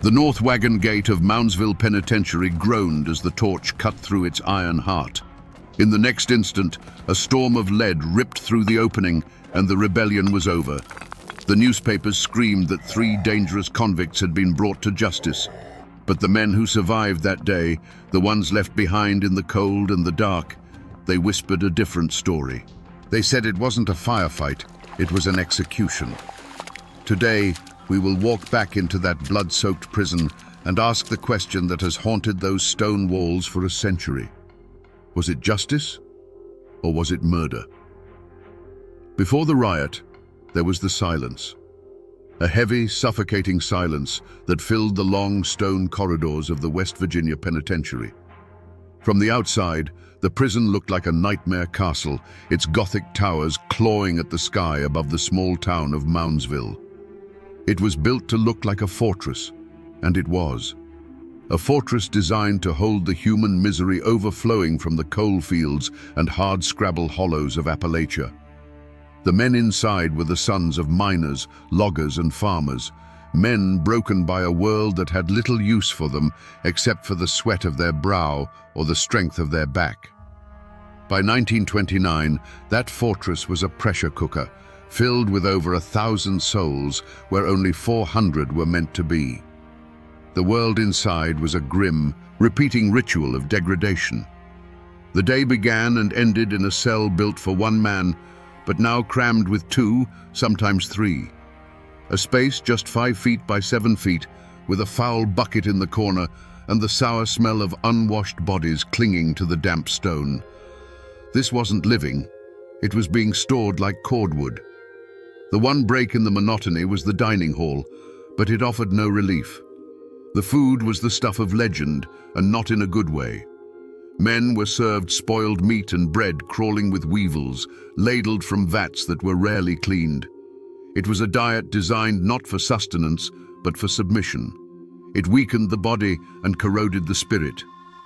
The north wagon gate of Moundsville Penitentiary groaned as the torch cut through its iron heart. In the next instant, a storm of lead ripped through the opening, and the rebellion was over. The newspapers screamed that 3 dangerous convicts had been brought to justice. But the men who survived that day, the ones left behind in the cold and the dark, they whispered a different story. They said it wasn't a firefight, it was an execution. Today, we will walk back into that blood-soaked prison and ask the question that has haunted those stone walls for a century. Was it justice, or was it murder? Before the riot, there was the silence. A heavy, suffocating silence that filled the long stone corridors of the West Virginia Penitentiary. From the outside, the prison looked like a nightmare castle, its Gothic towers clawing at the sky above the small town of Moundsville. It was built to look like a fortress, and it was. A fortress designed to hold the human misery overflowing from the coal fields and hard-scrabble hollows of Appalachia. The men inside were the sons of miners, loggers, and farmers, men broken by a world that had little use for them except for the sweat of their brow or the strength of their back. By 1929, that fortress was a pressure cooker, filled with over 1,000 souls where only 400 were meant to be. The world inside was a grim, repeating ritual of degradation. The day began and ended in a cell built for 1 man, but now crammed with 2, sometimes 3. A space just 5 feet by 7 feet, with a foul bucket in the corner and the sour smell of unwashed bodies clinging to the damp stone. This wasn't living, it was being stored like cordwood. The one break in the monotony was the dining hall, but it offered no relief. The food was the stuff of legend, and not in a good way. Men were served spoiled meat and bread crawling with weevils, ladled from vats that were rarely cleaned. It was a diet designed not for sustenance, but for submission. It weakened the body and corroded the spirit,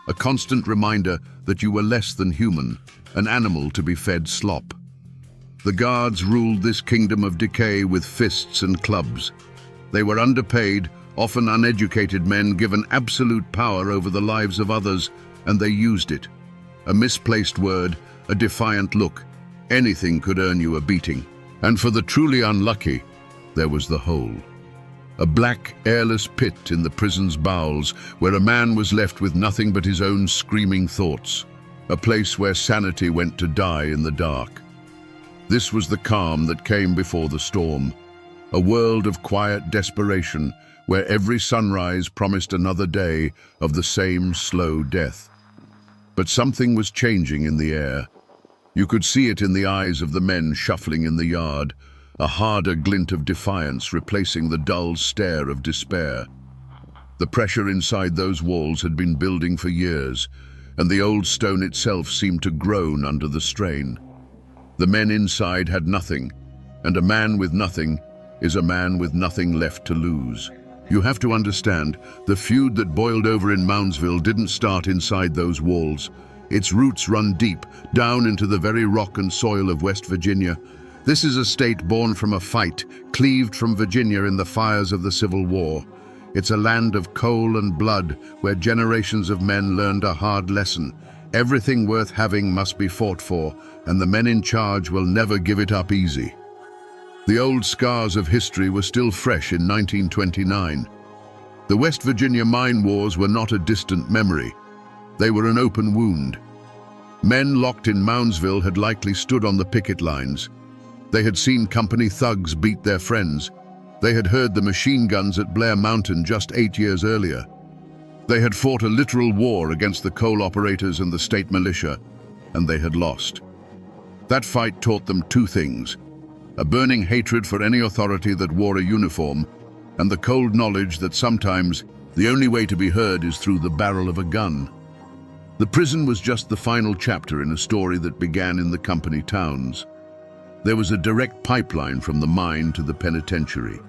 a constant reminder that you were less than human, an animal to be fed slop. The guards ruled this kingdom of decay with fists and clubs. They were underpaid, often uneducated men given absolute power over the lives of others, and they used it. A misplaced word, a defiant look, anything could earn you a beating. And for the truly unlucky, there was the hole. A black, airless pit in the prison's bowels where a man was left with nothing but his own screaming thoughts. A place where sanity went to die in the dark. This was the calm that came before the storm. A world of quiet desperation where every sunrise promised another day of the same slow death. But something was changing in the air. You could see it in the eyes of the men shuffling in the yard, a harder glint of defiance replacing the dull stare of despair. The pressure inside those walls had been building for years, and the old stone itself seemed to groan under the strain. The men inside had nothing, and a man with nothing is a man with nothing left to lose. You have to understand, the feud that boiled over in Moundsville didn't start inside those walls. Its roots run deep, down into the very rock and soil of West Virginia. This is a state born from a fight, cleaved from Virginia in the fires of the Civil War. It's a land of coal and blood, where generations of men learned a hard lesson. Everything worth having must be fought for, and the men in charge will never give it up easy. The old scars of history were still fresh in 1929. The West Virginia mine wars were not a distant memory. They were an open wound. Men locked in Moundsville had likely stood on the picket lines. They had seen company thugs beat their friends. They had heard the machine guns at Blair Mountain just 8 years earlier. They had fought a literal war against the coal operators and the state militia, and they had lost. That fight taught them 2 things: a burning hatred for any authority that wore a uniform, and the cold knowledge that sometimes the only way to be heard is through the barrel of a gun. The prison was just the final chapter in a story that began in the company towns. There was a direct pipeline from the mine to the penitentiary.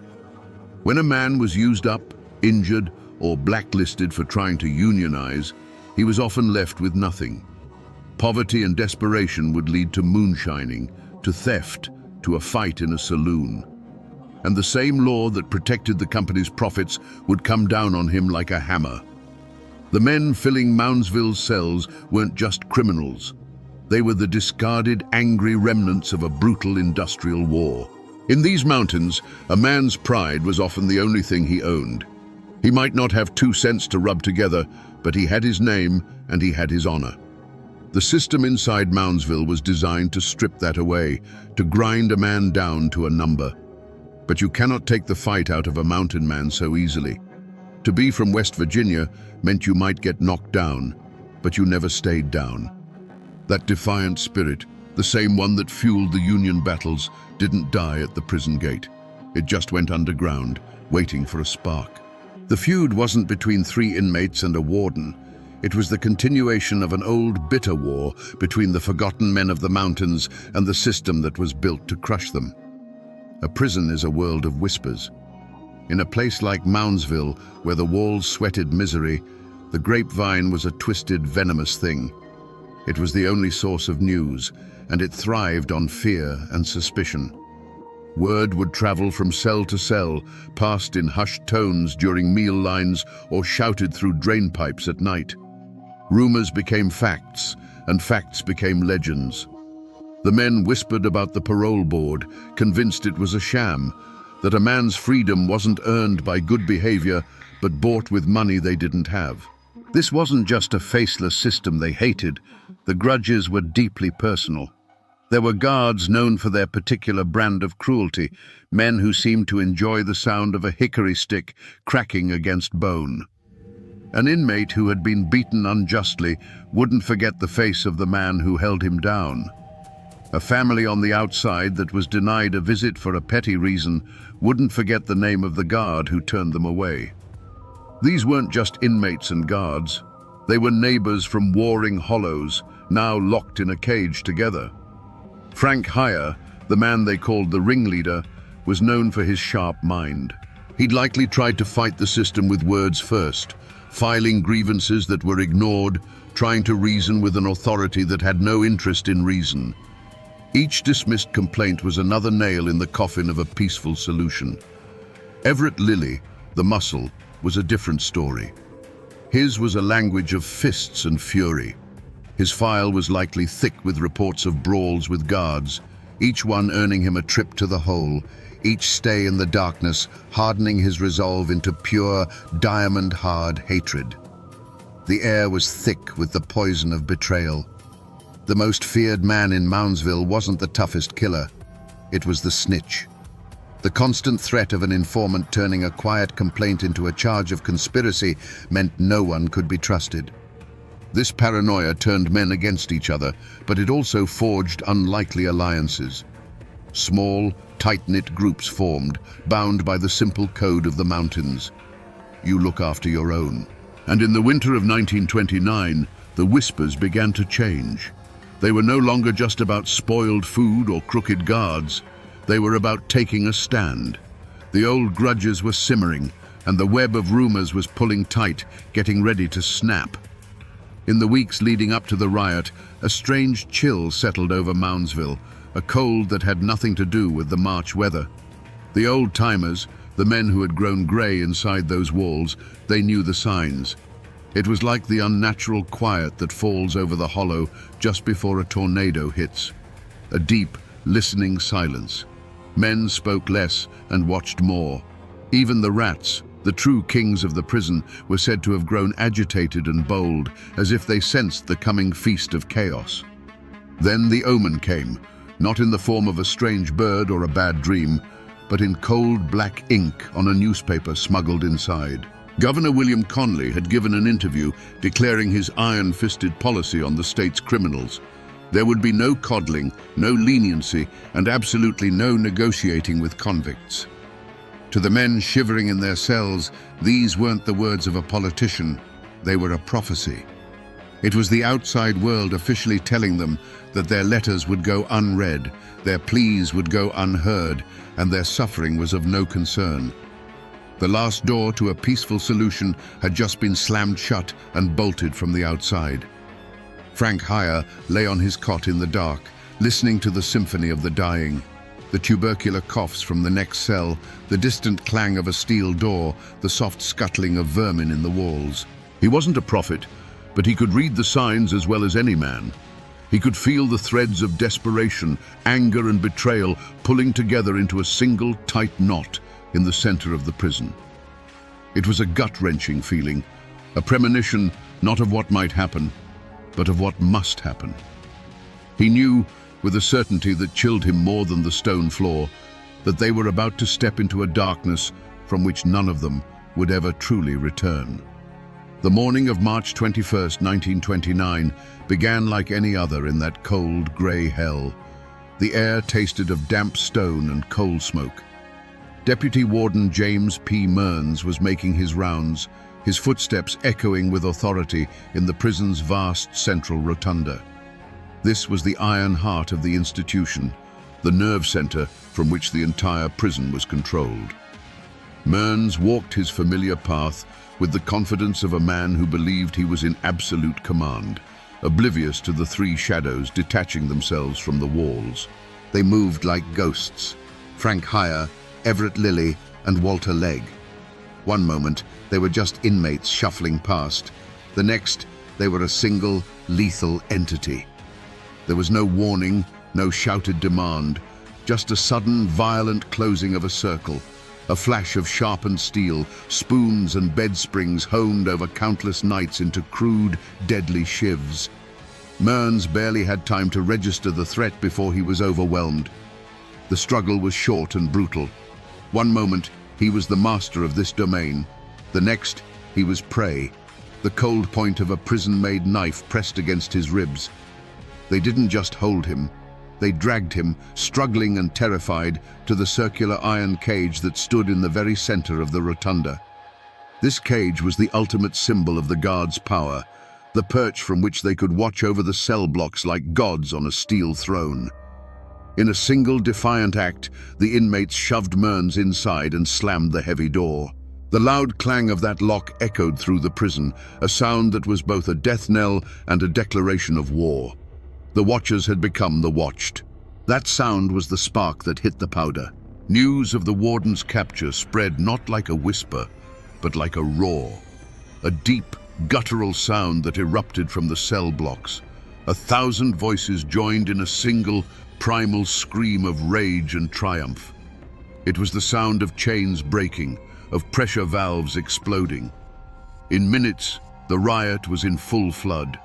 When a man was used up, injured, or blacklisted for trying to unionize, he was often left with nothing. Poverty and desperation would lead to moonshining, to theft, to a fight in a saloon. and the same law that protected the company's profits would come down on him like a hammer. The men filling Moundsville's cells weren't just criminals. They were the discarded, angry remnants of a brutal industrial war. In these mountains, a man's pride was often the only thing he owned. He might not have 2 cents to rub together, but he had his name and he had his honor. The system inside Moundsville was designed to strip that away, to grind a man down to a number. But you cannot take the fight out of a mountain man so easily. To be from West Virginia meant you might get knocked down, but you never stayed down. That defiant spirit, the same one that fueled the Union battles, didn't die at the prison gate. It just went underground, waiting for a spark. The feud wasn't between 3 inmates and a warden. It was the continuation of an old, bitter war between the forgotten men of the mountains and the system that was built to crush them. A prison is a world of whispers. In a place like Moundsville, where the walls sweated misery, the grapevine was a twisted, venomous thing. It was the only source of news, and it thrived on fear and suspicion. Word would travel from cell to cell, passed in hushed tones during meal lines or shouted through drain pipes at night. Rumors became facts, and facts became legends. The men whispered about the parole board, convinced it was a sham, that a man's freedom wasn't earned by good behavior, but bought with money they didn't have. This wasn't just a faceless system they hated. The grudges were deeply personal. There were guards known for their particular brand of cruelty, men who seemed to enjoy the sound of a hickory stick cracking against bone. An inmate who had been beaten unjustly wouldn't forget the face of the man who held him down. A family on the outside that was denied a visit for a petty reason wouldn't forget the name of the guard who turned them away. These weren't just inmates and guards. They were neighbors from warring hollows, now locked in a cage together. Frank Heyer, the man they called the ringleader, was known for his sharp mind. He'd likely tried to fight the system with words first, filing grievances that were ignored, trying to reason with an authority that had no interest in reason. Each dismissed complaint was another nail in the coffin of a peaceful solution. Everett Lilly, the muscle, was a different story. His was a language of fists and fury. His file was likely thick with reports of brawls with guards, each one earning him a trip to the hole, each stay in the darkness hardening his resolve into pure, diamond-hard hatred. The air was thick with the poison of betrayal. The most feared man in Moundsville wasn't the toughest killer. It was the snitch. The constant threat of an informant turning a quiet complaint into a charge of conspiracy meant no one could be trusted. This paranoia turned men against each other, but it also forged unlikely alliances. Small, tight-knit groups formed, bound by the simple code of the mountains. You look after your own. And in the winter of 1929, the whispers began to change. They were no longer just about spoiled food or crooked guards. They were about taking a stand. The old grudges were simmering, and the web of rumors was pulling tight, getting ready to snap. In the weeks leading up to the riot, a strange chill settled over Moundsville, a cold that had nothing to do with the March weather. The old-timers, the men who had grown grey inside those walls, they knew the signs. It was like the unnatural quiet that falls over the hollow just before a tornado hits. A deep, listening silence. Men spoke less and watched more. Even the rats, the true kings of the prison, were said to have grown agitated and bold, as if they sensed the coming feast of chaos. Then the omen came, not in the form of a strange bird or a bad dream, but in cold black ink on a newspaper smuggled inside. Governor William Conley had given an interview declaring his iron-fisted policy on the state's criminals. There would be no coddling, no leniency, and absolutely no negotiating with convicts. To the men shivering in their cells, these weren't the words of a politician, they were a prophecy. It was the outside world officially telling them that their letters would go unread, their pleas would go unheard, and their suffering was of no concern. The last door to a peaceful solution had just been slammed shut and bolted from the outside. Frank Heyer lay on his cot in the dark, listening to the symphony of the dying. The tubercular coughs from the next cell, the distant clang of a steel door, the soft scuttling of vermin in the walls. He wasn't a prophet, but he could read the signs as well as any man. He could feel the threads of desperation, anger and betrayal pulling together into a single tight knot in the center of the prison. It was a gut-wrenching feeling, a premonition not of what might happen, but of what must happen. He knew, with a certainty that chilled him more than the stone floor, that they were about to step into a darkness from which none of them would ever truly return. The morning of March 21st, 1929, began like any other in that cold, grey hell. The air tasted of damp stone and coal smoke. Deputy Warden James P. Mearns was making his rounds, his footsteps echoing with authority in the prison's vast central rotunda. This was the iron heart of the institution, the nerve center from which the entire prison was controlled. Mearns walked his familiar path with the confidence of a man who believed he was in absolute command, oblivious to the three shadows detaching themselves from the walls. They moved like ghosts: Frank Heyer, Everett Lilly, and Walter Legg. One moment, they were just inmates shuffling past. The next, they were a single, lethal entity. There was no warning, no shouted demand, just a sudden, violent closing of a circle, a flash of sharpened steel, spoons and bed springs honed over countless nights into crude, deadly shivs. Mearns barely had time to register the threat before he was overwhelmed. The struggle was short and brutal. One moment, he was the master of this domain. The next, he was prey, the cold point of a prison-made knife pressed against his ribs. They didn't just hold him. They dragged him, struggling and terrified, to the circular iron cage that stood in the very center of the rotunda. This cage was the ultimate symbol of the guards' power, the perch from which they could watch over the cell blocks like gods on a steel throne. In a single defiant act, the inmates shoved Mearns inside and slammed the heavy door. The loud clang of that lock echoed through the prison, a sound that was both a death knell and a declaration of war. The watchers had become the watched. That sound was the spark that hit the powder. News of the warden's capture spread not like a whisper, but like a roar. A deep, guttural sound that erupted from the cell blocks. 1,000 voices joined in a single, primal scream of rage and triumph. It was the sound of chains breaking, of pressure valves exploding. In minutes, the riot was in full flood.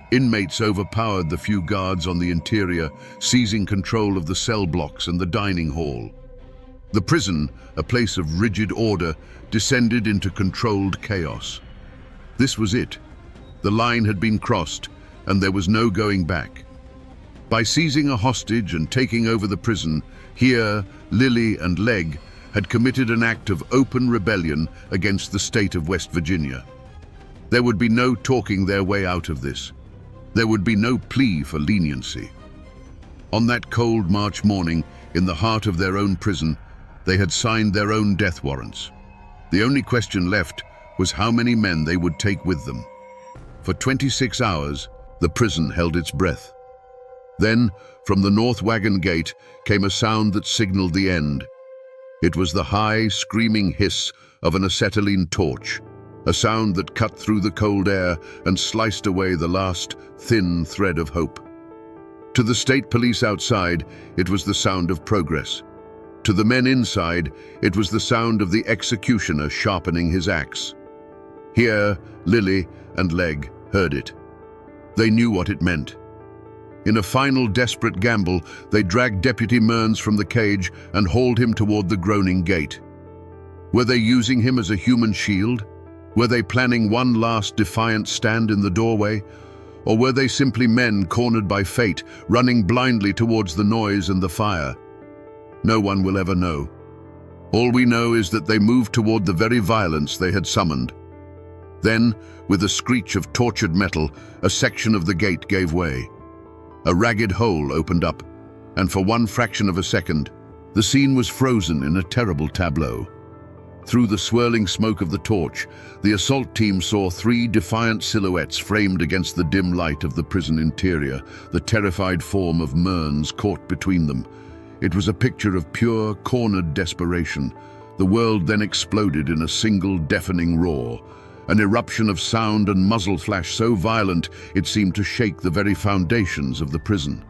Inmates overpowered the few guards on the interior, seizing control of the cell blocks and the dining hall. The prison, a place of rigid order, descended into controlled chaos. This was it. The line had been crossed, and there was no going back. By seizing a hostage and taking over the prison, Heyer, Lilly, and Legg had committed an act of open rebellion against the state of West Virginia. There would be no talking their way out of this. There would be no plea for leniency. On that cold March morning, in the heart of their own prison, they had signed their own death warrants. The only question left was how many men they would take with them. For 26 hours, the prison held its breath. Then, from the north wagon gate, came a sound that signaled the end. It was the high, screaming hiss of an acetylene torch, a sound that cut through the cold air and sliced away the last, thin thread of hope. To the state police outside, it was the sound of progress. To the men inside, it was the sound of the executioner sharpening his axe. Heyer, Lilly, and Legg heard it. They knew what it meant. In a final desperate gamble, they dragged Deputy Mearns from the cage and hauled him toward the groaning gate. Were they using him as a human shield? Were they planning one last defiant stand in the doorway? Or were they simply men cornered by fate, running blindly towards the noise and the fire? No one will ever know. All we know is that they moved toward the very violence they had summoned. Then, with a screech of tortured metal, a section of the gate gave way. A ragged hole opened up, and for one fraction of a second, the scene was frozen in a terrible tableau. Through the swirling smoke of the torch, the assault team saw three defiant silhouettes framed against the dim light of the prison interior, the terrified form of Mearns caught between them. It was a picture of pure, cornered desperation. The world then exploded in a single deafening roar, an eruption of sound and muzzle flash so violent it seemed to shake the very foundations of the prison.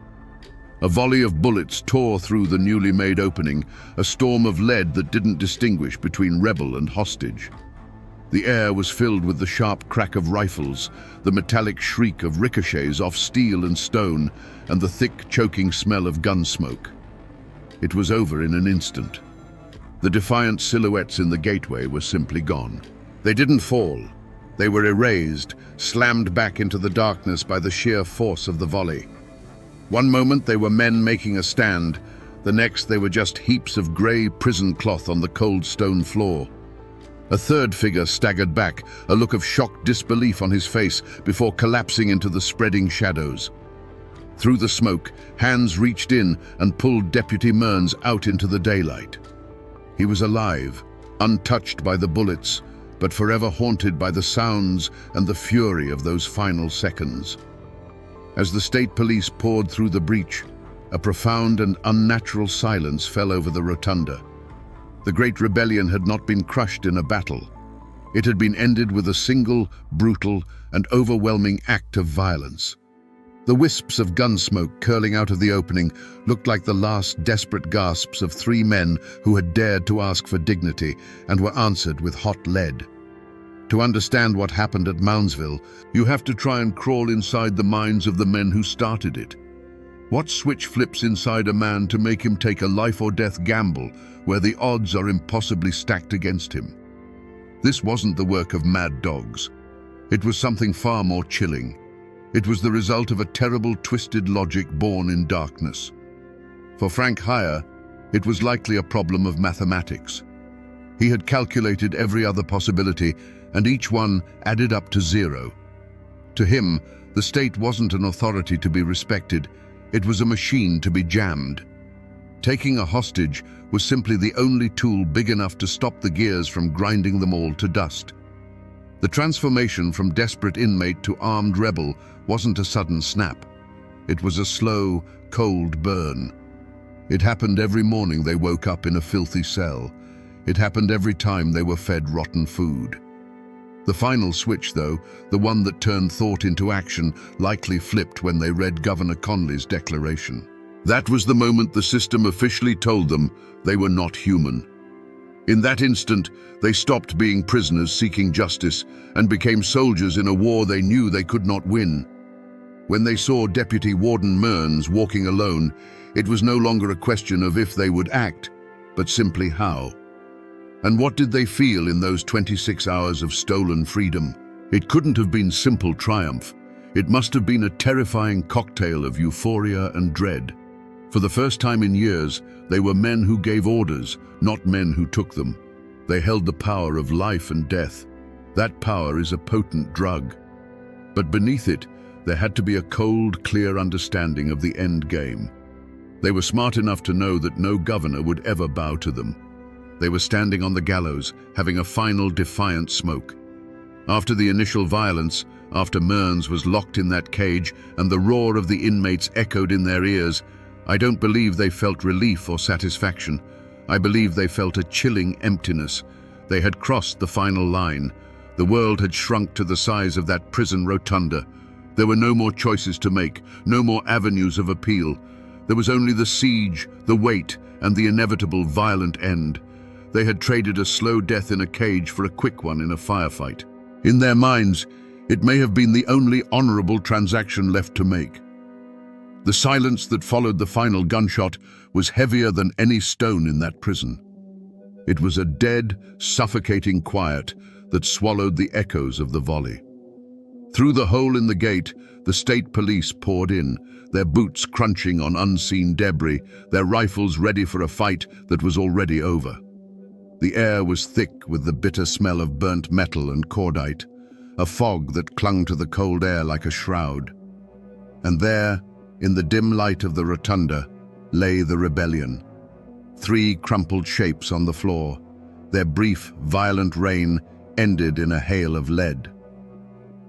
A volley of bullets tore through the newly made opening, a storm of lead that didn't distinguish between rebel and hostage. The air was filled with the sharp crack of rifles, the metallic shriek of ricochets off steel and stone, and the thick, choking smell of gun smoke. It was over in an instant. The defiant silhouettes in the gateway were simply gone. They didn't fall. They were erased, slammed back into the darkness by the sheer force of the volley. One moment they were men making a stand, the next they were just heaps of grey prison cloth on the cold stone floor. A third figure staggered back, a look of shocked disbelief on his face before collapsing into the spreading shadows. Through the smoke, hands reached in and pulled Deputy Mearns out into the daylight. He was alive, untouched by the bullets, but forever haunted by the sounds and the fury of those final seconds. As the state police poured through the breach, a profound and unnatural silence fell over the rotunda. The Great Rebellion had not been crushed in a battle. It had been ended with a single, brutal, and overwhelming act of violence. The wisps of gun smoke curling out of the opening looked like the last desperate gasps of 3 men who had dared to ask for dignity and were answered with hot lead. To understand what happened at Moundsville, you have to try and crawl inside the minds of the men who started it. What switch flips inside a man to make him take a life-or-death gamble where the odds are impossibly stacked against him? This wasn't the work of mad dogs. It was something far more chilling. It was the result of a terrible, twisted logic born in darkness. For Frank Heyer, it was likely a problem of mathematics. He had calculated every other possibility, and each one added up to 0. To him, the state wasn't an authority to be respected. It was a machine to be jammed. Taking a hostage was simply the only tool big enough to stop the gears from grinding them all to dust. The transformation from desperate inmate to armed rebel wasn't a sudden snap. It was a slow, cold burn. It happened every morning they woke up in a filthy cell. It happened every time they were fed rotten food. The final switch, though, the one that turned thought into action, likely flipped when they read Governor Conley's declaration. That was the moment the system officially told them they were not human. In that instant, they stopped being prisoners seeking justice and became soldiers in a war they knew they could not win. When they saw Deputy Warden Mearns walking alone, it was no longer a question of if they would act, but simply how. And what did they feel in those 26 hours of stolen freedom? It couldn't have been simple triumph. It must have been a terrifying cocktail of euphoria and dread. For the first time in years, they were men who gave orders, not men who took them. They held the power of life and death. That power is a potent drug. But beneath it, there had to be a cold, clear understanding of the end game. They were smart enough to know that no governor would ever bow to them. They were standing on the gallows, having a final defiant smoke. After the initial violence, after Mearns was locked in that cage and the roar of the inmates echoed in their ears, I don't believe they felt relief or satisfaction. I believe they felt a chilling emptiness. They had crossed the final line. The world had shrunk to the size of that prison rotunda. There were no more choices to make, no more avenues of appeal. There was only the siege, the wait, and the inevitable violent end. They had traded a slow death in a cage for a quick one in a firefight. In their minds, it may have been the only honorable transaction left to make. The silence that followed the final gunshot was heavier than any stone in that prison. It was a dead, suffocating quiet that swallowed the echoes of the volley. Through the hole in the gate, the state police poured in, their boots crunching on unseen debris, their rifles ready for a fight that was already over. The air was thick with the bitter smell of burnt metal and cordite, a fog that clung to the cold air like a shroud. And there, in the dim light of the rotunda, lay the rebellion. 3 crumpled shapes on the floor, their brief, violent reign ended in a hail of lead.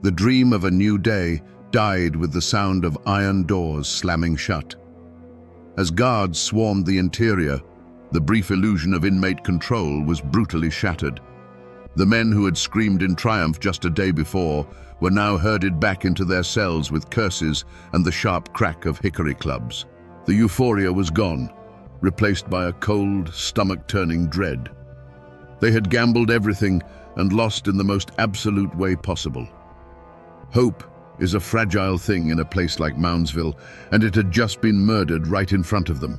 The dream of a new day died with the sound of iron doors slamming shut. As guards swarmed the interior, the brief illusion of inmate control was brutally shattered. The men who had screamed in triumph just a day before were now herded back into their cells with curses and the sharp crack of hickory clubs. The euphoria was gone, replaced by a cold, stomach-turning dread. They had gambled everything and lost in the most absolute way possible. Hope is a fragile thing in a place like Moundsville, and it had just been murdered right in front of them.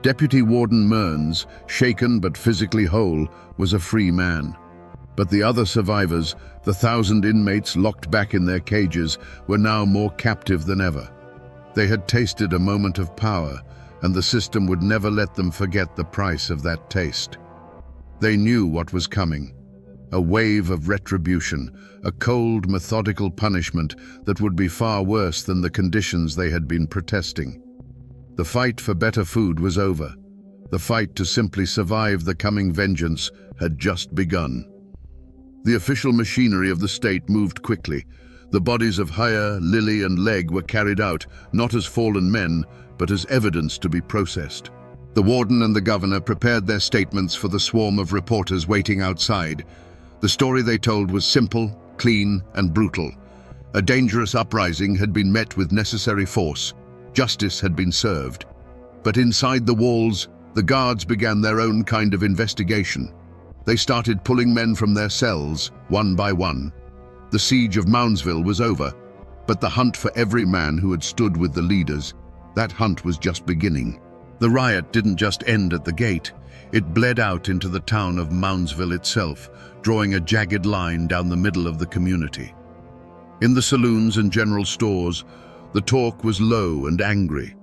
Deputy Warden Mearns, shaken but physically whole, was a free man. But the other survivors, the 1,000 inmates locked back in their cages, were now more captive than ever. They had tasted a moment of power, and the system would never let them forget the price of that taste. They knew what was coming. A wave of retribution, a cold, methodical punishment that would be far worse than the conditions they had been protesting. The fight for better food was over. The fight to simply survive the coming vengeance had just begun. The official machinery of the state moved quickly. The bodies of Hire, Lily, and Leg were carried out, not as fallen men, but as evidence to be processed. The warden and the governor prepared their statements for the swarm of reporters waiting outside. The story they told was simple, clean, and brutal. A dangerous uprising had been met with necessary force. Justice had been served. But inside the walls, the guards began their own kind of investigation. They started pulling men from their cells, one by one. The siege of Moundsville was over, but the hunt for every man who had stood with the leaders, that hunt was just beginning. The riot didn't just end at the gate. It bled out into the town of Moundsville itself, drawing a jagged line down the middle of the community. In the saloons and general stores, the talk was low and angry.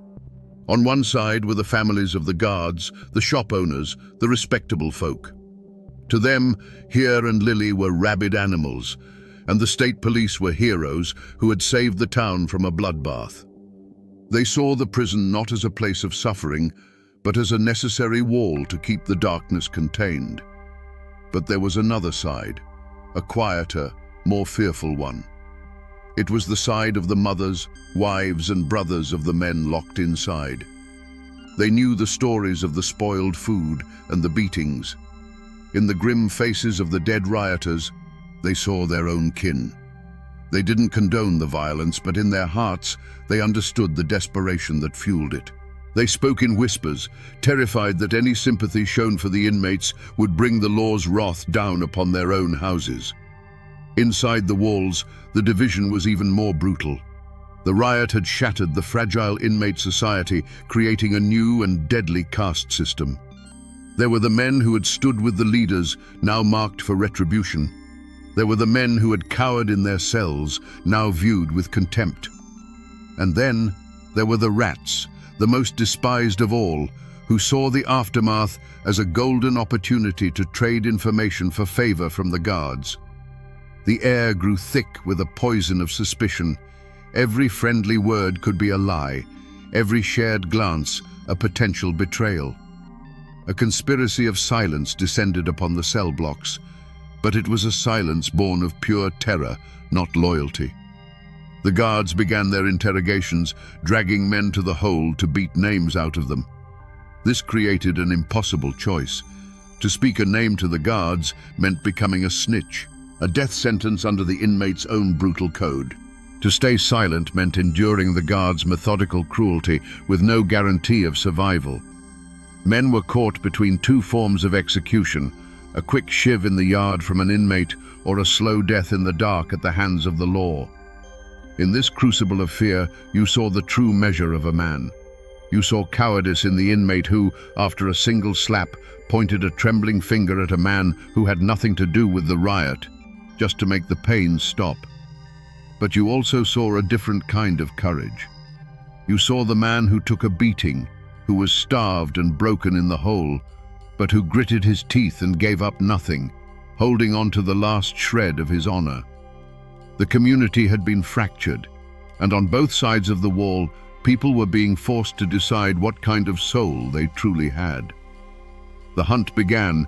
On one side were the families of the guards, the shop owners, the respectable folk. To them, Here and Lily were rabid animals, and the state police were heroes who had saved the town from a bloodbath. They saw the prison not as a place of suffering, but as a necessary wall to keep the darkness contained. But there was another side, a quieter, more fearful one. It was the side of the mothers, wives, and brothers of the men locked inside. They knew the stories of the spoiled food and the beatings. In the grim faces of the dead rioters, they saw their own kin. They didn't condone the violence, but in their hearts, they understood the desperation that fueled it. They spoke in whispers, terrified that any sympathy shown for the inmates would bring the law's wrath down upon their own houses. Inside the walls, the division was even more brutal. The riot had shattered the fragile inmate society, creating a new and deadly caste system. There were the men who had stood with the leaders, now marked for retribution. There were the men who had cowered in their cells, now viewed with contempt. And then there were the rats, the most despised of all, who saw the aftermath as a golden opportunity to trade information for favor from the guards. The air grew thick with a poison of suspicion. Every friendly word could be a lie, every shared glance a potential betrayal. A conspiracy of silence descended upon the cell blocks, but it was a silence born of pure terror, not loyalty. The guards began their interrogations, dragging men to the hole to beat names out of them. This created an impossible choice. To speak a name to the guards meant becoming a snitch, a death sentence under the inmate's own brutal code. To stay silent meant enduring the guards' methodical cruelty with no guarantee of survival. Men were caught between two forms of execution, a quick shiv in the yard from an inmate or a slow death in the dark at the hands of the law. In this crucible of fear, you saw the true measure of a man. You saw cowardice in the inmate who, after a single slap, pointed a trembling finger at a man who had nothing to do with the riot, just to make the pain stop. But you also saw a different kind of courage. You saw the man who took a beating, who was starved and broken in the hole, but who gritted his teeth and gave up nothing, holding on to the last shred of his honor. The community had been fractured, and on both sides of the wall, people were being forced to decide what kind of soul they truly had. The hunt began,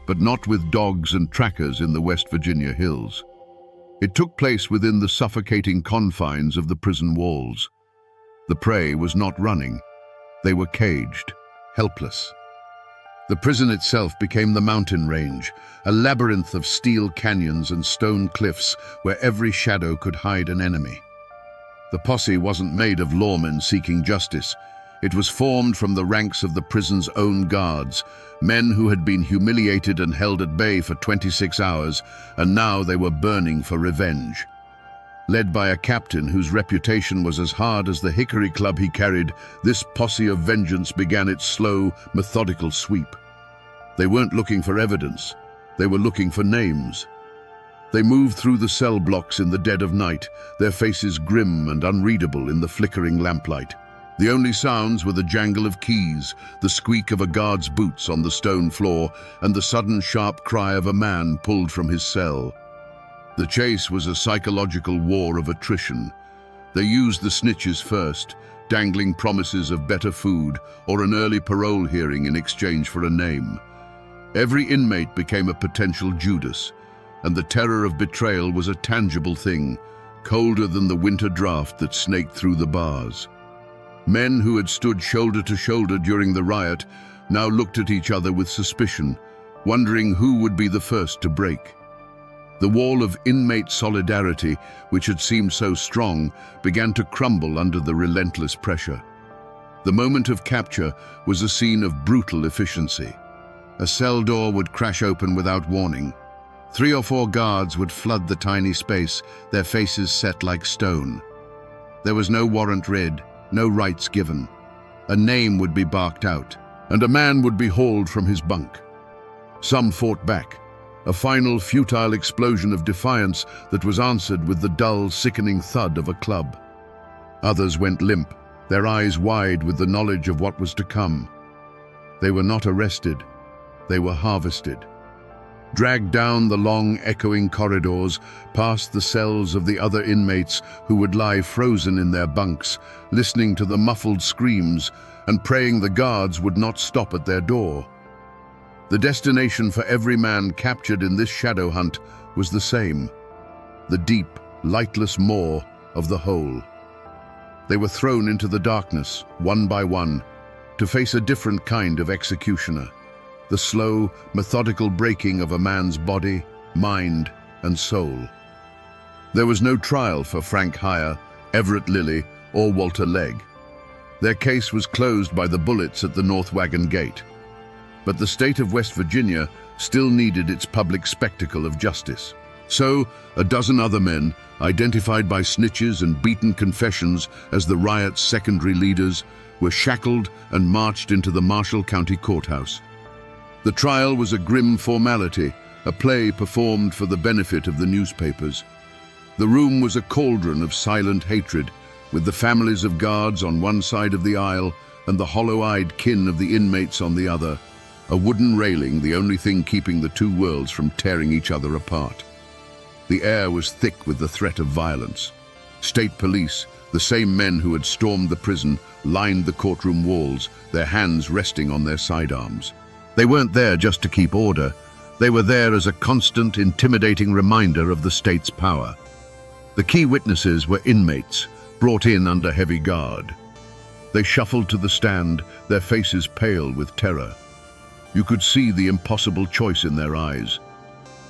but not with dogs and trackers in the West Virginia hills. It took place within the suffocating confines of the prison walls. The prey was not running. They were caged, helpless. The prison itself became the mountain range, a labyrinth of steel canyons and stone cliffs where every shadow could hide an enemy. The posse wasn't made of lawmen seeking justice. It was formed from the ranks of the prison's own guards, men who had been humiliated and held at bay for 26 hours, and now they were burning for revenge. Led by a captain whose reputation was as hard as the hickory club he carried, this posse of vengeance began its slow, methodical sweep. They weren't looking for evidence. They were looking for names. They moved through the cell blocks in the dead of night, their faces grim and unreadable in the flickering lamplight. The only sounds were the jangle of keys, the squeak of a guard's boots on the stone floor, and the sudden sharp cry of a man pulled from his cell. The chase was a psychological war of attrition. They used the snitches first, dangling promises of better food or an early parole hearing in exchange for a name. Every inmate became a potential Judas, and the terror of betrayal was a tangible thing, colder than the winter draft that snaked through the bars. Men who had stood shoulder to shoulder during the riot now looked at each other with suspicion, wondering who would be the first to break. The wall of inmate solidarity, which had seemed so strong, began to crumble under the relentless pressure. The moment of capture was a scene of brutal efficiency. A cell door would crash open without warning. 3 or 4 guards would flood the tiny space, their faces set like stone. There was no warrant read, no rights given. A name would be barked out, and a man would be hauled from his bunk. Some fought back, a final futile explosion of defiance that was answered with the dull, sickening thud of a club. Others went limp, their eyes wide with the knowledge of what was to come. They were not arrested, they were harvested. Dragged down the long, echoing corridors, past the cells of the other inmates who would lie frozen in their bunks, listening to the muffled screams and praying the guards would not stop at their door. The destination for every man captured in this shadow hunt was the same: the deep, lightless maw of the hole. They were thrown into the darkness, one by one, to face a different kind of executioner: the slow, methodical breaking of a man's body, mind, and soul. There was no trial for Frank Heyer, Everett Lilly, or Walter Legg. Their case was closed by the bullets at the North Wagon Gate. But the state of West Virginia still needed its public spectacle of justice. So, a dozen other men, identified by snitches and beaten confessions as the riot's secondary leaders, were shackled and marched into the Marshall County Courthouse. The trial was a grim formality, a play performed for the benefit of the newspapers. The room was a cauldron of silent hatred, with the families of guards on one side of the aisle and the hollow-eyed kin of the inmates on the other. A wooden railing, the only thing keeping the two worlds from tearing each other apart. The air was thick with the threat of violence. State police, the same men who had stormed the prison, lined the courtroom walls, their hands resting on their sidearms. They weren't there just to keep order. They were there as a constant, intimidating reminder of the state's power. The key witnesses were inmates, brought in under heavy guard. They shuffled to the stand, their faces pale with terror. You could see the impossible choice in their eyes.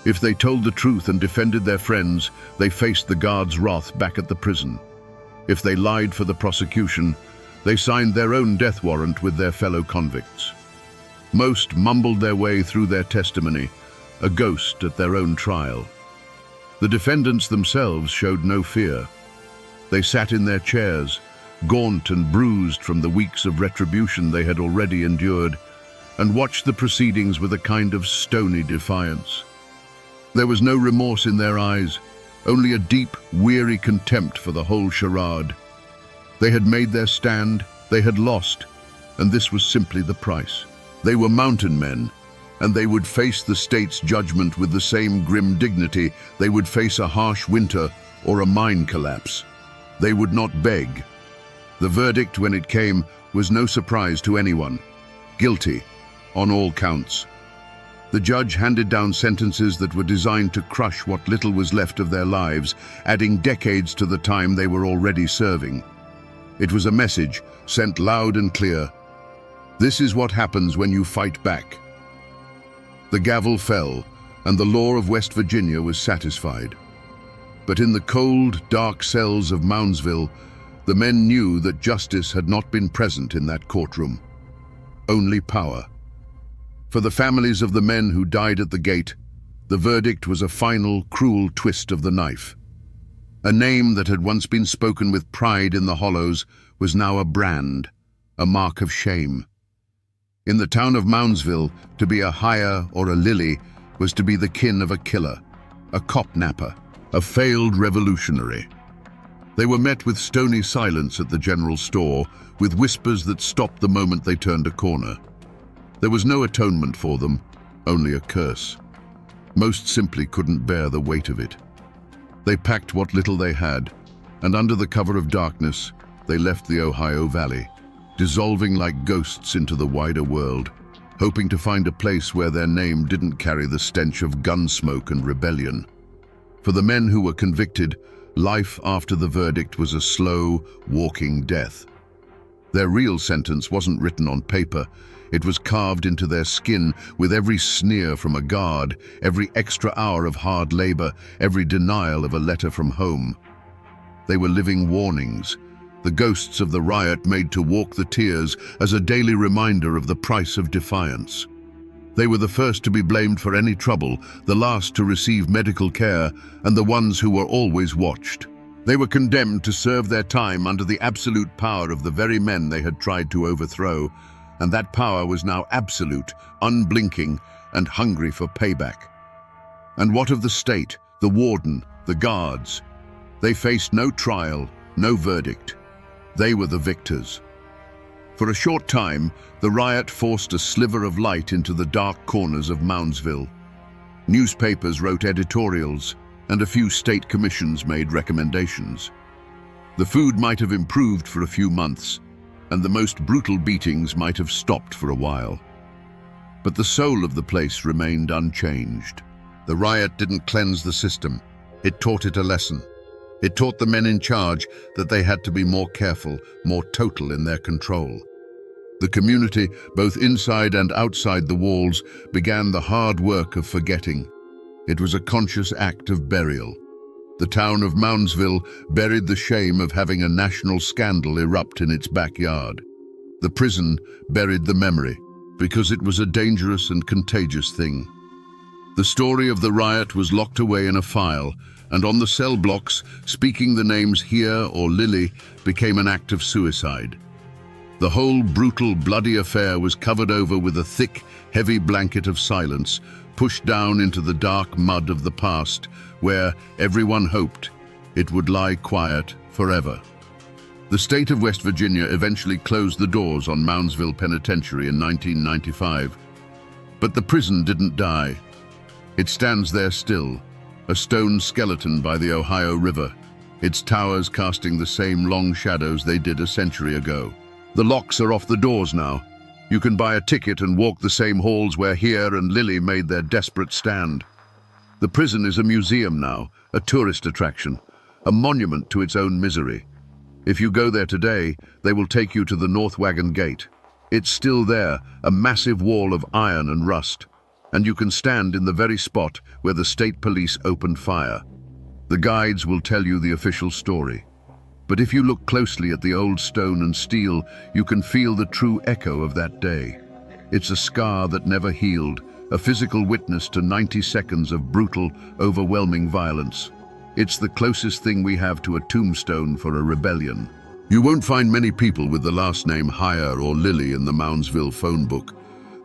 If they told the truth and defended their friends, they faced the guards' wrath back at the prison. If they lied for the prosecution, they signed their own death warrant with their fellow convicts. Most mumbled their way through their testimony, a ghost at their own trial. The defendants themselves showed no fear. They sat in their chairs, gaunt and bruised from the weeks of retribution they had already endured, and watched the proceedings with a kind of stony defiance. There was no remorse in their eyes, only a deep, weary contempt for the whole charade. They had made their stand, they had lost, and this was simply the price. They were mountain men, and they would face the state's judgment with the same grim dignity they would face a harsh winter or a mine collapse. They would not beg. The verdict, when it came, was no surprise to anyone. Guilty, on all counts. The judge handed down sentences that were designed to crush what little was left of their lives, adding decades to the time they were already serving. It was a message, sent loud and clear: This is what happens when you fight back. The gavel fell, and the law of West Virginia was satisfied. But in the cold, dark cells of Moundsville, the men knew that justice had not been present in that courtroom. Only power. For the families of the men who died at the gate, the verdict was a final, cruel twist of the knife. A name that had once been spoken with pride in the hollows was now a brand, a mark of shame. In the town of Moundsville, to be a Hire or a Lily was to be the kin of a killer, a cop napper, a failed revolutionary. They were met with stony silence at the general store, with whispers that stopped the moment they turned a corner. There was no atonement for them, only a curse. Most simply couldn't bear the weight of it. They packed what little they had, and under the cover of darkness, they left the Ohio Valley, dissolving like ghosts into the wider world, hoping to find a place where their name didn't carry the stench of gun smoke and rebellion. For the men who were convicted, life after the verdict was a slow, walking death. Their real sentence wasn't written on paper. It was carved into their skin with every sneer from a guard, every extra hour of hard labor, every denial of a letter from home. They were living warnings, the ghosts of the riot made to walk the tiers as a daily reminder of the price of defiance. They were the first to be blamed for any trouble, the last to receive medical care, and the ones who were always watched. They were condemned to serve their time under the absolute power of the very men they had tried to overthrow, and that power was now absolute, unblinking, and hungry for payback. And what of the state, the warden, the guards? They faced no trial, no verdict. They were the victors. For a short time, the riot forced a sliver of light into the dark corners of Moundsville. Newspapers wrote editorials, and a few state commissions made recommendations. The food might have improved for a few months, and the most brutal beatings might have stopped for a while. But the soul of the place remained unchanged. The riot didn't cleanse the system. It taught it a lesson. It taught the men in charge that they had to be more careful, more total in their control. The community, both inside and outside the walls, began the hard work of forgetting. It was a conscious act of burial. The town of Moundsville buried the shame of having a national scandal erupt in its backyard. The prison buried the memory, because it was a dangerous and contagious thing. The story of the riot was locked away in a file, and on the cell blocks, speaking the names Here or Lily became an act of suicide. The whole brutal, bloody affair was covered over with a thick, heavy blanket of silence, pushed down into the dark mud of the past, where everyone hoped it would lie quiet forever. The state of West Virginia eventually closed the doors on Moundsville Penitentiary in 1995. But the prison didn't die. It stands there still, a stone skeleton by the Ohio River, its towers casting the same long shadows they did a century ago. The locks are off the doors now. You can buy a ticket and walk the same halls where Here and Lily made their desperate stand. The prison is a museum now, a tourist attraction, a monument to its own misery. If you go there today, they will take you to the North Wagon Gate. It's still there, a massive wall of iron and rust, and you can stand in the very spot where the state police opened fire. The guides will tell you the official story. But if you look closely at the old stone and steel, you can feel the true echo of that day. It's a scar that never healed, a physical witness to 90 seconds of brutal, overwhelming violence. It's the closest thing we have to a tombstone for a rebellion. You won't find many people with the last name Hire or Lily in the Moundsville phone book.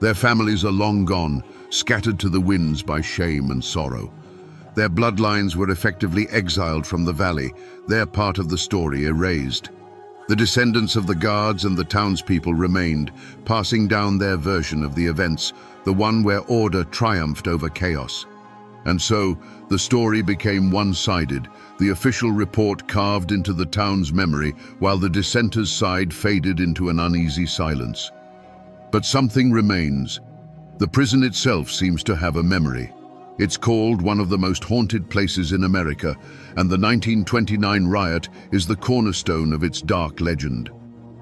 Their families are long gone, scattered to the winds by shame and sorrow. Their bloodlines were effectively exiled from the valley, their part of the story erased. The descendants of the guards and the townspeople remained, passing down their version of the events, the one where order triumphed over chaos. And so, the story became one-sided, the official report carved into the town's memory, while the dissenters' side faded into an uneasy silence. But something remains. The prison itself seems to have a memory. It's called one of the most haunted places in America, and the 1929 riot is the cornerstone of its dark legend.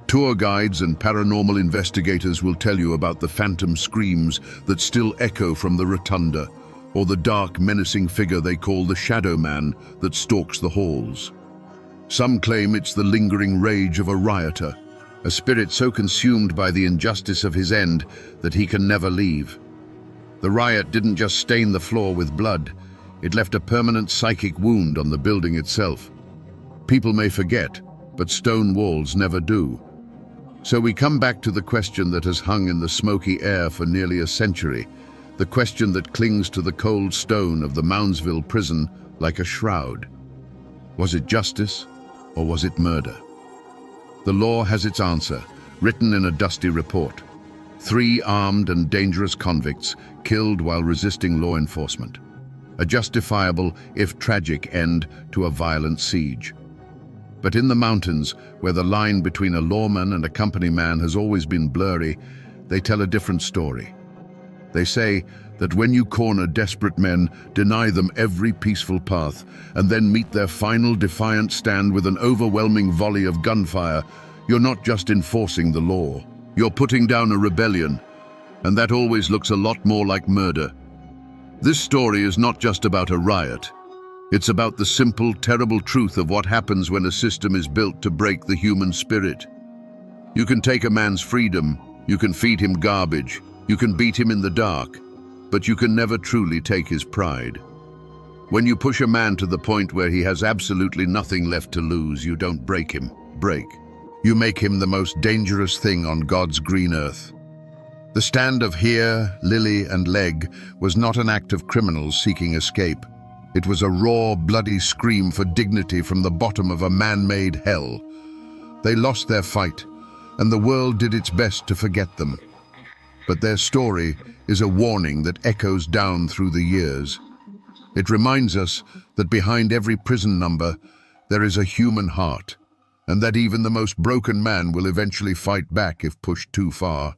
Tour guides and paranormal investigators will tell you about the phantom screams that still echo from the rotunda, or the dark, menacing figure they call the Shadow Man that stalks the halls. Some claim it's the lingering rage of a rioter, a spirit so consumed by the injustice of his end that he can never leave. The riot didn't just stain the floor with blood, it left a permanent psychic wound on the building itself. People may forget, but stone walls never do. So we come back to the question that has hung in the smoky air for nearly a century, the question that clings to the cold stone of the Moundsville prison like a shroud. Was it justice, or was it murder? The law has its answer, written in a dusty report. 3 armed and dangerous convicts killed while resisting law enforcement. A justifiable, if tragic, end to a violent siege. But in the mountains, where the line between a lawman and a company man has always been blurry, they tell a different story. They say that when you corner desperate men, deny them every peaceful path, and then meet their final defiant stand with an overwhelming volley of gunfire, you're not just enforcing the law. You're putting down a rebellion, and that always looks a lot more like murder. This story is not just about a riot. It's about the simple, terrible truth of what happens when a system is built to break the human spirit. You can take a man's freedom, you can feed him garbage, you can beat him in the dark, but you can never truly take his pride. When you push a man to the point where he has absolutely nothing left to lose, you don't break him. You make him the most dangerous thing on God's green earth. The stand of Here, Lily, and Leg was not an act of criminals seeking escape. It was a raw, bloody scream for dignity from the bottom of a man-made hell. They lost their fight, and the world did its best to forget them. But their story is a warning that echoes down through the years. It reminds us that behind every prison number, there is a human heart, and that even the most broken man will eventually fight back if pushed too far.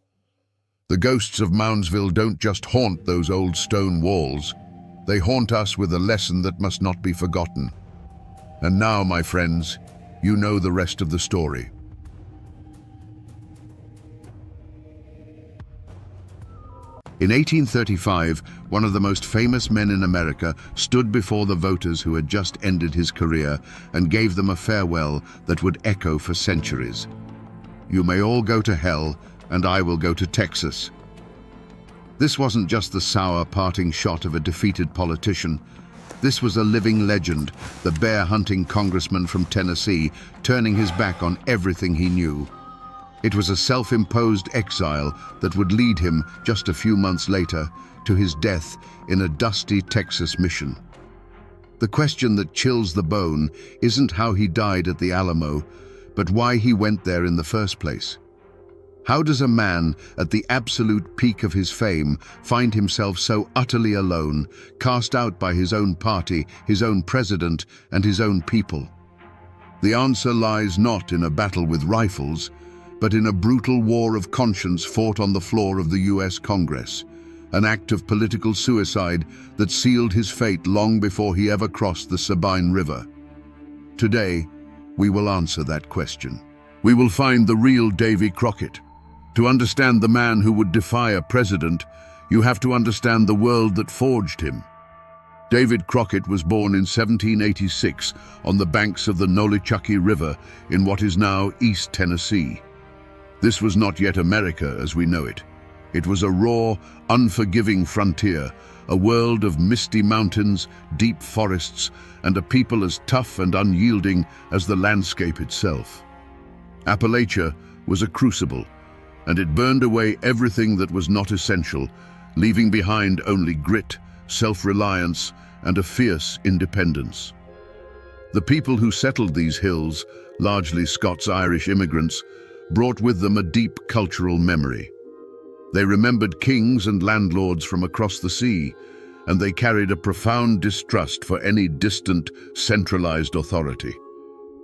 The ghosts of Moundsville don't just haunt those old stone walls. They haunt us with a lesson that must not be forgotten. And now, my friends, you know the rest of the story. In 1835, one of the most famous men in America stood before the voters who had just ended his career and gave them a farewell that would echo for centuries. You may all go to hell, and I will go to Texas. This wasn't just the sour parting shot of a defeated politician. This was a living legend, the bear-hunting congressman from Tennessee, turning his back on everything he knew. It was a self-imposed exile that would lead him, just a few months later, to his death in a dusty Texas mission. The question that chills the bone isn't how he died at the Alamo, but why he went there in the first place. How does a man, at the absolute peak of his fame, find himself so utterly alone, cast out by his own party, his own president, and his own people? The answer lies not in a battle with rifles, but in a brutal war of conscience fought on the floor of the US Congress, an act of political suicide that sealed his fate long before he ever crossed the Sabine River. Today, we will answer that question. We will find the real Davy Crockett. To understand the man who would defy a president, you have to understand the world that forged him. David Crockett was born in 1786 on the banks of the Nolichucky River in what is now East Tennessee. This was not yet America as we know it. It was a raw, unforgiving frontier, a world of misty mountains, deep forests, and a people as tough and unyielding as the landscape itself. Appalachia was a crucible, and it burned away everything that was not essential, leaving behind only grit, self-reliance, and a fierce independence. The people who settled these hills, largely Scots-Irish immigrants, brought with them a deep cultural memory. They remembered kings and landlords from across the sea, and they carried a profound distrust for any distant, centralized authority.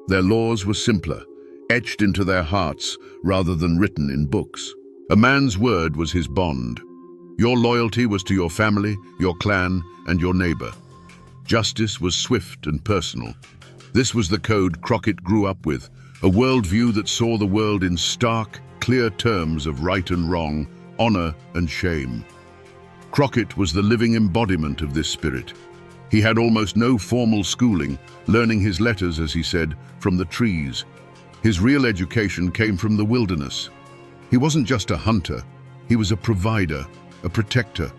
Their laws were simpler, etched into their hearts rather than written in books. A man's word was his bond. Your loyalty was to your family, your clan, and your neighbor. Justice was swift and personal. This was the code Crockett grew up with, a worldview that saw the world in stark, clear terms of right and wrong, honor and shame. Crockett was the living embodiment of this spirit. He had almost no formal schooling, learning his letters, as he said, from the trees. His real education came from the wilderness. He wasn't just a hunter, he was a provider, a protector.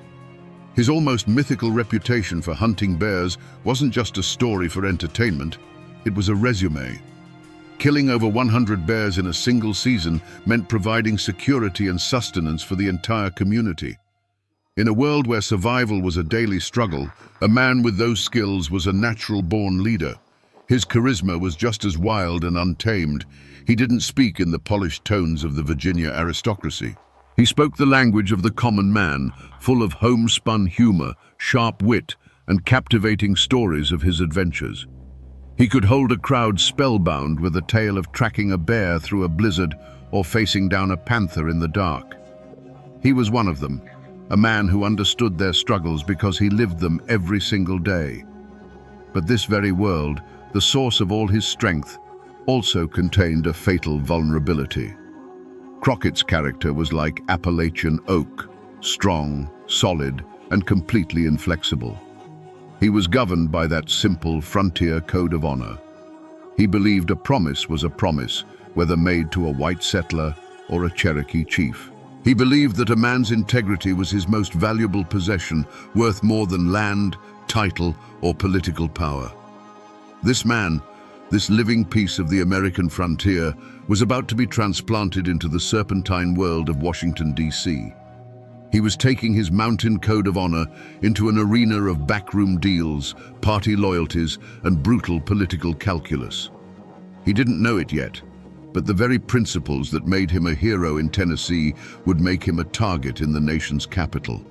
His almost mythical reputation for hunting bears wasn't just a story for entertainment, it was a resume. Killing over 100 bears in a single season meant providing security and sustenance for the entire community. In a world where survival was a daily struggle, a man with those skills was a natural-born leader. His charisma was just as wild and untamed. He didn't speak in the polished tones of the Virginia aristocracy. He spoke the language of the common man, full of homespun humor, sharp wit, and captivating stories of his adventures. He could hold a crowd spellbound with a tale of tracking a bear through a blizzard or facing down a panther in the dark. He was one of them, a man who understood their struggles because he lived them every single day. But this very world, the source of all his strength, also contained a fatal vulnerability. Crockett's character was like Appalachian oak, strong, solid, and completely inflexible. He was governed by that simple frontier code of honor. He believed a promise was a promise, whether made to a white settler or a Cherokee chief. He believed that a man's integrity was his most valuable possession, worth more than land, title, or political power. This man, this living piece of the American frontier, was about to be transplanted into the serpentine world of Washington, D.C. He was taking his mountain code of honor into an arena of backroom deals, party loyalties, and brutal political calculus. He didn't know it yet, but the very principles that made him a hero in Tennessee would make him a target in the nation's capital.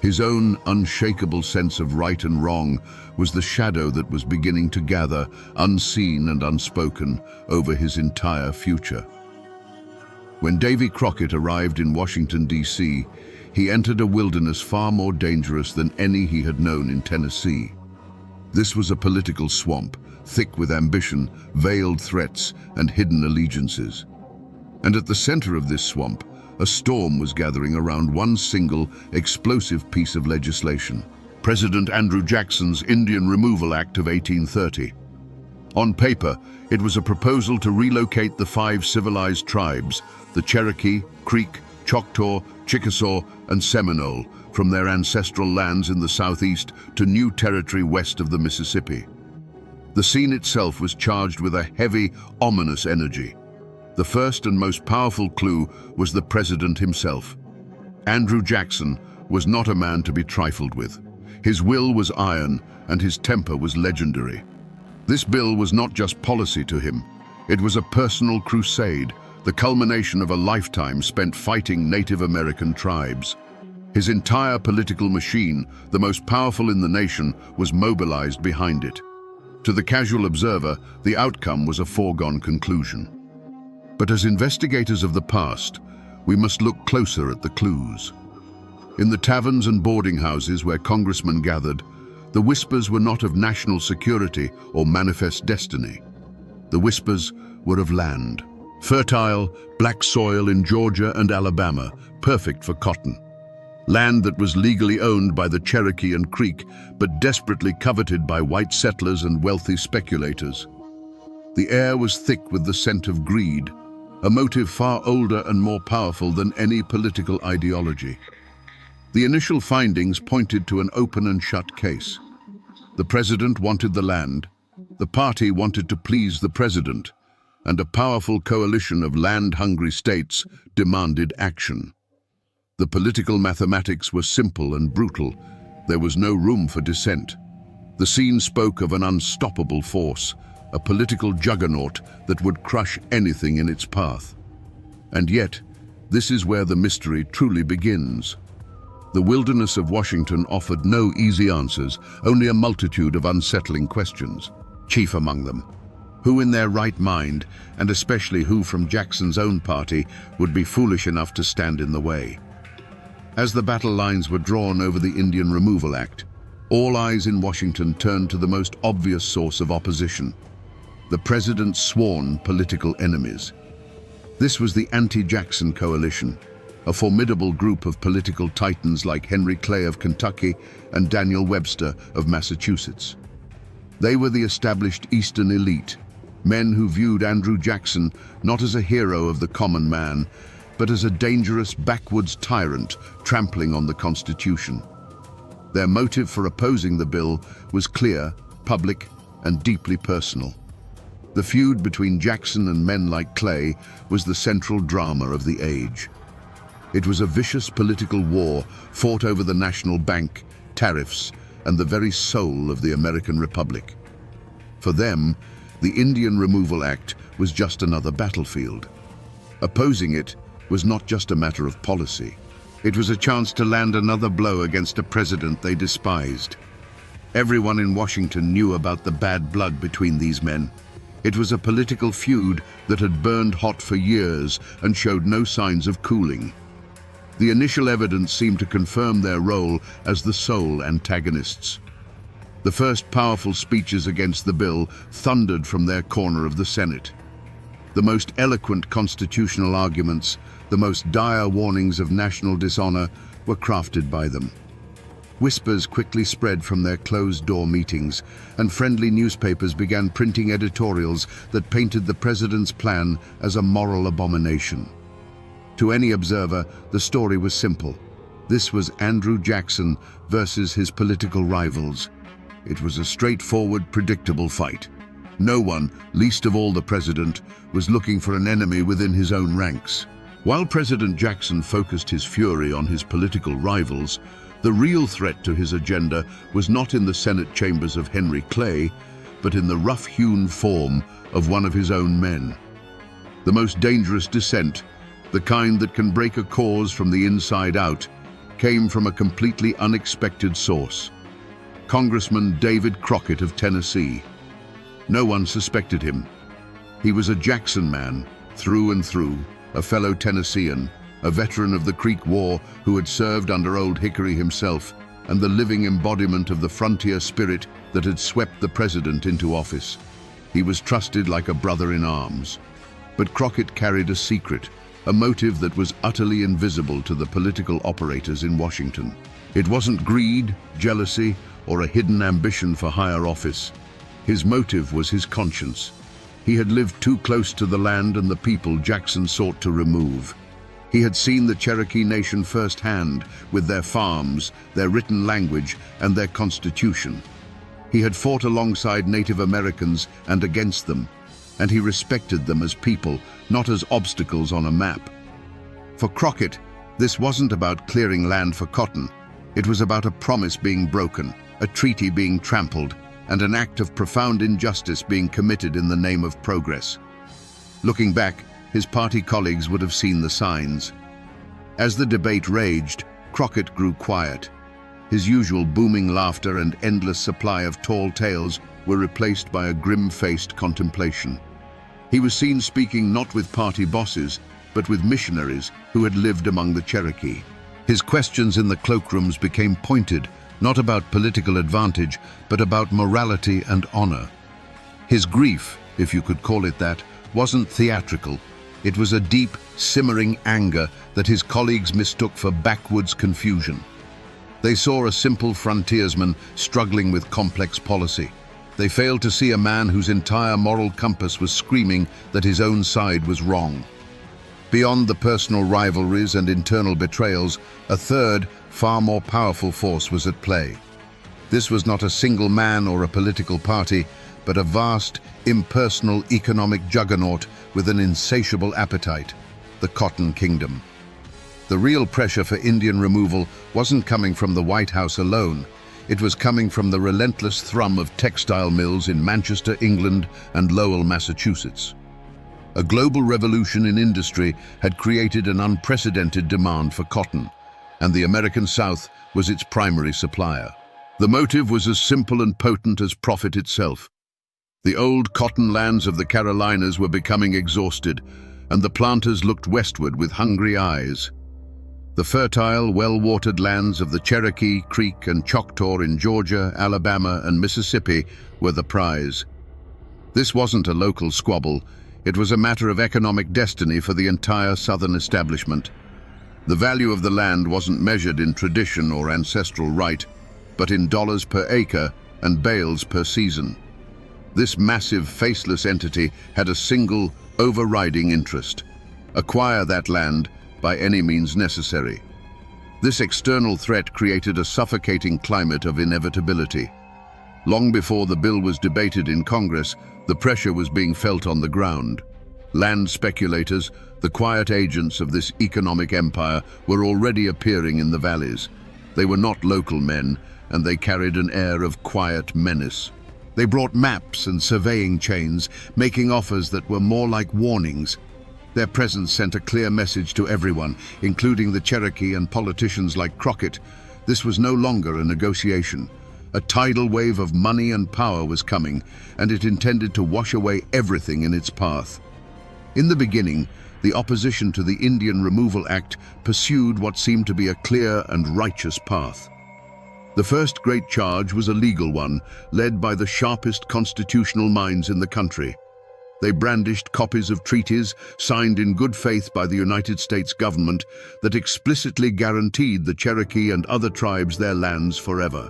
His own unshakable sense of right and wrong was the shadow that was beginning to gather, unseen and unspoken, over his entire future. When Davy Crockett arrived in Washington, D.C., he entered a wilderness far more dangerous than any he had known in Tennessee. This was a political swamp, thick with ambition, veiled threats, and hidden allegiances. And at the center of this swamp, a storm was gathering around one single, explosive piece of legislation: President Andrew Jackson's Indian Removal Act of 1830. On paper, it was a proposal to relocate the 5 civilized tribes, the Cherokee, Creek, Choctaw, Chickasaw, and Seminole, from their ancestral lands in the southeast to new territory west of the Mississippi. The scene itself was charged with a heavy, ominous energy. The first and most powerful clue was the president himself. Andrew Jackson was not a man to be trifled with. His will was iron, and his temper was legendary. This bill was not just policy to him. It was a personal crusade, the culmination of a lifetime spent fighting Native American tribes. His entire political machine, the most powerful in the nation, was mobilized behind it. To the casual observer, the outcome was a foregone conclusion. But as investigators of the past, we must look closer at the clues. In the taverns and boarding houses where congressmen gathered, the whispers were not of national security or manifest destiny. The whispers were of land. Fertile, black soil in Georgia and Alabama, perfect for cotton. Land that was legally owned by the Cherokee and Creek, but desperately coveted by white settlers and wealthy speculators. The air was thick with the scent of greed, a motive far older and more powerful than any political ideology. The initial findings pointed to an open and shut case. The president wanted the land, the party wanted to please the president, and a powerful coalition of land-hungry states demanded action. The political mathematics were simple and brutal. There was no room for dissent. The scene spoke of an unstoppable force, a political juggernaut that would crush anything in its path. And yet, this is where the mystery truly begins. The wilderness of Washington offered no easy answers, only a multitude of unsettling questions. Chief among them, who in their right mind, and especially who from Jackson's own party, would be foolish enough to stand in the way? As the battle lines were drawn over the Indian Removal Act, all eyes in Washington turned to the most obvious source of opposition: the president's sworn political enemies. This was the anti-Jackson coalition, a formidable group of political titans like Henry Clay of Kentucky and Daniel Webster of Massachusetts. They were the established Eastern elite, men who viewed Andrew Jackson not as a hero of the common man, but as a dangerous backwoods tyrant trampling on the Constitution. Their motive for opposing the bill was clear, public, and deeply personal. The feud between Jackson and men like Clay was the central drama of the age. It was a vicious political war fought over the national bank, tariffs, and the very soul of the American Republic. For them, the Indian Removal Act was just another battlefield. Opposing it was not just a matter of policy. It was a chance to land another blow against a president they despised. Everyone in Washington knew about the bad blood between these men. It was a political feud that had burned hot for years and showed no signs of cooling. The initial evidence seemed to confirm their role as the sole antagonists. The first powerful speeches against the bill thundered from their corner of the Senate. The most eloquent constitutional arguments, the most dire warnings of national dishonor, were crafted by them. Whispers quickly spread from their closed-door meetings, and friendly newspapers began printing editorials that painted the president's plan as a moral abomination. To any observer, the story was simple. This was Andrew Jackson versus his political rivals. It was a straightforward, predictable fight. No one, least of all the president, was looking for an enemy within his own ranks. While President Jackson focused his fury on his political rivals, the real threat to his agenda was not in the Senate chambers of Henry Clay, but in the rough-hewn form of one of his own men. The most dangerous dissent, the kind that can break a cause from the inside out, came from a completely unexpected source. Congressman David Crockett of Tennessee. No one suspected him. He was a Jackson man, through and through, a fellow Tennessean, a veteran of the Creek War who had served under Old Hickory himself, and the living embodiment of the frontier spirit that had swept the president into office. He was trusted like a brother in arms. But Crockett carried a secret, a motive that was utterly invisible to the political operators in Washington. It wasn't greed, jealousy, or a hidden ambition for higher office. His motive was his conscience. He had lived too close to the land and the people Jackson sought to remove. He had seen the Cherokee Nation firsthand, with their farms, their written language, and their constitution. He had fought alongside Native Americans and against them, and he respected them as people, not as obstacles on a map. For Crockett, this wasn't about clearing land for cotton. It was about a promise being broken, a treaty being trampled, and an act of profound injustice being committed in the name of progress. Looking back, his party colleagues would have seen the signs. As the debate raged, Crockett grew quiet. His usual booming laughter and endless supply of tall tales were replaced by a grim-faced contemplation. He was seen speaking not with party bosses, but with missionaries who had lived among the Cherokee. His questions in the cloakrooms became pointed, not about political advantage, but about morality and honor. His grief, if you could call it that, wasn't theatrical. It was a deep, simmering anger that his colleagues mistook for backwoods confusion. They saw a simple frontiersman struggling with complex policy. They failed to see a man whose entire moral compass was screaming that his own side was wrong. Beyond the personal rivalries and internal betrayals, a third, far more powerful force was at play. This was not a single man or a political party, but a vast, impersonal economic juggernaut with an insatiable appetite, the Cotton Kingdom. The real pressure for Indian removal wasn't coming from the White House alone. It was coming from the relentless thrum of textile mills in Manchester, England, and Lowell, Massachusetts. A global revolution in industry had created an unprecedented demand for cotton, and the American South was its primary supplier. The motive was as simple and potent as profit itself. The old cotton lands of the Carolinas were becoming exhausted, and the planters looked westward with hungry eyes. The fertile, well-watered lands of the Cherokee, Creek, and Choctaw in Georgia, Alabama, and Mississippi were the prize. This wasn't a local squabble. It was a matter of economic destiny for the entire southern establishment. The value of the land wasn't measured in tradition or ancestral right, but in dollars per acre and bales per season. This massive, faceless entity had a single, overriding interest: acquire that land by any means necessary. This external threat created a suffocating climate of inevitability. Long before the bill was debated in Congress, the pressure was being felt on the ground. Land speculators, the quiet agents of this economic empire, were already appearing in the valleys. They were not local men, and they carried an air of quiet menace. They brought maps and surveying chains, making offers that were more like warnings. Their presence sent a clear message to everyone, including the Cherokee and politicians like Crockett. This was no longer a negotiation. A tidal wave of money and power was coming, and it intended to wash away everything in its path. In the beginning, the opposition to the Indian Removal Act pursued what seemed to be a clear and righteous path. The first great charge was a legal one, led by the sharpest constitutional minds in the country. They brandished copies of treaties signed in good faith by the United States government that explicitly guaranteed the Cherokee and other tribes their lands forever.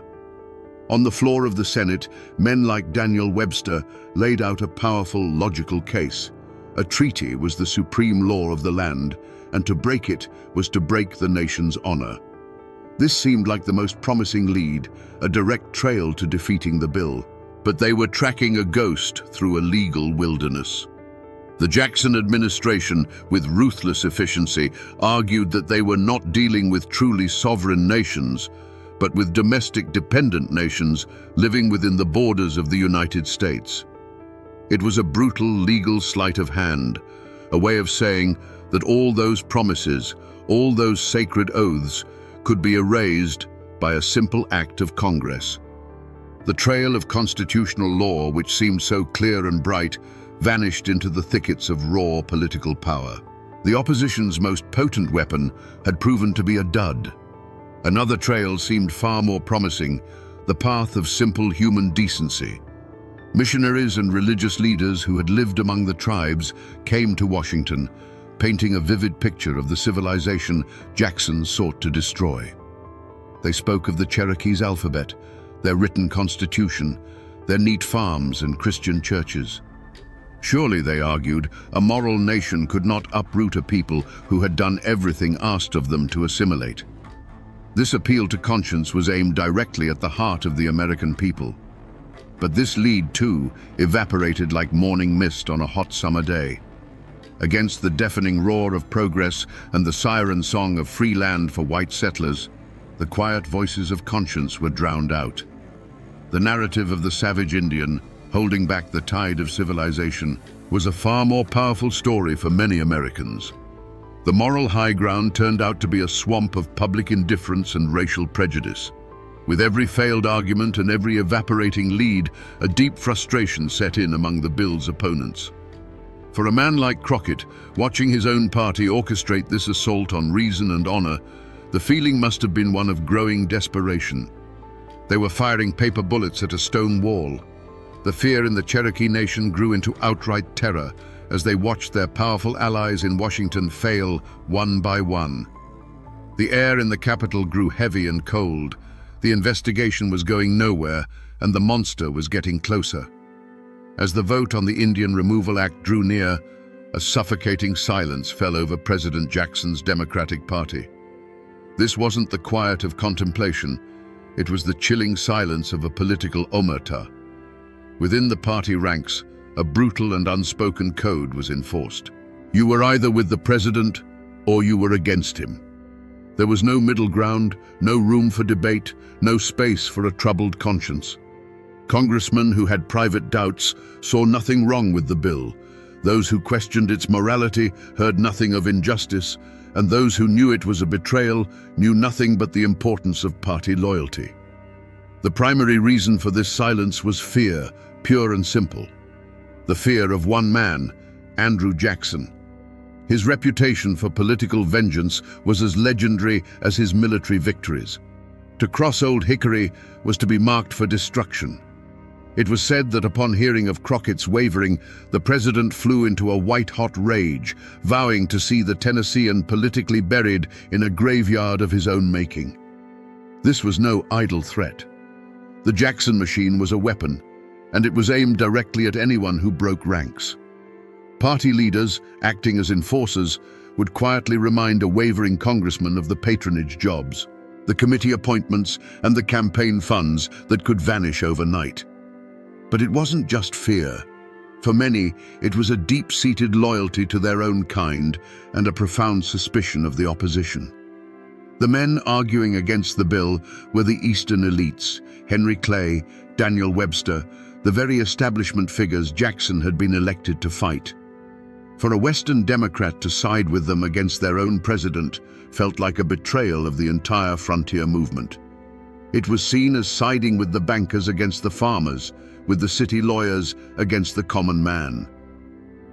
On the floor of the Senate, men like Daniel Webster laid out a powerful, logical case. A treaty was the supreme law of the land, and to break it was to break the nation's honor. This seemed like the most promising lead, a direct trail to defeating the bill. But they were tracking a ghost through a legal wilderness. The Jackson administration, with ruthless efficiency, argued that they were not dealing with truly sovereign nations, but with domestic dependent nations living within the borders of the United States. It was a brutal legal sleight of hand, a way of saying that all those promises, all those sacred oaths, could be erased by a simple act of Congress. The trail of constitutional law, which seemed so clear and bright, vanished into the thickets of raw political power. The opposition's most potent weapon had proven to be a dud. Another trail seemed far more promising, the path of simple human decency. Missionaries and religious leaders who had lived among the tribes came to Washington, painting a vivid picture of the civilization Jackson sought to destroy. They spoke of the Cherokee's alphabet, their written constitution, their neat farms and Christian churches. Surely, they argued, a moral nation could not uproot a people who had done everything asked of them to assimilate. This appeal to conscience was aimed directly at the heart of the American people. But this lead, too, evaporated like morning mist on a hot summer day. Against the deafening roar of progress and the siren song of free land for white settlers, the quiet voices of conscience were drowned out. The narrative of the savage Indian, holding back the tide of civilization, was a far more powerful story for many Americans. The moral high ground turned out to be a swamp of public indifference and racial prejudice. With every failed argument and every evaporating lead, a deep frustration set in among the bill's opponents. For a man like Crockett, watching his own party orchestrate this assault on reason and honor, the feeling must have been one of growing desperation. They were firing paper bullets at a stone wall. The fear in the Cherokee Nation grew into outright terror as they watched their powerful allies in Washington fail one by one. The air in the capital grew heavy and cold. The investigation was going nowhere, and the monster was getting closer. As the vote on the Indian Removal Act drew near, a suffocating silence fell over President Jackson's Democratic Party. This wasn't the quiet of contemplation, it was the chilling silence of a political omerta. Within the party ranks, a brutal and unspoken code was enforced. You were either with the president or you were against him. There was no middle ground, no room for debate, no space for a troubled conscience. Congressmen who had private doubts saw nothing wrong with the bill. Those who questioned its morality heard nothing of injustice, and those who knew it was a betrayal knew nothing but the importance of party loyalty. The primary reason for this silence was fear, pure and simple. The fear of one man, Andrew Jackson. His reputation for political vengeance was as legendary as his military victories. To cross Old Hickory was to be marked for destruction. It was said that upon hearing of Crockett's wavering, the president flew into a white-hot rage, vowing to see the Tennessean politically buried in a graveyard of his own making. This was no idle threat. The Jackson machine was a weapon, and it was aimed directly at anyone who broke ranks. Party leaders, acting as enforcers, would quietly remind a wavering congressman of the patronage jobs, the committee appointments, and the campaign funds that could vanish overnight. But it wasn't just fear. For many, it was a deep-seated loyalty to their own kind and a profound suspicion of the opposition. The men arguing against the bill were the Eastern elites, Henry Clay, Daniel Webster, the very establishment figures Jackson had been elected to fight. For a Western Democrat to side with them against their own president felt like a betrayal of the entire frontier movement. It was seen as siding with the bankers against the farmers, with the city lawyers against the common man.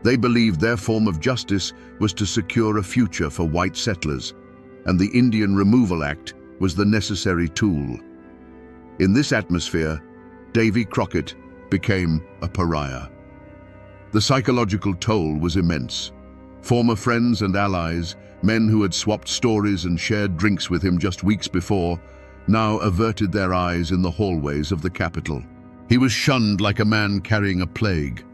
They believed their form of justice was to secure a future for white settlers, and the Indian Removal Act was the necessary tool. In this atmosphere, Davy Crockett became a pariah. The psychological toll was immense. Former friends and allies, men who had swapped stories and shared drinks with him just weeks before, now averted their eyes in the hallways of the capital. He was shunned like a man carrying a plague.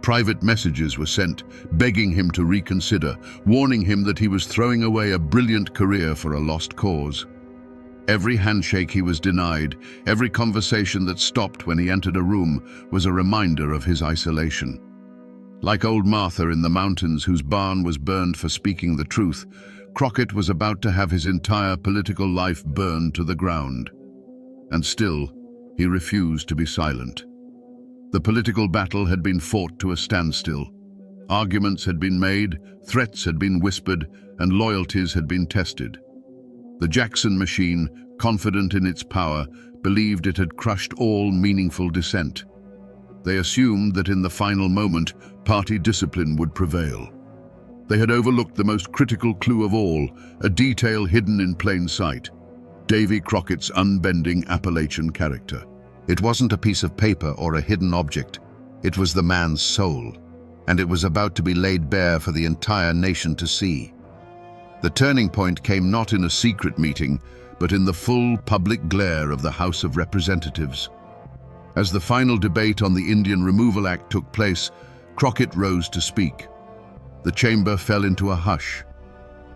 Private messages were sent, begging him to reconsider, warning him that he was throwing away a brilliant career for a lost cause. Every handshake he was denied, every conversation that stopped when he entered a room was a reminder of his isolation. Like old Martha in the mountains whose barn was burned for speaking the truth, Crockett was about to have his entire political life burned to the ground. And still, he refused to be silent. The political battle had been fought to a standstill. Arguments had been made, threats had been whispered, and loyalties had been tested. The Jackson machine, confident in its power, believed it had crushed all meaningful dissent. They assumed that in the final moment, party discipline would prevail. They had overlooked the most critical clue of all, a detail hidden in plain sight: Davy Crockett's unbending Appalachian character. It wasn't a piece of paper or a hidden object. It was the man's soul, and it was about to be laid bare for the entire nation to see. The turning point came not in a secret meeting, but in the full public glare of the House of Representatives. As the final debate on the Indian Removal Act took place, Crockett rose to speak. The chamber fell into a hush.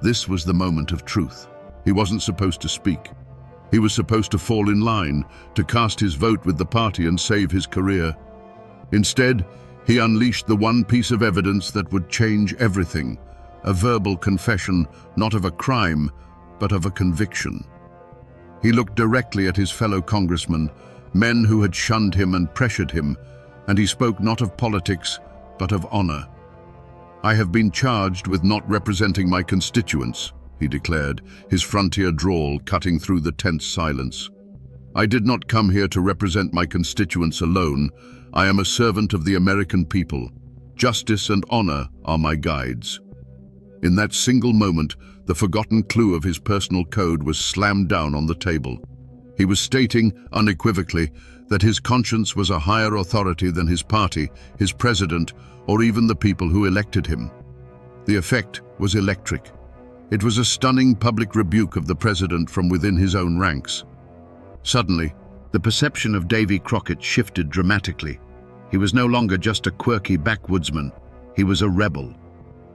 This was the moment of truth. He wasn't supposed to speak. He was supposed to fall in line, to cast his vote with the party and save his career. Instead, he unleashed the one piece of evidence that would change everything, a verbal confession not of a crime, but of a conviction. He looked directly at his fellow congressmen, men who had shunned him and pressured him, and he spoke not of politics, but of honor. "I have been charged with not representing my constituents," he declared, his frontier drawl cutting through the tense silence. "I did not come here to represent my constituents alone. I am a servant of the American people. Justice and honor are my guides." In that single moment, the forgotten clue of his personal code was slammed down on the table. He was stating, unequivocally, that his conscience was a higher authority than his party, his president, or even the people who elected him. The effect was electric. It was a stunning public rebuke of the president from within his own ranks. Suddenly, the perception of Davy Crockett shifted dramatically. He was no longer just a quirky backwoodsman. He was a rebel.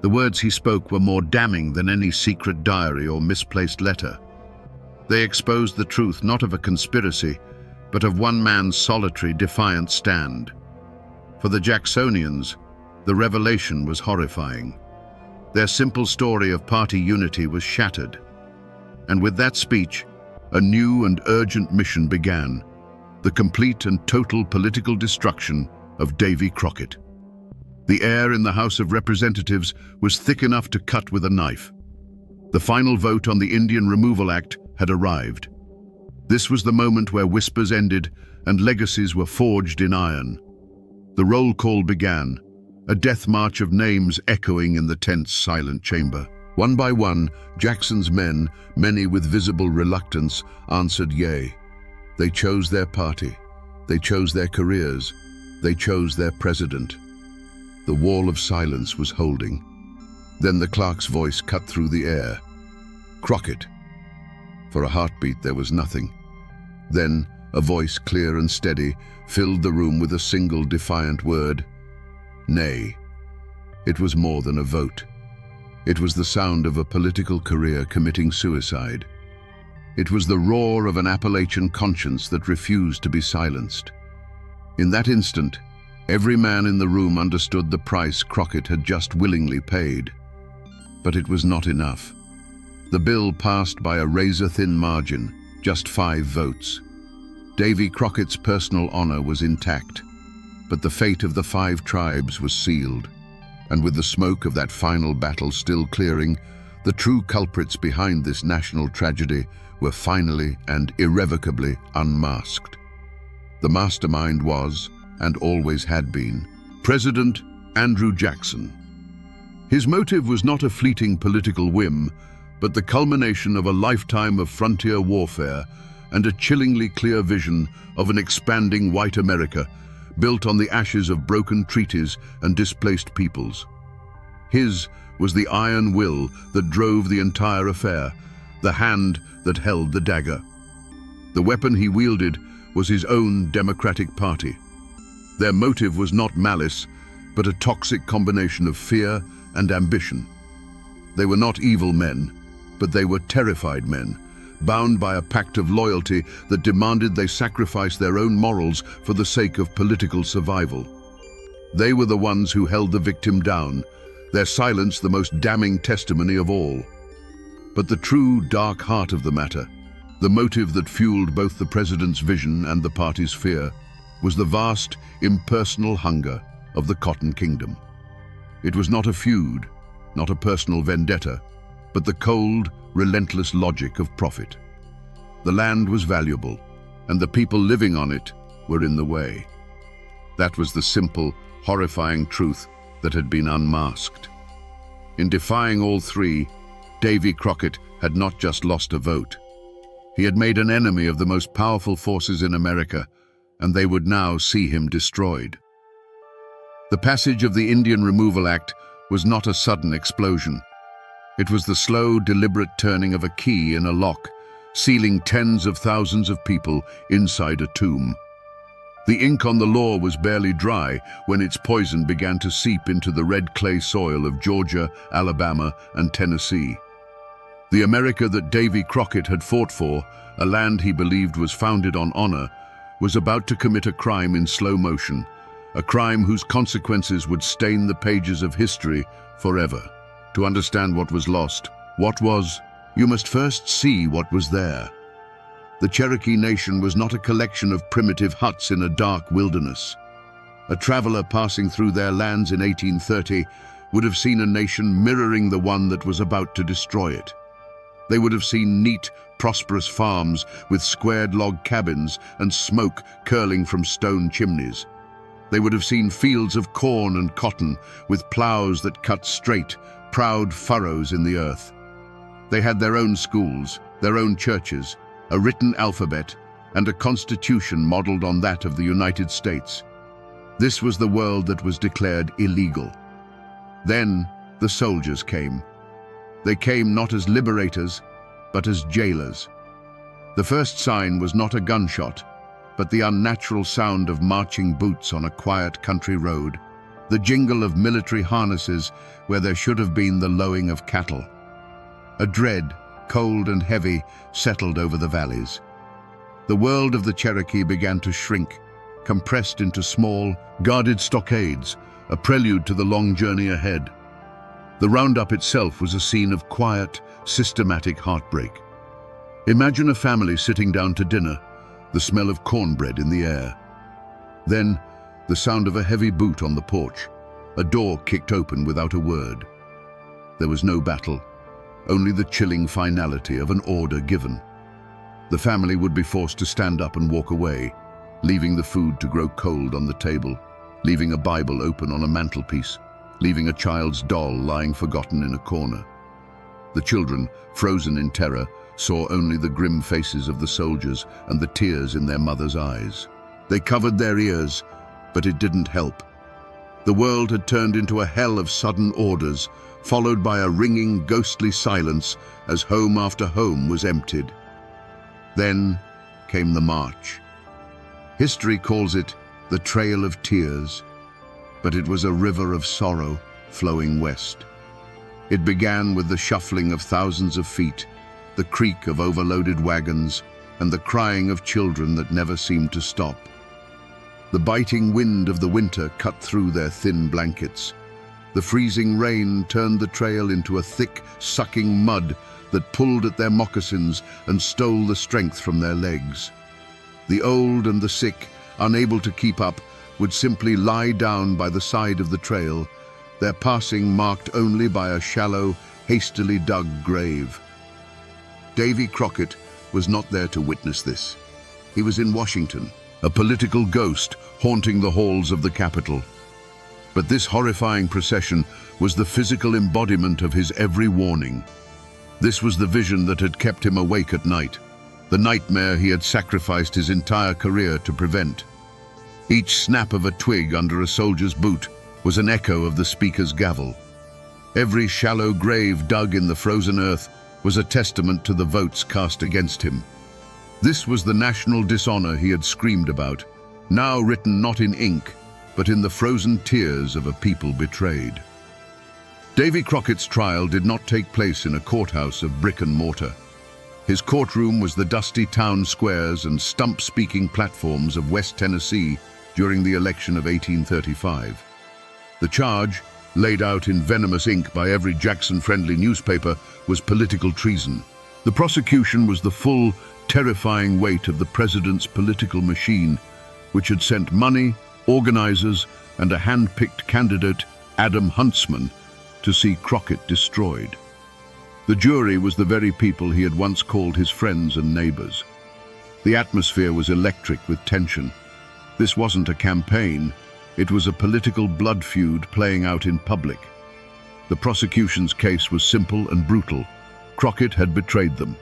The words he spoke were more damning than any secret diary or misplaced letter. They exposed the truth not of a conspiracy, but of one man's solitary, defiant stand. For the Jacksonians, the revelation was horrifying. Their simple story of party unity was shattered. And with that speech, a new and urgent mission began: the complete and total political destruction of Davy Crockett. The air in the House of Representatives was thick enough to cut with a knife. The final vote on the Indian Removal Act had arrived. This was the moment where whispers ended and legacies were forged in iron. The roll call began, a death march of names echoing in the tense, silent chamber. One by one, Jackson's men, many with visible reluctance, answered yea. They chose their party. They chose their careers. They chose their president. The wall of silence was holding. Then the clerk's voice cut through the air. "Crockett." For a heartbeat there was nothing. Then a voice, clear and steady, filled the room with a single defiant word. "Nay." It was more than a vote. It was the sound of a political career committing suicide. It was the roar of an Appalachian conscience that refused to be silenced. In that instant, every man in the room understood the price Crockett had just willingly paid. But it was not enough. The bill passed by a razor-thin margin, just 5 votes. Davy Crockett's personal honor was intact, but the fate of the 5 tribes was sealed. And with the smoke of that final battle still clearing, the true culprits behind this national tragedy were finally and irrevocably unmasked. The mastermind was, and always had been, President Andrew Jackson. His motive was not a fleeting political whim, but the culmination of a lifetime of frontier warfare and a chillingly clear vision of an expanding white America built on the ashes of broken treaties and displaced peoples. His was the iron will that drove the entire affair, the hand that held the dagger. The weapon he wielded was his own Democratic Party. Their motive was not malice, but a toxic combination of fear and ambition. They were not evil men, but they were terrified men, bound by a pact of loyalty that demanded they sacrifice their own morals for the sake of political survival. They were the ones who held the victim down, their silence the most damning testimony of all. But the true dark heart of the matter, the motive that fueled both the president's vision and the party's fear, was the vast, impersonal hunger of the Cotton Kingdom. It was not a feud, not a personal vendetta, but the cold, relentless logic of profit. The land was valuable, and the people living on it were in the way. That was the simple, horrifying truth that had been unmasked. In defying all 3, Davy Crockett had not just lost a vote. He had made an enemy of the most powerful forces in America, and they would now see him destroyed. The passage of the Indian Removal Act was not a sudden explosion. It was the slow, deliberate turning of a key in a lock, sealing tens of thousands of people inside a tomb. The ink on the law was barely dry when its poison began to seep into the red clay soil of Georgia, Alabama, and Tennessee. The America that Davy Crockett had fought for, a land he believed was founded on honor, was about to commit a crime in slow motion, a crime whose consequences would stain the pages of history forever. To understand what was lost, what was, you must first see what was there. The Cherokee Nation was not a collection of primitive huts in a dark wilderness. A traveler passing through their lands in 1830 would have seen a nation mirroring the one that was about to destroy it. They would have seen neat, prosperous farms with squared log cabins and smoke curling from stone chimneys. They would have seen fields of corn and cotton with plows that cut straight, proud furrows in the earth. They had their own schools, their own churches, a written alphabet, and a constitution modeled on that of the United States. This was the world that was declared illegal. Then the soldiers came. They came not as liberators, but as jailers. The first sign was not a gunshot, but the unnatural sound of marching boots on a quiet country road, the jingle of military harnesses where there should have been the lowing of cattle. A dread, cold and heavy, settled over the valleys. The world of the Cherokee began to shrink, compressed into small, guarded stockades, a prelude to the long journey ahead. The roundup itself was a scene of quiet, systematic heartbreak. Imagine a family sitting down to dinner, the smell of cornbread in the air. Then, the sound of a heavy boot on the porch, a door kicked open without a word. There was no battle, only the chilling finality of an order given. The family would be forced to stand up and walk away, leaving the food to grow cold on the table, leaving a Bible open on a mantelpiece, leaving a child's doll lying forgotten in a corner. The children, frozen in terror, saw only the grim faces of the soldiers and the tears in their mothers' eyes. They covered their ears, but it didn't help. The world had turned into a hell of sudden orders, followed by a ringing, ghostly silence as home after home was emptied. Then came the march. History calls it the Trail of Tears, but it was a river of sorrow flowing west. It began with the shuffling of thousands of feet, the creak of overloaded wagons, and the crying of children that never seemed to stop. The biting wind of the winter cut through their thin blankets. The freezing rain turned the trail into a thick, sucking mud that pulled at their moccasins and stole the strength from their legs. The old and the sick, unable to keep up, would simply lie down by the side of the trail, their passing marked only by a shallow, hastily dug grave. Davy Crockett was not there to witness this. He was in Washington, a political ghost haunting the halls of the Capitol. But this horrifying procession was the physical embodiment of his every warning. This was the vision that had kept him awake at night, the nightmare he had sacrificed his entire career to prevent. Each snap of a twig under a soldier's boot was an echo of the speaker's gavel. Every shallow grave dug in the frozen earth was a testament to the votes cast against him. This was the national dishonor he had screamed about, now written not in ink, but in the frozen tears of a people betrayed. Davy Crockett's trial did not take place in a courthouse of brick and mortar. His courtroom was the dusty town squares and stump-speaking platforms of West Tennessee during the election of 1835. The charge, laid out in venomous ink by every Jackson-friendly newspaper, was political treason. The prosecution was the full, terrifying weight of the president's political machine, which had sent money, organizers, and a hand-picked candidate, Adam Huntsman, to see Crockett destroyed. The jury was the very people he had once called his friends and neighbors. The atmosphere was electric with tension. This wasn't a campaign, it was a political blood feud playing out in public. The prosecution's case was simple and brutal. Crockett had betrayed them.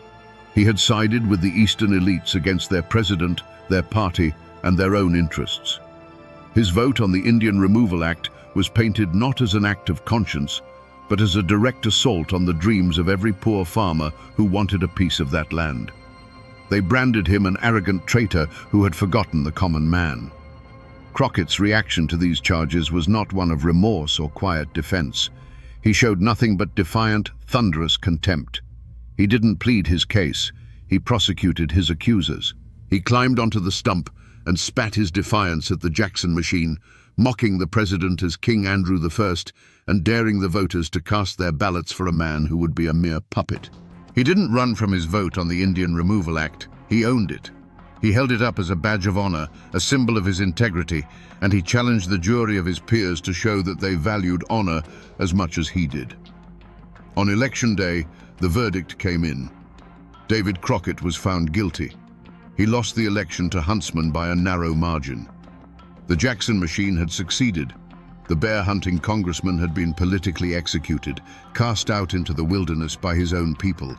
He had sided with the Eastern elites against their president, their party, and their own interests. His vote on the Indian Removal Act was painted not as an act of conscience, but as a direct assault on the dreams of every poor farmer who wanted a piece of that land. They branded him an arrogant traitor who had forgotten the common man. Crockett's reaction to these charges was not one of remorse or quiet defense. He showed nothing but defiant, thunderous contempt. He didn't plead his case, he prosecuted his accusers. He climbed onto the stump and spat his defiance at the Jackson machine, mocking the president as King Andrew I and daring the voters to cast their ballots for a man who would be a mere puppet. He didn't run from his vote on the Indian Removal Act, he owned it. He held it up as a badge of honor, a symbol of his integrity, and he challenged the jury of his peers to show that they valued honor as much as he did. On election day, the verdict came in. David Crockett was found guilty. He lost the election to Huntsman by a narrow margin. The Jackson machine had succeeded. The bear-hunting congressman had been politically executed, cast out into the wilderness by his own people.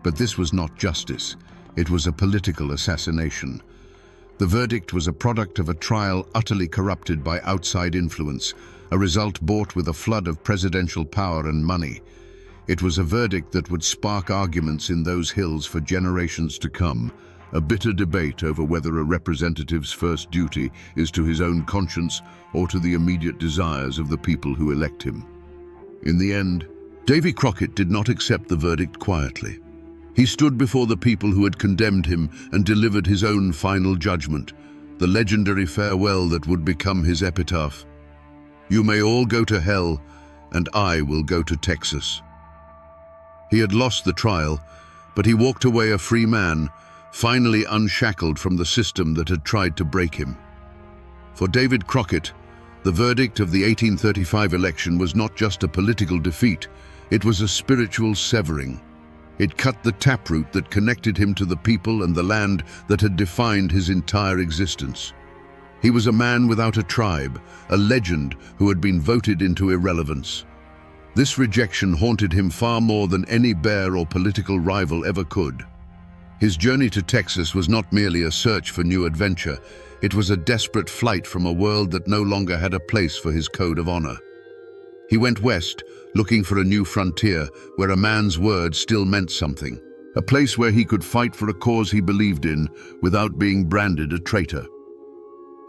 But this was not justice. It was a political assassination. The verdict was a product of a trial utterly corrupted by outside influence, a result bought with a flood of presidential power and money. It was a verdict that would spark arguments in those hills for generations to come, a bitter debate over whether a representative's first duty is to his own conscience or to the immediate desires of the people who elect him. In the end, Davy Crockett did not accept the verdict quietly. He stood before the people who had condemned him and delivered his own final judgment, the legendary farewell that would become his epitaph. "You may all go to hell, and I will go to Texas." He had lost the trial, but he walked away a free man, finally unshackled from the system that had tried to break him. For David Crockett, the verdict of the 1835 election was not just a political defeat, it was a spiritual severing. It cut the taproot that connected him to the people and the land that had defined his entire existence. He was a man without a tribe, a legend who had been voted into irrelevance. This rejection haunted him far more than any bear or political rival ever could. His journey to Texas was not merely a search for new adventure, It was a desperate flight from a world that no longer had a place for his code of honor. He went west, looking for a new frontier where a man's word still meant something, a place where he could fight for a cause he believed in without being branded a traitor.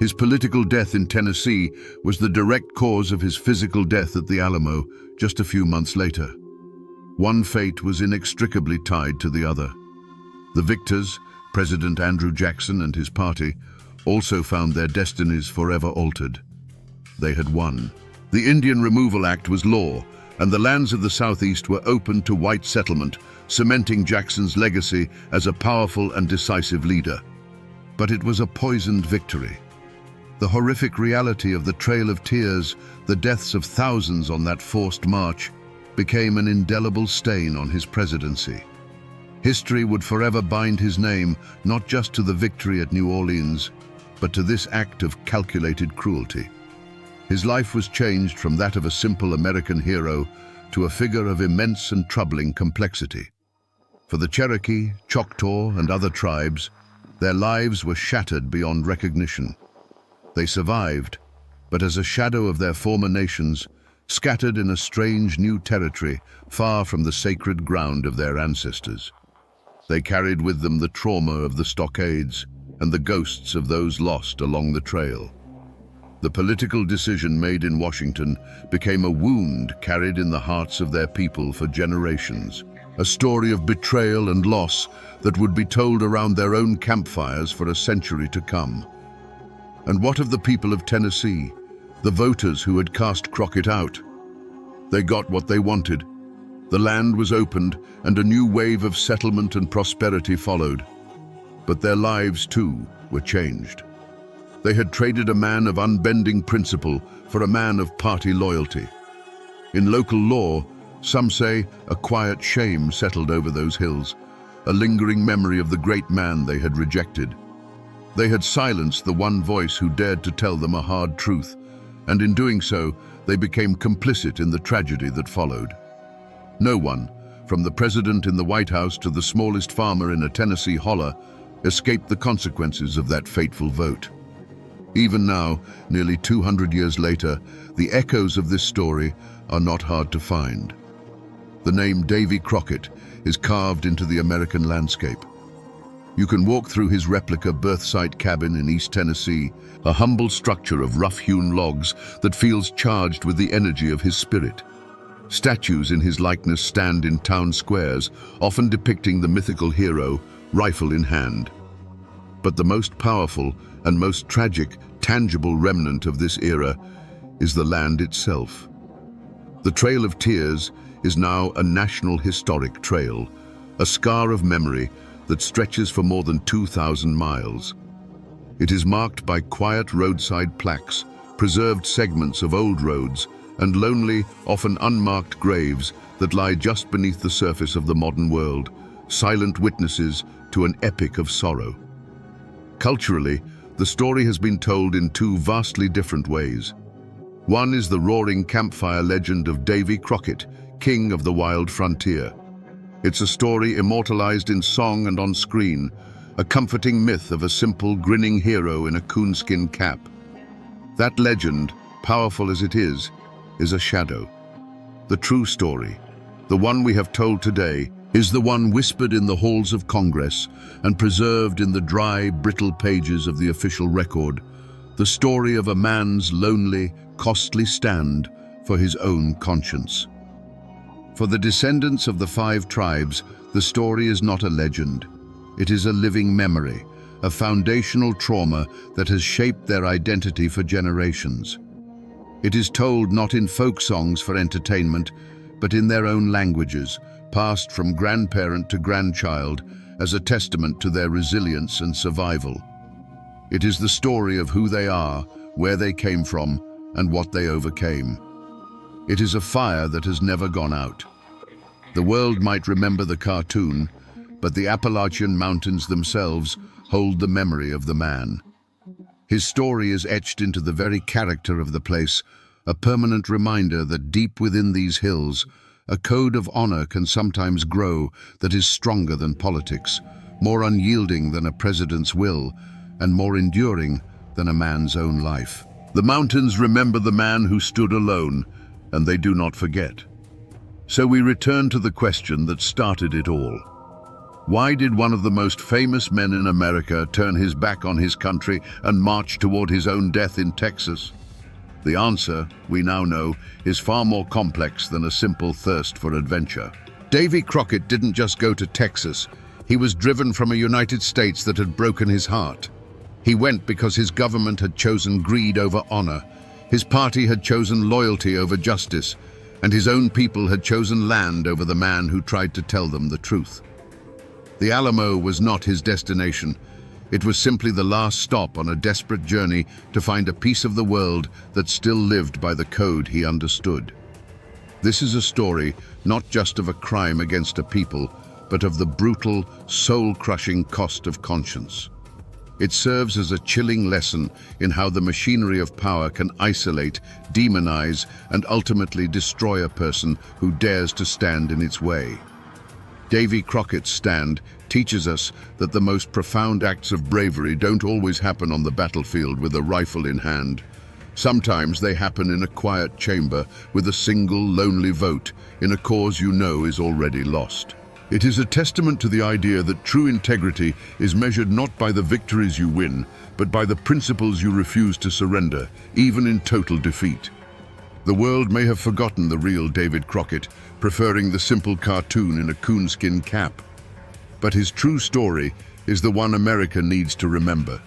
His political death in Tennessee was the direct cause of his physical death at the Alamo just a few months later. One fate was inextricably tied to the other. The victors, President Andrew Jackson and his party, also found their destinies forever altered. They had won. The Indian Removal Act was law, and the lands of the Southeast were open to white settlement, cementing Jackson's legacy as a powerful and decisive leader. But it was a poisoned victory. The horrific reality of the Trail of Tears, the deaths of thousands on that forced march, became an indelible stain on his presidency. History would forever bind his name not just to the victory at New Orleans, but to this act of calculated cruelty. His life was changed from that of a simple American hero to a figure of immense and troubling complexity. For the Cherokee, Choctaw, and other tribes, their lives were shattered beyond recognition. They survived, but as a shadow of their former nations, scattered in a strange new territory far from the sacred ground of their ancestors. They carried with them the trauma of the stockades and the ghosts of those lost along the trail. The political decision made in Washington became a wound carried in the hearts of their people for generations, a story of betrayal and loss that would be told around their own campfires for a century to come. And what of the people of Tennessee, the voters who had cast Crockett out? They got what they wanted. The land was opened and a new wave of settlement and prosperity followed. But their lives, too, were changed. They had traded a man of unbending principle for a man of party loyalty. In local law, some say a quiet shame settled over those hills, a lingering memory of the great man they had rejected. They had silenced the one voice who dared to tell them a hard truth, and in doing so, they became complicit in the tragedy that followed. No one, from the president in the White House to the smallest farmer in a Tennessee holler, escaped the consequences of that fateful vote. Even now, nearly 200 years later, the echoes of this story are not hard to find. The name Davy Crockett is carved into the American landscape. You can walk through his replica birthsite cabin in East Tennessee, a humble structure of rough-hewn logs that feels charged with the energy of his spirit. Statues in his likeness stand in town squares, often depicting the mythical hero, rifle in hand. But the most powerful and most tragic, tangible remnant of this era is the land itself. The Trail of Tears is now a national historic trail, a scar of memory that stretches for more than 2,000 miles. It is marked by quiet roadside plaques, preserved segments of old roads, and lonely, often unmarked graves that lie just beneath the surface of the modern world, silent witnesses to an epic of sorrow. Culturally, the story has been told in two vastly different ways. One is the roaring campfire legend of Davy Crockett, king of the wild frontier. It's a story immortalized in song and on screen, a comforting myth of a simple, grinning hero in a coonskin cap. That legend, powerful as it is a shadow. The true story, the one we have told today, is the one whispered in the halls of Congress and preserved in the dry, brittle pages of the official record, the story of a man's lonely, costly stand for his own conscience. For the descendants of the 5 tribes, the story is not a legend. It is a living memory, a foundational trauma that has shaped their identity for generations. It is told not in folk songs for entertainment, but in their own languages, passed from grandparent to grandchild as a testament to their resilience and survival. It is the story of who they are, where they came from, and what they overcame. It is a fire that has never gone out. The world might remember the cartoon, but the Appalachian mountains themselves hold the memory of the man. His story is etched into the very character of the place, a permanent reminder that deep within these hills, a code of honor can sometimes grow that is stronger than politics, more unyielding than a president's will, and more enduring than a man's own life. The mountains remember the man who stood alone, and they do not forget. So we return to the question that started it all. Why did one of the most famous men in America turn his back on his country and march toward his own death in Texas? The answer, we now know, is far more complex than a simple thirst for adventure. Davy Crockett didn't just go to Texas. He was driven from a United States that had broken his heart. He went because his government had chosen greed over honor, his party had chosen loyalty over justice, and his own people had chosen land over the man who tried to tell them the truth. The Alamo was not his destination. It was simply the last stop on a desperate journey to find a piece of the world that still lived by the code he understood. This is a story not just of a crime against a people, but of the brutal, soul-crushing cost of conscience. It serves as a chilling lesson in how the machinery of power can isolate, demonize, and ultimately destroy a person who dares to stand in its way. Davy Crockett's stand teaches us that the most profound acts of bravery don't always happen on the battlefield with a rifle in hand. Sometimes they happen in a quiet chamber with a single lonely vote in a cause you know is already lost. It is a testament to the idea that true integrity is measured not by the victories you win, but by the principles you refuse to surrender, even in total defeat. The world may have forgotten the real David Crockett, preferring the simple cartoon in a coonskin cap. But his true story is the one America needs to remember.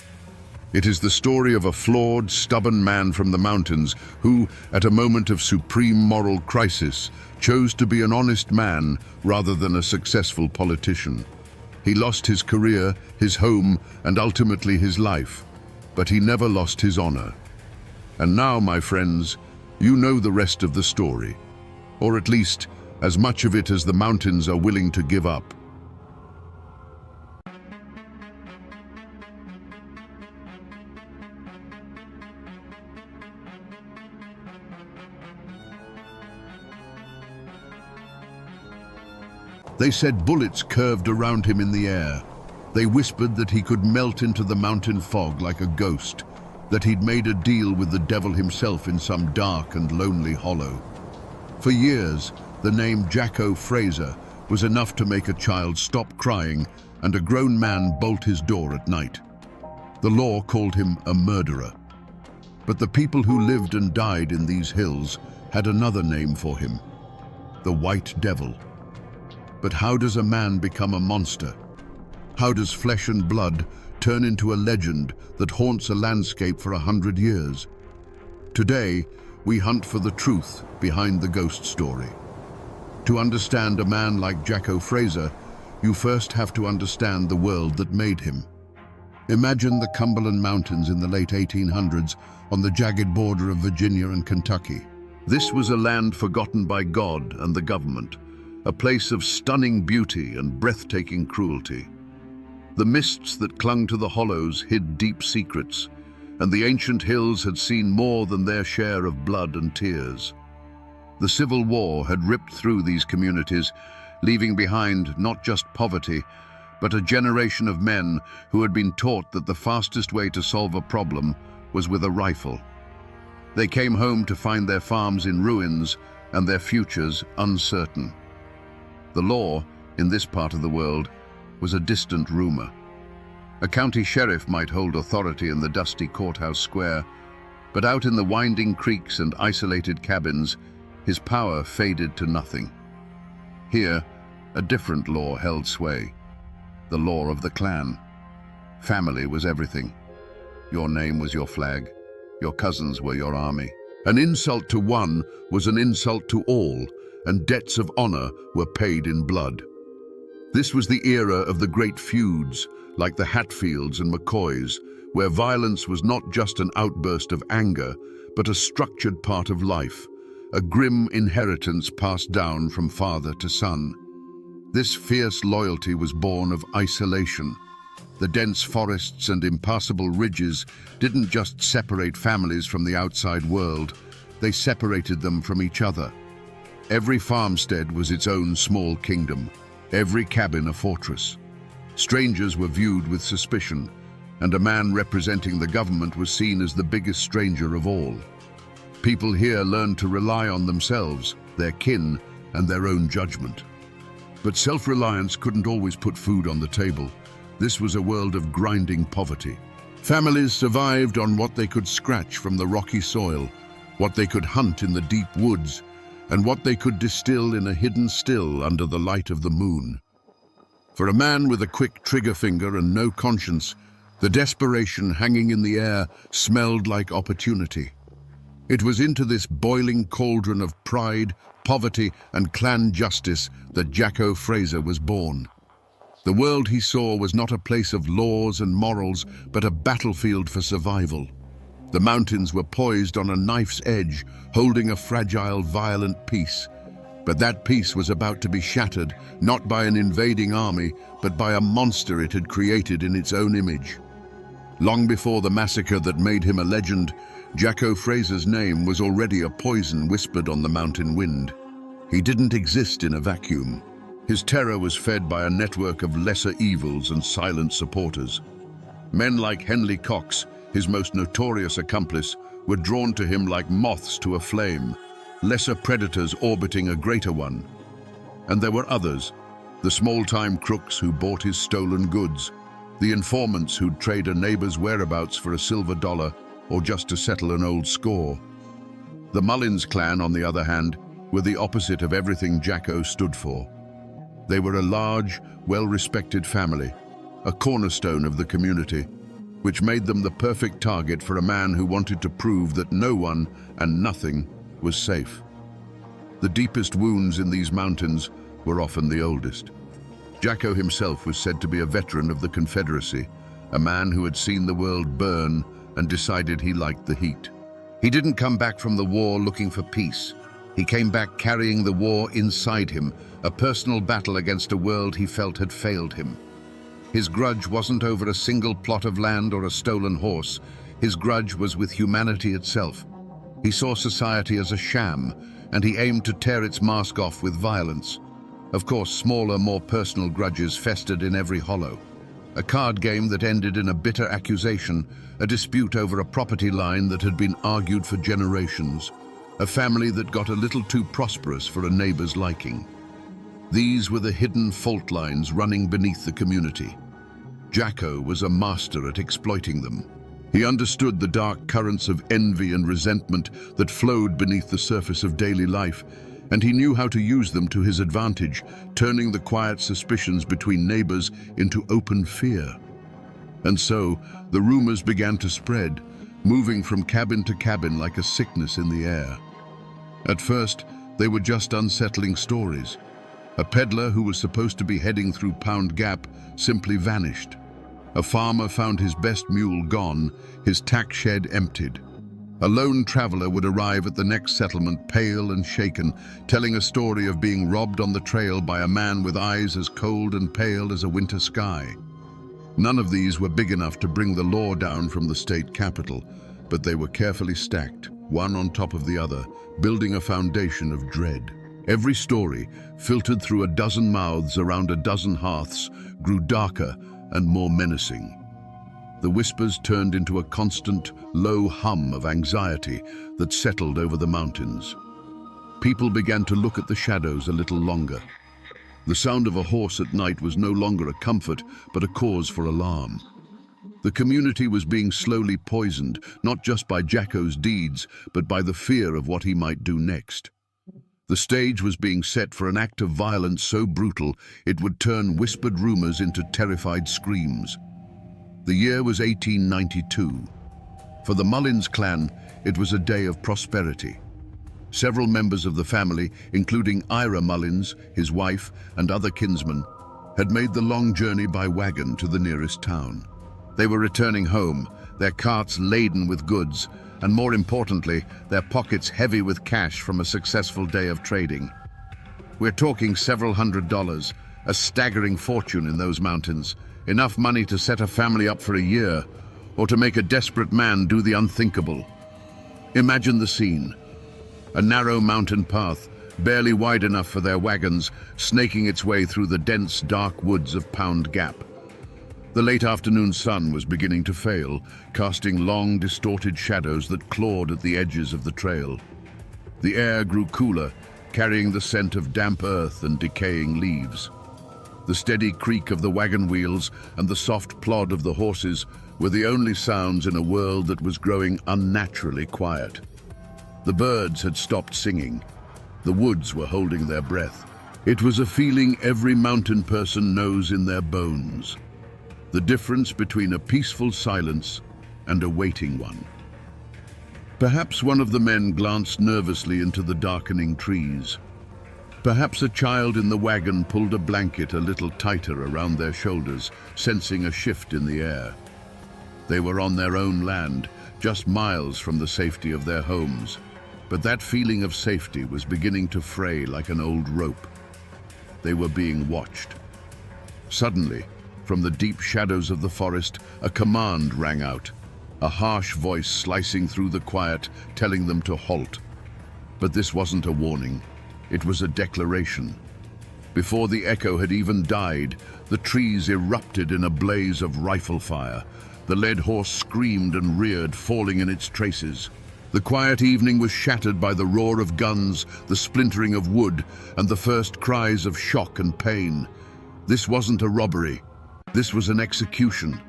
It is the story of a flawed, stubborn man from the mountains who, at a moment of supreme moral crisis, chose to be an honest man rather than a successful politician. He lost his career, his home, and ultimately his life, but he never lost his honor. And now, my friends, you know the rest of the story, or at least as much of it as the mountains are willing to give up. They said bullets curved around him in the air. They whispered that he could melt into the mountain fog like a ghost, that he'd made a deal with the devil himself in some dark and lonely hollow. For years, the name Jacko Fraser was enough to make a child stop crying and a grown man bolt his door at night. The law called him a murderer. But the people who lived and died in these hills had another name for him: the White Devil. But how does a man become a monster? How does flesh and blood turn into a legend that haunts a landscape for 100 years? Today, we hunt for the truth behind the ghost story. To understand a man like Jacko Fraser, you first have to understand the world that made him. Imagine the Cumberland Mountains in the late 1800s on the jagged border of Virginia and Kentucky. This was a land forgotten by God and the government, a place of stunning beauty and breathtaking cruelty. The mists that clung to the hollows hid deep secrets, and the ancient hills had seen more than their share of blood and tears. The Civil War had ripped through these communities, leaving behind not just poverty, but a generation of men who had been taught that the fastest way to solve a problem was with a rifle. They came home to find their farms in ruins and their futures uncertain. The law, in this part of the world, was a distant rumor. A county sheriff might hold authority in the dusty courthouse square, but out in the winding creeks and isolated cabins, his power faded to nothing. Here, a different law held sway: the law of the clan. Family was everything. Your name was your flag. Your cousins were your army. An insult to one was an insult to all, and debts of honor were paid in blood. This was the era of the great feuds, like the Hatfields and McCoys, where violence was not just an outburst of anger, but a structured part of life, a grim inheritance passed down from father to son. This fierce loyalty was born of isolation. The dense forests and impassable ridges didn't just separate families from the outside world, they separated them from each other. Every farmstead was its own small kingdom, every cabin a fortress. Strangers were viewed with suspicion, and a man representing the government was seen as the biggest stranger of all. People here learned to rely on themselves, their kin, and their own judgment. But self-reliance couldn't always put food on the table. This was a world of grinding poverty. Families survived on what they could scratch from the rocky soil, what they could hunt in the deep woods, and what they could distill in a hidden still under the light of the moon. For a man with a quick trigger finger and no conscience, the desperation hanging in the air smelled like opportunity. It was into this boiling cauldron of pride, poverty, and clan justice that Jacko Fraser was born. The world he saw was not a place of laws and morals, but a battlefield for survival. The mountains were poised on a knife's edge, holding a fragile, violent peace. But that peace was about to be shattered, not by an invading army, but by a monster it had created in its own image. Long before the massacre that made him a legend, Jacko Fraser's name was already a poison whispered on the mountain wind. He didn't exist in a vacuum. His terror was fed by a network of lesser evils and silent supporters. Men like Henley Cox, his most notorious accomplice, were drawn to him like moths to a flame, lesser predators orbiting a greater one. And there were others, the small-time crooks who bought his stolen goods, the informants who'd trade a neighbor's whereabouts for a silver dollar or just to settle an old score. The Mullins clan, on the other hand, were the opposite of everything Jacko stood for. They were a large, well-respected family, a cornerstone of the community, which made them the perfect target for a man who wanted to prove that no one and nothing was safe. The deepest wounds in these mountains were often the oldest. Jacko himself was said to be a veteran of the Confederacy, a man who had seen the world burn and decided he liked the heat. He didn't come back from the war looking for peace. He came back carrying the war inside him, a personal battle against a world he felt had failed him. His grudge wasn't over a single plot of land or a stolen horse. His grudge was with humanity itself. He saw society as a sham, and he aimed to tear its mask off with violence. Of course, smaller, more personal grudges festered in every hollow. A card game that ended in a bitter accusation, a dispute over a property line that had been argued for generations, a family that got a little too prosperous for a neighbor's liking. These were the hidden fault lines running beneath the community. Jacko was a master at exploiting them. He understood the dark currents of envy and resentment that flowed beneath the surface of daily life, and he knew how to use them to his advantage, turning the quiet suspicions between neighbors into open fear. And so, the rumors began to spread, moving from cabin to cabin like a sickness in the air. At first, they were just unsettling stories. A peddler who was supposed to be heading through Pound Gap simply vanished. A farmer found his best mule gone, his tack shed emptied. A lone traveler would arrive at the next settlement pale and shaken, telling a story of being robbed on the trail by a man with eyes as cold and pale as a winter sky. None of these were big enough to bring the law down from the state capital, but they were carefully stacked, one on top of the other, building a foundation of dread. Every story, filtered through a dozen mouths around a dozen hearths, grew darker and more menacing. The whispers turned into a constant, low hum of anxiety that settled over the mountains. People began to look at the shadows a little longer. The sound of a horse at night was no longer a comfort, but a cause for alarm. The community was being slowly poisoned, not just by Jacko's deeds, but by the fear of what he might do next. The stage was being set for an act of violence so brutal it would turn whispered rumors into terrified screams. The year was 1892. For the Mullins clan, it was a day of prosperity. Several members of the family, including Ira Mullins, his wife, and other kinsmen, had made the long journey by wagon to the nearest town. They were returning home, their carts laden with goods, and more importantly, their pockets heavy with cash from a successful day of trading. We're talking several $100s, a staggering fortune in those mountains, enough money to set a family up for a year, or to make a desperate man do the unthinkable. Imagine the scene. A narrow mountain path, barely wide enough for their wagons, snaking its way through the dense, dark woods of Pound Gap. The late afternoon sun was beginning to fail, casting long, distorted shadows that clawed at the edges of the trail. The air grew cooler, carrying the scent of damp earth and decaying leaves. The steady creak of the wagon wheels and the soft plod of the horses were the only sounds in a world that was growing unnaturally quiet. The birds had stopped singing. The woods were holding their breath. It was a feeling every mountain person knows in their bones. The difference between a peaceful silence and a waiting one. Perhaps one of the men glanced nervously into the darkening trees. Perhaps a child in the wagon pulled a blanket a little tighter around their shoulders, sensing a shift in the air. They were on their own land, just miles from the safety of their homes. But that feeling of safety was beginning to fray like an old rope. They were being watched. Suddenly, from the deep shadows of the forest, a command rang out, a harsh voice slicing through the quiet, telling them to halt. But this wasn't a warning. It was a declaration. Before the echo had even died, the trees erupted in a blaze of rifle fire. The led horse screamed and reared, falling in its traces. The quiet evening was shattered by the roar of guns, the splintering of wood, and the first cries of shock and pain. This wasn't a robbery. This was an execution.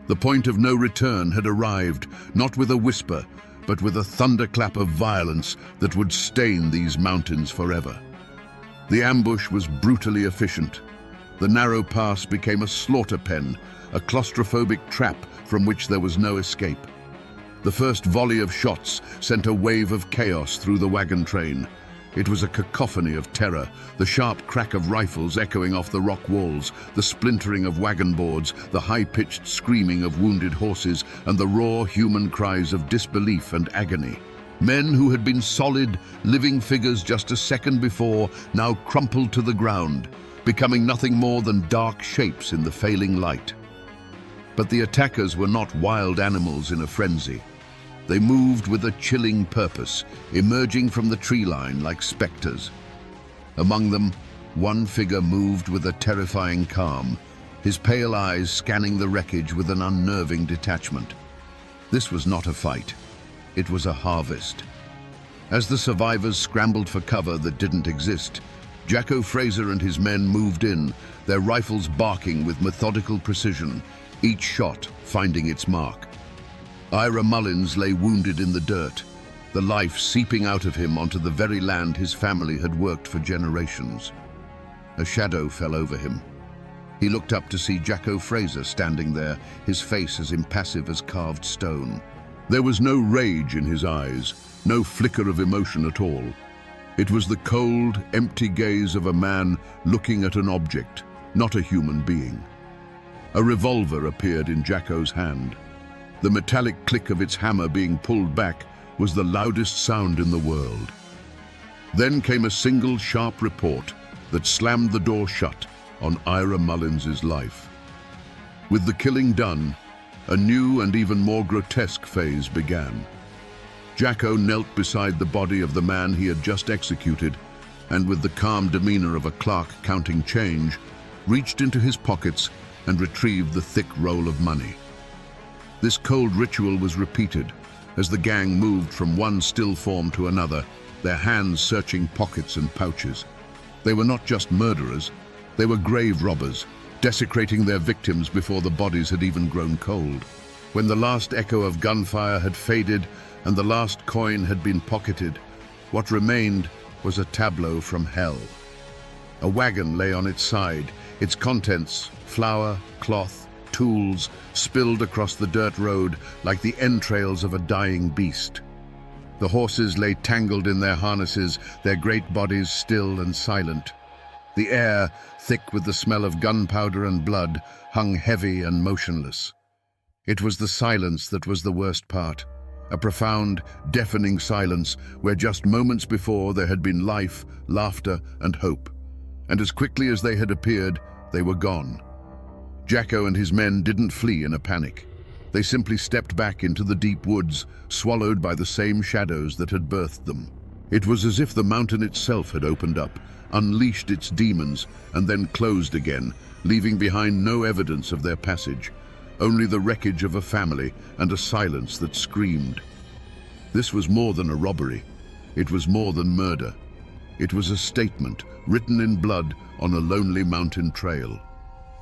The point of no return had arrived, not with a whisper, but with a thunderclap of violence that would stain these mountains forever. The ambush was brutally efficient. The narrow pass became a slaughter pen, a claustrophobic trap from which there was no escape. The first volley of shots sent a wave of chaos through the wagon train. It was a cacophony of terror, the sharp crack of rifles echoing off the rock walls, the splintering of wagon boards, the high-pitched screaming of wounded horses, and the raw human cries of disbelief and agony. Men who had been solid, living figures just a second before now crumpled to the ground, becoming nothing more than dark shapes in the failing light. But the attackers were not wild animals in a frenzy. They moved with a chilling purpose, emerging from the tree line like specters. Among them, one figure moved with a terrifying calm, his pale eyes scanning the wreckage with an unnerving detachment. This was not a fight. It was a harvest. As the survivors scrambled for cover that didn't exist, Jacko Fraser and his men moved in, their rifles barking with methodical precision, each shot finding its mark. Ira Mullins lay wounded in the dirt, the life seeping out of him onto the very land his family had worked for generations. A shadow fell over him. He looked up to see Jacko Fraser standing there, his face as impassive as carved stone. There was no rage in his eyes, no flicker of emotion at all. It was the cold, empty gaze of a man looking at an object, not a human being. A revolver appeared in Jacko's hand. The metallic click of its hammer being pulled back was the loudest sound in the world. Then came a single sharp report that slammed the door shut on Ira Mullins's life. With the killing done, a new and even more grotesque phase began. Jacko knelt beside the body of the man he had just executed, and with the calm demeanor of a clerk counting change, reached into his pockets and retrieved the thick roll of money. This cold ritual was repeated as the gang moved from one still form to another, their hands searching pockets and pouches. They were not just murderers, they were grave robbers, desecrating their victims before the bodies had even grown cold. When the last echo of gunfire had faded and the last coin had been pocketed, what remained was a tableau from hell. A wagon lay on its side, its contents, flour, cloth, tools, spilled across the dirt road like the entrails of a dying beast. The horses lay tangled in their harnesses, their great bodies still and silent. The air, thick with the smell of gunpowder and blood, hung heavy and motionless. It was the silence that was the worst part, a profound, deafening silence where just moments before there had been life, laughter, and hope. And as quickly as they had appeared, they were gone. Jacko and his men didn't flee in a panic. They simply stepped back into the deep woods, swallowed by the same shadows that had birthed them. It was as if the mountain itself had opened up, unleashed its demons, and then closed again, leaving behind no evidence of their passage, only the wreckage of a family and a silence that screamed. This was more than a robbery. It was more than murder. It was a statement written in blood on a lonely mountain trail.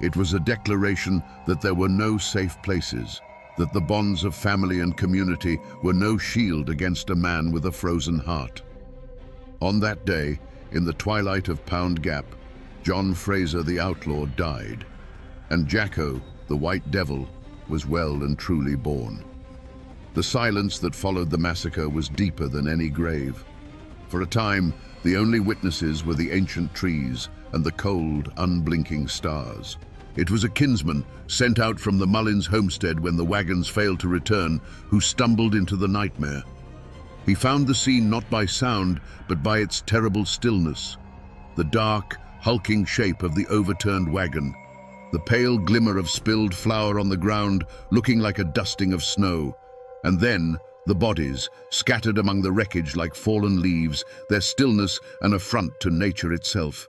It was a declaration that there were no safe places, that the bonds of family and community were no shield against a man with a frozen heart. On that day, in the twilight of Pound Gap, John Fraser the outlaw died, and Jacko, the white devil, was well and truly born. The silence that followed the massacre was deeper than any grave. For a time, the only witnesses were the ancient trees and the cold, unblinking stars. It was a kinsman sent out from the Mullins homestead when the wagons failed to return who stumbled into the nightmare. He found the scene not by sound, but by its terrible stillness. The dark, hulking shape of the overturned wagon, the pale glimmer of spilled flour on the ground looking like a dusting of snow, and then the bodies, scattered among the wreckage like fallen leaves, their stillness an affront to nature itself.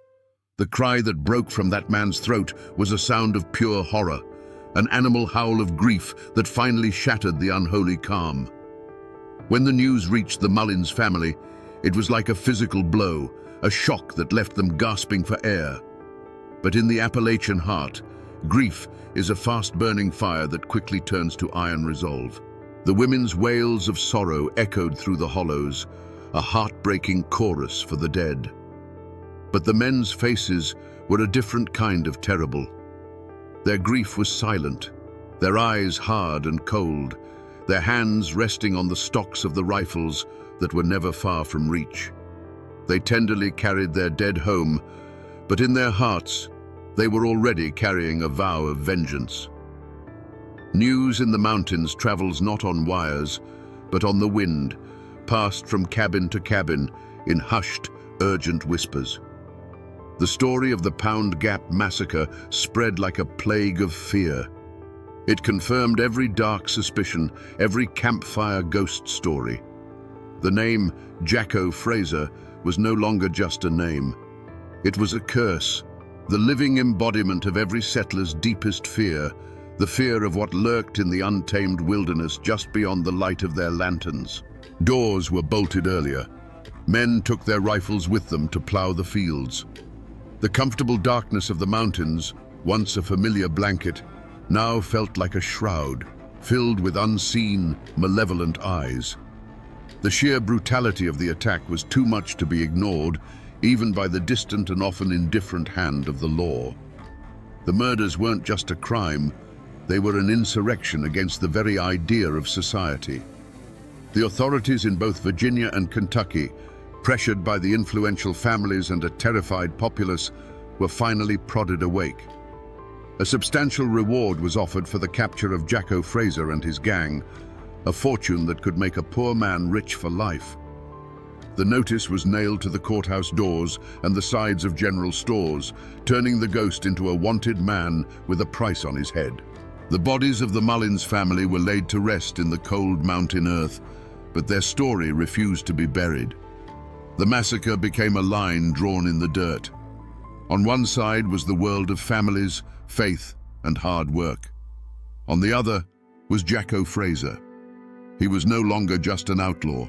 The cry that broke from that man's throat was a sound of pure horror, an animal howl of grief that finally shattered the unholy calm. When the news reached the Mullins family, it was like a physical blow, a shock that left them gasping for air. But in the Appalachian heart, grief is a fast-burning fire that quickly turns to iron resolve. The women's wails of sorrow echoed through the hollows, a heartbreaking chorus for the dead. But the men's faces were a different kind of terrible. Their grief was silent, their eyes hard and cold, their hands resting on the stocks of the rifles that were never far from reach. They tenderly carried their dead home, but in their hearts, they were already carrying a vow of vengeance. News in the mountains travels not on wires, but on the wind, passed from cabin to cabin in hushed, urgent whispers. The story of the Pound Gap massacre spread like a plague of fear. It confirmed every dark suspicion, every campfire ghost story. The name Jacko Fraser was no longer just a name. It was a curse, the living embodiment of every settler's deepest fear, the fear of what lurked in the untamed wilderness just beyond the light of their lanterns. Doors were bolted earlier. Men took their rifles with them to plow the fields. The comfortable darkness of the mountains, once a familiar blanket, now felt like a shroud, filled with unseen, malevolent eyes. The sheer brutality of the attack was too much to be ignored, even by the distant and often indifferent hand of the law. The murders weren't just a crime, they were an insurrection against the very idea of society. The authorities in both Virginia and Kentucky, pressured by the influential families and a terrified populace, were finally prodded awake. A substantial reward was offered for the capture of Jacko Fraser and his gang, a fortune that could make a poor man rich for life. The notice was nailed to the courthouse doors and the sides of general stores, turning the ghost into a wanted man with a price on his head. The bodies of the Mullins family were laid to rest in the cold mountain earth, but their story refused to be buried. The massacre became a line drawn in the dirt. On one side was the world of families, faith, and hard work. On the other was Jacko Fraser. He was no longer just an outlaw.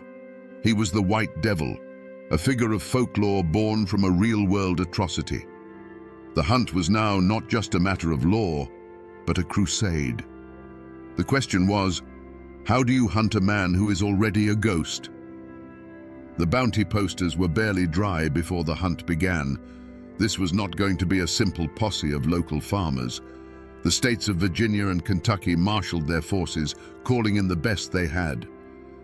He was the White Devil, a figure of folklore born from a real-world atrocity. The hunt was now not just a matter of law, but a crusade. The question was, how do you hunt a man who is already a ghost? The bounty posters were barely dry before the hunt began. This was not going to be a simple posse of local farmers. The states of Virginia and Kentucky marshaled their forces, calling in the best they had.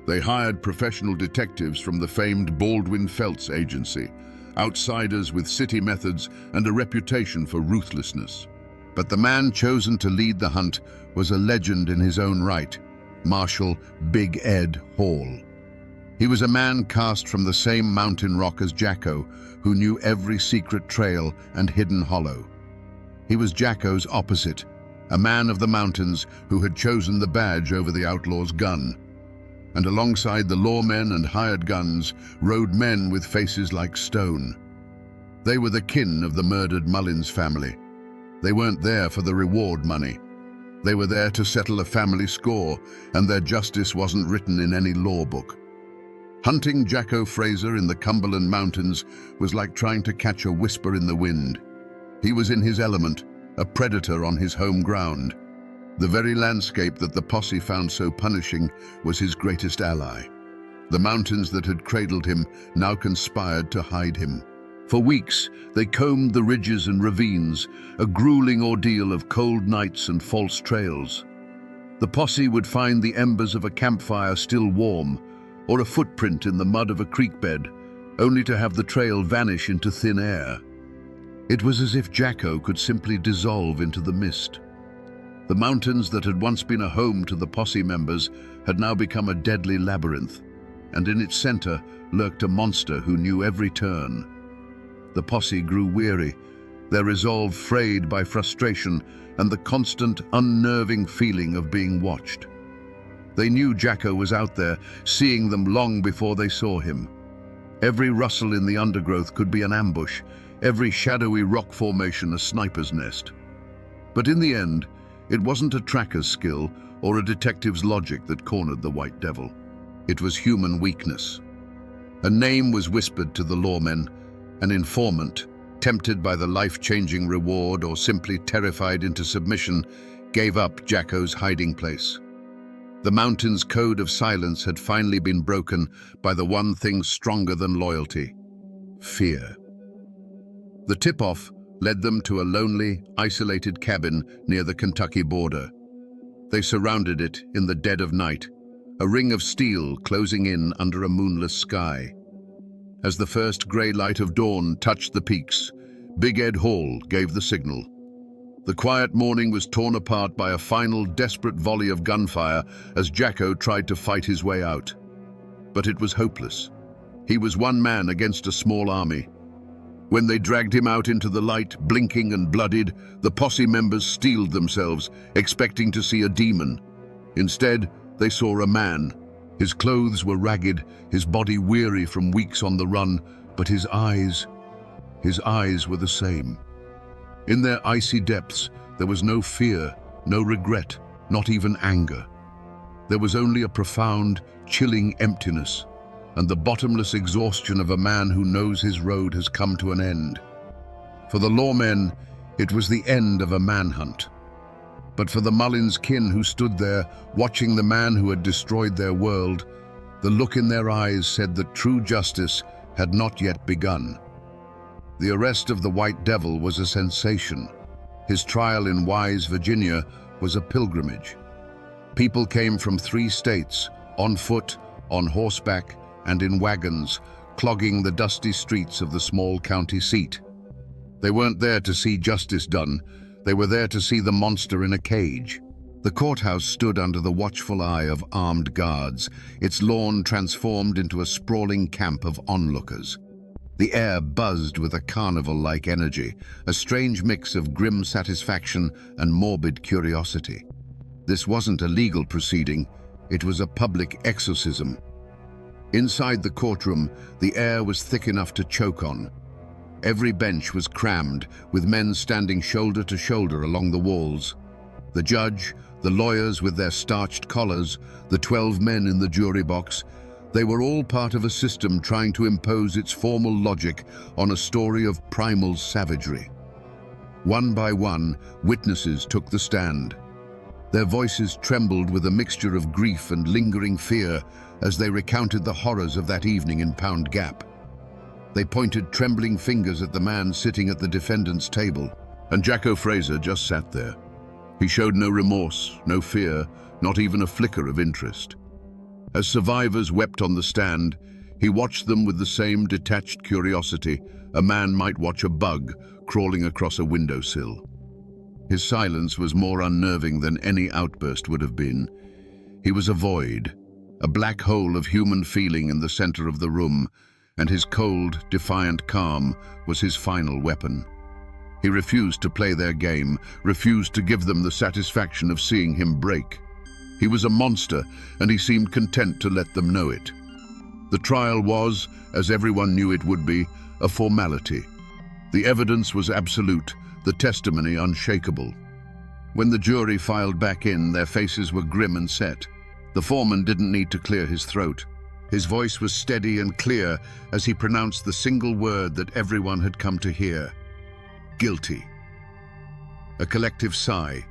They hired professional detectives from the famed Baldwin Felts agency, outsiders with city methods and a reputation for ruthlessness. But the man chosen to lead the hunt was a legend in his own right, Marshal Big Ed Hall. He was a man cast from the same mountain rock as Jacko, who knew every secret trail and hidden hollow. He was Jacko's opposite, a man of the mountains who had chosen the badge over the outlaw's gun. And alongside the lawmen and hired guns rode men with faces like stone. They were the kin of the murdered Mullins family. They weren't there for the reward money. They were there to settle a family score, and their justice wasn't written in any law book. Hunting Jacko Fraser in the Cumberland Mountains was like trying to catch a whisper in the wind. He was in his element, a predator on his home ground. The very landscape that the posse found so punishing was his greatest ally. The mountains that had cradled him now conspired to hide him. For weeks, they combed the ridges and ravines, a grueling ordeal of cold nights and false trails. The posse would find the embers of a campfire still warm, or a footprint in the mud of a creek bed, only to have the trail vanish into thin air. It was as if Jacko could simply dissolve into the mist. The mountains that had once been a home to the posse members had now become a deadly labyrinth, and in its center lurked a monster who knew every turn. The posse grew weary, their resolve frayed by frustration and the constant, unnerving feeling of being watched. They knew Jacko was out there, seeing them long before they saw him. Every rustle in the undergrowth could be an ambush, every shadowy rock formation a sniper's nest. But in the end, it wasn't a tracker's skill or a detective's logic that cornered the White Devil. It was human weakness. A name was whispered to the lawmen. An informant, tempted by the life-changing reward or simply terrified into submission, gave up Jacko's hiding place. The mountain's code of silence had finally been broken by the one thing stronger than loyalty: fear. The tip-off led them to a lonely, isolated cabin near the Kentucky border. They surrounded it in the dead of night, a ring of steel closing in under a moonless sky. As the first grey light of dawn touched the peaks, Big Ed Hall gave the signal. The quiet morning was torn apart by a final desperate volley of gunfire as Jacko tried to fight his way out. But it was hopeless. He was one man against a small army. When they dragged him out into the light, blinking and bloodied, the posse members steeled themselves, expecting to see a demon. Instead, they saw a man. His clothes were ragged, his body weary from weeks on the run, but his eyes were the same. In their icy depths, there was no fear, no regret, not even anger. There was only a profound, chilling emptiness, and the bottomless exhaustion of a man who knows his road has come to an end. For the lawmen, it was the end of a manhunt. But for the Mullins kin who stood there, watching the man who had destroyed their world, the look in their eyes said that true justice had not yet begun. The arrest of the White Devil was a sensation. His trial in Wise, Virginia, was a pilgrimage. People came from 3 states, on foot, on horseback, and in wagons, clogging the dusty streets of the small county seat. They weren't there to see justice done. They were there to see the monster in a cage. The courthouse stood under the watchful eye of armed guards, its lawn transformed into a sprawling camp of onlookers. The air buzzed with a carnival-like energy, a strange mix of grim satisfaction and morbid curiosity. This wasn't a legal proceeding, it was a public exorcism. Inside the courtroom, the air was thick enough to choke on. Every bench was crammed, with men standing shoulder to shoulder along the walls. The judge, the lawyers with their starched collars, the 12 men in the jury box, they were all part of a system trying to impose its formal logic on a story of primal savagery. One by one, witnesses took the stand. Their voices trembled with a mixture of grief and lingering fear as they recounted the horrors of that evening in Pound Gap. They pointed trembling fingers at the man sitting at the defendant's table, and Jacko Fraser just sat there. He showed no remorse, no fear, not even a flicker of interest. As survivors wept on the stand, he watched them with the same detached curiosity a man might watch a bug crawling across a windowsill. His silence was more unnerving than any outburst would have been. He was a void, a black hole of human feeling in the center of the room, and his cold, defiant calm was his final weapon. He refused to play their game, refused to give them the satisfaction of seeing him break. He was a monster, and he seemed content to let them know it. The trial was, as everyone knew it would be, a formality. The evidence was absolute, the testimony unshakable. When the jury filed back in, their faces were grim and set. The foreman didn't need to clear his throat. His voice was steady and clear as he pronounced the single word that everyone had come to hear: guilty. A collective sigh,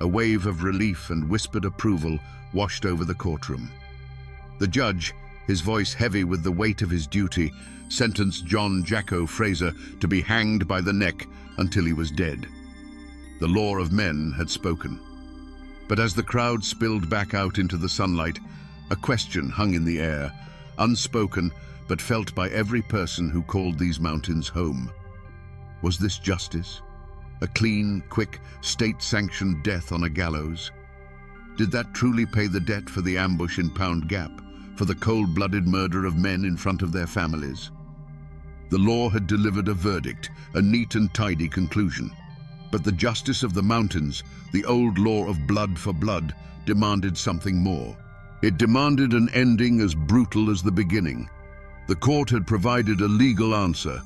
a wave of relief and whispered approval washed over the courtroom. The judge, his voice heavy with the weight of his duty, sentenced John Jacko Fraser to be hanged by the neck until he was dead. The law of men had spoken. But as the crowd spilled back out into the sunlight, a question hung in the air, unspoken but felt by every person who called these mountains home. Was this justice? A clean, quick, state-sanctioned death on a gallows? Did that truly pay the debt for the ambush in Pound Gap, for the cold-blooded murder of men in front of their families? The law had delivered a verdict, a neat and tidy conclusion. But the justice of the mountains, the old law of blood for blood, demanded something more. It demanded an ending as brutal as the beginning. The court had provided a legal answer,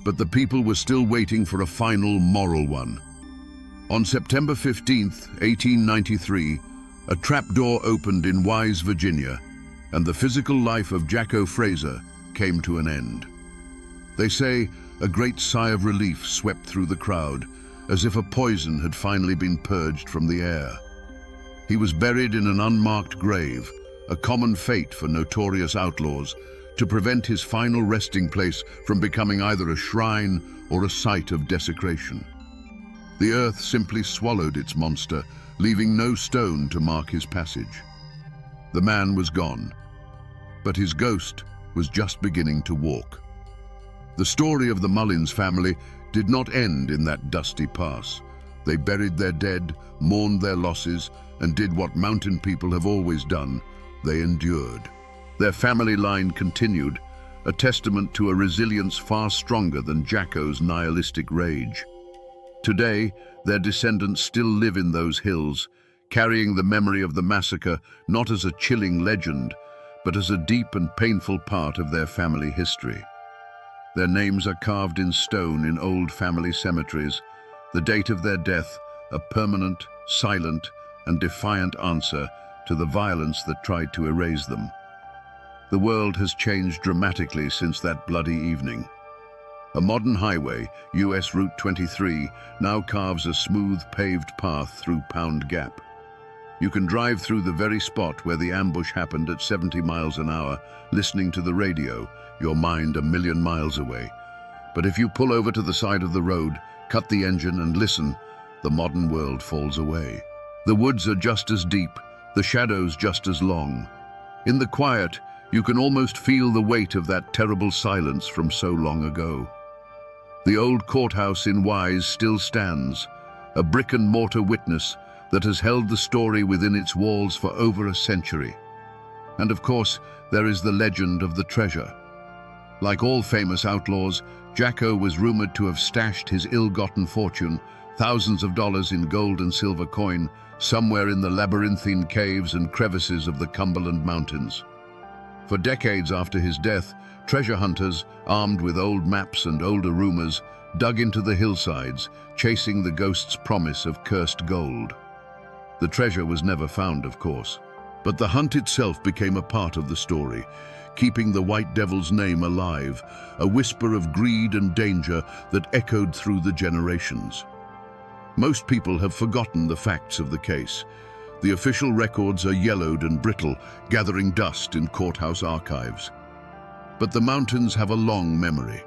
but the people were still waiting for a final moral one. On September 15, 1893, a trapdoor opened in Wise, Virginia, and the physical life of Jacko Fraser came to an end. They say a great sigh of relief swept through the crowd, as if a poison had finally been purged from the air. He was buried in an unmarked grave, a common fate for notorious outlaws, to prevent his final resting place from becoming either a shrine or a site of desecration. The earth simply swallowed its monster, leaving no stone to mark his passage. The man was gone, but his ghost was just beginning to walk. The story of the Mullins family did not end in that dusty pass. They buried their dead, mourned their losses, and did what mountain people have always done: they endured. Their family line continued, a testament to a resilience far stronger than Jacko's nihilistic rage. Today, their descendants still live in those hills, carrying the memory of the massacre not as a chilling legend, but as a deep and painful part of their family history. Their names are carved in stone in old family cemeteries, the date of their death a permanent, silent, and defiant answer to the violence that tried to erase them. The world has changed dramatically since that bloody evening. A modern highway, US Route 23, now carves a smooth paved path through Pound Gap. You can drive through the very spot where the ambush happened at 70 miles an hour, listening to the radio, your mind a million miles away. But if you pull over to the side of the road, cut the engine and listen, the modern world falls away. The woods are just as deep, the shadows just as long. In the quiet, you can almost feel the weight of that terrible silence from so long ago. The old courthouse in Wise still stands, a brick-and-mortar witness that has held the story within its walls for over a century. And of course, there is the legend of the treasure. Like all famous outlaws, Jacko was rumored to have stashed his ill-gotten fortune, thousands of dollars in gold and silver coin, somewhere in the labyrinthine caves and crevices of the Cumberland Mountains. For decades after his death, treasure hunters, armed with old maps and older rumors, dug into the hillsides, chasing the ghost's promise of cursed gold. The treasure was never found, of course, but the hunt itself became a part of the story, keeping the White Devil's name alive, a whisper of greed and danger that echoed through the generations. Most people have forgotten the facts of the case. The official records are yellowed and brittle, gathering dust in courthouse archives. But the mountains have a long memory.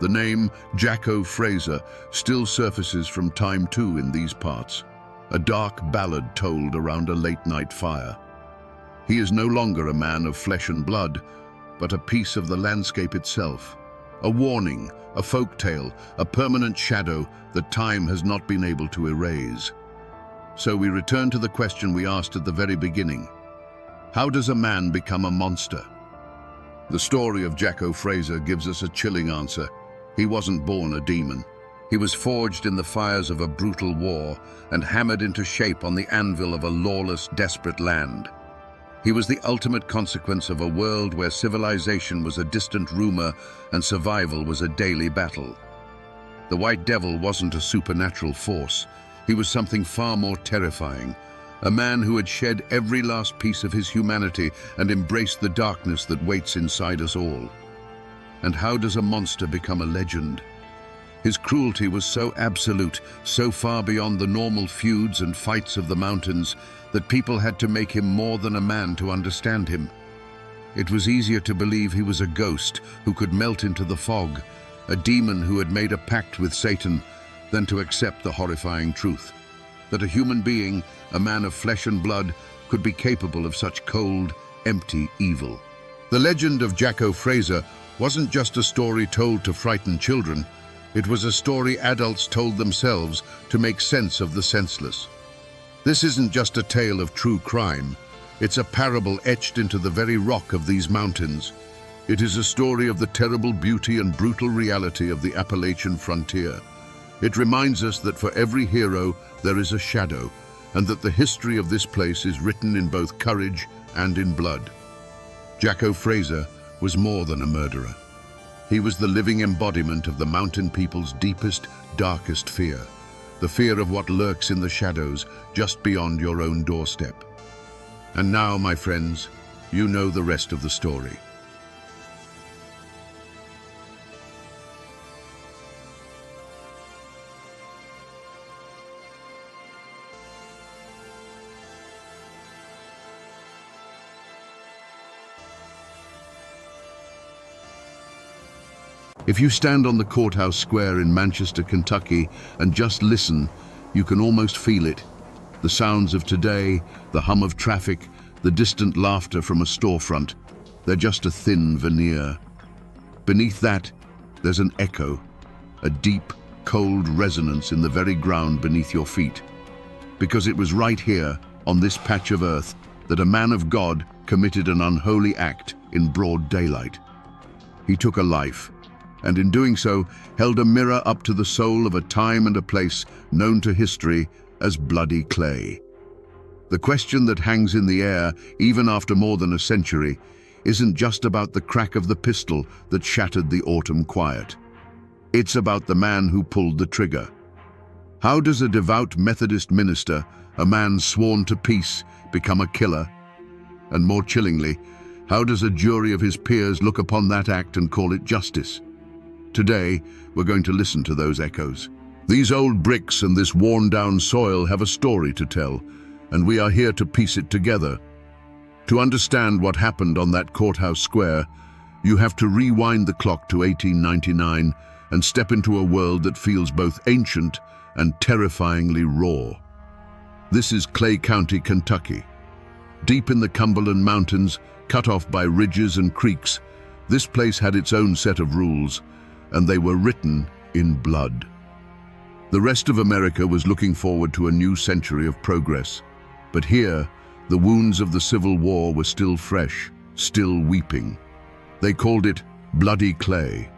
The name Jacko Fraser still surfaces from time too in these parts, a dark ballad told around a late-night fire. He is no longer a man of flesh and blood, but a piece of the landscape itself, a warning, a folk tale, a permanent shadow that time has not been able to erase. So we return to the question we asked at the very beginning. How does a man become a monster? The story of Jacko Fraser gives us a chilling answer. He wasn't born a demon. He was forged in the fires of a brutal war and hammered into shape on the anvil of a lawless, desperate land. He was the ultimate consequence of a world where civilization was a distant rumor and survival was a daily battle. The White Devil wasn't a supernatural force. He was something far more terrifying. A man who had shed every last piece of his humanity and embraced the darkness that waits inside us all. And how does a monster become a legend? His cruelty was so absolute, so far beyond the normal feuds and fights of the mountains, that people had to make him more than a man to understand him. It was easier to believe he was a ghost who could melt into the fog, a demon who had made a pact with Satan, than to accept the horrifying truth that a human being, a man of flesh and blood, could be capable of such cold, empty evil. The legend of Jacko Fraser wasn't just a story told to frighten children. It was a story adults told themselves to make sense of the senseless. This isn't just a tale of true crime. It's a parable etched into the very rock of these mountains. It is a story of the terrible beauty and brutal reality of the Appalachian frontier. It reminds us that for every hero there is a shadow, and that the history of this place is written in both courage and in blood. Jacko Fraser was more than a murderer. He was the living embodiment of the mountain people's deepest, darkest fear, the fear of what lurks in the shadows just beyond your own doorstep. And now, my friends, you know the rest of the story. If you stand on the courthouse square in Manchester, Kentucky, and just listen, you can almost feel it. The sounds of today, the hum of traffic, the distant laughter from a storefront, they're just a thin veneer. Beneath that, there's an echo, a deep, cold resonance in the very ground beneath your feet. Because it was right here, on this patch of earth, that a man of God committed an unholy act in broad daylight. He took a life, and in doing so, held a mirror up to the soul of a time and a place known to history as Bloody Clay. The question that hangs in the air, even after more than a century, isn't just about the crack of the pistol that shattered the autumn quiet. It's about the man who pulled the trigger. How does a devout Methodist minister, a man sworn to peace, become a killer? And more chillingly, how does a jury of his peers look upon that act and call it justice? Today, we're going to listen to those echoes. These old bricks and this worn-down soil have a story to tell, and we are here to piece it together. To understand what happened on that courthouse square, you have to rewind the clock to 1899 and step into a world that feels both ancient and terrifyingly raw. This is Clay County, Kentucky. Deep in the Cumberland Mountains, cut off by ridges and creeks, this place had its own set of rules, and they were written in blood. The rest of America was looking forward to a new century of progress. But here, the wounds of the Civil War were still fresh, still weeping. They called it Bloody Clay,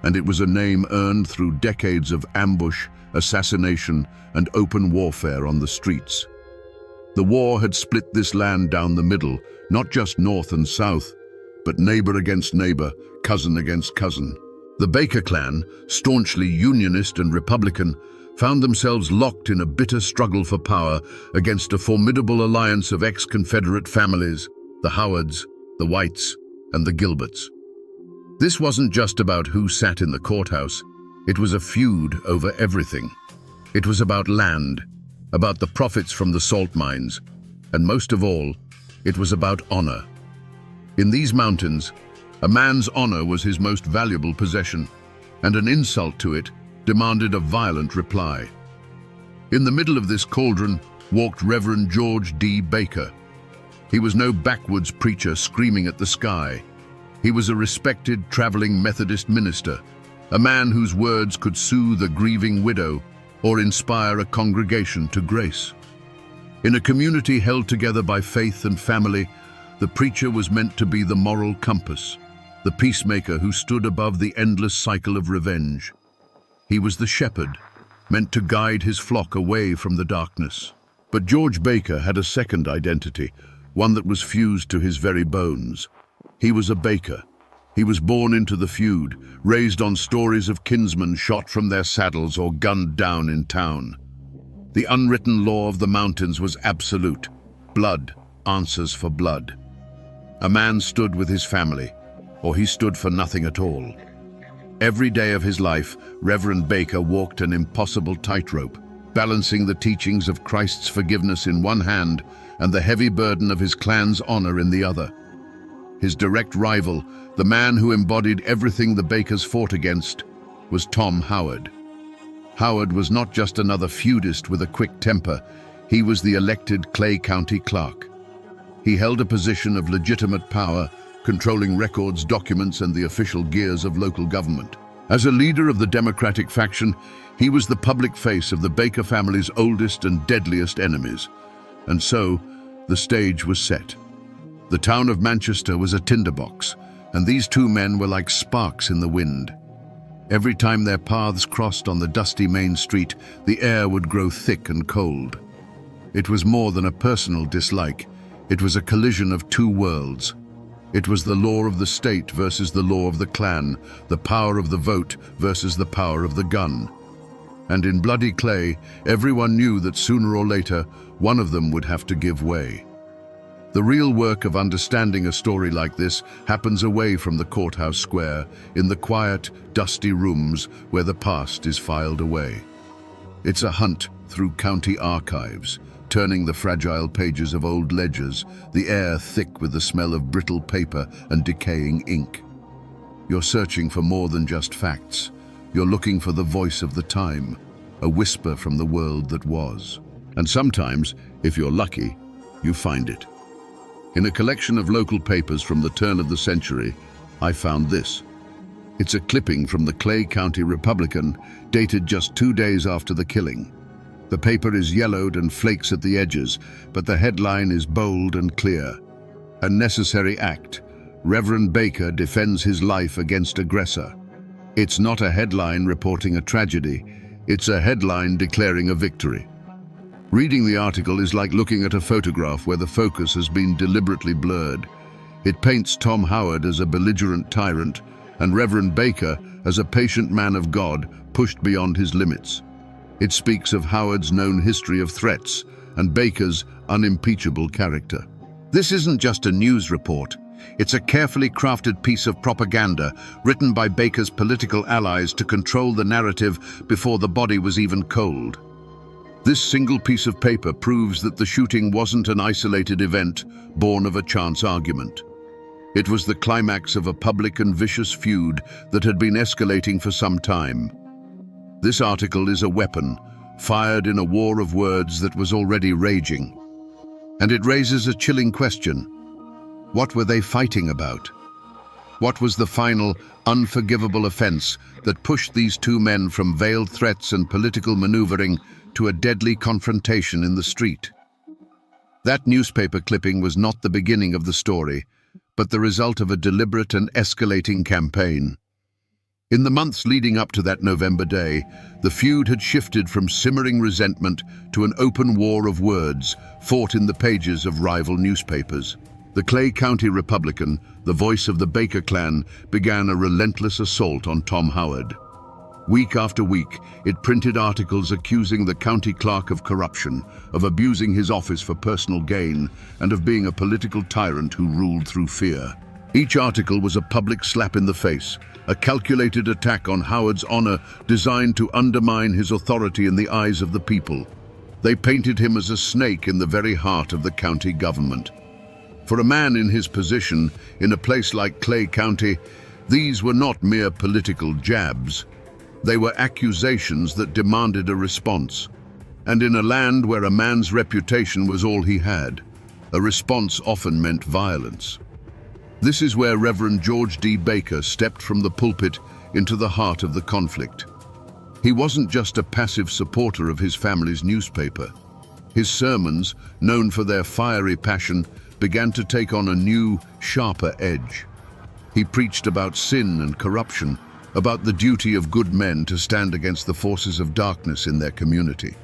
and it was a name earned through decades of ambush, assassination, and open warfare on the streets. The war had split this land down the middle, not just north and south, but neighbor against neighbor, cousin against cousin. The Baker clan, staunchly Unionist and Republican, found themselves locked in a bitter struggle for power against a formidable alliance of ex-Confederate families, the Howards, the Whites, and the Gilberts. This wasn't just about who sat in the courthouse. It was a feud over everything. It was about land, about the profits from the salt mines, and most of all, it was about honor. In these mountains, a man's honor was his most valuable possession, and an insult to it demanded a violent reply. In the middle of this cauldron walked Reverend George D. Baker. He was no backwoods preacher screaming at the sky. He was a respected traveling Methodist minister, a man whose words could soothe a grieving widow or inspire a congregation to grace. In a community held together by faith and family, the preacher was meant to be the moral compass, the peacemaker who stood above the endless cycle of revenge. He was the shepherd, meant to guide his flock away from the darkness. But George Baker had a second identity, one that was fused to his very bones. He was a baker, He was born into the feud, raised on stories of kinsmen shot from their saddles or gunned down in town. The unwritten law of the mountains was absolute. Blood answers for blood. A man stood with his family, or he stood for nothing at all. Every day of his life, Reverend Baker walked an impossible tightrope, balancing the teachings of Christ's forgiveness in one hand and the heavy burden of his clan's honor in the other. His direct rival, the man who embodied everything the Bakers fought against, was Tom Howard. Howard was not just another feudist with a quick temper, he was the elected Clay County clerk. He held a position of legitimate power, controlling records, documents, and the official gears of local government. As a leader of the Democratic faction, he was the public face of the Baker family's oldest and deadliest enemies. And so, the stage was set. The town of Manchester was a tinderbox, and these two men were like sparks in the wind. Every time their paths crossed on the dusty main street, the air would grow thick and cold. It was more than a personal dislike. It was a collision of two worlds. It was the law of the state versus the law of the clan, the power of the vote versus the power of the gun. And in bloody Clay, everyone knew that sooner or later, one of them would have to give way. The real work of understanding a story like this happens away from the courthouse square, in the quiet, dusty rooms where the past is filed away. It's a hunt through county archives, turning the fragile pages of old ledgers, the air thick with the smell of brittle paper and decaying ink. You're searching for more than just facts. You're looking for the voice of the time, a whisper from the world that was. And sometimes, if you're lucky, you find it. In a collection of local papers from the turn of the century, I found this. It's a clipping from the Clay County Republican, dated just 2 days after the killing. The paper is yellowed and flakes at the edges, but the headline is bold and clear. A necessary act. Reverend Baker defends his life against aggressor. It's not a headline reporting a tragedy. It's a headline declaring a victory. Reading the article is like looking at a photograph where the focus has been deliberately blurred. It paints Tom Howard as a belligerent tyrant and Reverend Baker as a patient man of God pushed beyond his limits. It speaks of Howard's known history of threats and Baker's unimpeachable character. This isn't just a news report. It's a carefully crafted piece of propaganda written by Baker's political allies to control the narrative before the body was even cold. This single piece of paper proves that the shooting wasn't an isolated event born of a chance argument. It was the climax of a public and vicious feud that had been escalating for some time. This article is a weapon, fired in a war of words that was already raging. And it raises a chilling question. What were they fighting about? What was the final, unforgivable offense that pushed these two men from veiled threats and political maneuvering to a deadly confrontation in the street? That newspaper clipping was not the beginning of the story, but the result of a deliberate and escalating campaign. In the months leading up to that November day, the feud had shifted from simmering resentment to an open war of words fought in the pages of rival newspapers. The Clay County Republican, the voice of the Baker clan, began a relentless assault on Tom Howard. Week after week, it printed articles accusing the county clerk of corruption, of abusing his office for personal gain, and of being a political tyrant who ruled through fear. Each article was a public slap in the face, a calculated attack on Howard's honor designed to undermine his authority in the eyes of the people. They painted him as a snake in the very heart of the county government. For a man in his position, in a place like Clay County, these were not mere political jabs. They were accusations that demanded a response. And in a land where a man's reputation was all he had, a response often meant violence. This is where Reverend George D. Baker stepped from the pulpit into the heart of the conflict. He wasn't just a passive supporter of his family's newspaper. His sermons, known for their fiery passion, began to take on a new, sharper edge. He preached about sin and corruption, about the duty of good men to stand against the forces of darkness in their community.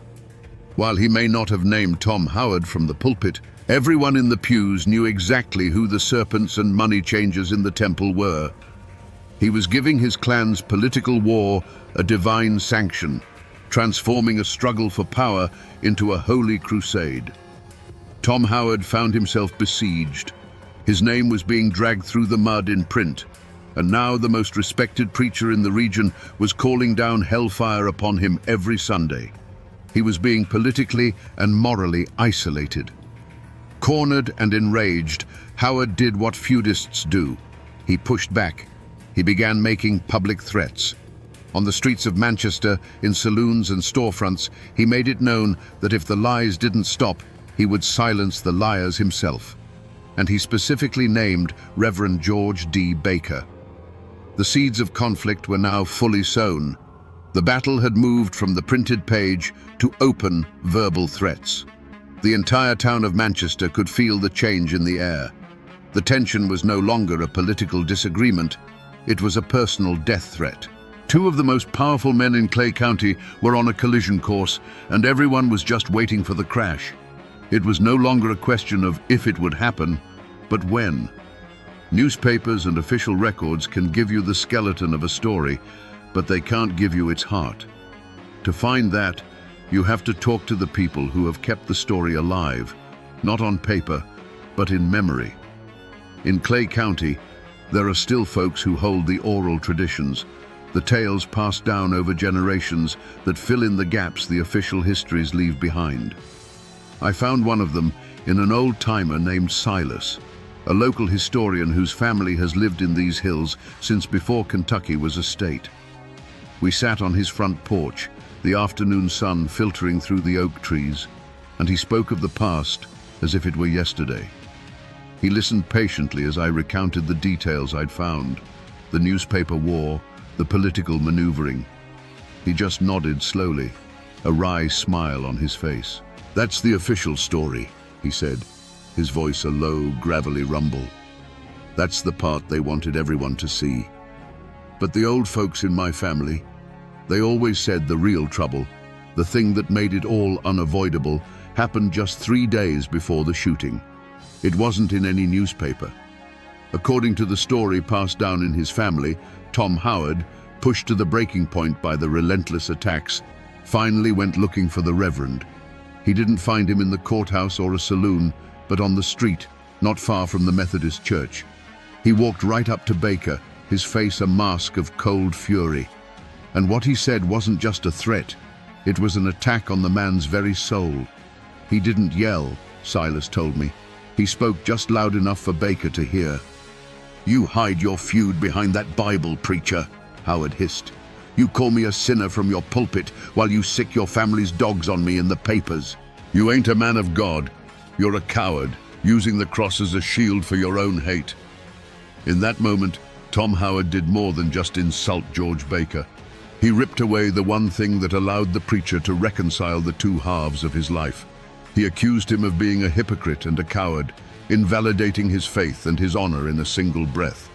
While he may not have named Tom Howard from the pulpit, everyone in the pews knew exactly who the serpents and money changers in the temple were. He was giving his clan's political war a divine sanction, transforming a struggle for power into a holy crusade. Tom Howard found himself besieged. His name was being dragged through the mud in print, and now the most respected preacher in the region was calling down hellfire upon him every Sunday. He was being politically and morally isolated. Cornered and enraged, Howard did what feudists do. He pushed back. He began making public threats. On the streets of Manchester, in saloons and storefronts, he made it known that if the lies didn't stop, he would silence the liars himself. And he specifically named Reverend George D. Baker. The seeds of conflict were now fully sown. The battle had moved from the printed page to open verbal threats. The entire town of Manchester could feel the change in the air. The tension was no longer a political disagreement, it was a personal death threat. Two of the most powerful men in Clay County were on a collision course, and everyone was just waiting for the crash. It was no longer a question of if it would happen, but when. Newspapers and official records can give you the skeleton of a story, but they can't give you its heart. To find that, you have to talk to the people who have kept the story alive, not on paper, but in memory. In Clay County, there are still folks who hold the oral traditions, the tales passed down over generations that fill in the gaps the official histories leave behind. I found one of them in an old-timer named Silas, a local historian whose family has lived in these hills since before Kentucky was a state. We sat on his front porch, the afternoon sun filtering through the oak trees, and he spoke of the past as if it were yesterday. He listened patiently as I recounted the details I'd found, the newspaper war, the political maneuvering. He just nodded slowly, a wry smile on his face. "That's the official story," he said, his voice a low, gravelly rumble. "That's the part they wanted everyone to see. But the old folks in my family, they always said the real trouble, the thing that made it all unavoidable, happened just 3 days before the shooting. It wasn't in any newspaper." According to the story passed down in his family, Tom Howard, pushed to the breaking point by the relentless attacks, finally went looking for the Reverend. He didn't find him in the courthouse or a saloon, but on the street, not far from the Methodist church. He walked right up to Baker, his face a mask of cold fury. And what he said wasn't just a threat, it was an attack on the man's very soul. He didn't yell, Silas told me. He spoke just loud enough for Baker to hear. "You hide your feud behind that Bible, preacher," Howard hissed. "You call me a sinner from your pulpit while you sick your family's dogs on me in the papers. You ain't a man of God. You're a coward, using the cross as a shield for your own hate." In that moment, Tom Howard did more than just insult George Baker. He ripped away the one thing that allowed the preacher to reconcile the two halves of his life. He accused him of being a hypocrite and a coward, invalidating his faith and his honor in a single breath.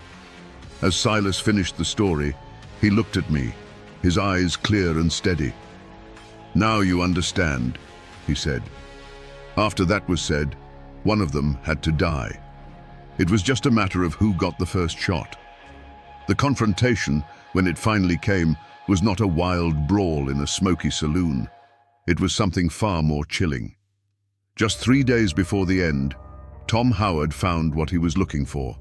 As Silas finished the story, he looked at me, his eyes clear and steady. "Now you understand," he said. After that was said, one of them had to die. It was just a matter of who got the first shot. The confrontation, when it finally came, was not a wild brawl in a smoky saloon. It was something far more chilling. Just 3 days before the end, Tom Howard found what he was looking for.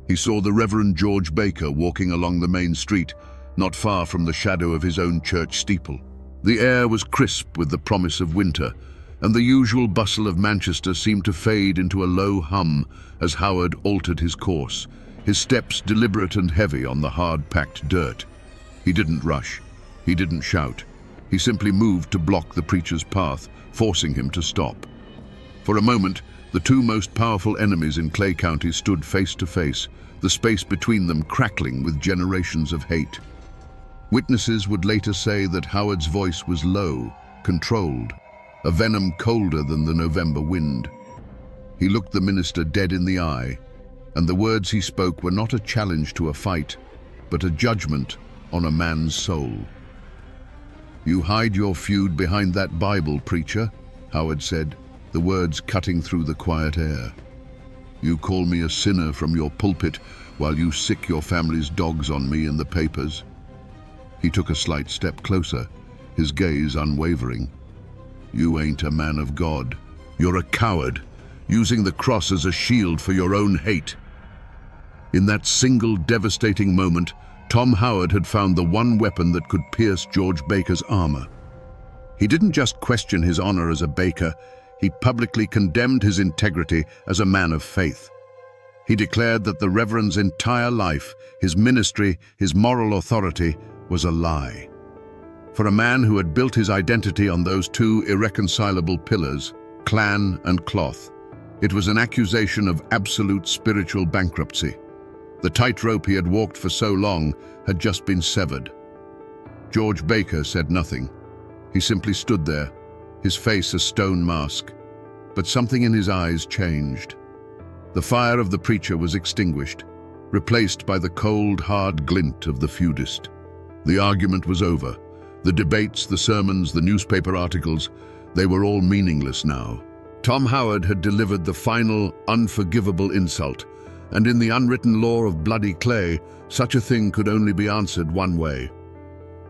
He saw the Reverend George Baker walking along the main street, not far from the shadow of his own church steeple. The air was crisp with the promise of winter, and the usual bustle of Manchester seemed to fade into a low hum as Howard altered his course, his steps deliberate and heavy on the hard-packed dirt. He didn't rush. He didn't shout. He simply moved to block the preacher's path, forcing him to stop. For a moment, the two most powerful enemies in Clay County stood face to face, the space between them crackling with generations of hate. Witnesses would later say that Howard's voice was low, controlled, a venom colder than the November wind. He looked the minister dead in the eye, and the words he spoke were not a challenge to a fight, but a judgment on a man's soul. "You hide your feud behind that Bible, preacher," Howard said, the words cutting through the quiet air. "You call me a sinner from your pulpit while you sick your family's dogs on me in the papers." He took a slight step closer, his gaze unwavering. "You ain't a man of God. You're a coward, using the cross as a shield for your own hate." In that single devastating moment, Tom Howard had found the one weapon that could pierce George Baker's armor. He didn't just question his honor as a baker, he publicly condemned his integrity as a man of faith. He declared that the Reverend's entire life, his ministry, his moral authority, was a lie. For a man who had built his identity on those two irreconcilable pillars, clan and cloth, it was an accusation of absolute spiritual bankruptcy. The tightrope he had walked for so long had just been severed. George Baker said nothing. He simply stood there, his face a stone mask. But something in his eyes changed. The fire of the preacher was extinguished, replaced by the cold, hard glint of the feudist. The argument was over. The debates, the sermons, the newspaper articles, they were all meaningless now. Tom Howard had delivered the final, unforgivable insult, and in the unwritten law of bloody clay, such a thing could only be answered one way.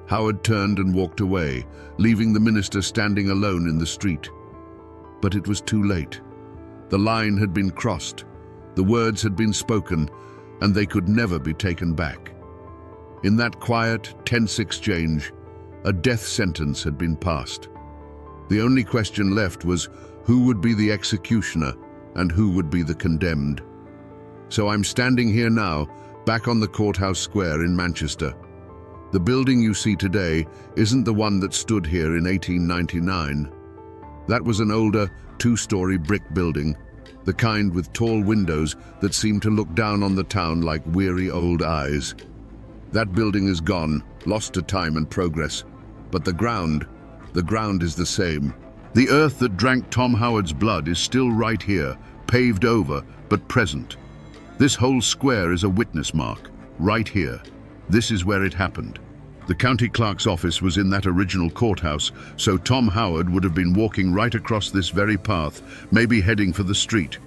Howard turned and walked away, leaving the minister standing alone in the street. But it was too late. The line had been crossed, the words had been spoken, and they could never be taken back. In that quiet, tense exchange, a death sentence had been passed. The only question left was who would be the executioner and who would be the condemned. So I'm standing here now, back on the courthouse square in Manchester. The building you see today isn't the one that stood here in 1899. That was an older, two-story brick building, the kind with tall windows that seemed to look down on the town like weary old eyes. That building is gone, lost to time and progress. But the ground is the same. The earth that drank Tom Howard's blood is still right here, paved over, but present. This whole square is a witness mark, right here. This is where it happened. The county clerk's office was in that original courthouse, so Tom Howard would have been walking right across this very path, maybe heading for the street.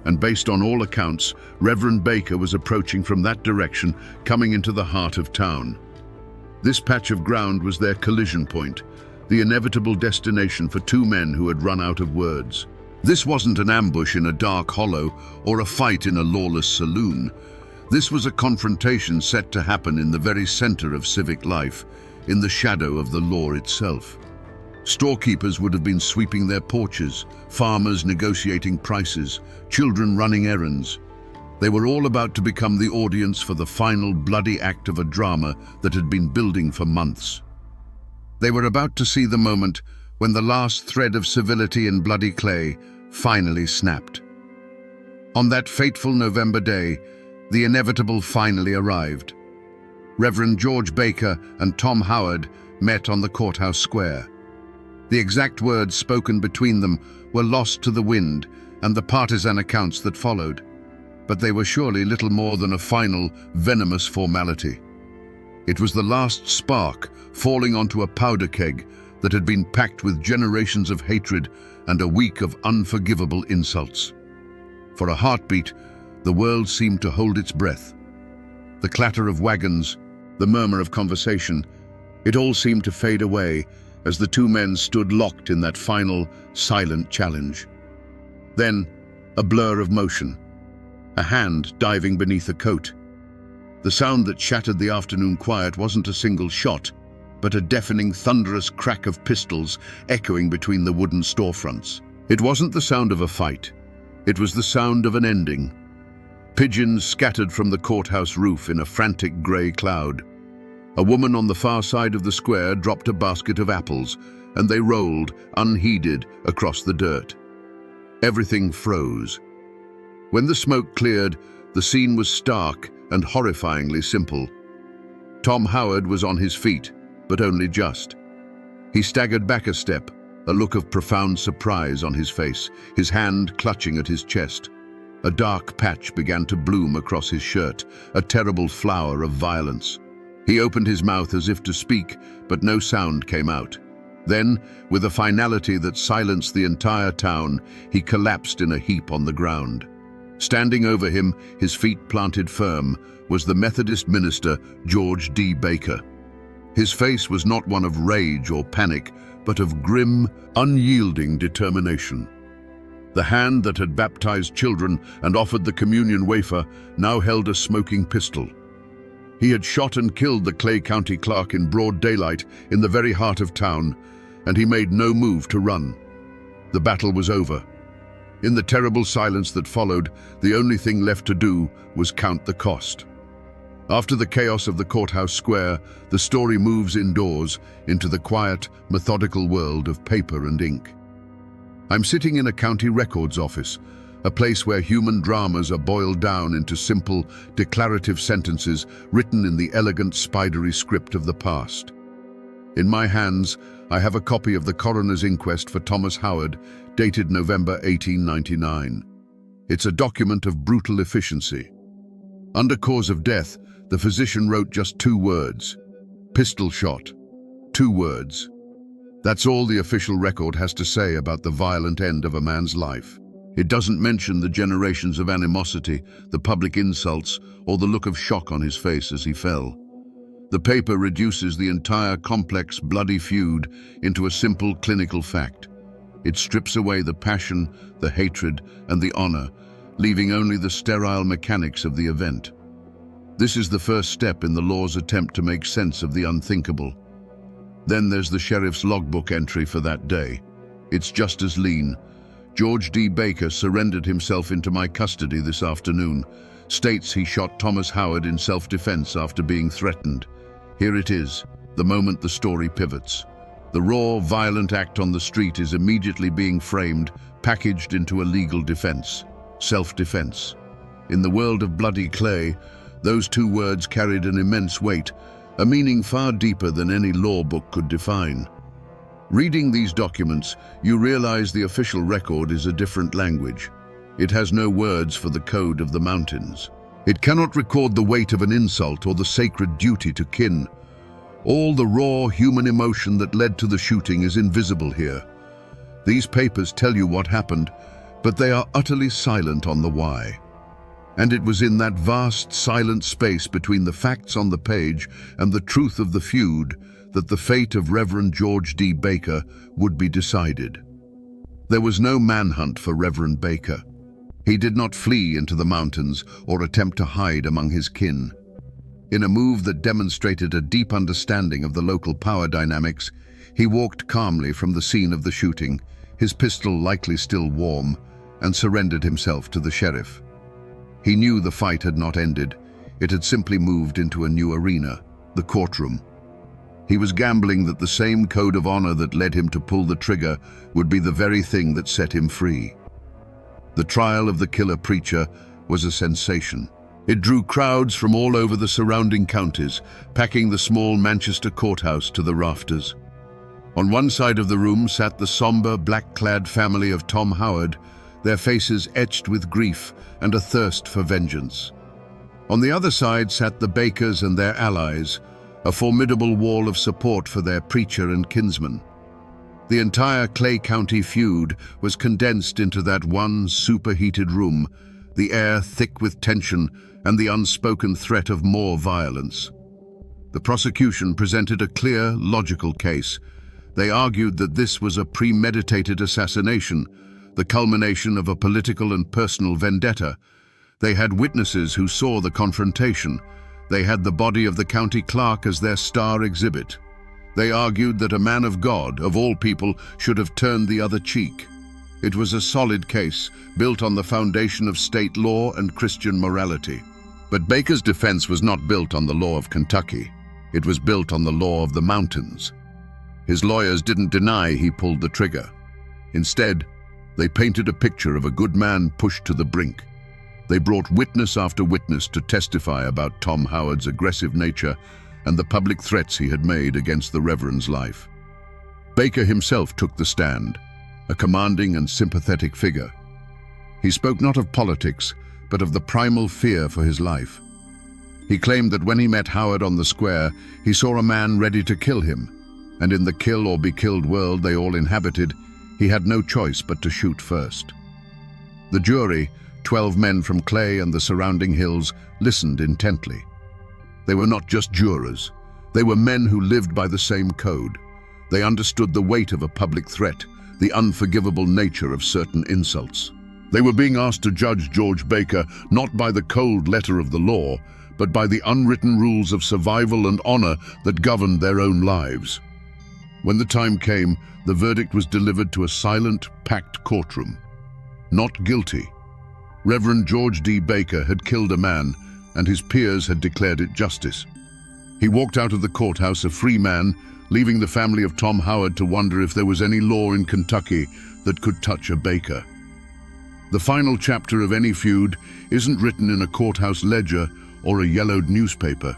And based on all accounts, Reverend Baker was approaching from that direction, coming into the heart of town. This patch of ground was their collision point, the inevitable destination for two men who had run out of words. This wasn't an ambush in a dark hollow or a fight in a lawless saloon. This was a confrontation set to happen in the very center of civic life, in the shadow of the law itself. Storekeepers would have been sweeping their porches, farmers negotiating prices, children running errands. They were all about to become the audience for the final bloody act of a drama that had been building for months. They were about to see the moment when the last thread of civility in bloody clay finally snapped. On that fateful November day, the inevitable finally arrived. Reverend George Baker and Tom Howard met on the courthouse square. The exact words spoken between them were lost to the wind and the partisan accounts that followed, but they were surely little more than a final, venomous formality. It was the last spark falling onto a powder keg that had been packed with generations of hatred and a week of unforgivable insults. For a heartbeat, the world seemed to hold its breath. The clatter of wagons, the murmur of conversation, it all seemed to fade away as the two men stood locked in that final, silent challenge. Then, a blur of motion, a hand diving beneath a coat. The sound that shattered the afternoon quiet wasn't a single shot, but a deafening, thunderous crack of pistols echoing between the wooden storefronts. It wasn't the sound of a fight. It was the sound of an ending. Pigeons scattered from the courthouse roof in a frantic grey cloud. A woman on the far side of the square dropped a basket of apples, and they rolled, unheeded, across the dirt. Everything froze. When the smoke cleared, the scene was stark and horrifyingly simple. Tom Howard was on his feet, but only just. He staggered back a step, a look of profound surprise on his face, his hand clutching at his chest. A dark patch began to bloom across his shirt, a terrible flower of violence. He opened his mouth as if to speak, but no sound came out. Then, with a finality that silenced the entire town, he collapsed in a heap on the ground. Standing over him, his feet planted firm, was the Methodist minister George D. Baker. His face was not one of rage or panic, but of grim, unyielding determination. The hand that had baptized children and offered the communion wafer now held a smoking pistol. He had shot and killed the Clay County clerk in broad daylight in the very heart of town, and he made no move to run. The battle was over. In the terrible silence that followed, the only thing left to do was count the cost. After the chaos of the courthouse square, the story moves indoors into the quiet, methodical world of paper and ink. I'm sitting in a county records office, a place where human dramas are boiled down into simple, declarative sentences written in the elegant, spidery script of the past. In my hands, I have a copy of the coroner's inquest for Thomas Howard, dated November 1899. It's a document of brutal efficiency. Under cause of death, the physician wrote just 2 words: pistol shot. 2 words. That's all the official record has to say about the violent end of a man's life. It doesn't mention the generations of animosity, the public insults, or the look of shock on his face as he fell. The paper reduces the entire complex, bloody feud into a simple clinical fact. It strips away the passion, the hatred, and the honor, leaving only the sterile mechanics of the event. This is the first step in the law's attempt to make sense of the unthinkable. Then there's the sheriff's logbook entry for that day. It's just as lean. George D. Baker surrendered himself into my custody this afternoon. States he shot Thomas Howard in self-defense after being threatened. Here it is, the moment the story pivots. The raw, violent act on the street is immediately being framed, packaged into a legal defense. Self-defense. In the world of bloody clay, those 2 words carried an immense weight, a meaning far deeper than any law book could define. Reading these documents, you realize the official record is a different language. It has no words for the code of the mountains. It cannot record the weight of an insult or the sacred duty to kin. All the raw human emotion that led to the shooting is invisible here. These papers tell you what happened, but they are utterly silent on the why. And it was in that vast, silent space between the facts on the page and the truth of the feud that the fate of Reverend George D. Baker would be decided. There was no manhunt for Reverend Baker. He did not flee into the mountains or attempt to hide among his kin. In a move that demonstrated a deep understanding of the local power dynamics, he walked calmly from the scene of the shooting, his pistol likely still warm, and surrendered himself to the sheriff. He knew the fight had not ended. It had simply moved into a new arena, the courtroom. He was gambling that the same code of honor that led him to pull the trigger would be the very thing that set him free. The trial of the killer preacher was a sensation. It drew crowds from all over the surrounding counties, packing the small Manchester courthouse to the rafters. On one side of the room sat the somber, black-clad family of Tom Howard, their faces etched with grief and a thirst for vengeance. On the other side sat the Bakers and their allies, a formidable wall of support for their preacher and kinsman. The entire Clay County feud was condensed into that one superheated room, the air thick with tension and the unspoken threat of more violence. The prosecution presented a clear, logical case. They argued that this was a premeditated assassination, the culmination of a political and personal vendetta. They had witnesses who saw the confrontation. They had the body of the county clerk as their star exhibit. They argued that a man of God, of all people, should have turned the other cheek. It was a solid case, built on the foundation of state law and Christian morality. But Baker's defense was not built on the law of Kentucky. It was built on the law of the mountains. His lawyers didn't deny he pulled the trigger. Instead, they painted a picture of a good man pushed to the brink. They brought witness after witness to testify about Tom Howard's aggressive nature and the public threats he had made against the Reverend's life. Baker himself took the stand, a commanding and sympathetic figure. He spoke not of politics, but of the primal fear for his life. He claimed that when he met Howard on the square, he saw a man ready to kill him, and in the kill or be killed world they all inhabited, he had no choice but to shoot first. The jury, 12 men from Clay and the surrounding hills listened intently. They were not just jurors. They were men who lived by the same code. They understood the weight of a public threat, the unforgivable nature of certain insults. They were being asked to judge George Baker not by the cold letter of the law, but by the unwritten rules of survival and honor that governed their own lives. When the time came, the verdict was delivered to a silent, packed courtroom. Not guilty. Reverend George D. Baker had killed a man, and his peers had declared it justice. He walked out of the courthouse a free man, leaving the family of Tom Howard to wonder if there was any law in Kentucky that could touch a Baker. The final chapter of any feud isn't written in a courthouse ledger or a yellowed newspaper.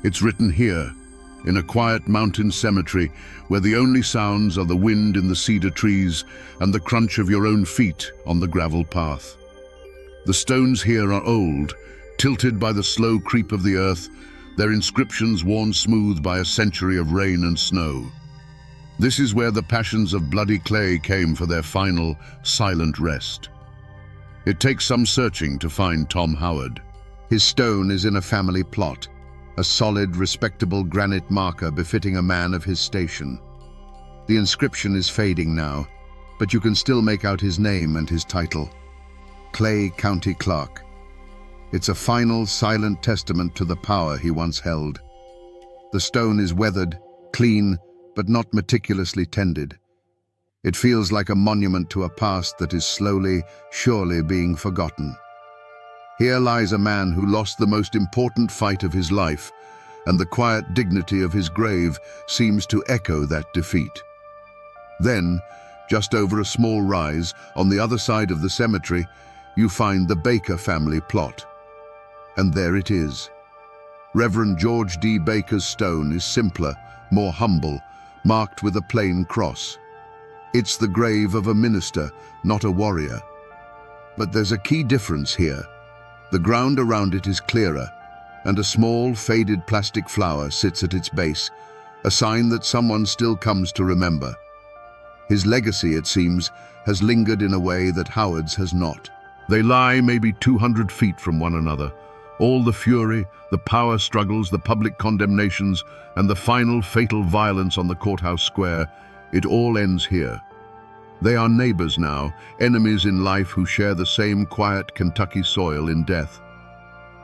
It's written here, in a quiet mountain cemetery where the only sounds are the wind in the cedar trees and the crunch of your own feet on the gravel path. The stones here are old, tilted by the slow creep of the earth, their inscriptions worn smooth by a century of rain and snow. This is where the passions of bloody Clay came for their final, silent rest. It takes some searching to find Tom Howard. His stone is in a family plot, a solid, respectable granite marker befitting a man of his station. The inscription is fading now, but you can still make out his name and his title, Clay County Clerk. It's a final, silent testament to the power he once held. The stone is weathered, clean, but not meticulously tended. It feels like a monument to a past that is slowly, surely being forgotten. Here lies a man who lost the most important fight of his life, and the quiet dignity of his grave seems to echo that defeat. Then, just over a small rise, on the other side of the cemetery, you find the Baker family plot. And there it is. Reverend George D. Baker's stone is simpler, more humble, marked with a plain cross. It's the grave of a minister, not a warrior. But there's a key difference here. The ground around it is clearer, and a small, faded plastic flower sits at its base, a sign that someone still comes to remember. His legacy, it seems, has lingered in a way that Howard's has not. They lie maybe 200 feet from one another. All the fury, the power struggles, the public condemnations, and the final fatal violence on the courthouse square, it all ends here. They are neighbors now, enemies in life who share the same quiet Kentucky soil in death.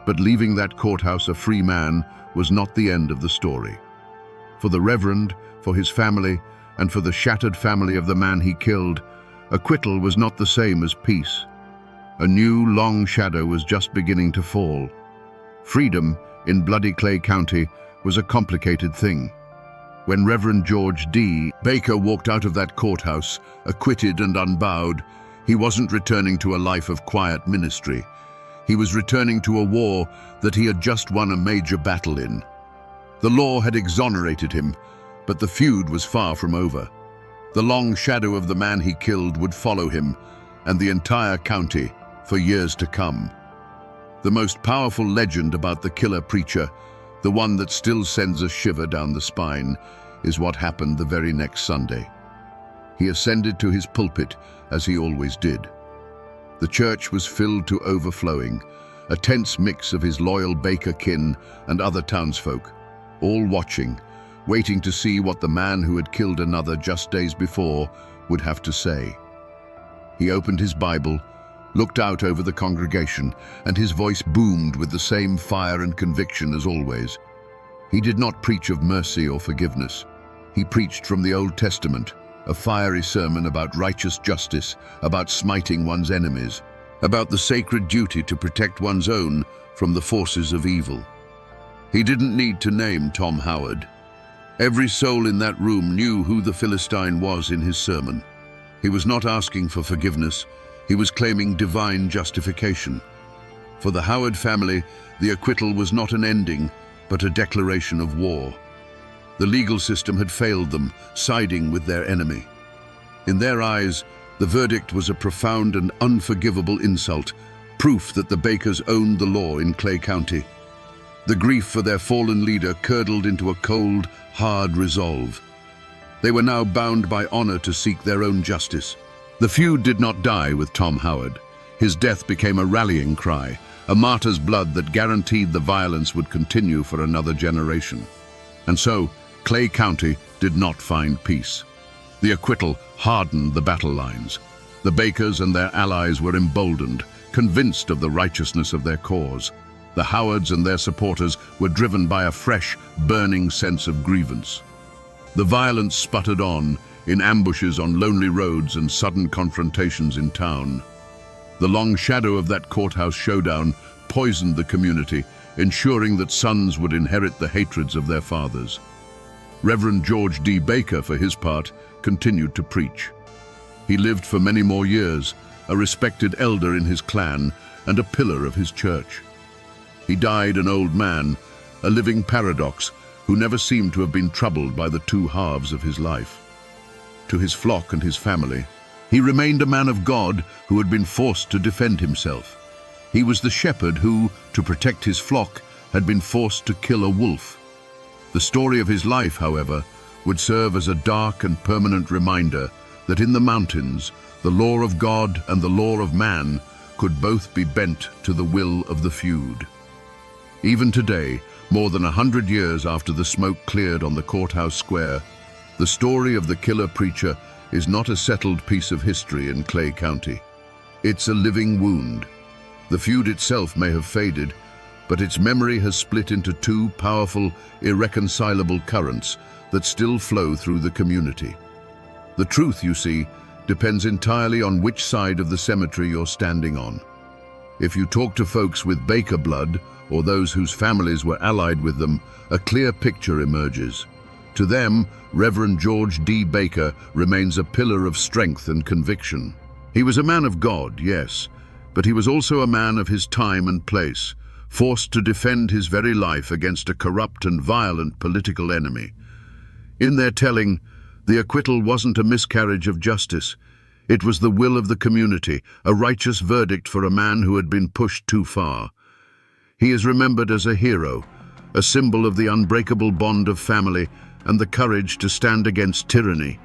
But leaving that courthouse a free man was not the end of the story. For the Reverend, for his family, and for the shattered family of the man he killed, acquittal was not the same as peace. A new, long shadow was just beginning to fall. Freedom, in bloody Clay County, was a complicated thing. When Reverend George D. Baker walked out of that courthouse, acquitted and unbowed, he wasn't returning to a life of quiet ministry. He was returning to a war that he had just won a major battle in. The law had exonerated him, but the feud was far from over. The long shadow of the man he killed would follow him, and the entire county, for years to come. The most powerful legend about the killer preacher, the one that still sends a shiver down the spine, is what happened the very next Sunday. He ascended to his pulpit, as he always did. The church was filled to overflowing, a tense mix of his loyal Baker kin and other townsfolk, all watching, waiting to see what the man who had killed another just days before would have to say. He opened his Bible, looked out over the congregation, and his voice boomed with the same fire and conviction as always. He did not preach of mercy or forgiveness. He preached from the Old Testament, a fiery sermon about righteous justice, about smiting one's enemies, about the sacred duty to protect one's own from the forces of evil. He didn't need to name Tom Howard. Every soul in that room knew who the Philistine was in his sermon. He was not asking for forgiveness. He was claiming divine justification. For the Howard family, the acquittal was not an ending, but a declaration of war. The legal system had failed them, siding with their enemy. In their eyes, the verdict was a profound and unforgivable insult, proof that the Bakers owned the law in Clay County. The grief for their fallen leader curdled into a cold, hard resolve. They were now bound by honor to seek their own justice. The feud did not die with Tom Howard. His death became a rallying cry, a martyr's blood that guaranteed the violence would continue for another generation. And so, Clay County did not find peace. The acquittal hardened the battle lines. The Bakers and their allies were emboldened, convinced of the righteousness of their cause. The Howards and their supporters were driven by a fresh, burning sense of grievance. The violence sputtered on, in ambushes on lonely roads and sudden confrontations in town. The long shadow of that courthouse showdown poisoned the community, ensuring that sons would inherit the hatreds of their fathers. Reverend George D. Baker, for his part, continued to preach. He lived for many more years, a respected elder in his clan and a pillar of his church. He died an old man, a living paradox, who never seemed to have been troubled by the two halves of his life. To his flock and his family, he remained a man of God who had been forced to defend himself. He was the shepherd who, to protect his flock, had been forced to kill a wolf. The story of his life, however, would serve as a dark and permanent reminder that in the mountains, the law of God and the law of man could both be bent to the will of the feud. Even today, more than 100 years after the smoke cleared on the courthouse square, the story of the killer preacher is not a settled piece of history in Clay County. It's a living wound. The feud itself may have faded, but its memory has split into two powerful, irreconcilable currents that still flow through the community. The truth, you see, depends entirely on which side of the cemetery you're standing on. If you talk to folks with Baker blood, or those whose families were allied with them, a clear picture emerges. To them, Reverend George D. Baker remains a pillar of strength and conviction. He was a man of God, yes, but he was also a man of his time and place, forced to defend his very life against a corrupt and violent political enemy. In their telling, the acquittal wasn't a miscarriage of justice. It was the will of the community, a righteous verdict for a man who had been pushed too far. He is remembered as a hero, a symbol of the unbreakable bond of family and the courage to stand against tyranny.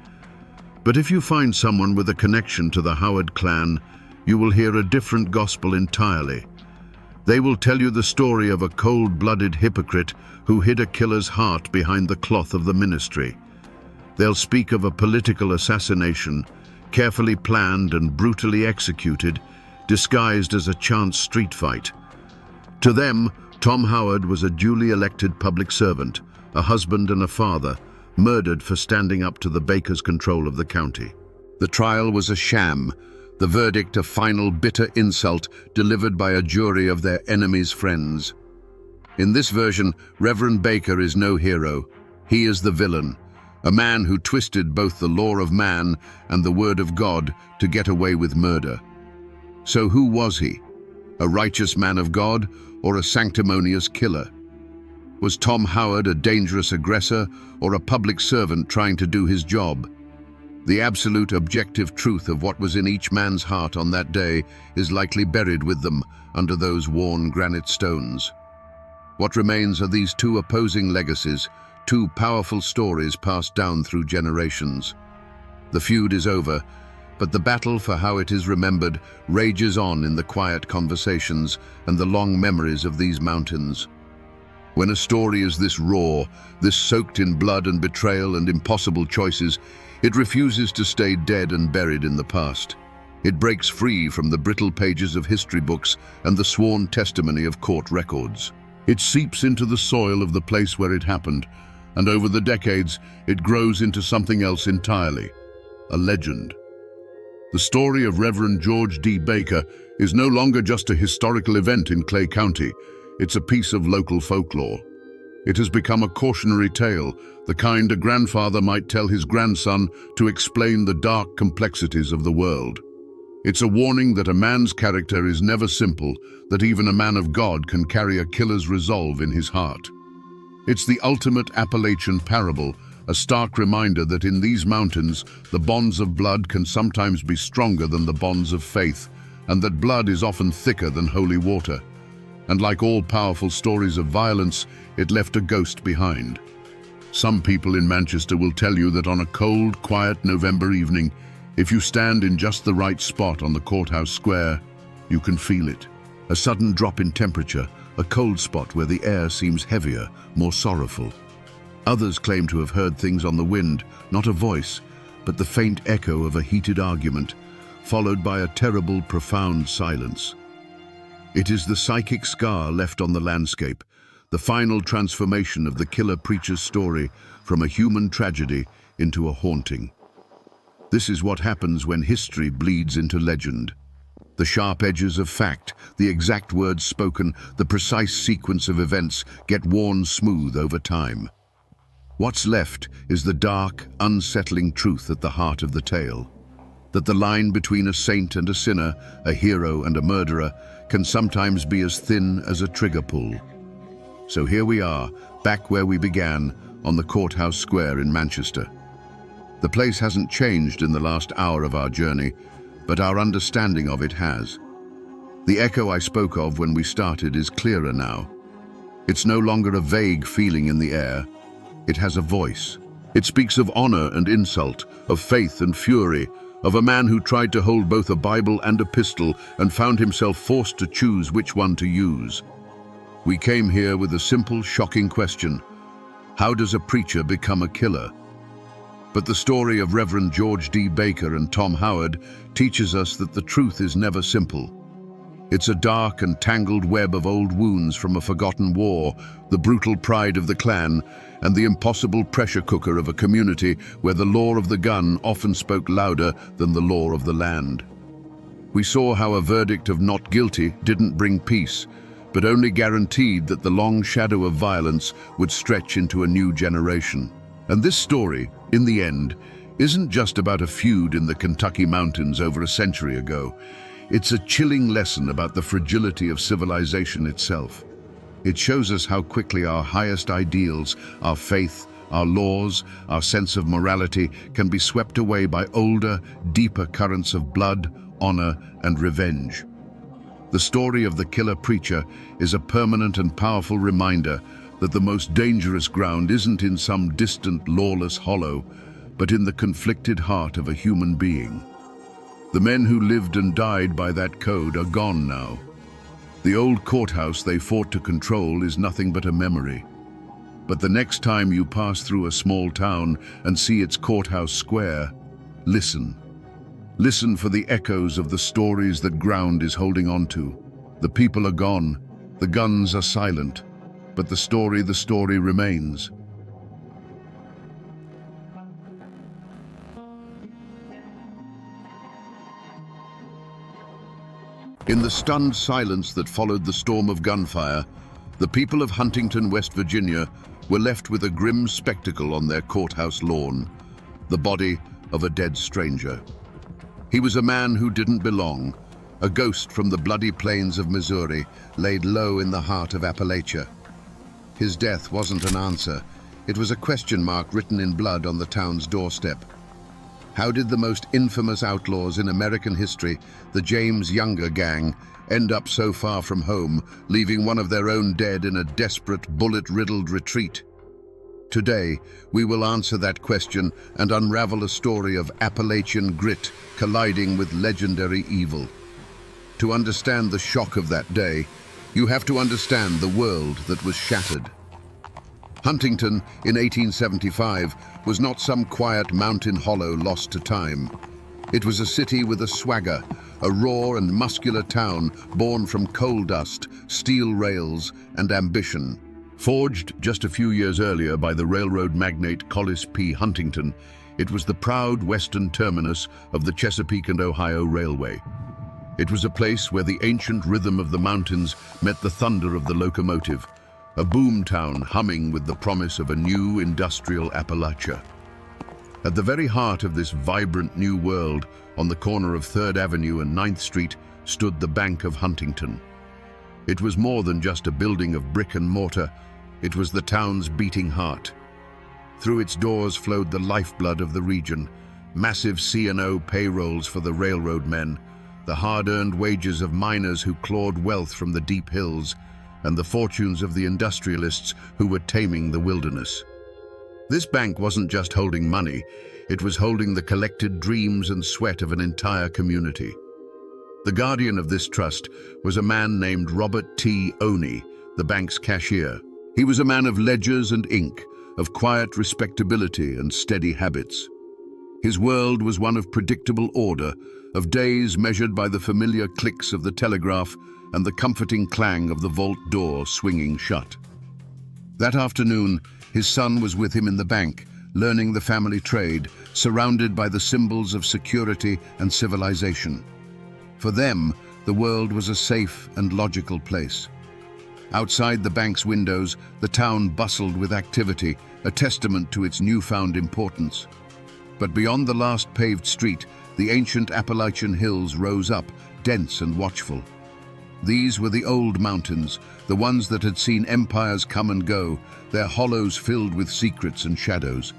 But if you find someone with a connection to the Howard clan, you will hear a different gospel entirely. They will tell you the story of a cold-blooded hypocrite who hid a killer's heart behind the cloth of the ministry. They'll speak of a political assassination, carefully planned and brutally executed, disguised as a chance street fight. To them, Tom Howard was a duly elected public servant, a husband and a father, murdered for standing up to the Bakers' control of the county. The trial was a sham, the verdict a final bitter insult delivered by a jury of their enemies' friends. In this version, Reverend Baker is no hero. He is the villain, a man who twisted both the law of man and the word of God to get away with murder. So who was he? A righteous man of God or a sanctimonious killer? Was Tom Howard a dangerous aggressor or a public servant trying to do his job? The absolute objective truth of what was in each man's heart on that day is likely buried with them under those worn granite stones. What remains are these two opposing legacies, two powerful stories passed down through generations. The feud is over, but the battle for how it is remembered rages on in the quiet conversations and the long memories of these mountains. When a story is this raw, this soaked in blood and betrayal and impossible choices, it refuses to stay dead and buried in the past. It breaks free from the brittle pages of history books and the sworn testimony of court records. It seeps into the soil of the place where it happened, and over the decades, it grows into something else entirely, a legend. The story of Reverend George D. Baker is no longer just a historical event in Clay County. It's a piece of local folklore. It has become a cautionary tale, the kind a grandfather might tell his grandson to explain the dark complexities of the world. It's a warning that a man's character is never simple, that even a man of God can carry a killer's resolve in his heart. It's the ultimate Appalachian parable, a stark reminder that in these mountains, the bonds of blood can sometimes be stronger than the bonds of faith, and that blood is often thicker than holy water. And like all powerful stories of violence, it left a ghost behind. Some people in Manchester will tell you that on a cold, quiet November evening, if you stand in just the right spot on the courthouse square, You can feel it. A sudden drop in temperature, a cold spot where the air seems heavier, more sorrowful. Others claim to have heard things on the wind, not a voice, but the faint echo of a heated argument, followed by a terrible, profound silence. It is the psychic scar left on the landscape, the final transformation of the killer preacher's story from a human tragedy into a haunting. This is what happens when history bleeds into legend. The sharp edges of fact, the exact words spoken, the precise sequence of events get worn smooth over time. What's left is the dark, unsettling truth at the heart of the tale. That the line between a saint and a sinner, a hero and a murderer, can sometimes be as thin as a trigger pull. So here we are, back where we began, on the courthouse square in Manchester. The place hasn't changed in the last hour of our journey, but our understanding of it has. The echo I spoke of when we started is clearer now. It's no longer a vague feeling in the air. It has a voice. It speaks of honor and insult, of faith and fury, of a man who tried to hold both a Bible and a pistol and found himself forced to choose which one to use. We came here with a simple, shocking question. How does a preacher become a killer? But the story of Reverend George D. Baker and Tom Howard teaches us that the truth is never simple. It's a dark and tangled web of old wounds from a forgotten war, the brutal pride of the clan, and the impossible pressure cooker of a community where the law of the gun often spoke louder than the law of the land. We saw how a verdict of not guilty didn't bring peace, but only guaranteed that the long shadow of violence would stretch into a new generation. And this story, in the end, isn't just about a feud in the Kentucky mountains over a century ago. It's a chilling lesson about the fragility of civilization itself. It shows us how quickly our highest ideals, our faith, our laws, our sense of morality can be swept away by older, deeper currents of blood, honor, and revenge. The story of the killer preacher is a permanent and powerful reminder that the most dangerous ground isn't in some distant, lawless hollow, but in the conflicted heart of a human being. The men who lived and died by that code are gone now. The old courthouse they fought to control is nothing but a memory. But the next time you pass through a small town and see its courthouse square, listen. Listen for the echoes of the stories that ground is holding on to. The people are gone, the guns are silent, but the story remains. In the stunned silence that followed the storm of gunfire, the people of Huntington, West Virginia, were left with a grim spectacle on their courthouse lawn, the body of a dead stranger. He was a man who didn't belong, a ghost from the bloody plains of Missouri, laid low in the heart of Appalachia. His death wasn't an answer. It was a question mark written in blood on the town's doorstep. How did the most infamous outlaws in American history, the James Younger gang, end up so far from home, leaving one of their own dead in a desperate, bullet-riddled retreat? Today, we will answer that question and unravel a story of Appalachian grit colliding with legendary evil. To understand the shock of that day, you have to understand the world that was shattered. Huntington, in 1875, was not some quiet mountain hollow lost to time. It was a city with a swagger, a raw and muscular town born from coal dust, steel rails, and ambition. Forged just a few years earlier by the railroad magnate Collis P. Huntington, it was the proud western terminus of the Chesapeake and Ohio Railway. It was a place where the ancient rhythm of the mountains met the thunder of the locomotive, a boom town humming with the promise of a new industrial Appalachia. At the very heart of this vibrant new world, on the corner of 3rd Avenue and 9th Street, stood the Bank of Huntington. It was more than just a building of brick and mortar, it was the town's beating heart. Through its doors flowed the lifeblood of the region, massive C&O payrolls for the railroad men, the hard-earned wages of miners who clawed wealth from the deep hills, and the fortunes of the industrialists who were taming the wilderness. This bank wasn't just holding money, it was holding the collected dreams and sweat of an entire community. The guardian of this trust was a man named Robert T. Oney, the bank's cashier. He was a man of ledgers and ink, of quiet respectability and steady habits. His world was one of predictable order, of days measured by the familiar clicks of the telegraph and the comforting clang of the vault door swinging shut. That afternoon, his son was with him in the bank, learning the family trade, surrounded by the symbols of security and civilization. For them, the world was a safe and logical place. Outside the bank's windows, the town bustled with activity, a testament to its newfound importance. But beyond the last paved street, the ancient Appalachian hills rose up, dense and watchful. These were the old mountains, the ones that had seen empires come and go, their hollows filled with secrets and shadows.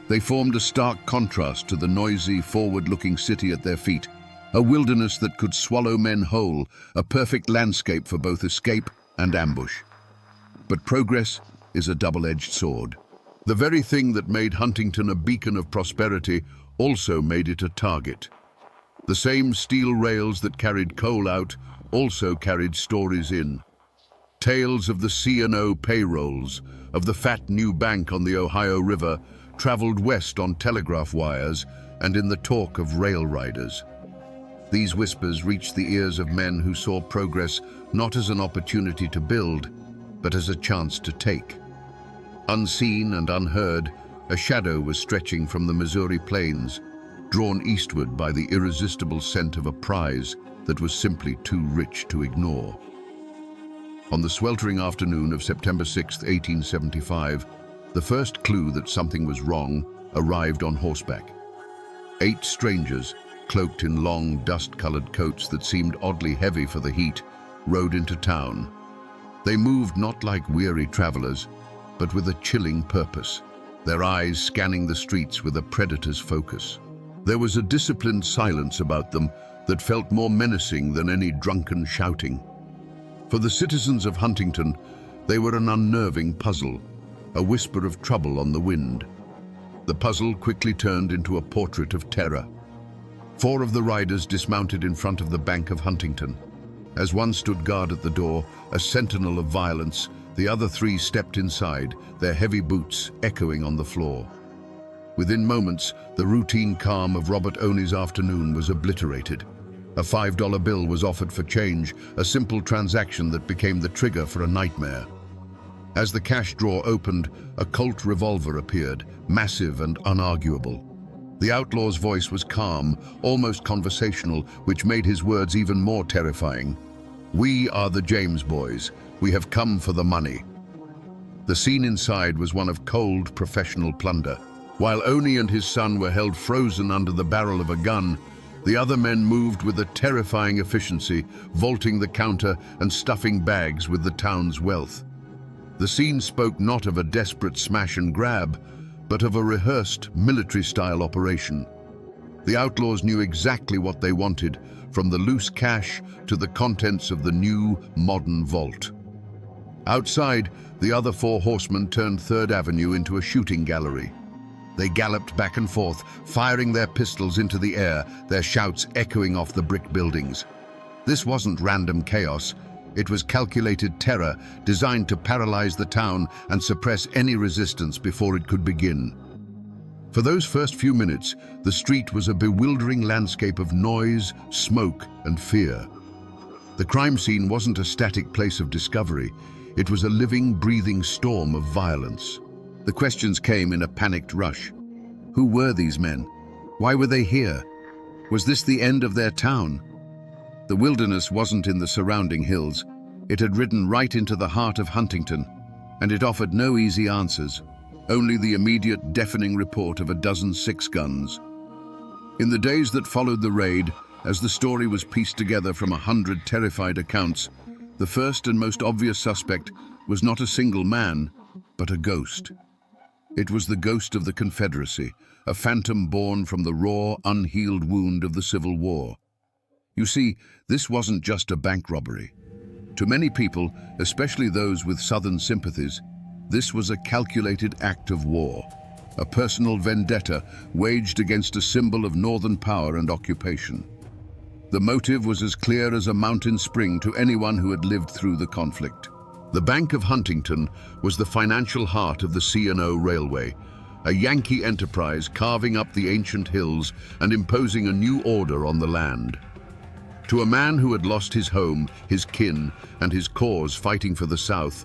They formed a stark contrast to the noisy, forward-looking city at their feet, a wilderness that could swallow men whole, a perfect landscape for both escape and ambush. But progress is a double-edged sword. The very thing that made Huntington a beacon of prosperity also made it a target. The same steel rails that carried coal out also carried stories in. Tales of the C&O payrolls, of the fat new bank on the Ohio River, traveled west on telegraph wires and in the talk of rail riders. These whispers reached the ears of men who saw progress not as an opportunity to build, but as a chance to take. Unseen and unheard, a shadow was stretching from the Missouri plains, drawn eastward by the irresistible scent of a prize that was simply too rich to ignore. On the sweltering afternoon of September 6, 1875, the first clue that something was wrong arrived on horseback. 8 strangers, cloaked in long, dust-colored coats that seemed oddly heavy for the heat, rode into town. They moved not like weary travelers, but with a chilling purpose, their eyes scanning the streets with a predator's focus. There was a disciplined silence about them that felt more menacing than any drunken shouting. For the citizens of Huntington, they were an unnerving puzzle, a whisper of trouble on the wind. The puzzle quickly turned into a portrait of terror. 4 of the riders dismounted in front of the Bank of Huntington. As one stood guard at the door, a sentinel of violence, the other 3 stepped inside, their heavy boots echoing on the floor. Within moments, the routine calm of Robert Oney's afternoon was obliterated. A $5 bill was offered for change, a simple transaction that became the trigger for a nightmare. As the cash drawer opened, a Colt revolver appeared, massive and unarguable. The outlaw's voice was calm, almost conversational, which made his words even more terrifying. "We are the James boys. We have come for the money." The scene inside was one of cold, professional plunder. While Oney and his son were held frozen under the barrel of a gun, the other men moved with a terrifying efficiency, vaulting the counter and stuffing bags with the town's wealth. The scene spoke not of a desperate smash and grab, but of a rehearsed, military-style operation. The outlaws knew exactly what they wanted, from the loose cash to the contents of the new, modern vault. Outside, the other 4 horsemen turned 3rd Avenue into a shooting gallery. They galloped back and forth, firing their pistols into the air, their shouts echoing off the brick buildings. This wasn't random chaos. It was calculated terror, designed to paralyze the town and suppress any resistance before it could begin. For those first few minutes, the street was a bewildering landscape of noise, smoke, and fear. The crime scene wasn't a static place of discovery. It was a living, breathing storm of violence. The questions came in a panicked rush. Who were these men? Why were they here? Was this the end of their town? The wilderness wasn't in the surrounding hills. It had ridden right into the heart of Huntington, and it offered no easy answers, only the immediate deafening report of a dozen 6-guns. In the days that followed the raid, as the story was pieced together from 100 terrified accounts, the first and most obvious suspect was not a single man, but a ghost. It was the ghost of the Confederacy, a phantom born from the raw, unhealed wound of the Civil War. You see, this wasn't just a bank robbery. To many people, especially those with Southern sympathies, this was a calculated act of war, a personal vendetta waged against a symbol of Northern power and occupation. The motive was as clear as a mountain spring to anyone who had lived through the conflict. The Bank of Huntington was the financial heart of the C&O Railway, a Yankee enterprise carving up the ancient hills and imposing a new order on the land. To a man who had lost his home, his kin, and his cause fighting for the South,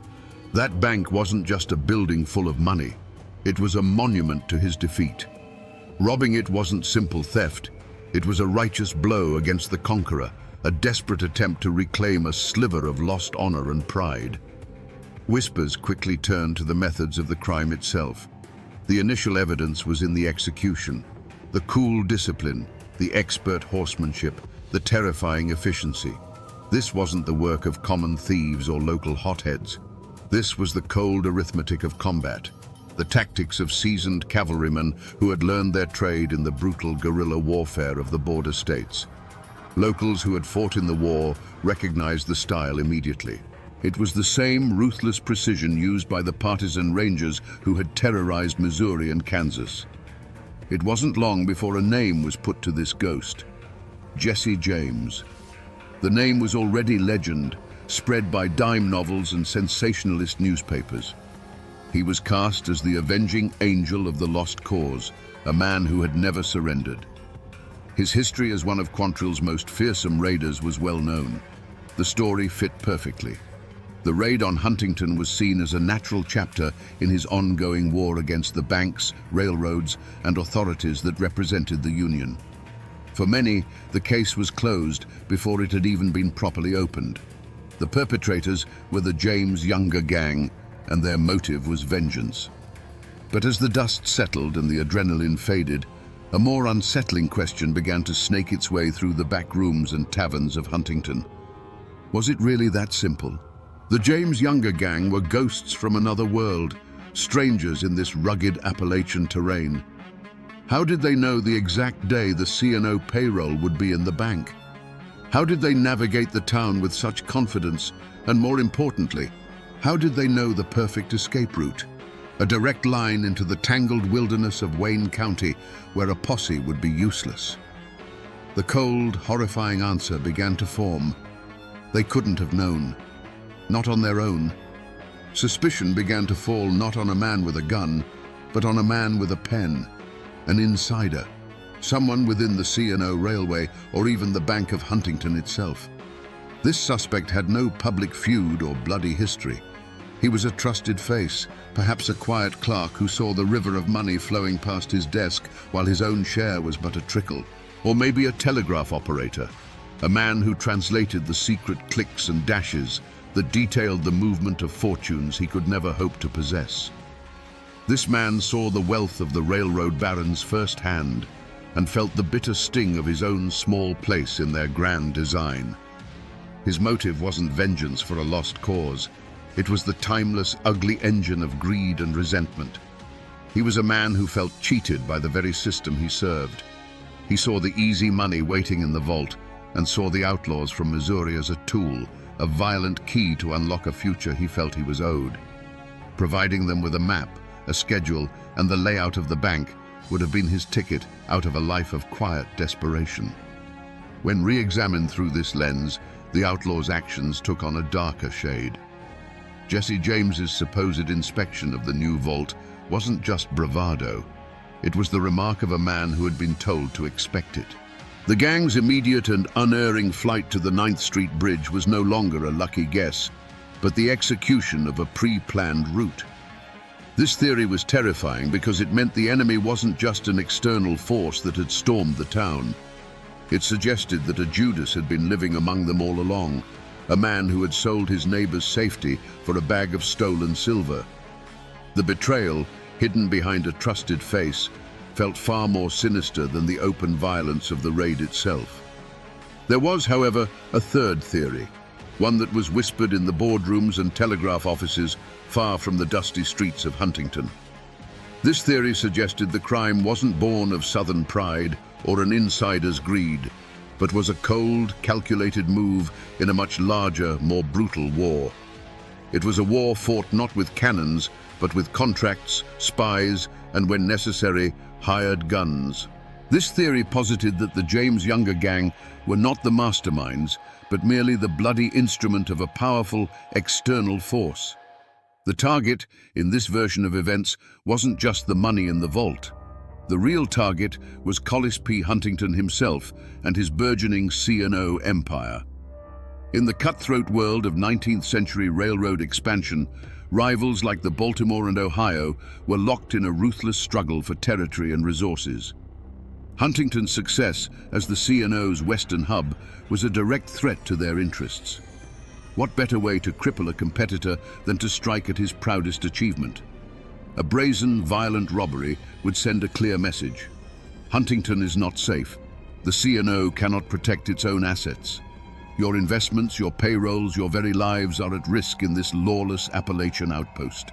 that bank wasn't just a building full of money. It was a monument to his defeat. Robbing it wasn't simple theft. It was a righteous blow against the conqueror, a desperate attempt to reclaim a sliver of lost honor and pride. Whispers quickly turned to the methods of the crime itself. The initial evidence was in the execution. The cool discipline, the expert horsemanship, the terrifying efficiency. This wasn't the work of common thieves or local hotheads. This was the cold arithmetic of combat, the tactics of seasoned cavalrymen who had learned their trade in the brutal guerrilla warfare of the border states. Locals who had fought in the war recognized the style immediately. It was the same ruthless precision used by the partisan Rangers who had terrorized Missouri and Kansas. It wasn't long before a name was put to this ghost: Jesse James. The name was already legend, spread by dime novels and sensationalist newspapers. He was cast as the avenging angel of the lost cause, a man who had never surrendered. His history as one of Quantrill's most fearsome raiders was well known. The story fit perfectly. The raid on Huntington was seen as a natural chapter in his ongoing war against the banks, railroads, and authorities that represented the Union. For many, the case was closed before it had even been properly opened. The perpetrators were the James Younger gang, and their motive was vengeance. But as the dust settled and the adrenaline faded, a more unsettling question began to snake its way through the back rooms and taverns of Huntington. Was it really that simple? The James Younger gang were ghosts from another world, strangers in this rugged Appalachian terrain. How did they know the exact day the C&O payroll would be in the bank? How did they navigate the town with such confidence? And more importantly, how did they know the perfect escape route? A direct line into the tangled wilderness of Wayne County, where a posse would be useless. The cold, horrifying answer began to form. They couldn't have known. Not on their own. Suspicion began to fall not on a man with a gun, but on a man with a pen, an insider, someone within the C&O Railway or even the Bank of Huntington itself. This suspect had no public feud or bloody history. He was a trusted face, perhaps a quiet clerk who saw the river of money flowing past his desk while his own share was but a trickle. Or maybe a telegraph operator, a man who translated the secret clicks and dashes that detailed the movement of fortunes he could never hope to possess. This man saw the wealth of the railroad barons firsthand and felt the bitter sting of his own small place in their grand design. His motive wasn't vengeance for a lost cause. It was the timeless, ugly engine of greed and resentment. He was a man who felt cheated by the very system he served. He saw the easy money waiting in the vault and saw the outlaws from Missouri as a tool, a violent key to unlock a future he felt he was owed. Providing them with a map, a schedule, and the layout of the bank would have been his ticket out of a life of quiet desperation. When re-examined through this lens, the outlaw's actions took on a darker shade. Jesse James's supposed inspection of the new vault wasn't just bravado. It was the remark of a man who had been told to expect it. The gang's immediate and unerring flight to the 9th Street Bridge was no longer a lucky guess, but the execution of a pre-planned route. This theory was terrifying because it meant the enemy wasn't just an external force that had stormed the town. It suggested that a Judas had been living among them all along, a man who had sold his neighbor's safety for a bag of stolen silver. The betrayal, hidden behind a trusted face, felt far more sinister than the open violence of the raid itself. There was, however, a third theory, one that was whispered in the boardrooms and telegraph offices far from the dusty streets of Huntington. This theory suggested the crime wasn't born of Southern pride or an insider's greed, but was a cold, calculated move in a much larger, more brutal war. It was a war fought not with cannons, but with contracts, spies, and when necessary, hired guns. This theory posited that the James Younger gang were not the masterminds, but merely the bloody instrument of a powerful external force. The target, in this version of events, wasn't just the money in the vault. The real target was Collis P. Huntington himself and his burgeoning C&O empire. In the cutthroat world of 19th-century railroad expansion, rivals like the Baltimore and Ohio were locked in a ruthless struggle for territory and resources. Huntington's success as the C&O's western hub was a direct threat to their interests. What better way to cripple a competitor than to strike at his proudest achievement? A brazen, violent robbery would send a clear message. Huntington is not safe. The C&O cannot protect its own assets. Your investments, your payrolls, your very lives are at risk in this lawless Appalachian outpost.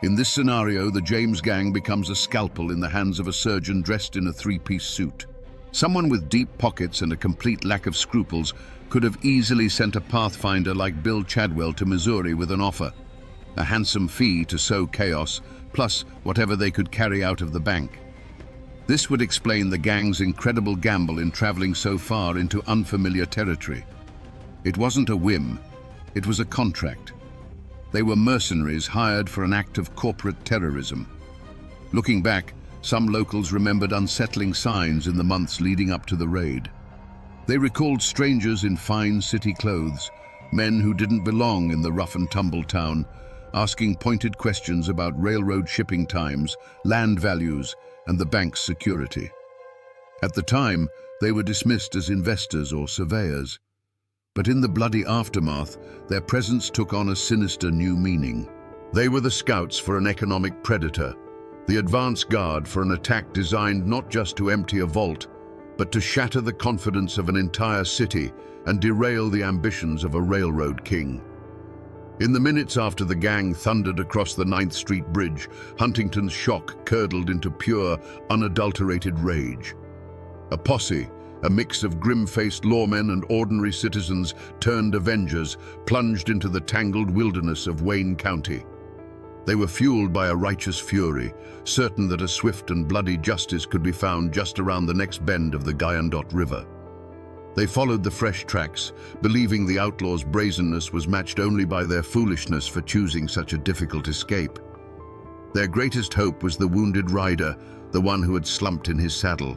In this scenario, the James gang becomes a scalpel in the hands of a surgeon dressed in a three-piece suit. Someone with deep pockets and a complete lack of scruples could have easily sent a pathfinder like Bill Chadwell to Missouri with an offer. A handsome fee to sow chaos, plus whatever they could carry out of the bank. This would explain the gang's incredible gamble in traveling so far into unfamiliar territory. It wasn't a whim, it was a contract. They were mercenaries hired for an act of corporate terrorism. Looking back, some locals remembered unsettling signs in the months leading up to the raid. They recalled strangers in fine city clothes, men who didn't belong in the rough-and-tumble town, asking pointed questions about railroad shipping times, land values, and the bank's security. At the time, they were dismissed as investors or surveyors. But in the bloody aftermath, their presence took on a sinister new meaning. They were the scouts for an economic predator, the advance guard for an attack designed not just to empty a vault, but to shatter the confidence of an entire city and derail the ambitions of a railroad king. In the minutes after the gang thundered across the 9th Street Bridge, Huntington's shock curdled into pure, unadulterated rage. A posse, a mix of grim-faced lawmen and ordinary citizens turned avengers, plunged into the tangled wilderness of Wayne County. They were fueled by a righteous fury, certain that a swift and bloody justice could be found just around the next bend of the Guyandotte River. They followed the fresh tracks, believing the outlaws' brazenness was matched only by their foolishness for choosing such a difficult escape. Their greatest hope was the wounded rider, the one who had slumped in his saddle.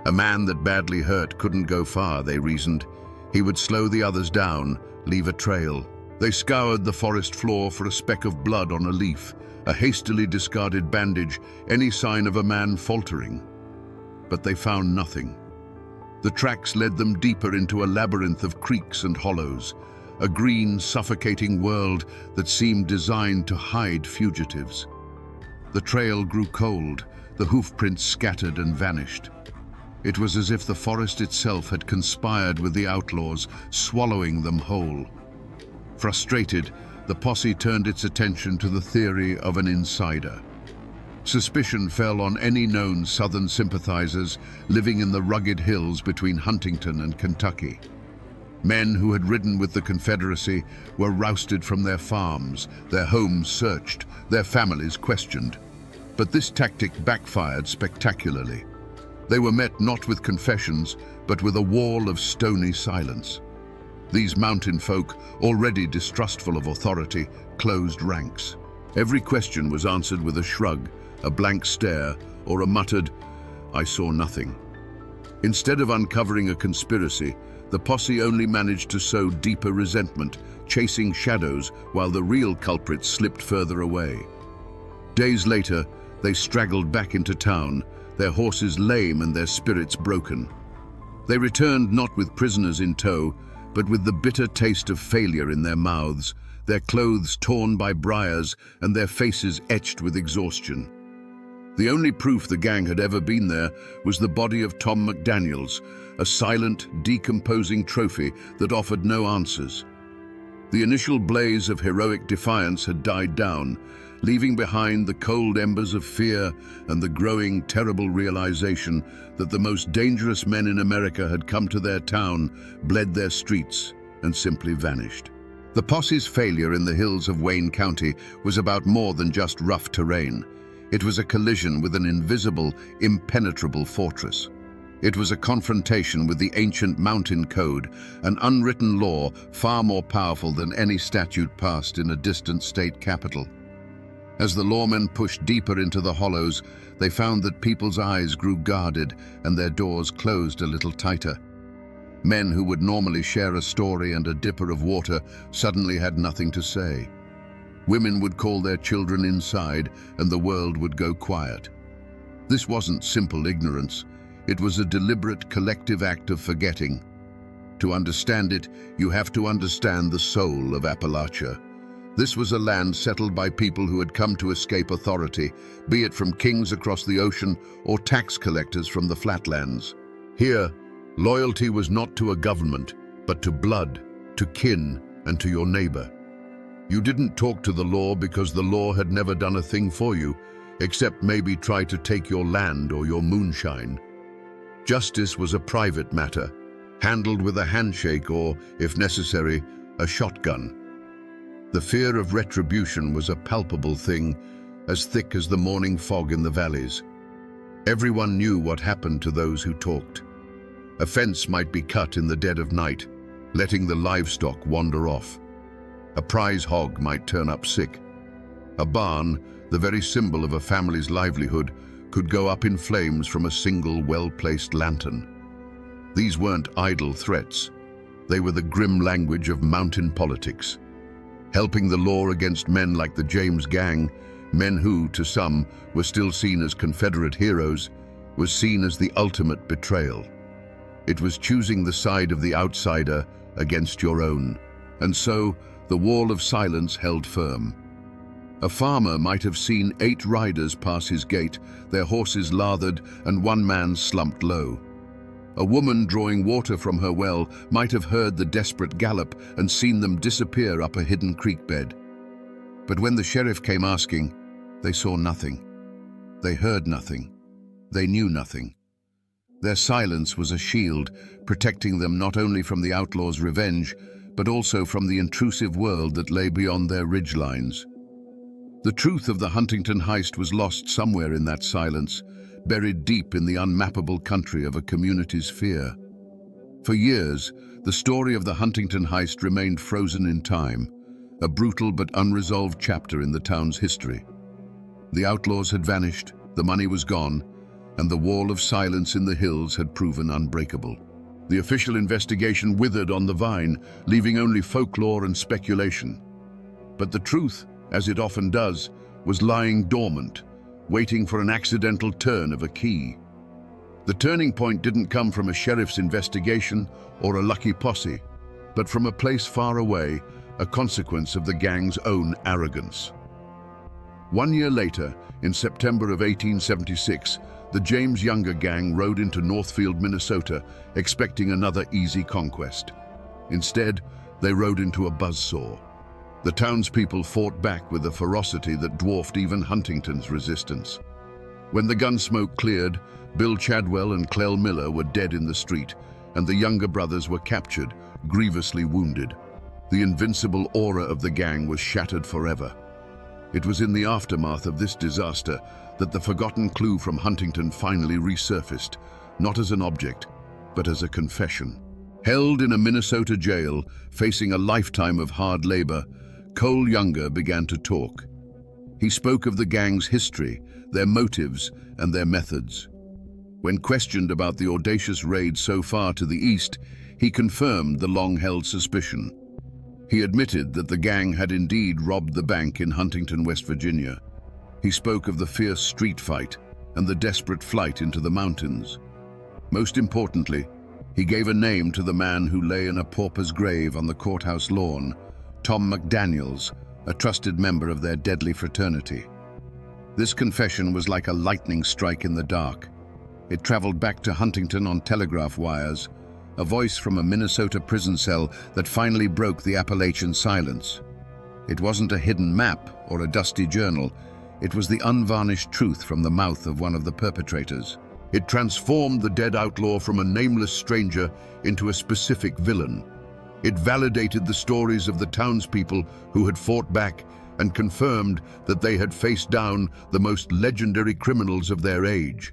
A man that badly hurt couldn't go far, they reasoned. He would slow the others down, leave a trail. They scoured the forest floor for a speck of blood on a leaf, a hastily discarded bandage, any sign of a man faltering. But they found nothing. The tracks led them deeper into a labyrinth of creeks and hollows, a green, suffocating world that seemed designed to hide fugitives. The trail grew cold, the hoofprints scattered and vanished. It was as if the forest itself had conspired with the outlaws, swallowing them whole. Frustrated, the posse turned its attention to the theory of an insider. Suspicion fell on any known Southern sympathizers living in the rugged hills between Huntington and Kentucky. Men who had ridden with the Confederacy were rousted from their farms, their homes searched, their families questioned. But this tactic backfired spectacularly. They were met not with confessions, but with a wall of stony silence. These mountain folk, already distrustful of authority, closed ranks. Every question was answered with a shrug, a blank stare, or a muttered, "I saw nothing." Instead of uncovering a conspiracy, the posse only managed to sow deeper resentment, chasing shadows while the real culprits slipped further away. Days later, they straggled back into town, their horses lame and their spirits broken. They returned not with prisoners in tow, but with the bitter taste of failure in their mouths, their clothes torn by briars and their faces etched with exhaustion. The only proof the gang had ever been there was the body of Tom McDaniels, a silent, decomposing trophy that offered no answers. The initial blaze of heroic defiance had died down, leaving behind the cold embers of fear and the growing, terrible realization that the most dangerous men in America had come to their town, bled their streets, and simply vanished. The posse's failure in the hills of Wayne County was about more than just rough terrain. It was a collision with an invisible, impenetrable fortress. It was a confrontation with the ancient mountain code, an unwritten law far more powerful than any statute passed in a distant state capital. As the lawmen pushed deeper into the hollows, they found that people's eyes grew guarded and their doors closed a little tighter. Men who would normally share a story and a dipper of water suddenly had nothing to say. Women would call their children inside and the world would go quiet. This wasn't simple ignorance. It was a deliberate collective act of forgetting. To understand it, you have to understand the soul of Appalachia. This was a land settled by people who had come to escape authority, be it from kings across the ocean or tax collectors from the flatlands. Here, loyalty was not to a government, but to blood, to kin, and to your neighbor. You didn't talk to the law because the law had never done a thing for you, except maybe try to take your land or your moonshine. Justice was a private matter, handled with a handshake or, if necessary, a shotgun. The fear of retribution was a palpable thing, as thick as the morning fog in the valleys. Everyone knew what happened to those who talked. A fence might be cut in the dead of night, letting the livestock wander off. A prize hog might turn up sick. A barn, the very symbol of a family's livelihood, could go up in flames from a single well-placed lantern. These weren't idle threats. They were the grim language of mountain politics. Helping the law against men like the James Gang, men who, to some, were still seen as Confederate heroes, was seen as the ultimate betrayal. It was choosing the side of the outsider against your own. And so, the wall of silence held firm. A farmer might have seen 8 riders pass his gate, their horses lathered and one man slumped low. A woman drawing water from her well might have heard the desperate gallop and seen them disappear up a hidden creek bed. But when the sheriff came asking, they saw nothing. They heard nothing. They knew nothing. Their silence was a shield, protecting them not only from the outlaws' revenge, but also from the intrusive world that lay beyond their ridgelines. The truth of the Huntington heist was lost somewhere in that silence, buried deep in the unmappable country of a community's fear. For years, the story of the Huntington heist remained frozen in time, a brutal but unresolved chapter in the town's history. The outlaws had vanished, the money was gone, and the wall of silence in the hills had proven unbreakable. The official investigation withered on the vine, leaving only folklore and speculation. But the truth, as it often does, was lying dormant, waiting for an accidental turn of a key. The turning point didn't come from a sheriff's investigation or a lucky posse, but from a place far away, a consequence of the gang's own arrogance. 1 year later, in September of 1876, the James Younger gang rode into Northfield, Minnesota, expecting another easy conquest. Instead, they rode into a buzzsaw. The townspeople fought back with a ferocity that dwarfed even Huntington's resistance. When the gun smoke cleared, Bill Chadwell and Clell Miller were dead in the street, and the Younger brothers were captured, grievously wounded. The invincible aura of the gang was shattered forever. It was in the aftermath of this disaster that the forgotten clue from Huntington finally resurfaced, not as an object, but as a confession. Held in a Minnesota jail, facing a lifetime of hard labor, Cole Younger began to talk. He spoke of the gang's history, their motives, and their methods. When questioned about the audacious raid so far to the east, he confirmed the long-held suspicion. He admitted that the gang had indeed robbed the bank in Huntington, West Virginia. He spoke of the fierce street fight and the desperate flight into the mountains. Most importantly, he gave a name to the man who lay in a pauper's grave on the courthouse lawn, Tom McDaniels, a trusted member of their deadly fraternity. This confession was like a lightning strike in the dark. It traveled back to Huntington on telegraph wires, a voice from a Minnesota prison cell that finally broke the Appalachian silence. It wasn't a hidden map or a dusty journal. It was the unvarnished truth from the mouth of one of the perpetrators. It transformed the dead outlaw from a nameless stranger into a specific villain. It validated the stories of the townspeople who had fought back and confirmed that they had faced down the most legendary criminals of their age.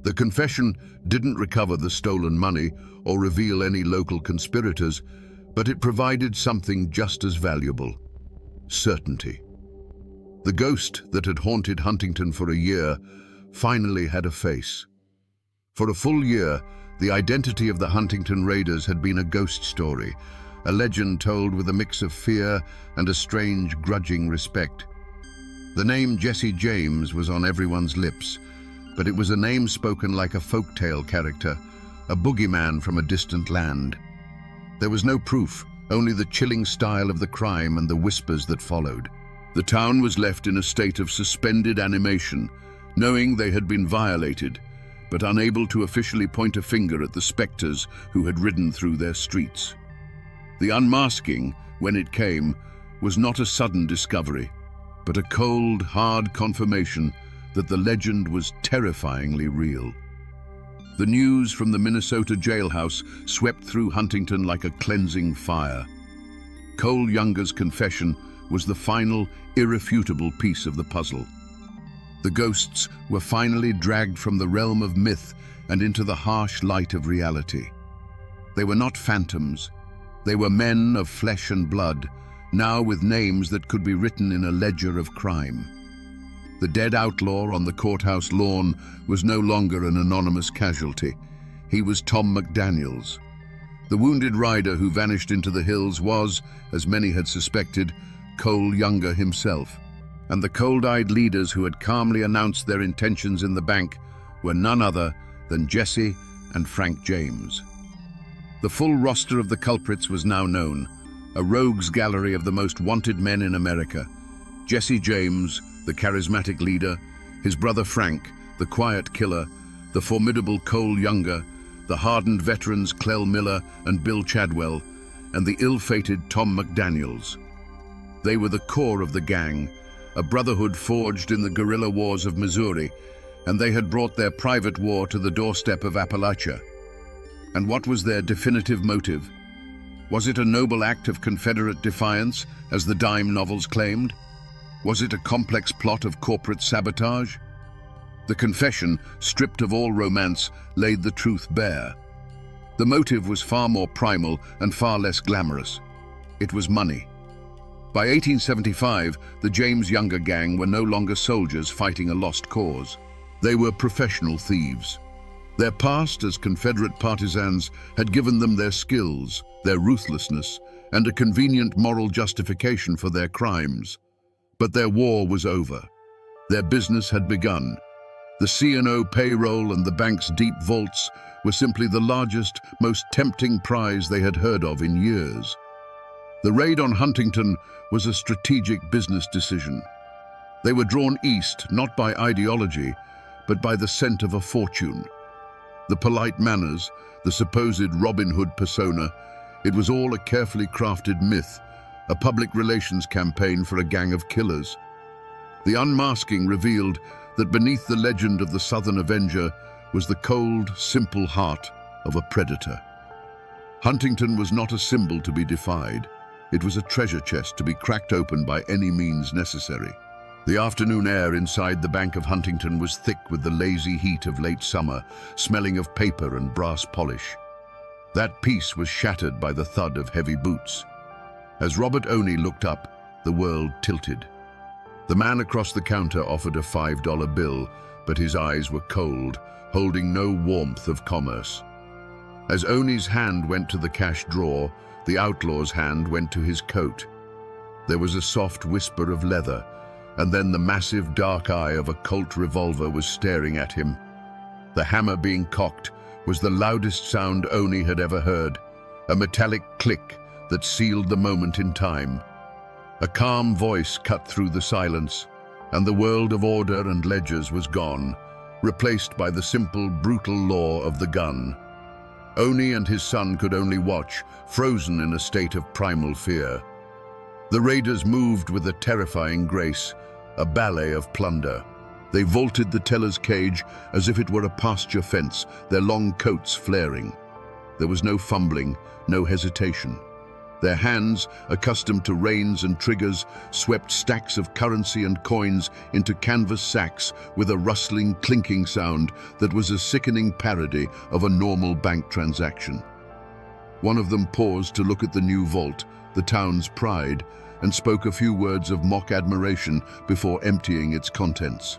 The confession didn't recover the stolen money or reveal any local conspirators, but it provided something just as valuable: certainty. The ghost that had haunted Huntington for a year finally had a face. For a full year, the identity of the Huntington Raiders had been a ghost story, a legend told with a mix of fear and a strange, grudging respect. The name Jesse James was on everyone's lips, but it was a name spoken like a folktale character, a boogeyman from a distant land. There was no proof, only the chilling style of the crime and the whispers that followed. The town was left in a state of suspended animation, knowing they had been violated, but unable to officially point a finger at the specters who had ridden through their streets. The unmasking, when it came, was not a sudden discovery, but a cold, hard confirmation that the legend was terrifyingly real. The news from the Minnesota jailhouse swept through Huntington like a cleansing fire. Cole Younger's confession was the final, irrefutable piece of the puzzle. The ghosts were finally dragged from the realm of myth and into the harsh light of reality. They were not phantoms. They were men of flesh and blood, now with names that could be written in a ledger of crime. The dead outlaw on the courthouse lawn was no longer an anonymous casualty. He was Tom McDaniels. The wounded rider who vanished into the hills was, as many had suspected, Cole Younger himself. And the cold-eyed leaders who had calmly announced their intentions in the bank were none other than Jesse and Frank James. The full roster of the culprits was now known, a rogues gallery of the most wanted men in America. Jesse James, the charismatic leader; his brother Frank, the quiet killer; the formidable Cole Younger; the hardened veterans Clell Miller and Bill Chadwell; and the ill-fated Tom McDaniels. They were the core of the gang, a brotherhood forged in the guerrilla wars of Missouri, and they had brought their private war to the doorstep of Appalachia. And what was their definitive motive? Was it a noble act of Confederate defiance, as the dime novels claimed? Was it a complex plot of corporate sabotage? The confession, stripped of all romance, laid the truth bare. The motive was far more primal and far less glamorous. It was money. By 1875, the James Younger gang were no longer soldiers fighting a lost cause. They were professional thieves. Their past as Confederate partisans had given them their skills, their ruthlessness, and a convenient moral justification for their crimes. But their war was over. Their business had begun. The C&O payroll and the bank's deep vaults were simply the largest, most tempting prize they had heard of in years. The raid on Huntington was a strategic business decision. They were drawn east, not by ideology, but by the scent of a fortune. The polite manners, the supposed Robin Hood persona, it was all a carefully crafted myth, a public relations campaign for a gang of killers. The unmasking revealed that beneath the legend of the Southern Avenger was the cold, simple heart of a predator. Huntington was not a symbol to be defied. It was a treasure chest to be cracked open by any means necessary. The afternoon air inside the Bank of Huntington was thick with the lazy heat of late summer, smelling of paper and brass polish. That peace was shattered by the thud of heavy boots. As Robert Oney looked up, the world tilted. The man across the counter offered a $5 bill, but his eyes were cold, holding no warmth of commerce. As Oney's hand went to the cash drawer, the outlaw's hand went to his coat. There was a soft whisper of leather, and then the massive dark eye of a Colt revolver was staring at him. The hammer being cocked was the loudest sound Oney had ever heard, a metallic click that sealed the moment in time. A calm voice cut through the silence, and the world of order and ledgers was gone, replaced by the simple, brutal law of the gun. Oney and his son could only watch, frozen in a state of primal fear. The raiders moved with a terrifying grace, a ballet of plunder. They vaulted the teller's cage as if it were a pasture fence, their long coats flaring. There was no fumbling, no hesitation. Their hands, accustomed to reins and triggers, swept stacks of currency and coins into canvas sacks with a rustling, clinking sound that was a sickening parody of a normal bank transaction. One of them paused to look at the new vault, the town's pride, and spoke a few words of mock admiration before emptying its contents.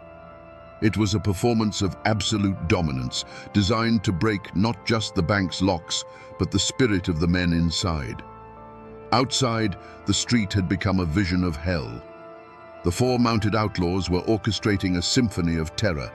It was a performance of absolute dominance, designed to break not just the bank's locks, but the spirit of the men inside. Outside, the street had become a vision of hell. The four mounted outlaws were orchestrating a symphony of terror.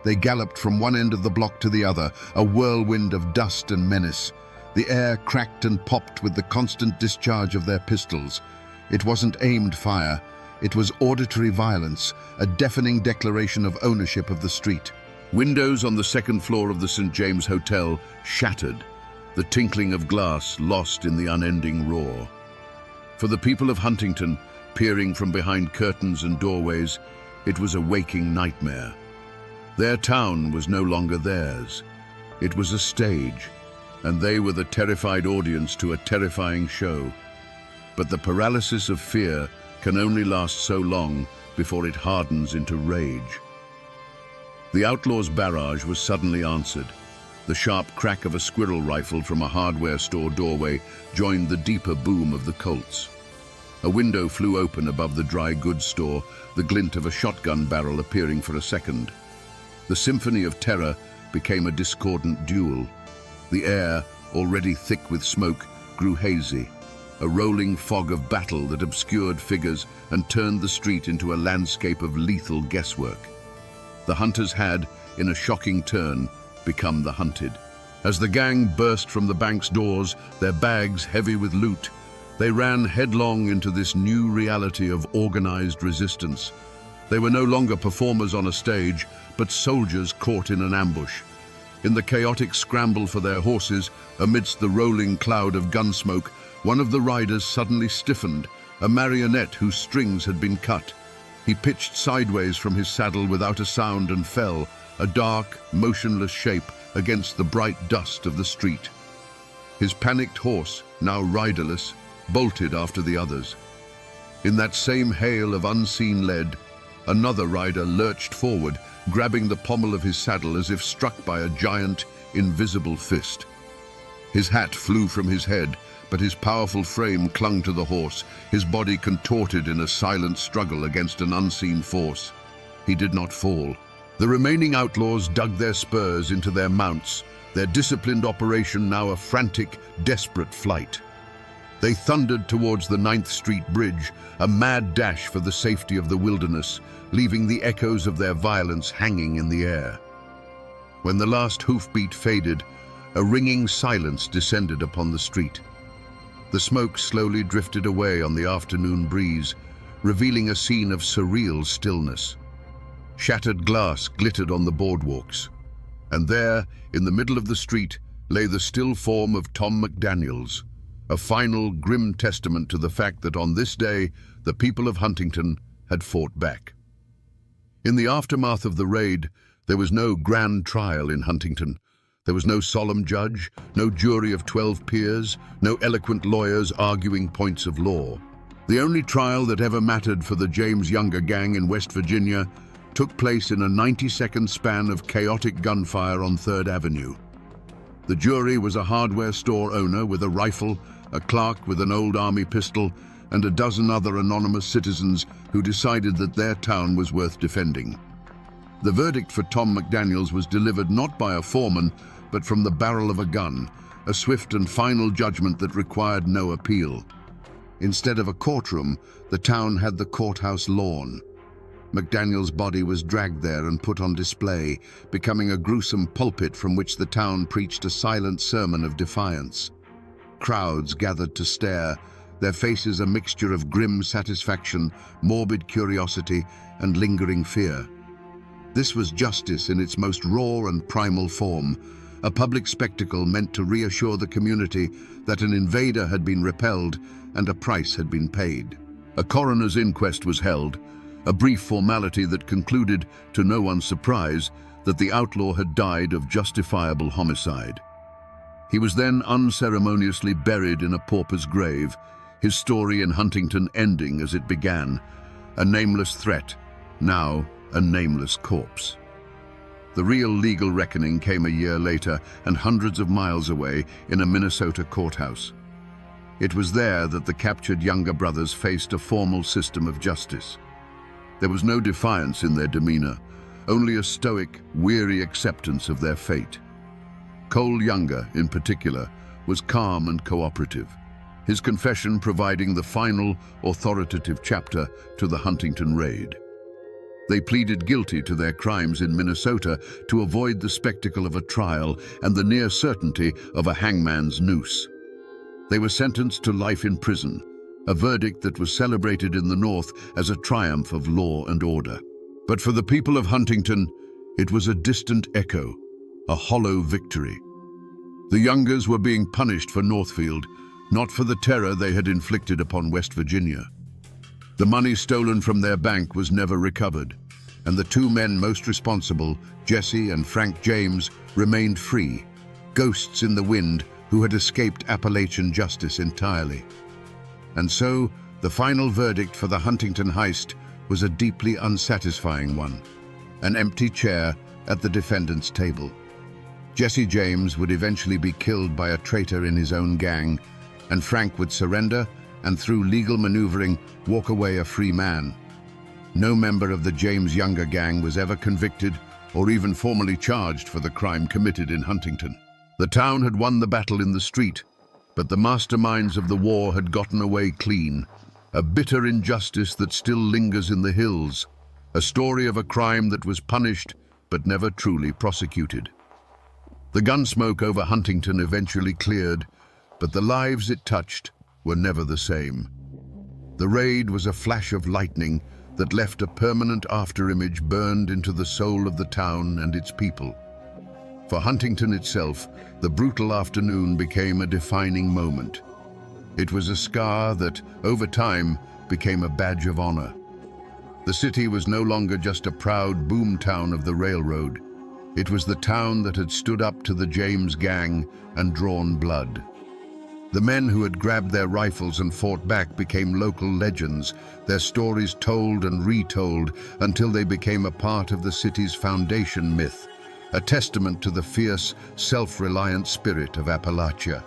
They galloped from one end of the block to the other, a whirlwind of dust and menace. The air cracked and popped with the constant discharge of their pistols. It wasn't aimed fire, it was auditory violence, a deafening declaration of ownership of the street. Windows on the second floor of the St. James Hotel shattered, the tinkling of glass lost in the unending roar. For the people of Huntington, peering from behind curtains and doorways, it was a waking nightmare. Their town was no longer theirs. It was a stage, and they were the terrified audience to a terrifying show. But the paralysis of fear can only last so long before it hardens into rage. The outlaws' barrage was suddenly answered. The sharp crack of a squirrel rifle from a hardware store doorway joined the deeper boom of the Colts. A window flew open above the dry goods store, the glint of a shotgun barrel appearing for a second. The symphony of terror became a discordant duel. The air, already thick with smoke, grew hazy, a rolling fog of battle that obscured figures and turned the street into a landscape of lethal guesswork. The hunters had, in a shocking turn, become the hunted. As the gang burst from the bank's doors, their bags heavy with loot, they ran headlong into this new reality of organized resistance. They were no longer performers on a stage, but soldiers caught in an ambush. In the chaotic scramble for their horses, amidst the rolling cloud of gun smoke, one of the riders suddenly stiffened, a marionette whose strings had been cut. He pitched sideways from his saddle without a sound and fell, a dark, motionless shape against the bright dust of the street. His panicked horse, now riderless, bolted after the others. In that same hail of unseen lead, another rider lurched forward, grabbing the pommel of his saddle as if struck by a giant, invisible fist. His hat flew from his head, but his powerful frame clung to the horse, his body contorted in a silent struggle against an unseen force. He did not fall. The remaining outlaws dug their spurs into their mounts, their disciplined operation now a frantic, desperate flight. They thundered towards the 9th Street Bridge, a mad dash for the safety of the wilderness, leaving the echoes of their violence hanging in the air. When the last hoofbeat faded, a ringing silence descended upon the street. The smoke slowly drifted away on the afternoon breeze, revealing a scene of surreal stillness. Shattered glass glittered on the boardwalks, and there, in the middle of the street, lay the still form of Tom McDaniels, a final grim testament to the fact that on this day, the people of Huntington had fought back. In the aftermath of the raid, there was no grand trial in Huntington. There was no solemn judge, no jury of 12 peers, no eloquent lawyers arguing points of law. The only trial that ever mattered for the James Younger gang in West Virginia took place in a 90-second span of chaotic gunfire on 3rd Avenue. The jury was a hardware store owner with a rifle, a clerk with an old army pistol, and a dozen other anonymous citizens who decided that their town was worth defending. The verdict for Tom McDaniels was delivered not by a foreman, but from the barrel of a gun, a swift and final judgment that required no appeal. Instead of a courtroom, the town had the courthouse lawn. McDaniel's body was dragged there and put on display, becoming a gruesome pulpit from which the town preached a silent sermon of defiance. Crowds gathered to stare, their faces a mixture of grim satisfaction, morbid curiosity, and lingering fear. This was justice in its most raw and primal form, a public spectacle meant to reassure the community that an invader had been repelled and a price had been paid. A coroner's inquest was held, a brief formality that concluded, to no one's surprise, that the outlaw had died of justifiable homicide. He was then unceremoniously buried in a pauper's grave, his story in Huntington ending as it began, a nameless threat, now a nameless corpse. The real legal reckoning came a year later and hundreds of miles away in a Minnesota courthouse. It was there that the captured younger brothers faced a formal system of justice. There was no defiance in their demeanor, only a stoic, weary acceptance of their fate. Cole Younger, in particular, was calm and cooperative, his confession providing the final, authoritative chapter to the Huntington raid. They pleaded guilty to their crimes in Minnesota to avoid the spectacle of a trial and the near certainty of a hangman's noose. They were sentenced to life in prison, a verdict that was celebrated in the North as a triumph of law and order. But for the people of Huntington, it was a distant echo, a hollow victory. The Youngers were being punished for Northfield, not for the terror they had inflicted upon West Virginia. The money stolen from their bank was never recovered, and the two men most responsible, Jesse and Frank James, remained free, ghosts in the wind who had escaped Appalachian justice entirely. And so, the final verdict for the Huntington heist was a deeply unsatisfying one, an empty chair at the defendant's table. Jesse James would eventually be killed by a traitor in his own gang, and Frank would surrender and through legal maneuvering walk away a free man. No member of the James Younger gang was ever convicted or even formally charged for the crime committed in Huntington. The town had won the battle in the street, but the masterminds of the war had gotten away clean, a bitter injustice that still lingers in the hills, a story of a crime that was punished but never truly prosecuted. The gunsmoke over Huntington eventually cleared, but the lives it touched were never the same. The raid was a flash of lightning that left a permanent afterimage burned into the soul of the town and its people. For Huntington itself, the brutal afternoon became a defining moment. It was a scar that, over time, became a badge of honor. The city was no longer just a proud boom town of the railroad. It was the town that had stood up to the James gang and drawn blood. The men who had grabbed their rifles and fought back became local legends, their stories told and retold until they became a part of the city's foundation myth, a testament to the fierce, self-reliant spirit of Appalachia.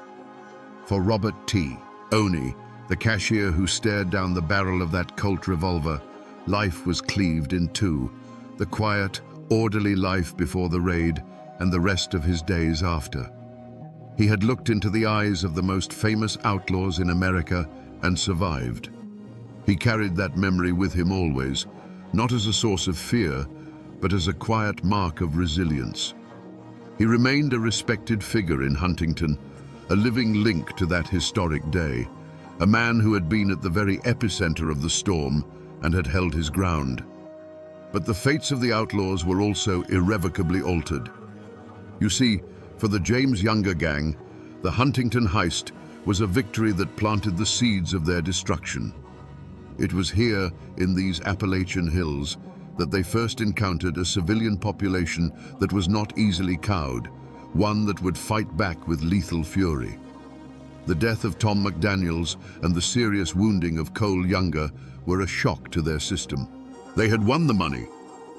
For Robert T. Oney, the cashier who stared down the barrel of that Colt revolver, life was cleaved in two, the quiet, orderly life before the raid and the rest of his days after. He had looked into the eyes of the most famous outlaws in America and survived. He carried that memory with him always, not as a source of fear, but as a quiet mark of resilience. He remained a respected figure in Huntington, a living link to that historic day, a man who had been at the very epicenter of the storm and had held his ground. But the fates of the outlaws were also irrevocably altered. You see, for the James Younger gang, the Huntington heist was a victory that planted the seeds of their destruction. It was here, in these Appalachian hills, that they first encountered a civilian population that was not easily cowed, one that would fight back with lethal fury. The death of Tom McDaniels and the serious wounding of Cole Younger were a shock to their system. They had won the money,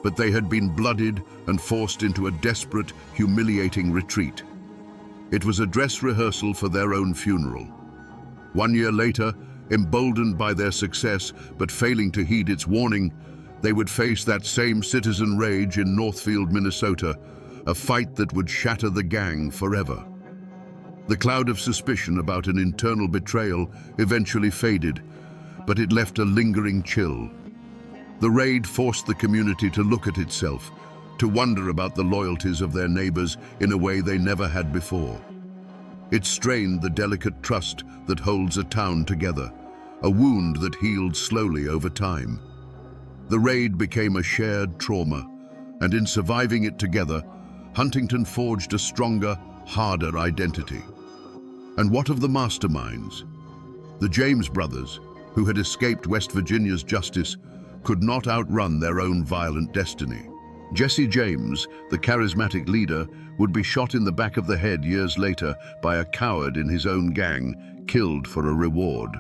but they had been bloodied and forced into a desperate, humiliating retreat. It was a dress rehearsal for their own funeral. 1 year later, emboldened by their success but failing to heed its warning, they would face that same citizen rage in Northfield, Minnesota, a fight that would shatter the gang forever. The cloud of suspicion about an internal betrayal eventually faded, but it left a lingering chill. The raid forced the community to look at itself, to wonder about the loyalties of their neighbors in a way they never had before. It strained the delicate trust that holds a town together, a wound that healed slowly over time. The raid became a shared trauma, and in surviving it together, Huntington forged a stronger, harder identity. And what of the masterminds? The James brothers, who had escaped West Virginia's justice, could not outrun their own violent destiny. Jesse James, the charismatic leader, would be shot in the back of the head years later by a coward in his own gang, killed for a reward.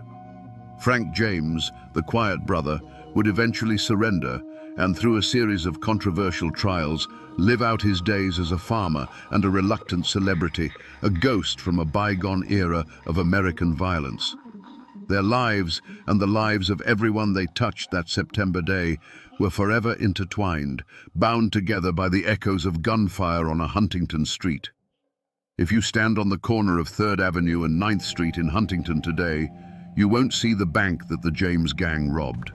Frank James, the quiet brother, would eventually surrender and, through a series of controversial trials, live out his days as a farmer and a reluctant celebrity, a ghost from a bygone era of American violence. Their lives, and the lives of everyone they touched that September day, were forever intertwined, bound together by the echoes of gunfire on a Huntington street. If you stand on the corner of 3rd Avenue and 9th Street in Huntington today, you won't see the bank that the James gang robbed.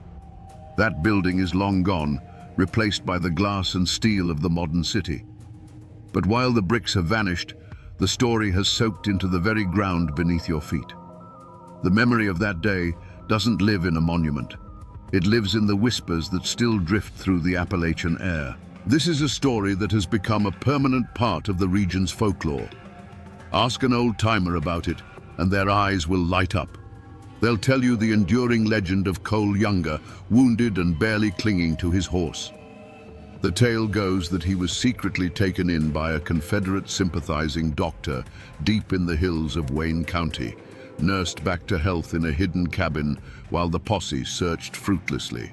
That building is long gone, replaced by the glass and steel of the modern city. But while the bricks have vanished, the story has soaked into the very ground beneath your feet. The memory of that day doesn't live in a monument. It lives in the whispers that still drift through the Appalachian air. This is a story that has become a permanent part of the region's folklore. Ask an old-timer about it, and their eyes will light up. They'll tell you the enduring legend of Cole Younger, wounded and barely clinging to his horse. The tale goes that he was secretly taken in by a Confederate sympathizing doctor deep in the hills of Wayne County, nursed back to health in a hidden cabin while the posse searched fruitlessly.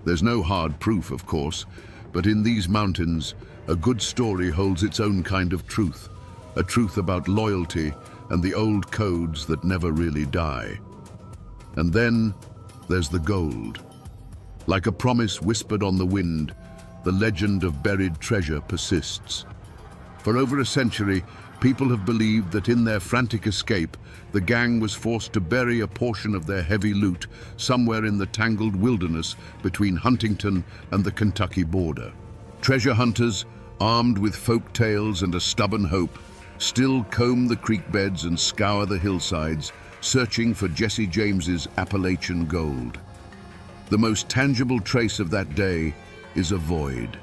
There's no hard proof, of course, but in these mountains, a good story holds its own kind of truth, a truth about loyalty and the old codes that never really die. And then there's the gold. Like a promise whispered on the wind, the legend of buried treasure persists. For over a century, people have believed that in their frantic escape, the gang was forced to bury a portion of their heavy loot somewhere in the tangled wilderness between Huntington and the Kentucky border. Treasure hunters, armed with folk tales and a stubborn hope, still comb the creek beds and scour the hillsides, searching for Jesse James's Appalachian gold. The most tangible trace of that day is a void.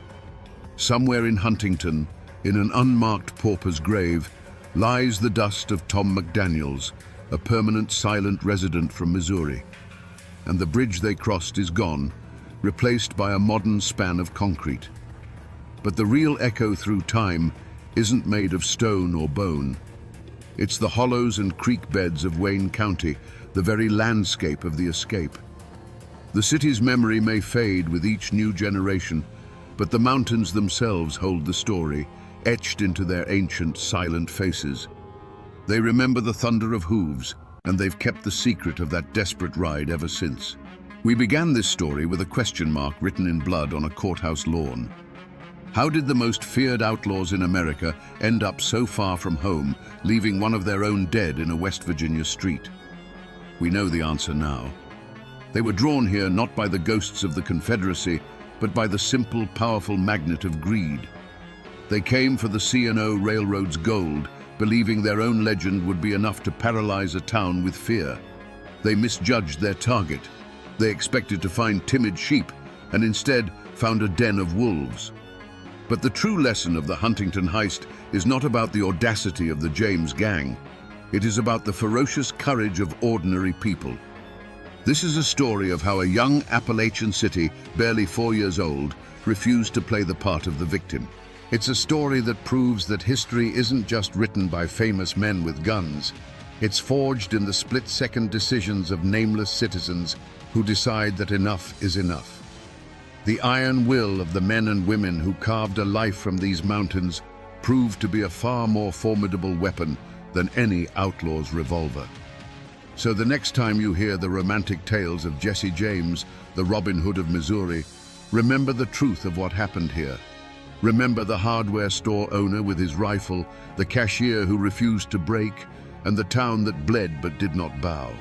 Somewhere in Huntington, in an unmarked pauper's grave, lies the dust of Tom McDaniels, a permanent silent resident from Missouri. And the bridge they crossed is gone, replaced by a modern span of concrete. But the real echo through time isn't made of stone or bone. It's the hollows and creek beds of Wayne County, the very landscape of the escape. The city's memory may fade with each new generation, but the mountains themselves hold the story, etched into their ancient, silent faces. They remember the thunder of hooves, and they've kept the secret of that desperate ride ever since. We began this story with a question mark written in blood on a courthouse lawn. How did the most feared outlaws in America end up so far from home, leaving one of their own dead in a West Virginia street? We know the answer now. They were drawn here not by the ghosts of the Confederacy, but by the simple, powerful magnet of greed. They came for the C&O Railroad's gold, believing their own legend would be enough to paralyze a town with fear. They misjudged their target. They expected to find timid sheep, and instead found a den of wolves. But the true lesson of the Huntington heist is not about the audacity of the James gang. It is about the ferocious courage of ordinary people. This is a story of how a young Appalachian city, barely 4 years old, refused to play the part of the victim. It's a story that proves that history isn't just written by famous men with guns. It's forged in the split-second decisions of nameless citizens who decide that enough is enough. The iron will of the men and women who carved a life from these mountains proved to be a far more formidable weapon than any outlaw's revolver. So the next time you hear the romantic tales of Jesse James, the Robin Hood of Missouri, remember the truth of what happened here. Remember the hardware store owner with his rifle, the cashier who refused to break, and the town that bled but did not bow.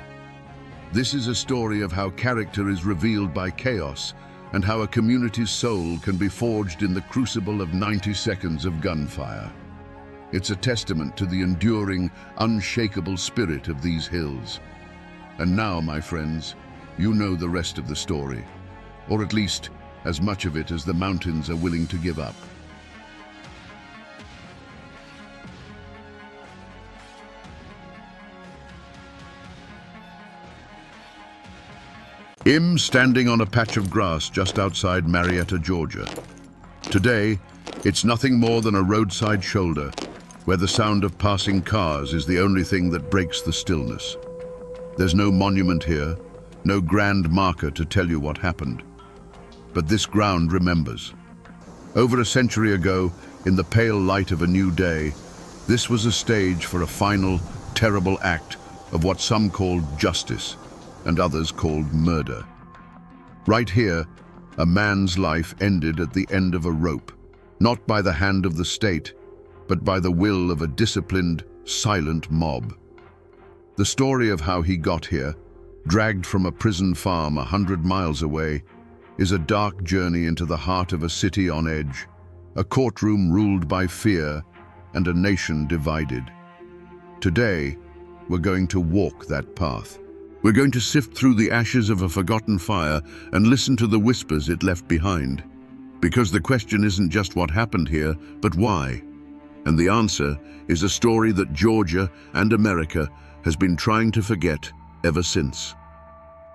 This is a story of how character is revealed by chaos, and how a community's soul can be forged in the crucible of 90 seconds of gunfire. It's a testament to the enduring, unshakable spirit of these hills. And now, my friends, you know the rest of the story, or at least as much of it as the mountains are willing to give up. Im standing on a patch of grass just outside Marietta, Georgia. Today, it's nothing more than a roadside shoulder, where the sound of passing cars is the only thing that breaks the stillness. There's no monument here, no grand marker to tell you what happened. But this ground remembers. Over a century ago, in the pale light of a new day, this was a stage for a final, terrible act of what some called justice and others called murder. Right here, a man's life ended at the end of a rope, not by the hand of the state, but by the will of a disciplined, silent mob. The story of how he got here, dragged from a prison farm 100 miles away, is a dark journey into the heart of a city on edge, a courtroom ruled by fear, and a nation divided. Today, we're going to walk that path. We're going to sift through the ashes of a forgotten fire and listen to the whispers it left behind. Because the question isn't just what happened here, but why. And the answer is a story that Georgia and America has been trying to forget ever since.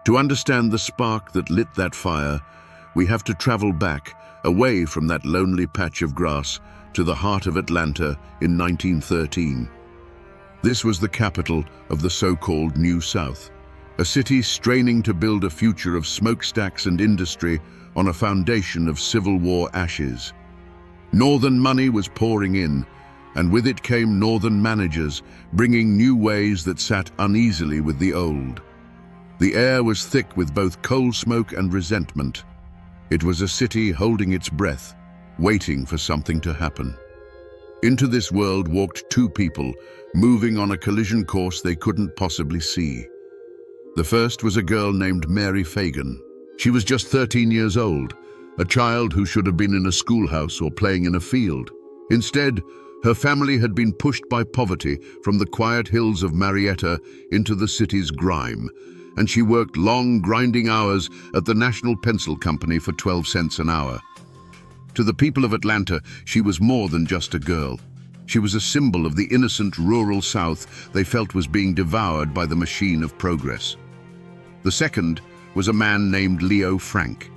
To understand the spark that lit that fire, we have to travel back, away from that lonely patch of grass, to the heart of Atlanta in 1913. This was the capital of the so-called New South, a city straining to build a future of smokestacks and industry on a foundation of Civil War ashes. Northern money was pouring in, and with it came Northern managers, bringing new ways that sat uneasily with the old. The air was thick with both coal smoke and resentment. It was a city holding its breath, waiting for something to happen. Into this world walked two people, moving on a collision course they couldn't possibly see. The first was a girl named Mary Fagan. She was just 13 years old, a child who should have been in a schoolhouse or playing in a field. Instead, her family had been pushed by poverty from the quiet hills of Marietta into the city's grime, and she worked long, grinding hours at the National Pencil Company for 12 cents an hour. To the people of Atlanta, she was more than just a girl. She was a symbol of the innocent rural South they felt was being devoured by the machine of progress. The second was a man named Leo Frank.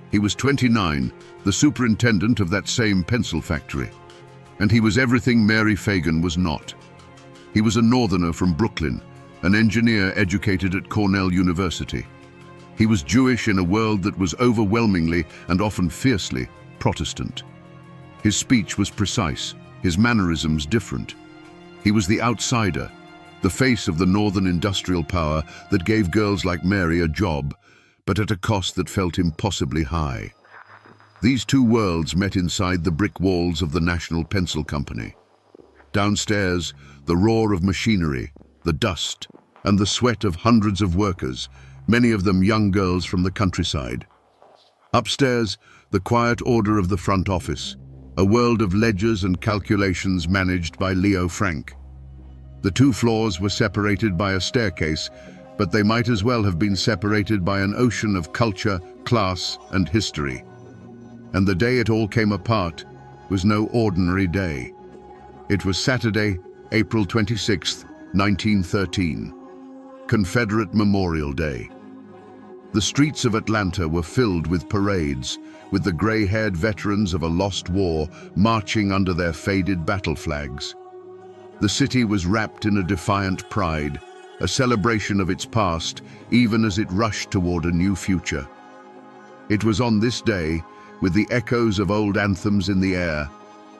He was 29, the superintendent of that same pencil factory. And he was everything Mary Fagan was not. He was a northerner from Brooklyn, an engineer educated at Cornell University. He was Jewish in a world that was overwhelmingly and often fiercely Protestant. His speech was precise, his mannerisms different. He was the outsider, the face of the northern industrial power that gave girls like Mary a job, but at a cost that felt impossibly high. These two worlds met inside the brick walls of the National Pencil Company. Downstairs, the roar of machinery, the dust, and the sweat of hundreds of workers, many of them young girls from the countryside. Upstairs, the quiet order of the front office, a world of ledgers and calculations managed by Leo Frank. The two floors were separated by a staircase, but they might as well have been separated by an ocean of culture, class, and history. And the day it all came apart was no ordinary day. It was Saturday, April 26, 1913, Confederate Memorial Day. The streets of Atlanta were filled with parades, with the gray-haired veterans of a lost war marching under their faded battle flags. The city was wrapped in a defiant pride, a celebration of its past, even as it rushed toward a new future. It was on this day, with the echoes of old anthems in the air,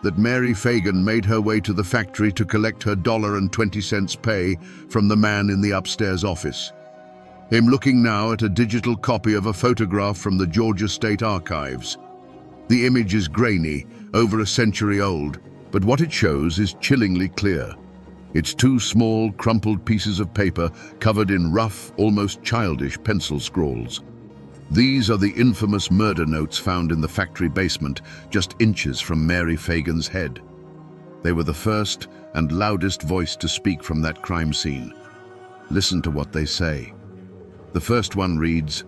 that Mary Fagan made her way to the factory to collect her $1.20 pay from the man in the upstairs office. Him looking now at a digital copy of a photograph from the Georgia State Archives. The image is grainy, over a century old, but what it shows is chillingly clear. It's two small, crumpled pieces of paper covered in rough, almost childish pencil scrawls. These are the infamous murder notes found in the factory basement, just inches from Mary Fagan's head. They were the first and loudest voice to speak from that crime scene. Listen to what they say. The first one reads,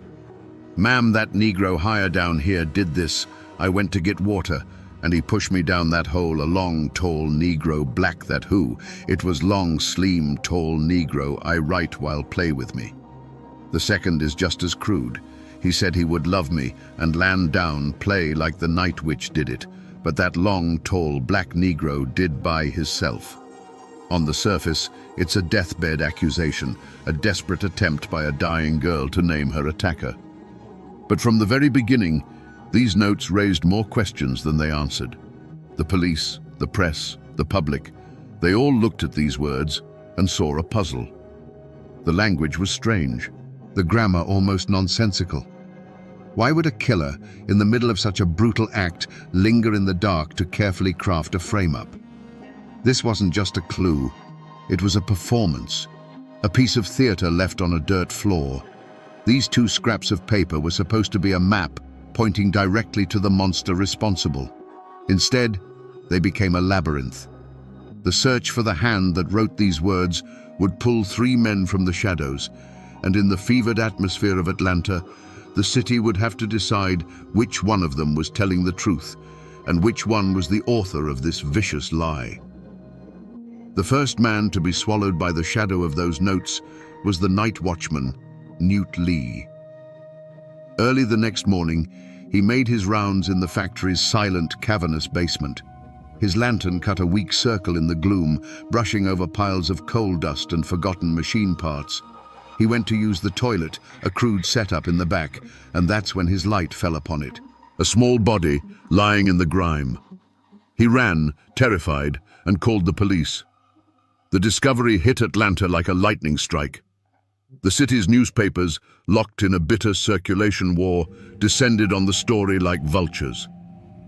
"Ma'am, that Negro higher down here did this. I went to get water, and he pushed me down that hole, a long, tall Negro, black that who. It was long, slim, tall Negro, I write while play with me." The second is just as crude. He said he would love me and land down, play like the night witch did it. but that long, tall black Negro did by himself. On the surface, it's a deathbed accusation, a desperate attempt by a dying girl to name her attacker. But from the very beginning, these notes raised more questions than they answered. The police, the press, the public, they all looked at these words and saw a puzzle. The language was strange, the grammar almost nonsensical. Why would a killer, in the middle of such a brutal act, linger in the dark to carefully craft a frame-up? This wasn't just a clue, it was a performance, a piece of theater left on a dirt floor. These two scraps of paper were supposed to be a map pointing directly to the monster responsible. Instead, they became a labyrinth. The search for the hand that wrote these words would pull three men from the shadows, and in the fevered atmosphere of Atlanta, the city would have to decide which one of them was telling the truth and which one was the author of this vicious lie. The first man to be swallowed by the shadow of those notes was the night watchman, Newt Lee. Early the next morning, he made his rounds in the factory's silent, cavernous basement. His lantern cut a weak circle in the gloom, brushing over piles of coal dust and forgotten machine parts. He went to use the toilet, a crude setup in the back, and that's when his light fell upon it. A small body lying in the grime. He ran, terrified, and called the police. The discovery hit Atlanta like a lightning strike. The city's newspapers, locked in a bitter circulation war, descended on the story like vultures.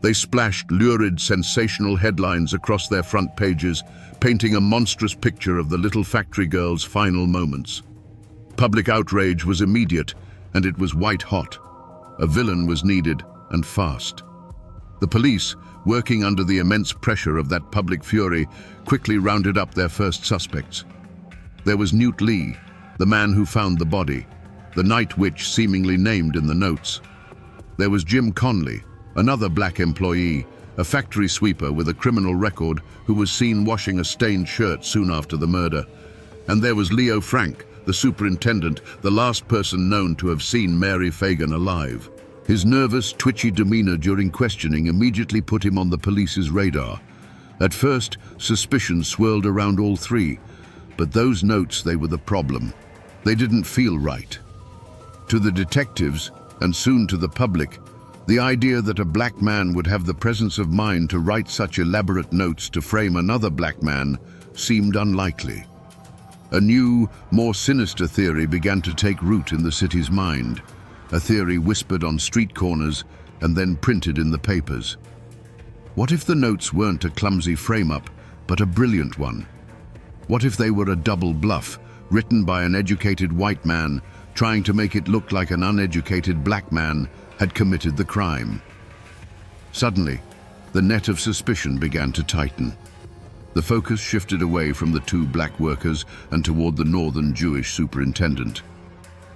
They splashed lurid, sensational headlines across their front pages, painting a monstrous picture of the little factory girl's final moments. Public outrage was immediate, and it was white-hot. A villain was needed, and fast. The police, working under the immense pressure of that public fury, quickly rounded up their first suspects. There was Newt Lee, the man who found the body, the night witch seemingly named in the notes. There was Jim Conley, another black employee, a factory sweeper with a criminal record who was seen washing a stained shirt soon after the murder. And there was Leo Frank, the superintendent, the last person known to have seen Mary Fagan alive. His nervous, twitchy demeanor during questioning immediately put him on the police's radar. At first, suspicion swirled around all three, but those notes, they were the problem. They didn't feel right. To the detectives, and soon to the public, the idea that a black man would have the presence of mind to write such elaborate notes to frame another black man seemed unlikely. A new, more sinister theory began to take root in the city's mind, a theory whispered on street corners and then printed in the papers. What if the notes weren't a clumsy frame-up, but a brilliant one? What if they were a double bluff, written by an educated white man, trying to make it look like an uneducated black man had committed the crime? Suddenly, the net of suspicion began to tighten. The focus shifted away from the two black workers and toward the northern Jewish superintendent.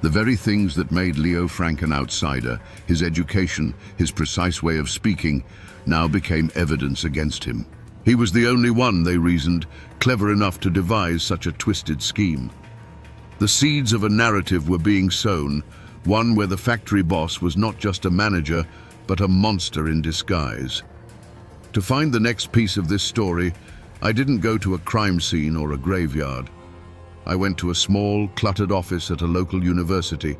The very things that made Leo Frank an outsider, his education, his precise way of speaking, now became evidence against him. He was the only one, they reasoned, clever enough to devise such a twisted scheme. The seeds of a narrative were being sown, one where the factory boss was not just a manager, but a monster in disguise. To find the next piece of this story, I didn't go to a crime scene or a graveyard. I went to a small, cluttered office at a local university,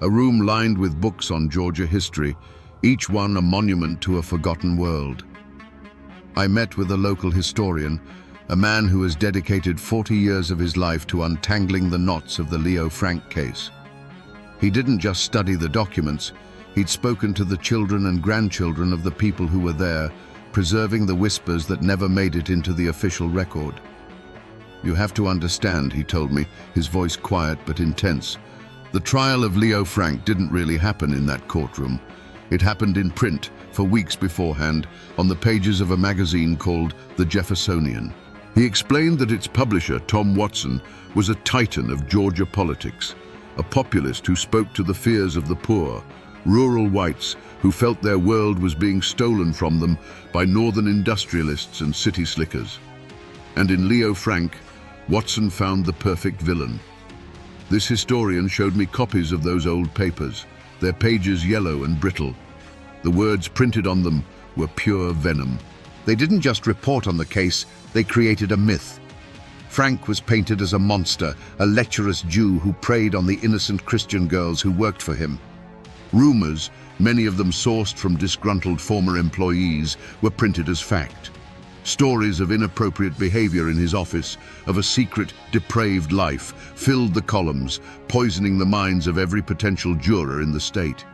a room lined with books on Georgia history, each one a monument to a forgotten world. I met with a local historian, a man who has dedicated 40 years of his life to untangling the knots of the Leo Frank case. He didn't just study the documents, he'd spoken to the children and grandchildren of the people who were there, preserving the whispers that never made it into the official record. You have to understand, he told me, his voice quiet but intense. The trial of Leo Frank didn't really happen in that courtroom. It happened in print, for weeks beforehand, on the pages of a magazine called The Jeffersonian. He explained that its publisher, Tom Watson, was a titan of Georgia politics, a populist who spoke to the fears of the poor, rural whites who felt their world was being stolen from them by northern industrialists and city slickers. And in Leo Frank, Watson found the perfect villain. This historian showed me copies of those old papers, their pages yellow and brittle. The words printed on them were pure venom. They didn't just report on the case, they created a myth. Frank was painted as a monster, a lecherous Jew who preyed on the innocent Christian girls who worked for him. Rumors, many of them sourced from disgruntled former employees, were printed as fact. Stories of inappropriate behavior in his office, of a secret, depraved life, filled the columns, poisoning the minds of every potential juror in the state.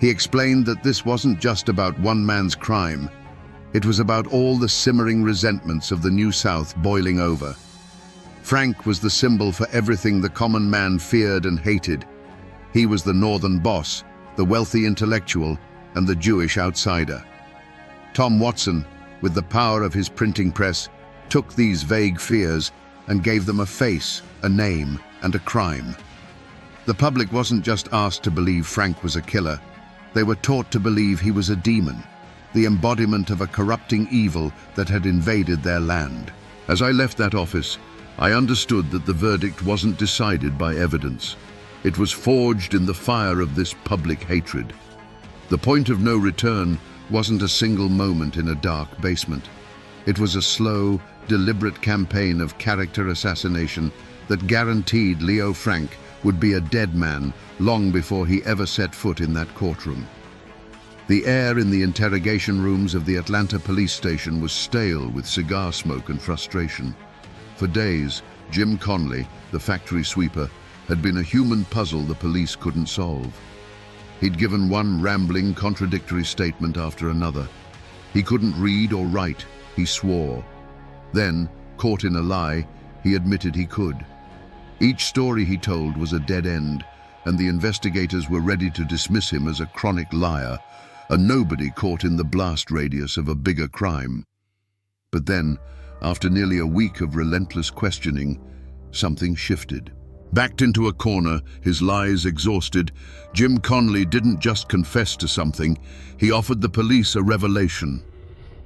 He explained that this wasn't just about one man's crime. It was about all the simmering resentments of the New South boiling over. Frank was the symbol for everything the common man feared and hated. He was the northern boss, the wealthy intellectual, and the Jewish outsider. Tom Watson, with the power of his printing press, took these vague fears and gave them a face, a name, and a crime. The public wasn't just asked to believe Frank was a killer. They were taught to believe he was a demon, the embodiment of a corrupting evil that had invaded their land. As I left that office, I understood that the verdict wasn't decided by evidence. It was forged in the fire of this public hatred. The point of no return wasn't a single moment in a dark basement. It was a slow, deliberate campaign of character assassination that guaranteed Leo Frank would be a dead man long before he ever set foot in that courtroom. The air in the interrogation rooms of the Atlanta police station was stale with cigar smoke and frustration. For days, Jim Conley, the factory sweeper, had been a human puzzle the police couldn't solve. He'd given one rambling, contradictory statement after another. He couldn't read or write, he swore. Then, caught in a lie, he admitted he could. Each story he told was a dead end, and the investigators were ready to dismiss him as a chronic liar, a nobody caught in the blast radius of a bigger crime. But then, after nearly a week of relentless questioning, something shifted. Backed into a corner, his lies exhausted, Jim Conley didn't just confess to something, he offered the police a revelation.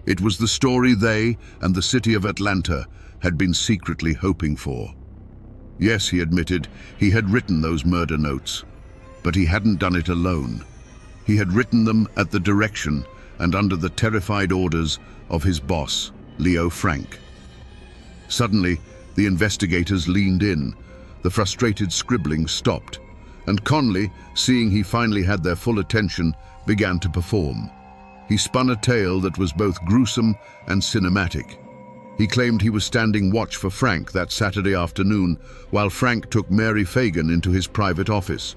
It was the story they and the city of Atlanta had been secretly hoping for. Yes, he admitted, he had written those murder notes, but he hadn't done it alone. He had written them at the direction and under the terrified orders of his boss, Leo Frank. Suddenly, the investigators leaned in. The frustrated scribbling stopped, and Conley, seeing he finally had their full attention, began to perform. He spun a tale that was both gruesome and cinematic. He claimed he was standing watch for Frank that Saturday afternoon, while Frank took Mary Fagan into his private office.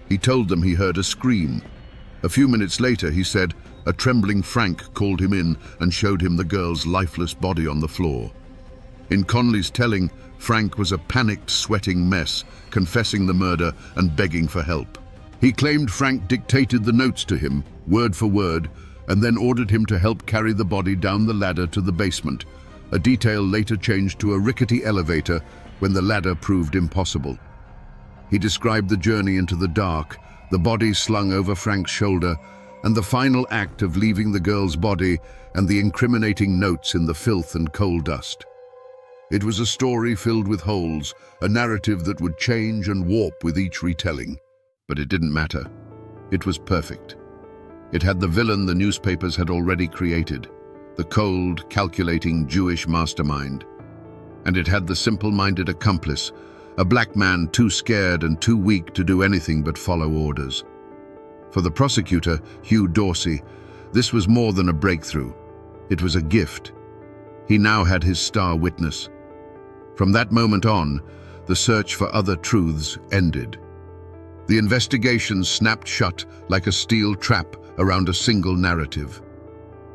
He told them he heard a scream. A few minutes later, he said, a trembling Frank called him in and showed him the girl's lifeless body on the floor. In Conley's telling, Frank was a panicked, sweating mess, confessing the murder and begging for help. He claimed Frank dictated the notes to him, word for word, and then ordered him to help carry the body down the ladder to the basement, a detail later changed to a rickety elevator when the ladder proved impossible. He described the journey into the dark, the body slung over Frank's shoulder, and the final act of leaving the girl's body and the incriminating notes in the filth and coal dust. It was a story filled with holes, a narrative that would change and warp with each retelling. But it didn't matter. It was perfect. It had the villain the newspapers had already created, the cold, calculating Jewish mastermind. And it had the simple-minded accomplice, a black man too scared and too weak to do anything but follow orders. For the prosecutor, Hugh Dorsey, this was more than a breakthrough. It was a gift. He now had his star witness. From that moment on, the search for other truths ended. The investigation snapped shut like a steel trap around a single narrative.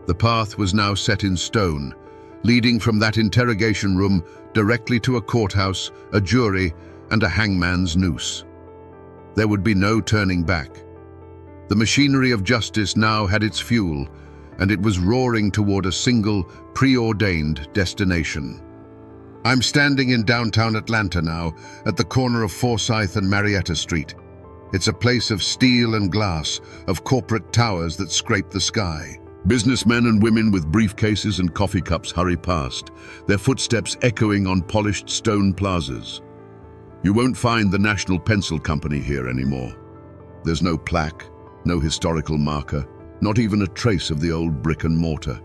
The path was now set in stone, leading from that interrogation room directly to a courthouse, a jury, and a hangman's noose. There would be no turning back. The machinery of justice now had its fuel, and it was roaring toward a single, preordained destination. I'm standing in downtown Atlanta now, at the corner of Forsyth and Marietta Street. It's a place of steel and glass, of corporate towers that scrape the sky. Businessmen and women with briefcases and coffee cups hurry past, their footsteps echoing on polished stone plazas. You won't find the National Pencil Company here anymore. There's no plaque, no historical marker, Not even a trace of the old brick and mortar.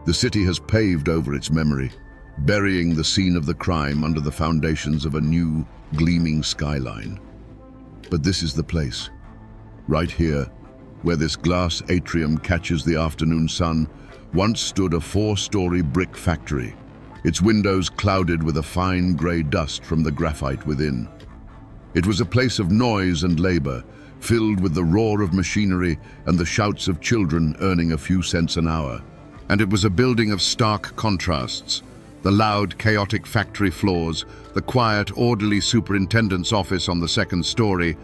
The city has paved over its memory, burying the scene of the crime under the foundations of a new, gleaming skyline. But this is the place. Right here, where this glass atrium catches the afternoon sun, once stood a 4-story brick factory, its windows clouded with a fine grey dust from the graphite within. It was a place of noise and labor, filled with the roar of machinery and the shouts of children earning a few cents an hour. And it was a building of stark contrasts. The loud, chaotic factory floors, the quiet, orderly superintendent's office on the 2nd story,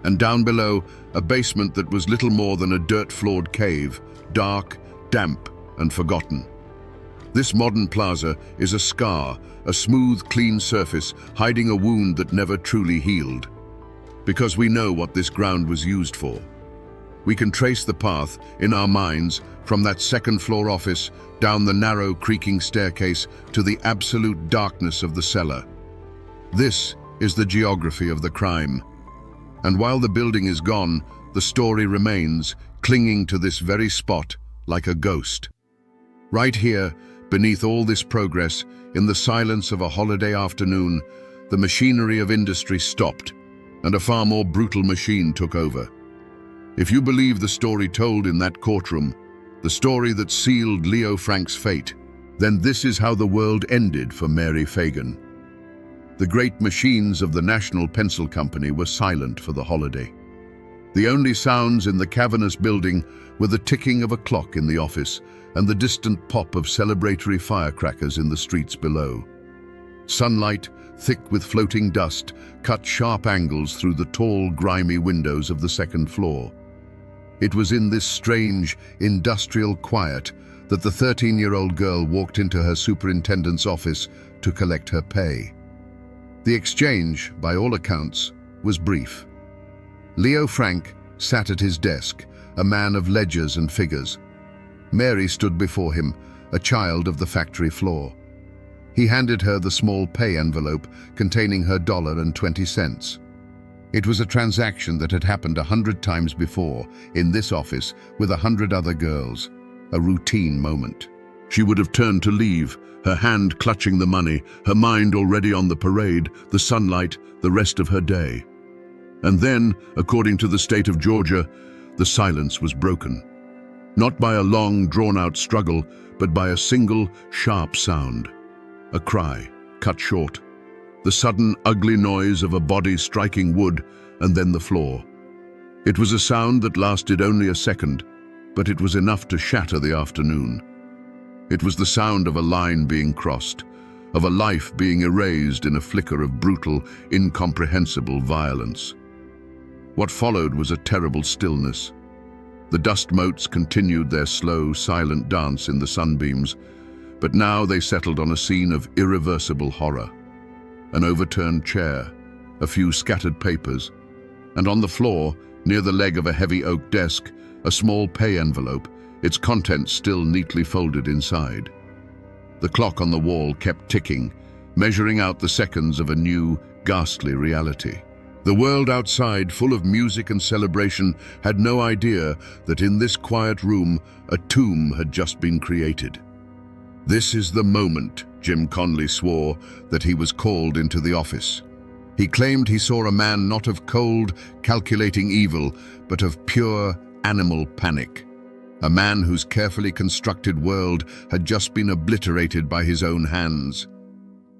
and down below, a basement that was little more than a dirt-floored cave, dark, damp, and forgotten. This modern plaza is a scar, a smooth, clean surface hiding a wound that never truly healed. Because we know what this ground was used for. We can trace the path, in our minds, from that 2nd-floor office, down the narrow, creaking staircase to the absolute darkness of the cellar. This is the geography of the crime. And while the building is gone, the story remains, clinging to this very spot like a ghost. Right here, beneath all this progress, in the silence of a holiday afternoon, the machinery of industry stopped, and a far more brutal machine took over. If you believe the story told in that courtroom, the story that sealed Leo Frank's fate, then this is how the world ended for Mary Fagan. The great machines of the National Pencil Company were silent for the holiday. The only sounds in the cavernous building were the ticking of a clock in the office and the distant pop of celebratory firecrackers in the streets below. Sunlight, thick with floating dust, cut sharp angles through the tall, grimy windows of the 2nd floor. It was in this strange, industrial quiet that the 13-year-old girl walked into her superintendent's office to collect her pay. The exchange, by all accounts, was brief. Leo Frank sat at his desk, a man of ledgers and figures. Mary stood before him, a child of the factory floor. He handed her the small pay envelope containing her $1.20. It was a transaction that had happened 100 times before, in this office, with 100 other girls. A routine moment. She would have turned to leave, her hand clutching the money, her mind already on the parade, the sunlight, the rest of her day. And then, according to the state of Georgia, the silence was broken. Not by a long, drawn-out struggle, but by a single, sharp sound. A cry, cut short. The sudden, ugly noise of a body striking wood, and then the floor. It was a sound that lasted only a second, but it was enough to shatter the afternoon. It was the sound of a line being crossed, of a life being erased in a flicker of brutal, incomprehensible violence. What followed was a terrible stillness. The dust motes continued their slow, silent dance in the sunbeams, but now they settled on a scene of irreversible horror. An overturned chair, a few scattered papers, and on the floor, near the leg of a heavy oak desk, a small pay envelope, its contents still neatly folded inside. The clock on the wall kept ticking, measuring out the seconds of a new, ghastly reality. The world outside, full of music and celebration, had no idea that in this quiet room, a tomb had just been created. This is the moment, Jim Conley swore, that he was called into the office. He claimed he saw a man not of cold, calculating evil, but of pure, animal panic. A man whose carefully constructed world had just been obliterated by his own hands.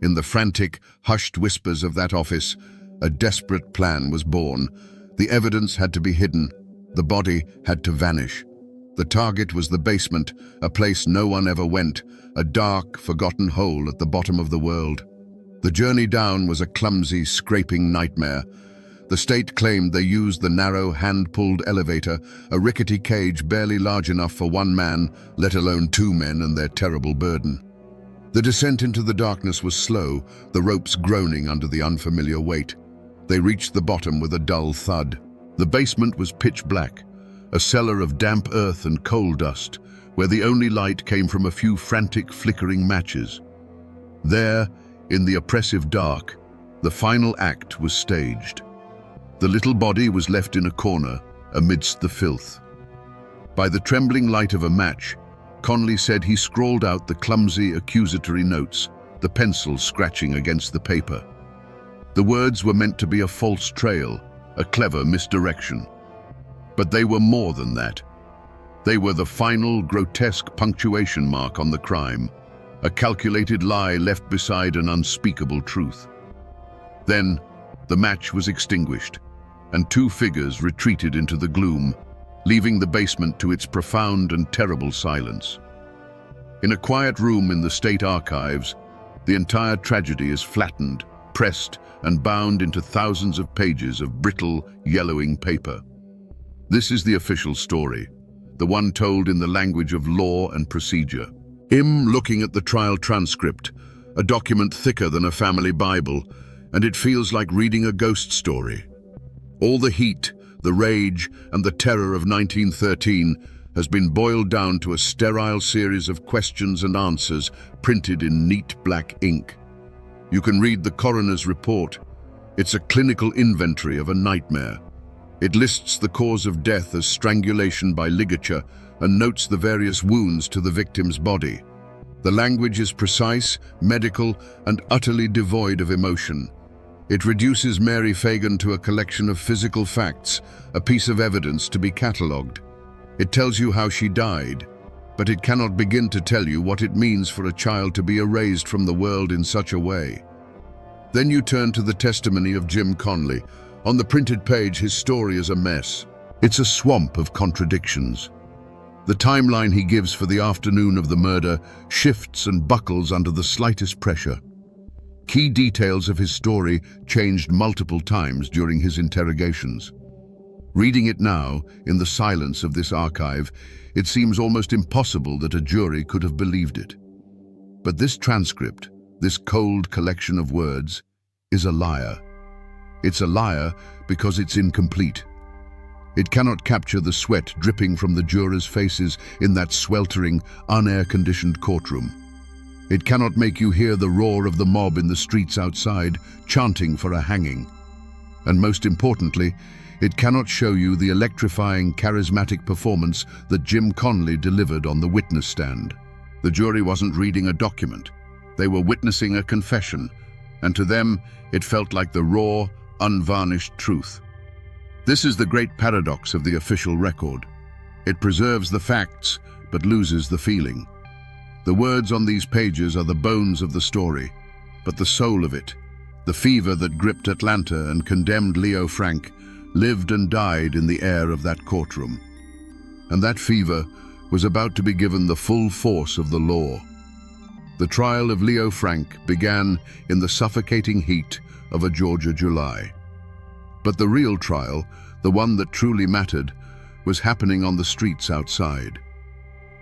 In the frantic, hushed whispers of that office, a desperate plan was born. The evidence had to be hidden. The body had to vanish. The target was the basement, a place no one ever went, a dark, forgotten hole at the bottom of the world. The journey down was a clumsy, scraping nightmare. The state claimed they used the narrow, hand-pulled elevator, a rickety cage barely large enough for one man, let alone two men and their terrible burden. The descent into the darkness was slow, the ropes groaning under the unfamiliar weight. They reached the bottom with a dull thud. The basement was pitch black, a cellar of damp earth and coal dust, where the only light came from a few frantic, flickering matches. There, in the oppressive dark, the final act was staged. The little body was left in a corner, amidst the filth. By the trembling light of a match, Conley said he scrawled out the clumsy accusatory notes, the pencil scratching against the paper. The words were meant to be a false trail, a clever misdirection. But they were more than that. They were the final, grotesque punctuation mark on the crime, a calculated lie left beside an unspeakable truth. Then, the match was extinguished, and two figures retreated into the gloom, leaving the basement to its profound and terrible silence. In a quiet room in the State Archives, the entire tragedy is flattened, pressed, and bound into thousands of pages of brittle, yellowing paper. This is the official story, the one told in the language of law and procedure. Him looking at the trial transcript, a document thicker than a family Bible, and it feels like reading a ghost story. All the heat, the rage, and the terror of 1913 has been boiled down to a sterile series of questions and answers printed in neat black ink. You can read the coroner's report. It's a clinical inventory of a nightmare. It lists the cause of death as strangulation by ligature and notes the various wounds to the victim's body. The language is precise, medical, and utterly devoid of emotion. It reduces Mary Fagan to a collection of physical facts, a piece of evidence to be catalogued. It tells you how she died, but it cannot begin to tell you what it means for a child to be erased from the world in such a way. Then you turn to the testimony of Jim Conley. On the printed page, his story is a mess. It's a swamp of contradictions. The timeline he gives for the afternoon of the murder shifts and buckles under the slightest pressure. Key details of his story changed multiple times during his interrogations. Reading it now, in the silence of this archive, it seems almost impossible that a jury could have believed it. But this transcript, this cold collection of words, is a liar. It's a liar because it's incomplete. It cannot capture the sweat dripping from the jurors' faces in that sweltering, unair-conditioned courtroom. It cannot make you hear the roar of the mob in the streets outside, chanting for a hanging. And most importantly, it cannot show you the electrifying, charismatic performance that Jim Conley delivered on the witness stand. The jury wasn't reading a document. They were witnessing a confession, and to them, it felt like the raw, unvarnished truth. This is the great paradox of the official record. It preserves the facts, but loses the feeling. The words on these pages are the bones of the story, but the soul of it, the fever that gripped Atlanta and condemned Leo Frank, lived and died in the air of that courtroom. And that fever was about to be given the full force of the law. The trial of Leo Frank began in the suffocating heat of a Georgia July. But the real trial, the one that truly mattered, was happening on the streets outside.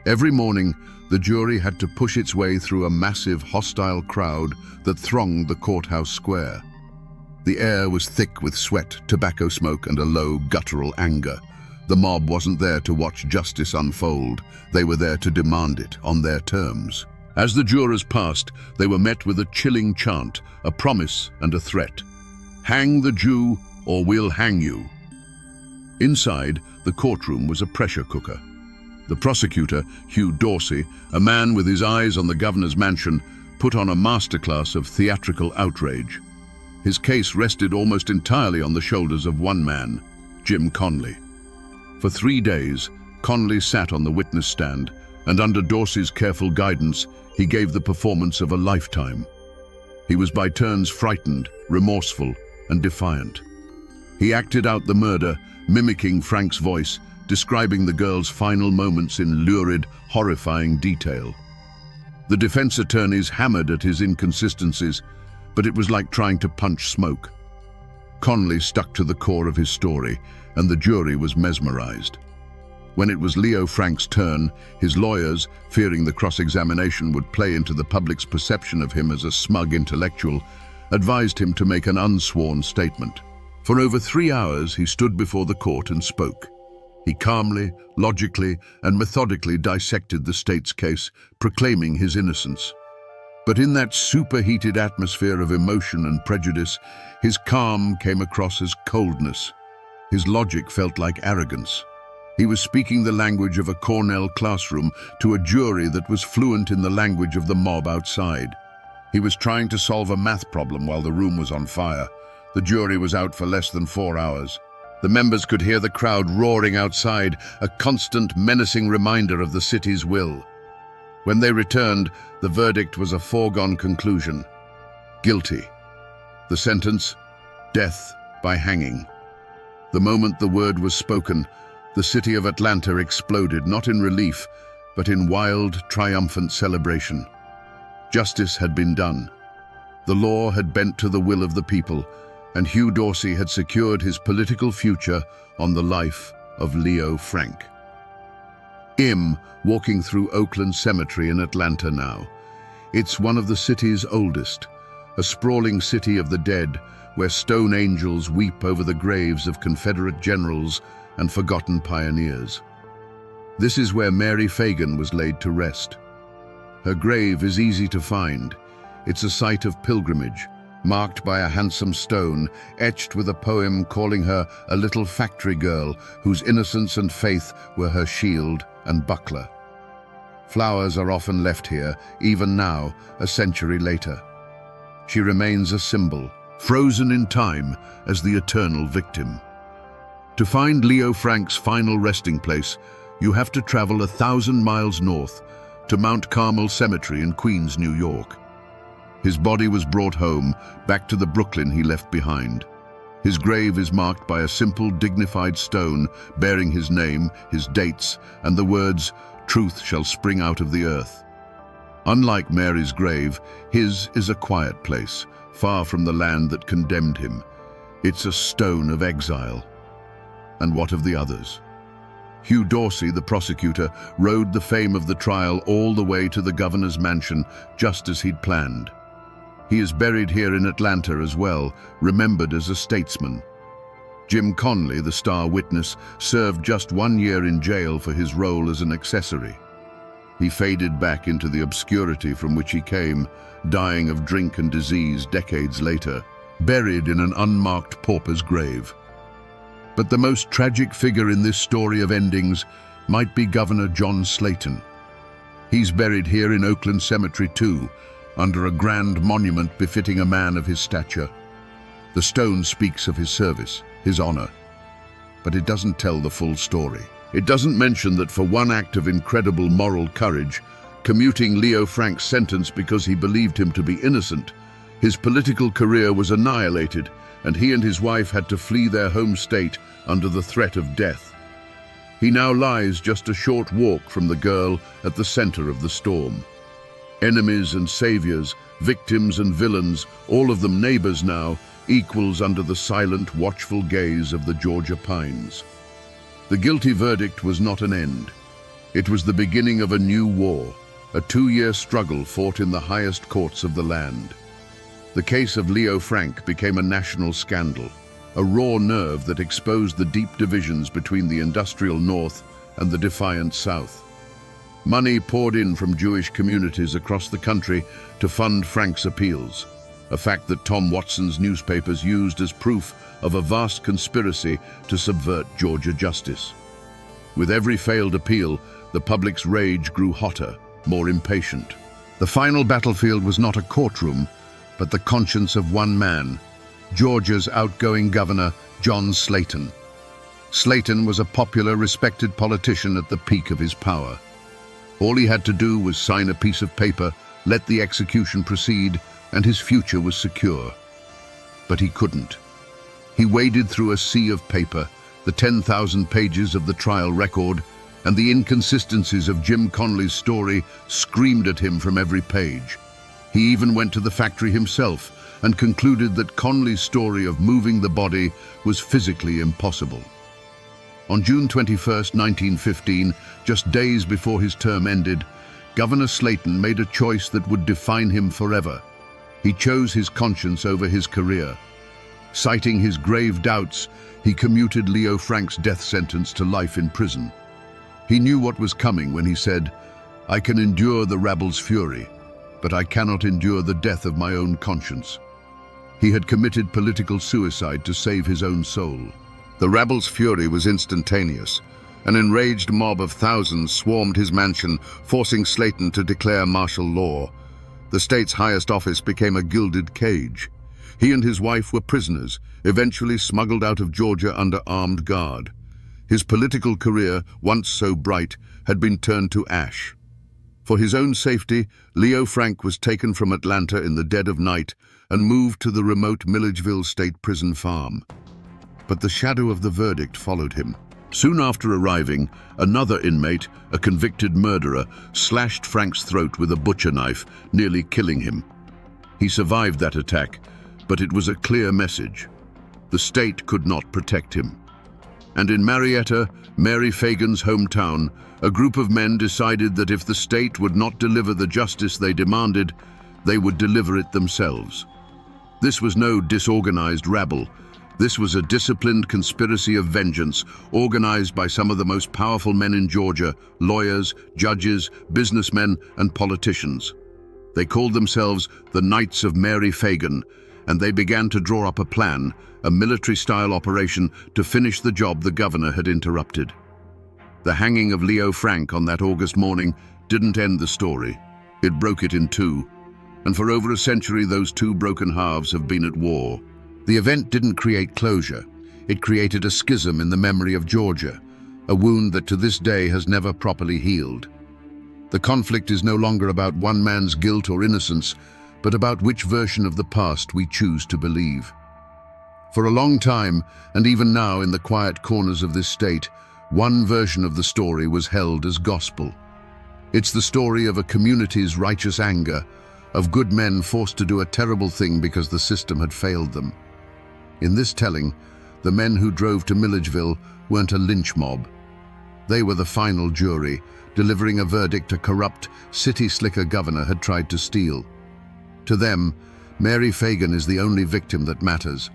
Every morning, the jury had to push its way through a massive, hostile crowd that thronged the courthouse square. The air was thick with sweat, tobacco smoke, and a low, guttural anger. The mob wasn't there to watch justice unfold. They were there to demand it on their terms. As the jurors passed, they were met with a chilling chant, a promise and a threat. "Hang the Jew, or we'll hang you." Inside, the courtroom was a pressure cooker. The prosecutor, Hugh Dorsey, a man with his eyes on the governor's mansion, put on a masterclass of theatrical outrage. His case rested almost entirely on the shoulders of one man, Jim Conley. For 3 days, Conley sat on the witness stand, and under Dorsey's careful guidance, he gave the performance of a lifetime. He was by turns frightened, remorseful, and defiant. He acted out the murder, mimicking Frank's voice, describing the girl's final moments in lurid, horrifying detail. The defense attorneys hammered at his inconsistencies, but it was like trying to punch smoke. Conley stuck to the core of his story, and the jury was mesmerized. When it was Leo Frank's turn, his lawyers, fearing the cross-examination would play into the public's perception of him as a smug intellectual, advised him to make an unsworn statement. For over 3 hours, he stood before the court and spoke. He calmly, logically, and methodically dissected the state's case, proclaiming his innocence. But in that superheated atmosphere of emotion and prejudice, his calm came across as coldness. His logic felt like arrogance. He was speaking the language of a Cornell classroom to a jury that was fluent in the language of the mob outside. He was trying to solve a math problem while the room was on fire. The jury was out for less than 4 hours. The members could hear the crowd roaring outside, a constant, menacing reminder of the city's will. When they returned, the verdict was a foregone conclusion. Guilty. The sentence, death by hanging. The moment the word was spoken, the city of Atlanta exploded, not in relief, but in wild, triumphant celebration. Justice had been done. The law had bent to the will of the people, and Hugh Dorsey had secured his political future on the life of Leo Frank. Walking through Oakland Cemetery in Atlanta now. It's one of the city's oldest, a sprawling city of the dead, where stone angels weep over the graves of Confederate generals and forgotten pioneers. This is where Mary Fagan was laid to rest. Her grave is easy to find. It's a site of pilgrimage, marked by a handsome stone, etched with a poem calling her a little factory girl whose innocence and faith were her shield and buckler. Flowers are often left here, even now, a century later. She remains a symbol, frozen in time as the eternal victim. To find Leo Frank's final resting place, you have to travel 1,000 miles north to Mount Carmel Cemetery in Queens, New York. His body was brought home, back to the Brooklyn he left behind. His grave is marked by a simple, dignified stone bearing his name, his dates, and the words, "Truth shall spring out of the earth." Unlike Mary's grave, his is a quiet place, far from the land that condemned him. It's a stone of exile. And what of the others? Hugh Dorsey, the prosecutor, rode the fame of the trial all the way to the governor's mansion, just as he'd planned. He is buried here in Atlanta as well, remembered as a statesman. Jim Conley, the star witness, served just 1 year in jail for his role as an accessory. He faded back into the obscurity from which he came, dying of drink and disease decades later, buried in an unmarked pauper's grave. But the most tragic figure in this story of endings might be Governor John Slayton. He's buried here in Oakland Cemetery too, under a grand monument befitting a man of his stature. The stone speaks of his service, his honor, but it doesn't tell the full story. It doesn't mention that for one act of incredible moral courage, commuting Leo Frank's sentence because he believed him to be innocent, his political career was annihilated, and he and his wife had to flee their home state under the threat of death. He now lies just a short walk from the girl at the center of the storm. Enemies and saviors, victims and villains, all of them neighbors now, equals under the silent, watchful gaze of the Georgia pines. The guilty verdict was not an end. It was the beginning of a new war, a 2-year struggle fought in the highest courts of the land. The case of Leo Frank became a national scandal, a raw nerve that exposed the deep divisions between the industrial North and the defiant South. Money poured in from Jewish communities across the country to fund Frank's appeals, a fact that Tom Watson's newspapers used as proof of a vast conspiracy to subvert Georgia justice. With every failed appeal, the public's rage grew hotter, more impatient. The final battlefield was not a courtroom, but the conscience of one man, Georgia's outgoing governor, John Slayton. Slayton was a popular, respected politician at the peak of his power. All he had to do was sign a piece of paper, let the execution proceed, and his future was secure. But he couldn't. He waded through a sea of paper, the 10,000 pages of the trial record, and the inconsistencies of Jim Conley's story screamed at him from every page. He even went to the factory himself and concluded that Conley's story of moving the body was physically impossible. On June 21, 1915, just days before his term ended, Governor Slayton made a choice that would define him forever. He chose his conscience over his career. Citing his grave doubts, he commuted Leo Frank's death sentence to life in prison. He knew what was coming when he said, "I can endure the rabble's fury, but I cannot endure the death of my own conscience." He had committed political suicide to save his own soul. The rabble's fury was instantaneous. An enraged mob of thousands swarmed his mansion, forcing Slayton to declare martial law. The state's highest office became a gilded cage. He and his wife were prisoners, eventually smuggled out of Georgia under armed guard. His political career, once so bright, had been turned to ash. For his own safety, Leo Frank was taken from Atlanta in the dead of night and moved to the remote Milledgeville State Prison farm. But the shadow of the verdict followed him. Soon after arriving, another inmate, a convicted murderer, slashed Frank's throat with a butcher knife, nearly killing him. He survived that attack, but it was a clear message. The state could not protect him. And in Marietta, Mary Fagan's hometown, a group of men decided that if the state would not deliver the justice they demanded, they would deliver it themselves. This was no disorganized rabble. This was a disciplined conspiracy of vengeance, organized by some of the most powerful men in Georgia, lawyers, judges, businessmen, and politicians. They called themselves the Knights of Mary Fagan, and they began to draw up a plan, a military-style operation to finish the job the governor had interrupted. The hanging of Leo Frank on that August morning didn't end the story. It broke it in two, and for over a century those two broken halves have been at war. The event didn't create closure. It created a schism in the memory of Georgia, a wound that to this day has never properly healed. The conflict is no longer about one man's guilt or innocence, but about which version of the past we choose to believe. For a long time, and even now in the quiet corners of this state, one version of the story was held as gospel. It's the story of a community's righteous anger, of good men forced to do a terrible thing because the system had failed them. In this telling, the men who drove to Milledgeville weren't a lynch mob. They were the final jury, delivering a verdict a corrupt, city-slicker governor had tried to steal. To them, Mary Fagan is the only victim that matters,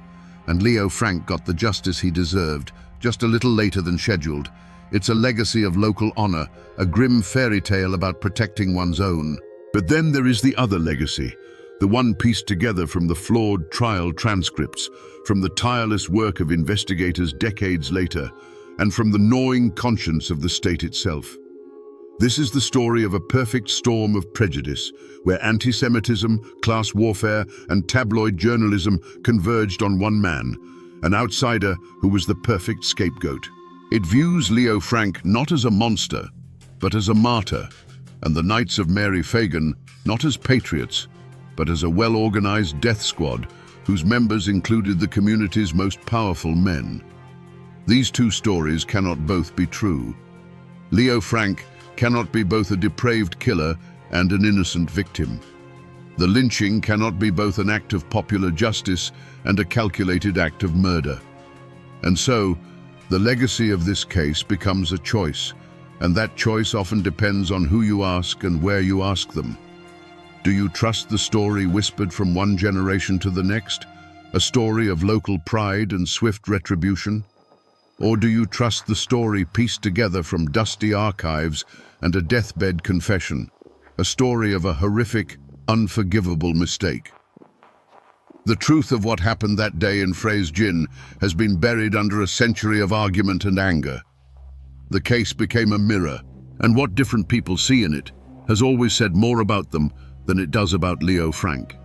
and Leo Frank got the justice he deserved, just a little later than scheduled. It's a legacy of local honor, a grim fairy tale about protecting one's own. But then there is the other legacy, the one pieced together from the flawed trial transcripts, from the tireless work of investigators decades later, and from the gnawing conscience of the state itself. This is the story of a perfect storm of prejudice, where anti-Semitism, class warfare, and tabloid journalism converged on one man, an outsider who was the perfect scapegoat. It views Leo Frank not as a monster, but as a martyr, and the Knights of Mary Fagan not as patriots, but as a well-organized death squad whose members included the community's most powerful men. These two stories cannot both be true. Leo Frank cannot be both a depraved killer and an innocent victim. The lynching cannot be both an act of popular justice and a calculated act of murder. And so, the legacy of this case becomes a choice, and that choice often depends on who you ask and where you ask them. Do you trust the story whispered from one generation to the next, a story of local pride and swift retribution? Or do you trust the story pieced together from dusty archives and a deathbed confession, a story of a horrific, unforgivable mistake? The truth of what happened that day in Frey's Gin has been buried under a century of argument and anger. The case became a mirror, and what different people see in it has always said more about them than it does about Leo Frank.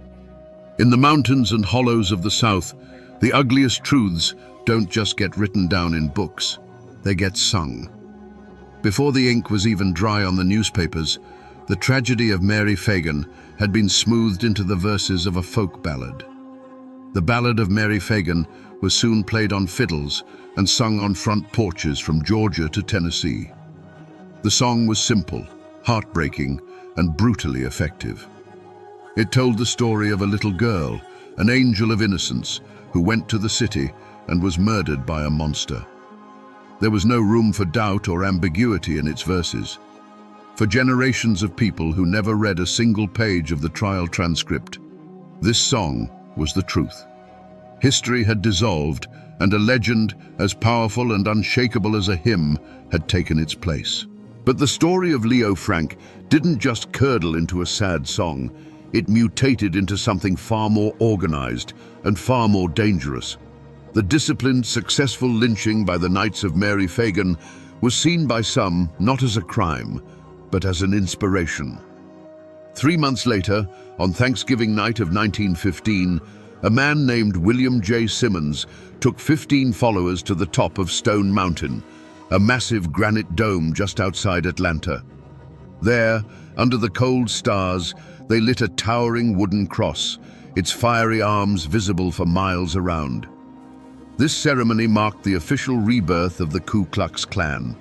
In the mountains and hollows of the South, the ugliest truths don't just get written down in books, they get sung. Before the ink was even dry on the newspapers, the tragedy of Mary Fagan had been smoothed into the verses of a folk ballad. The Ballad of Mary Fagan was soon played on fiddles and sung on front porches from Georgia to Tennessee. The song was simple, heartbreaking, and brutally effective. It told the story of a little girl, an angel of innocence, who went to the city and was murdered by a monster. There was no room for doubt or ambiguity in its verses. For generations of people who never read a single page of the trial transcript, this song was the truth. History had dissolved, and a legend as powerful and unshakable as a hymn had taken its place. But the story of Leo Frank didn't just curdle into a sad song. It mutated into something far more organized and far more dangerous. The disciplined, successful lynching by the Knights of Mary Fagan was seen by some not as a crime, but as an inspiration. 3 months later, on Thanksgiving night of 1915, a man named William J. Simmons took 15 followers to the top of Stone Mountain, a massive granite dome just outside Atlanta. There, under the cold stars, they lit a towering wooden cross, its fiery arms visible for miles around. This ceremony marked the official rebirth of the Ku Klux Klan.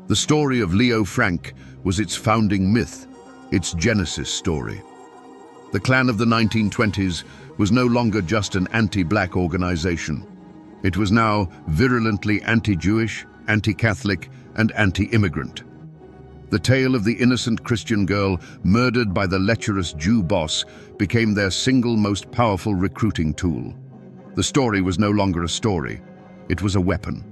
The story of Leo Frank was its founding myth, its genesis story. The Klan of the 1920s was no longer just an anti-black organization. It was now virulently anti-Jewish, anti-Catholic, and anti-immigrant. The tale of the innocent Christian girl murdered by the lecherous Jew boss became their single most powerful recruiting tool. The story was no longer a story, it was a weapon.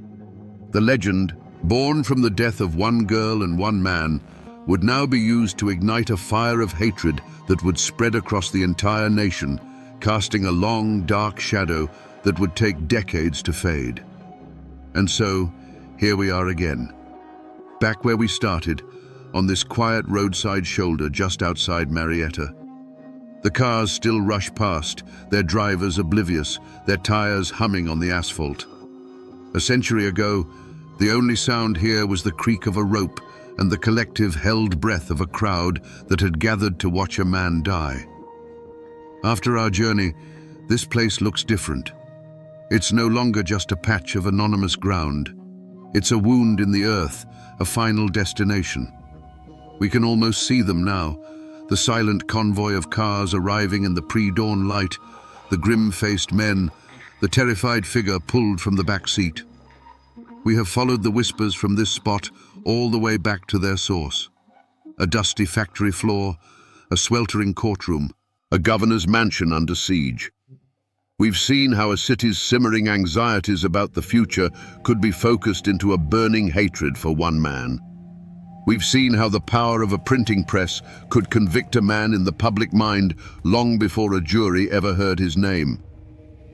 The legend, born from the death of one girl and one man, would now be used to ignite a fire of hatred that would spread across the entire nation, casting a long, dark shadow that would take decades to fade. And so, here we are again, back where we started, on this quiet roadside shoulder just outside Marietta. The cars still rush past, their drivers oblivious, their tires humming on the asphalt. A century ago, the only sound here was the creak of a rope and the collective held breath of a crowd that had gathered to watch a man die. After our journey, this place looks different. It's no longer just a patch of anonymous ground. It's a wound in the earth, a final destination. We can almost see them now, the silent convoy of cars arriving in the pre-dawn light, the grim-faced men, the terrified figure pulled from the back seat. We have followed the whispers from this spot all the way back to their source. A dusty factory floor, a sweltering courtroom, a governor's mansion under siege. We've seen how a city's simmering anxieties about the future could be focused into a burning hatred for one man. We've seen how the power of a printing press could convict a man in the public mind long before a jury ever heard his name.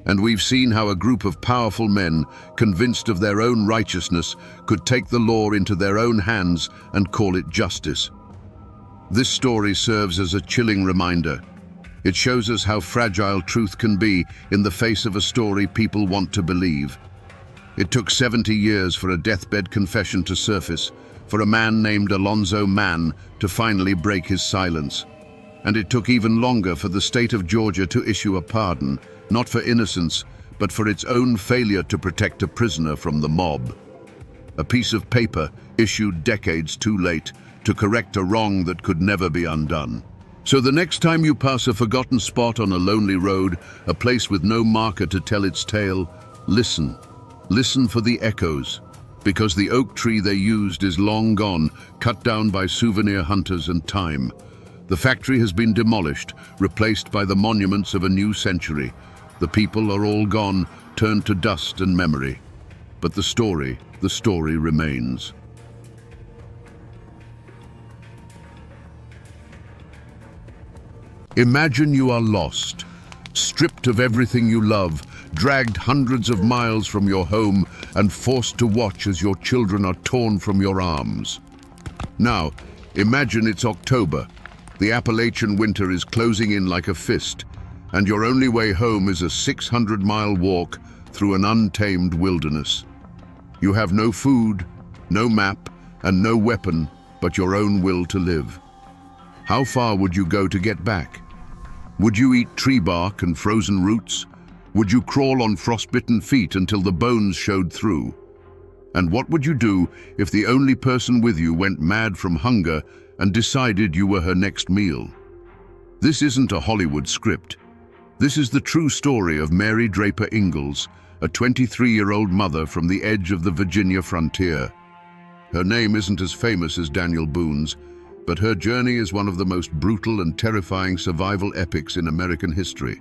And we've seen how a group of powerful men, convinced of their own righteousness, could take the law into their own hands and call it justice. This story serves as a chilling reminder. It shows us how fragile truth can be in the face of a story people want to believe. It took 70 years for a deathbed confession to surface, for a man named Alonzo Mann to finally break his silence. And it took even longer for the state of Georgia to issue a pardon, not for innocence, but for its own failure to protect a prisoner from the mob. A piece of paper issued decades too late to correct a wrong that could never be undone. So the next time you pass a forgotten spot on a lonely road, a place with no marker to tell its tale, listen. Listen for the echoes, because the oak tree they used is long gone, cut down by souvenir hunters and time. The factory has been demolished, replaced by the monuments of a new century. The people are all gone, turned to dust and memory. But the story remains. Imagine you are lost, stripped of everything you love, dragged hundreds of miles from your home and forced to watch as your children are torn from your arms. Now, imagine it's October. The Appalachian winter is closing in like a fist, and your only way home is a 600-mile walk through an untamed wilderness. You have no food, no map, and no weapon but your own will to live. How far would you go to get back? Would you eat tree bark and frozen roots? Would you crawl on frostbitten feet until the bones showed through? And what would you do if the only person with you went mad from hunger and decided you were her next meal? This isn't a Hollywood script. This is the true story of Mary Draper Ingalls, a 23-year-old mother from the edge of the Virginia frontier. Her name isn't as famous as Daniel Boone's, but her journey is one of the most brutal and terrifying survival epics in American history.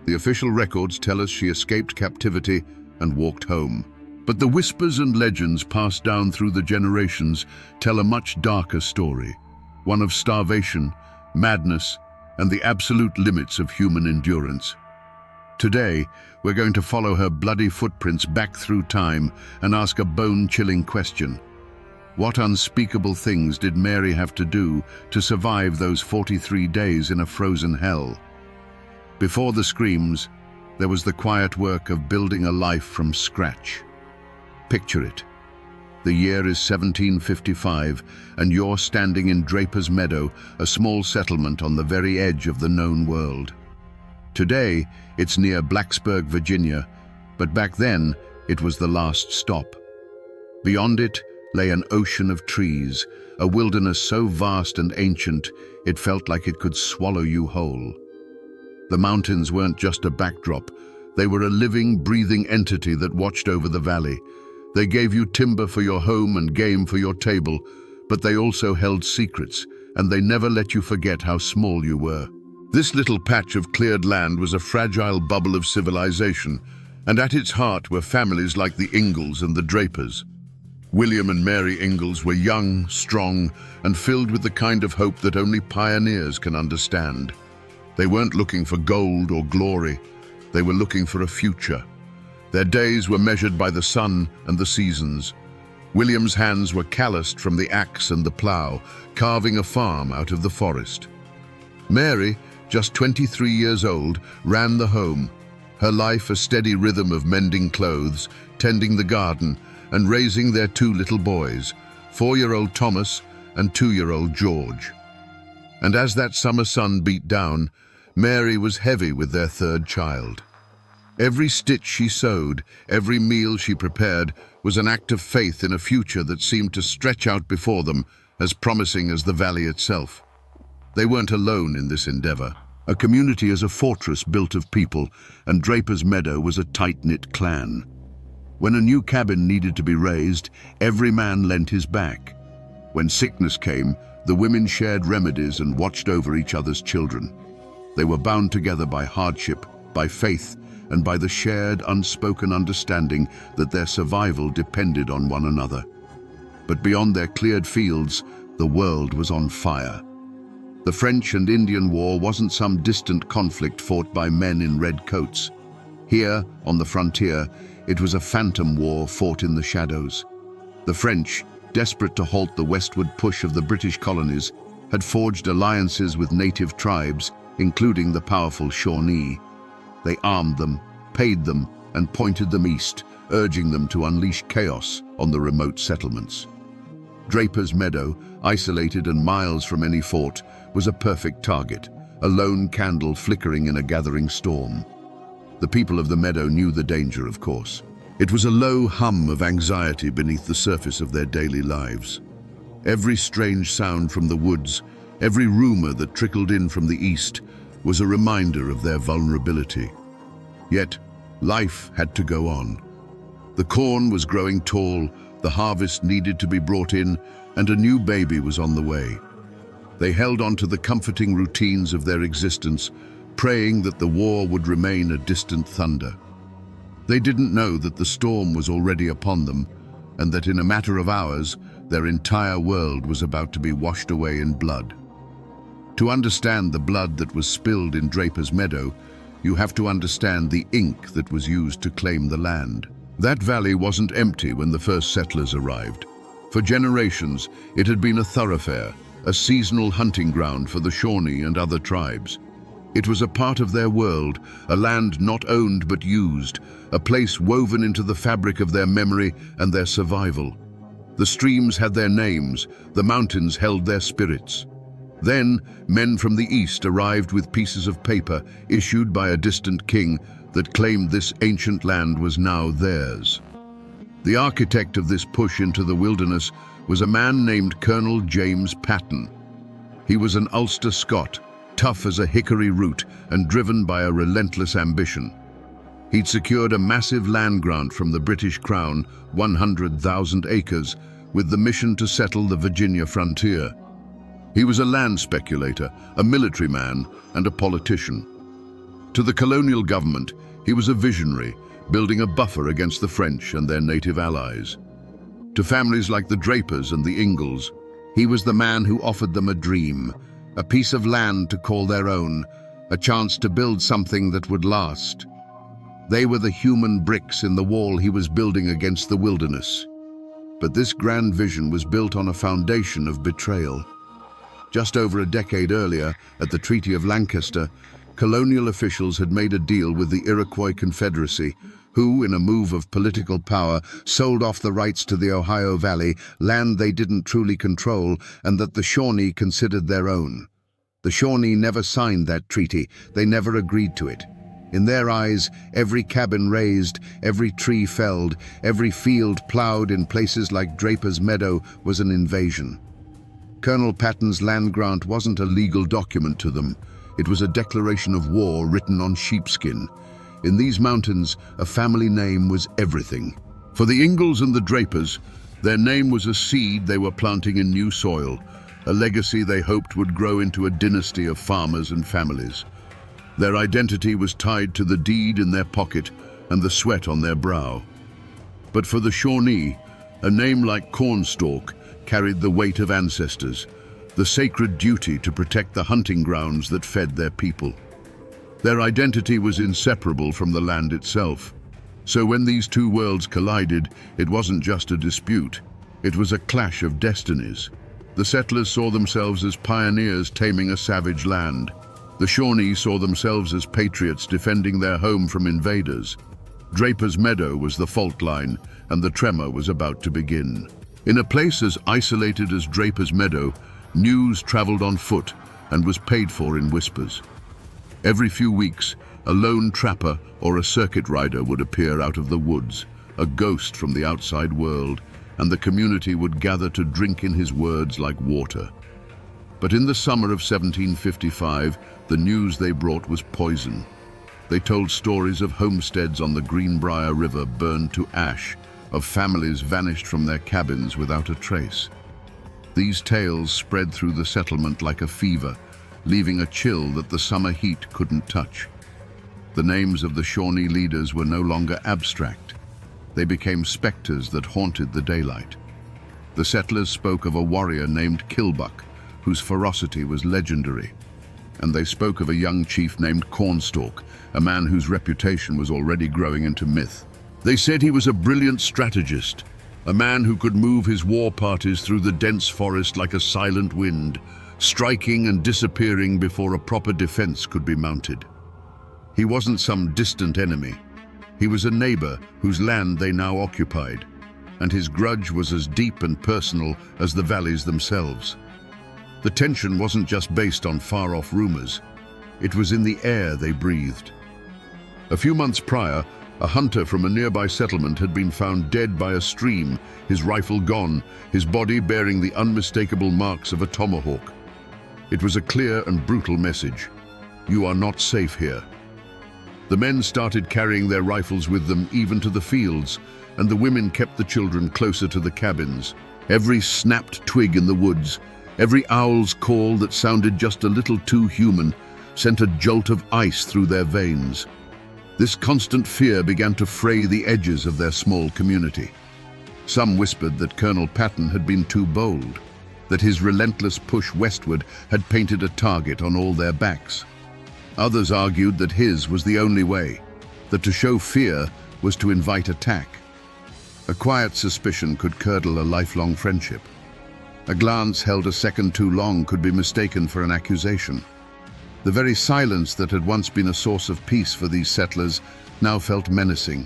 The official records tell us she escaped captivity and walked home. But the whispers and legends passed down through the generations tell a much darker story, one of starvation, madness, and the absolute limits of human endurance. Today, we're going to follow her bloody footprints back through time and ask a bone-chilling question. What unspeakable things did Mary have to do to survive those 43 days in a frozen hell? Before the screams, there was the quiet work of building a life from scratch. Picture it. The year is 1755, and you're standing in Draper's Meadow, a small settlement on the very edge of the known world. Today, it's near Blacksburg, Virginia, but back then, it was the last stop. Beyond it lay an ocean of trees, a wilderness so vast and ancient, it felt like it could swallow you whole. The mountains weren't just a backdrop, they were a living, breathing entity that watched over the valley. They gave you timber for your home and game for your table, but they also held secrets, and they never let you forget how small you were. This little patch of cleared land was a fragile bubble of civilization, and at its heart were families like the Ingalls and the Drapers. William and Mary Ingalls were young, strong, and filled with the kind of hope that only pioneers can understand. They weren't looking for gold or glory, they were looking for a future. Their days were measured by the sun and the seasons. William's hands were calloused from the axe and the plough, carving a farm out of the forest. Mary, just 23 years old, ran the home, her life a steady rhythm of mending clothes, tending the garden, and raising their two little boys, 4-year-old Thomas and 2-year-old George. And as that summer sun beat down, Mary was heavy with their third child. Every stitch she sewed, every meal she prepared, was an act of faith in a future that seemed to stretch out before them, as promising as the valley itself. They weren't alone in this endeavor. A community is a fortress built of people, and Draper's Meadow was a tight-knit clan. When a new cabin needed to be raised, every man lent his back. When sickness came, the women shared remedies and watched over each other's children. They were bound together by hardship, by faith, and by the shared, unspoken understanding that their survival depended on one another. But beyond their cleared fields, the world was on fire. The French and Indian War wasn't some distant conflict fought by men in red coats. Here, on the frontier, it was a phantom war fought in the shadows. The French, desperate to halt the westward push of the British colonies, had forged alliances with native tribes, including the powerful Shawnee. They armed them, paid them, and pointed them east, urging them to unleash chaos on the remote settlements. Draper's Meadow, isolated and miles from any fort, was a perfect target, a lone candle flickering in a gathering storm. The people of the meadow knew the danger, of course. It was a low hum of anxiety beneath the surface of their daily lives. Every strange sound from the woods, every rumor that trickled in from the east, was a reminder of their vulnerability. Yet, life had to go on. The corn was growing tall, the harvest needed to be brought in, and a new baby was on the way. They held on to the comforting routines of their existence, praying that the war would remain a distant thunder. They didn't know that the storm was already upon them, and that in a matter of hours, their entire world was about to be washed away in blood. To understand the blood that was spilled in Draper's Meadow, you have to understand the ink that was used to claim the land. That valley wasn't empty when the first settlers arrived. For generations, it had been a thoroughfare, a seasonal hunting ground for the Shawnee and other tribes. It was a part of their world, a land not owned but used, a place woven into the fabric of their memory and their survival. The streams had their names, the mountains held their spirits. Then, men from the east arrived with pieces of paper issued by a distant king that claimed this ancient land was now theirs. The architect of this push into the wilderness was a man named Colonel James Patton. He was an Ulster Scot, tough as a hickory root and driven by a relentless ambition. He'd secured a massive land grant from the British Crown, 100,000 acres, with the mission to settle the Virginia frontier. He was a land speculator, a military man, and a politician. To the colonial government, he was a visionary, building a buffer against the French and their native allies. To families like the Drapers and the Ingalls, he was the man who offered them a dream, a piece of land to call their own, a chance to build something that would last. They were the human bricks in the wall he was building against the wilderness. But this grand vision was built on a foundation of betrayal. Just over a decade earlier, at the Treaty of Lancaster, colonial officials had made a deal with the Iroquois Confederacy, who, in a move of political power, sold off the rights to the Ohio Valley, land they didn't truly control and that the Shawnee considered their own. The Shawnee never signed that treaty. They never agreed to it. In their eyes, every cabin razed, every tree felled, every field plowed in places like Draper's Meadow was an invasion. Colonel Patton's land grant wasn't a legal document to them. It was a declaration of war written on sheepskin. In these mountains, a family name was everything. For the Ingalls and the Drapers, their name was a seed they were planting in new soil, a legacy they hoped would grow into a dynasty of farmers and families. Their identity was tied to the deed in their pocket and the sweat on their brow. But for the Shawnee, a name like Cornstalk carried the weight of ancestors, the sacred duty to protect the hunting grounds that fed their people. Their identity was inseparable from the land itself. So when these two worlds collided, it wasn't just a dispute. It was a clash of destinies. The settlers saw themselves as pioneers taming a savage land. The Shawnee saw themselves as patriots defending their home from invaders. Draper's Meadow was the fault line, and the tremor was about to begin. In a place as isolated as Draper's Meadow, news traveled on foot and was paid for in whispers. Every few weeks, a lone trapper or a circuit rider would appear out of the woods, a ghost from the outside world, and the community would gather to drink in his words like water. But in the summer of 1755, the news they brought was poison. They told stories of homesteads on the Greenbrier River burned to ash, of families vanished from their cabins without a trace. These tales spread through the settlement like a fever, leaving a chill that the summer heat couldn't touch. The names of the Shawnee leaders were no longer abstract. They became specters that haunted the daylight. The settlers spoke of a warrior named Kilbuck, whose ferocity was legendary. And they spoke of a young chief named Cornstalk, a man whose reputation was already growing into myth. They said he was a brilliant strategist, a man who could move his war parties through the dense forest like a silent wind, striking and disappearing before a proper defense could be mounted. He wasn't some distant enemy. He was a neighbor whose land they now occupied, and his grudge was as deep and personal as the valleys themselves. The tension wasn't just based on far-off rumors. It was in the air they breathed. A few months prior, a hunter from a nearby settlement had been found dead by a stream, his rifle gone, his body bearing the unmistakable marks of a tomahawk. It was a clear and brutal message. You are not safe here. The men started carrying their rifles with them even to the fields, and the women kept the children closer to the cabins. Every snapped twig in the woods, every owl's call that sounded just a little too human, sent a jolt of ice through their veins. This constant fear began to fray the edges of their small community. Some whispered that Colonel Patton had been too bold, that his relentless push westward had painted a target on all their backs. Others argued that his was the only way, that to show fear was to invite attack. A quiet suspicion could curdle a lifelong friendship. A glance held a second too long could be mistaken for an accusation. The very silence that had once been a source of peace for these settlers now felt menacing,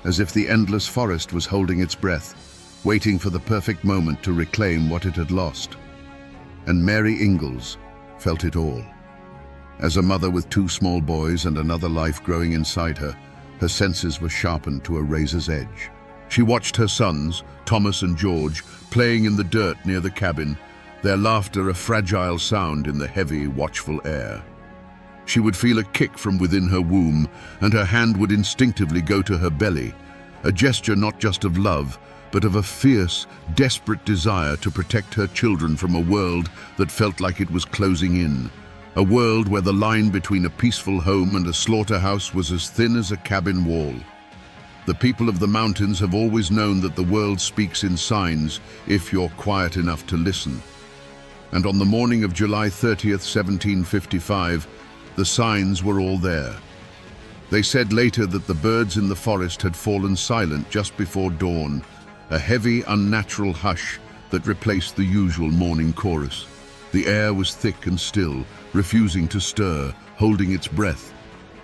as if the endless forest was holding its breath, waiting for the perfect moment to reclaim what it had lost. And Mary Ingalls felt it all. As a mother with two small boys and another life growing inside her, her senses were sharpened to a razor's edge. She watched her sons, Thomas and George, playing in the dirt near the cabin, their laughter a fragile sound in the heavy, watchful air. She would feel a kick from within her womb, and her hand would instinctively go to her belly, a gesture not just of love, but of a fierce, desperate desire to protect her children from a world that felt like it was closing in, a world where the line between a peaceful home and a slaughterhouse was as thin as a cabin wall. The people of the mountains have always known that the world speaks in signs if you're quiet enough to listen. And on the morning of July 30th, 1755, the signs were all there. They said later that the birds in the forest had fallen silent just before dawn, a heavy, unnatural hush that replaced the usual morning chorus. The air was thick and still, refusing to stir, holding its breath.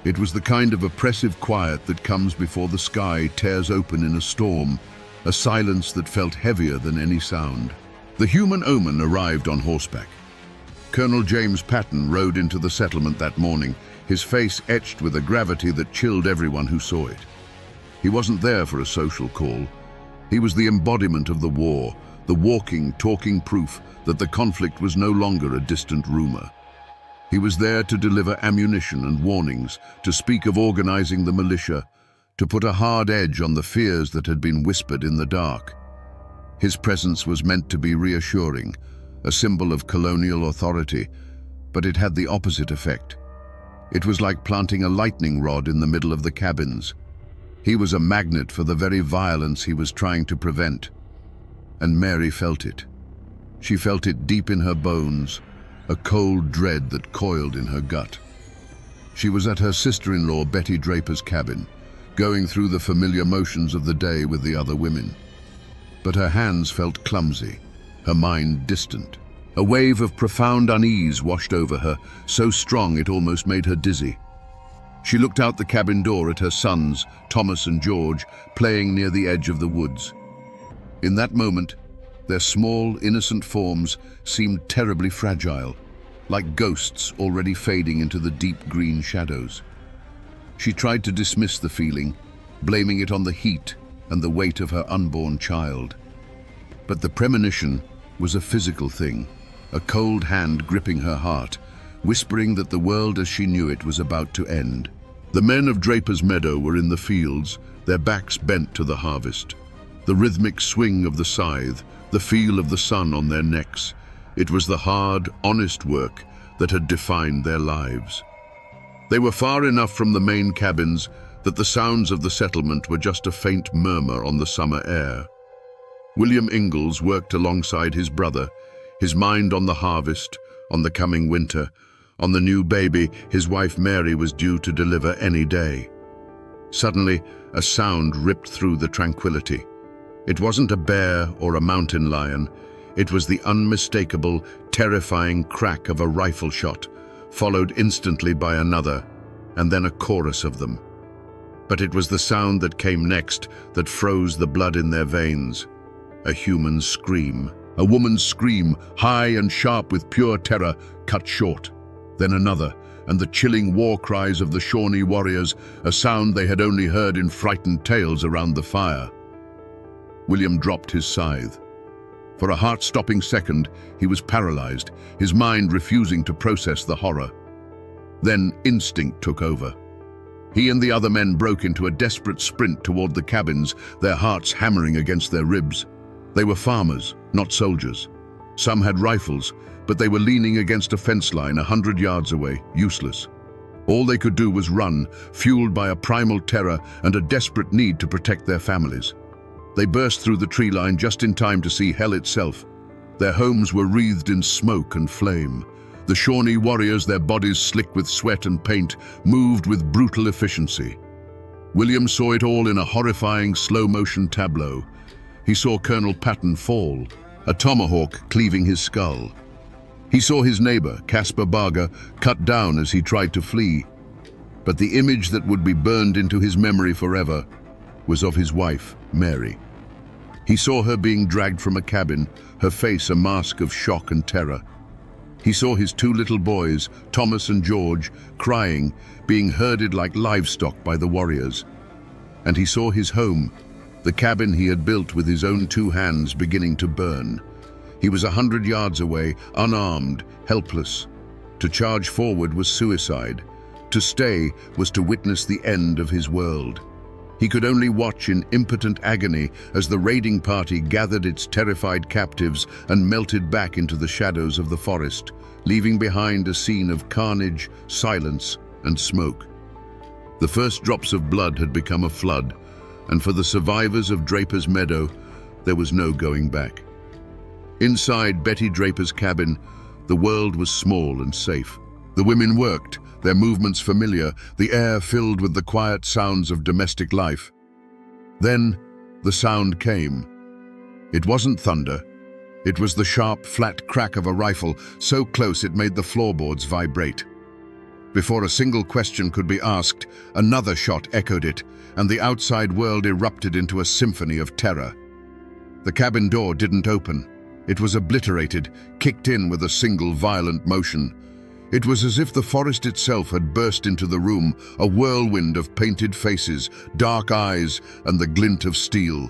It was the kind of oppressive quiet that comes before the sky tears open in a storm, a silence that felt heavier than any sound. The human omen arrived on horseback. Colonel James Patton rode into the settlement that morning, his face etched with a gravity that chilled everyone who saw it. He wasn't there for a social call. He was the embodiment of the war, the walking, talking proof that the conflict was no longer a distant rumor. He was there to deliver ammunition and warnings, to speak of organizing the militia, to put a hard edge on the fears that had been whispered in the dark. His presence was meant to be reassuring, a symbol of colonial authority, but it had the opposite effect. It was like planting a lightning rod in the middle of the cabins. He was a magnet for the very violence he was trying to prevent. And Mary felt it. She felt it deep in her bones, a cold dread that coiled in her gut. She was at her sister-in-law Betty Draper's cabin, going through the familiar motions of the day with the other women. But her hands felt clumsy, her mind distant. A wave of profound unease washed over her, so strong it almost made her dizzy. She looked out the cabin door at her sons, Thomas and George, playing near the edge of the woods. In that moment, their small, innocent forms seemed terribly fragile, like ghosts already fading into the deep green shadows. She tried to dismiss the feeling, blaming it on the heat and the weight of her unborn child. But the premonition was a physical thing, a cold hand gripping her heart, whispering that the world as she knew it was about to end. The men of Draper's Meadow were in the fields, their backs bent to the harvest. The rhythmic swing of the scythe, the feel of the sun on their necks. It was the hard, honest work that had defined their lives. They were far enough from the main cabins that the sounds of the settlement were just a faint murmur on the summer air. William Ingalls worked alongside his brother, his mind on the harvest, on the coming winter, on the new baby his wife Mary was due to deliver any day. Suddenly, a sound ripped through the tranquility. It wasn't a bear or a mountain lion. It was the unmistakable, terrifying crack of a rifle shot, followed instantly by another, and then a chorus of them. But it was the sound that came next that froze the blood in their veins. A human scream. A woman's scream, high and sharp with pure terror, cut short. Then another, and the chilling war cries of the Shawnee warriors, a sound they had only heard in frightened tales around the fire. William dropped his scythe. For a heart-stopping second, he was paralyzed, his mind refusing to process the horror. Then instinct took over. He and the other men broke into a desperate sprint toward the cabins, their hearts hammering against their ribs. They were farmers, not soldiers. Some had rifles, but they were leaning against a fence line 100 yards away, useless. All they could do was run, fueled by a primal terror and a desperate need to protect their families. They burst through the tree line just in time to see hell itself. Their homes were wreathed in smoke and flame. The Shawnee warriors, their bodies slick with sweat and paint, moved with brutal efficiency. William saw it all in a horrifying slow-motion tableau. He saw Colonel Patton fall, a tomahawk cleaving his skull. He saw his neighbor, Caspar Barger, cut down as he tried to flee. But the image that would be burned into his memory forever was of his wife, Mary. He saw her being dragged from a cabin, her face a mask of shock and terror. He saw his two little boys, Thomas and George, crying, being herded like livestock by the warriors. And he saw his home, the cabin he had built with his own two hands, beginning to burn. He was 100 yards away, unarmed, helpless. To charge forward was suicide. To stay was to witness the end of his world. He could only watch in impotent agony as the raiding party gathered its terrified captives and melted back into the shadows of the forest, leaving behind a scene of carnage, silence, and smoke. The first drops of blood had become a flood, and for the survivors of Draper's Meadow, there was no going back. Inside Betty Draper's cabin, the world was small and safe. The women worked, their movements familiar, the air filled with the quiet sounds of domestic life. Then, the sound came. It wasn't thunder. It was the sharp, flat crack of a rifle, so close it made the floorboards vibrate. Before a single question could be asked, another shot echoed it, and the outside world erupted into a symphony of terror. The cabin door didn't open. It was obliterated, kicked in with a single violent motion. It was as if the forest itself had burst into the room, a whirlwind of painted faces, dark eyes, and the glint of steel.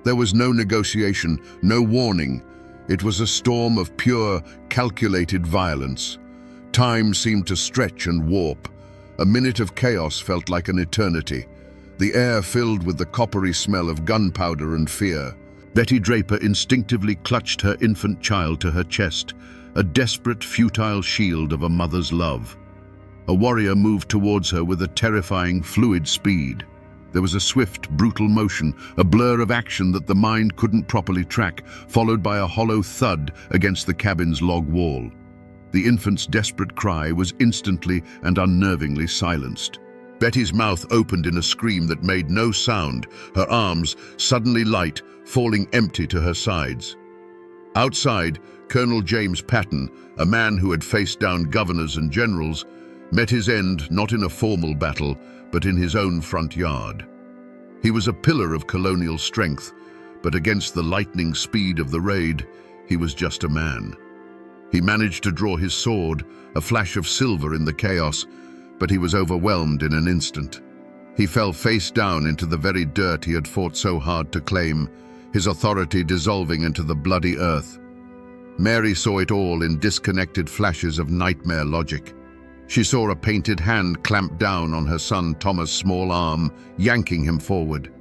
There was no negotiation, no warning. It was a storm of pure, calculated violence. Time seemed to stretch and warp. A minute of chaos felt like an eternity. The air filled with the coppery smell of gunpowder and fear. Betty Draper instinctively clutched her infant child to her chest, a desperate, futile shield of a mother's love. A warrior moved towards her with a terrifying, fluid speed. There was a swift, brutal motion, a blur of action that the mind couldn't properly track, followed by a hollow thud against the cabin's log wall. The infant's desperate cry was instantly and unnervingly silenced. Betty's mouth opened in a scream that made no sound, her arms, suddenly light, falling empty to her sides. Outside, Colonel James Patton, a man who had faced down governors and generals, met his end not in a formal battle, but in his own front yard. He was a pillar of colonial strength, but against the lightning speed of the raid, he was just a man. He managed to draw his sword, a flash of silver in the chaos, but he was overwhelmed in an instant. He fell face down into the very dirt he had fought so hard to claim, his authority dissolving into the bloody earth. Mary saw it all in disconnected flashes of nightmare logic. She saw a painted hand clamp down on her son Thomas' small arm, yanking him forward.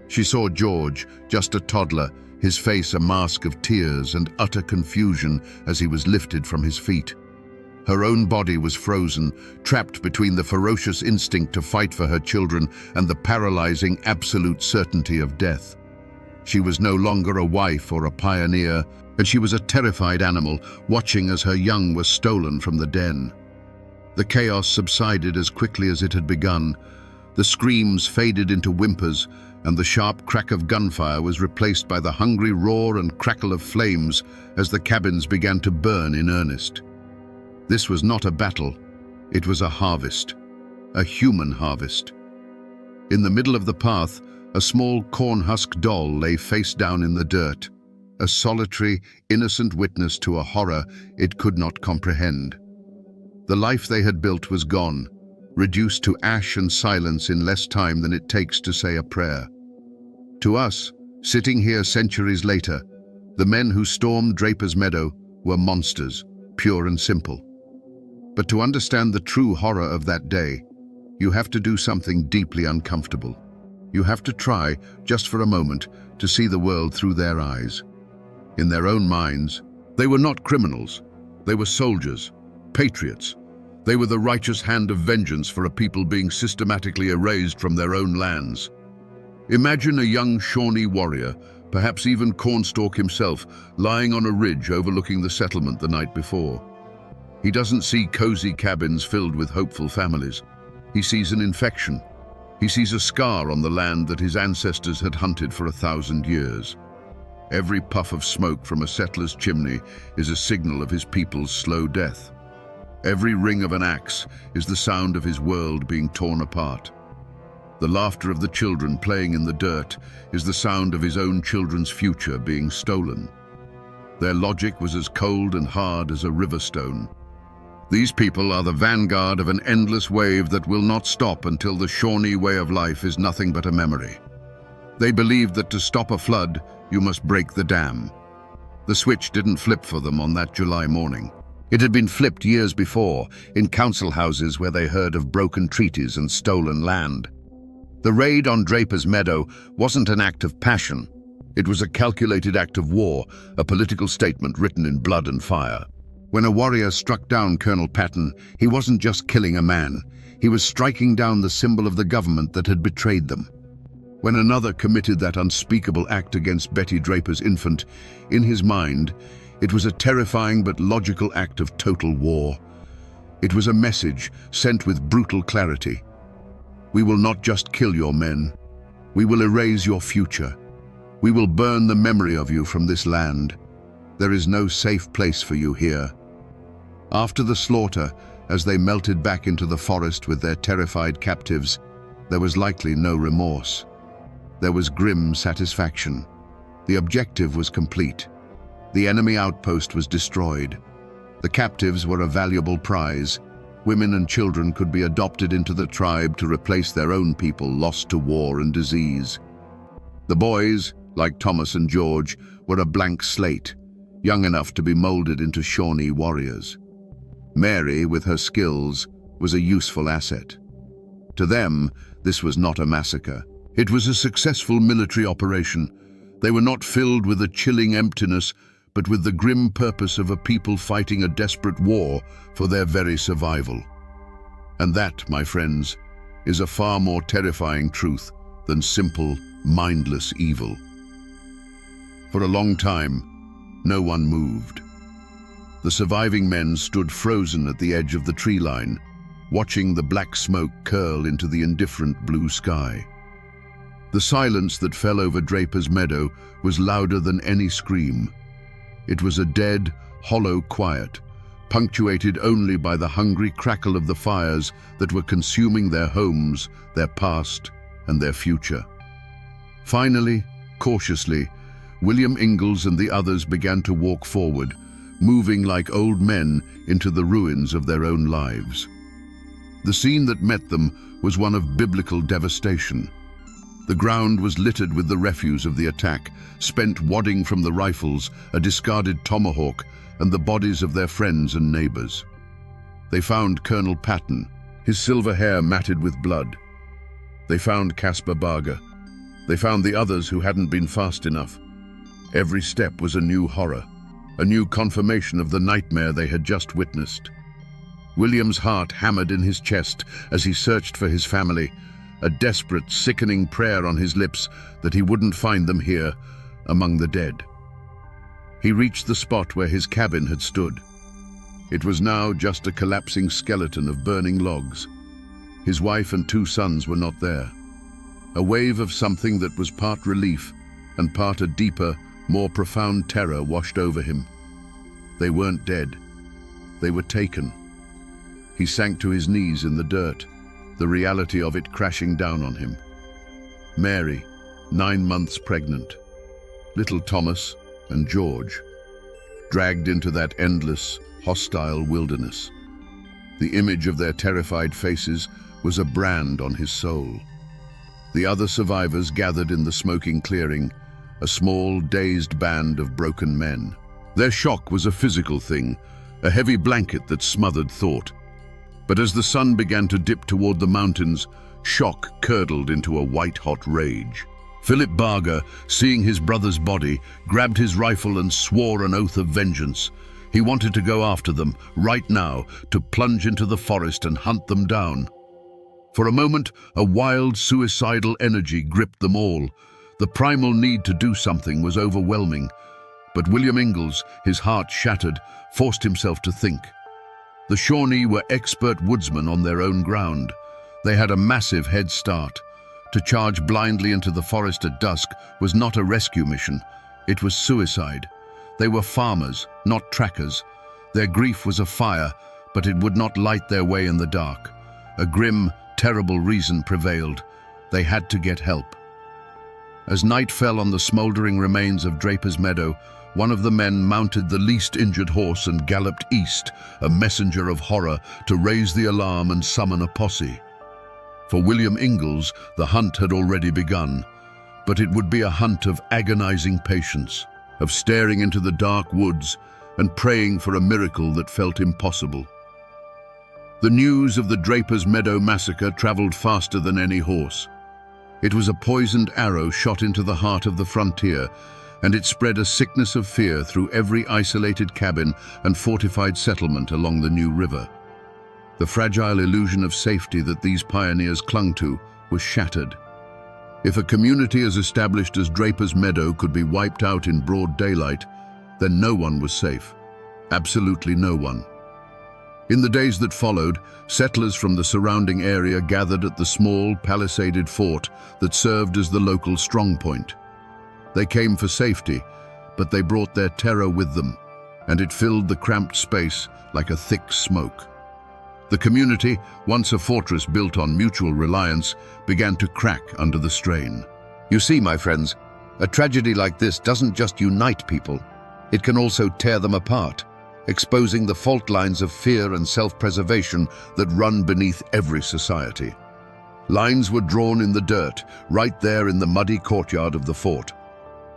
She saw George, just a toddler, his face a mask of tears and utter confusion as he was lifted from his feet. Her own body was frozen, trapped between the ferocious instinct to fight for her children and the paralyzing absolute certainty of death. She was no longer a wife or a pioneer, and she was a terrified animal, watching as her young was stolen from the den. The chaos subsided as quickly as it had begun. The screams faded into whimpers, and the sharp crack of gunfire was replaced by the hungry roar and crackle of flames as the cabins began to burn in earnest. This was not a battle, it was a harvest, a human harvest. In the middle of the path, a small corn-husk doll lay face down in the dirt, a solitary, innocent witness to a horror it could not comprehend. The life they had built was gone, reduced to ash and silence in less time than it takes to say a prayer. To us, sitting here centuries later, the men who stormed Draper's Meadow were monsters, pure and simple. But to understand the true horror of that day, you have to do something deeply uncomfortable. You have to try, just for a moment, to see the world through their eyes. In their own minds, they were not criminals. They were soldiers, patriots. They were the righteous hand of vengeance for a people being systematically erased from their own lands. Imagine a young Shawnee warrior, perhaps even Cornstalk himself, lying on a ridge overlooking the settlement the night before. He doesn't see cozy cabins filled with hopeful families. He sees an infection. He sees a scar on the land that his ancestors had hunted for 1,000 years. Every puff of smoke from a settler's chimney is a signal of his people's slow death. Every ring of an axe is the sound of his world being torn apart. The laughter of the children playing in the dirt is the sound of his own children's future being stolen. Their logic was as cold and hard as a river stone. These people are the vanguard of an endless wave that will not stop until the Shawnee way of life is nothing but a memory. They believed that to stop a flood, you must break the dam. The switch didn't flip for them on that July morning. It had been flipped years before, in council houses where they heard of broken treaties and stolen land. The raid on Draper's Meadow wasn't an act of passion. It was a calculated act of war, a political statement written in blood and fire. When a warrior struck down Colonel Patton, he wasn't just killing a man. He was striking down the symbol of the government that had betrayed them. When another committed that unspeakable act against Betty Draper's infant, in his mind, it was a terrifying but logical act of total war. It was a message sent with brutal clarity. We will not just kill your men. We will erase your future. We will burn the memory of you from this land. There is no safe place for you here. After the slaughter, as they melted back into the forest with their terrified captives, there was likely no remorse. There was grim satisfaction. The objective was complete. The enemy outpost was destroyed. The captives were a valuable prize. Women and children could be adopted into the tribe to replace their own people lost to war and disease. The boys, like Thomas and George, were a blank slate, young enough to be molded into Shawnee warriors. Mary, with her skills, was a useful asset. To them, this was not a massacre. It was a successful military operation. They were not filled with a chilling emptiness, but with the grim purpose of a people fighting a desperate war for their very survival. And that, my friends, is a far more terrifying truth than simple, mindless evil. For a long time, no one moved. The surviving men stood frozen at the edge of the tree line, watching the black smoke curl into the indifferent blue sky. The silence that fell over Draper's Meadow was louder than any scream. It was a dead, hollow quiet, punctuated only by the hungry crackle of the fires that were consuming their homes, their past, and their future. Finally, cautiously, William Ingalls and the others began to walk forward, moving like old men into the ruins of their own lives. The scene that met them was one of biblical devastation. The ground was littered with the refuse of the attack, spent wadding from the rifles, a discarded tomahawk, and the bodies of their friends and neighbors. They found Colonel Patton, his silver hair matted with blood. They found Caspar Barger. They found the others who hadn't been fast enough. Every step was a new horror, a new confirmation of the nightmare they had just witnessed. William's heart hammered in his chest as he searched for his family, a desperate, sickening prayer on his lips that he wouldn't find them here, among the dead. He reached the spot where his cabin had stood. It was now just a collapsing skeleton of burning logs. His wife and 2 sons were not there. A wave of something that was part relief and part a deeper, more profound terror washed over him. They weren't dead. They were taken. He sank to his knees in the dirt, the reality of it crashing down on him. Mary, 9 months pregnant. Little Thomas and George, dragged into that endless, hostile wilderness. The image of their terrified faces was a brand on his soul. The other survivors gathered in the smoking clearing, a small, dazed band of broken men. Their shock was a physical thing, a heavy blanket that smothered thought. But as the sun began to dip toward the mountains, shock curdled into a white-hot rage. Philip Barger, seeing his brother's body, grabbed his rifle and swore an oath of vengeance. He wanted to go after them, right now, to plunge into the forest and hunt them down. For a moment, a wild, suicidal energy gripped them all. The primal need to do something was overwhelming. But William Ingalls, his heart shattered, forced himself to think. The Shawnee were expert woodsmen on their own ground. They had a massive head start. To charge blindly into the forest at dusk was not a rescue mission. It was suicide. They were farmers, not trackers. Their grief was a fire, but it would not light their way in the dark. A grim, terrible reason prevailed. They had to get help. As night fell on the smoldering remains of Draper's Meadow, one of the men mounted the least injured horse and galloped east, a messenger of horror, to raise the alarm and summon a posse. For William Ingalls, the hunt had already begun, but it would be a hunt of agonizing patience, of staring into the dark woods and praying for a miracle that felt impossible. The news of the Draper's Meadow massacre traveled faster than any horse. It was a poisoned arrow shot into the heart of the frontier, and it spread a sickness of fear through every isolated cabin and fortified settlement along the New River. The fragile illusion of safety that these pioneers clung to was shattered. If a community as established as Draper's Meadow could be wiped out in broad daylight, then no one was safe. Absolutely no one. In the days that followed, settlers from the surrounding area gathered at the small, palisaded fort that served as the local strongpoint. They came for safety, but they brought their terror with them, and it filled the cramped space like a thick smoke. The community, once a fortress built on mutual reliance, began to crack under the strain. You see, my friends, a tragedy like this doesn't just unite people, it can also tear them apart, exposing the fault lines of fear and self-preservation that run beneath every society. Lines were drawn in the dirt, right there in the muddy courtyard of the fort.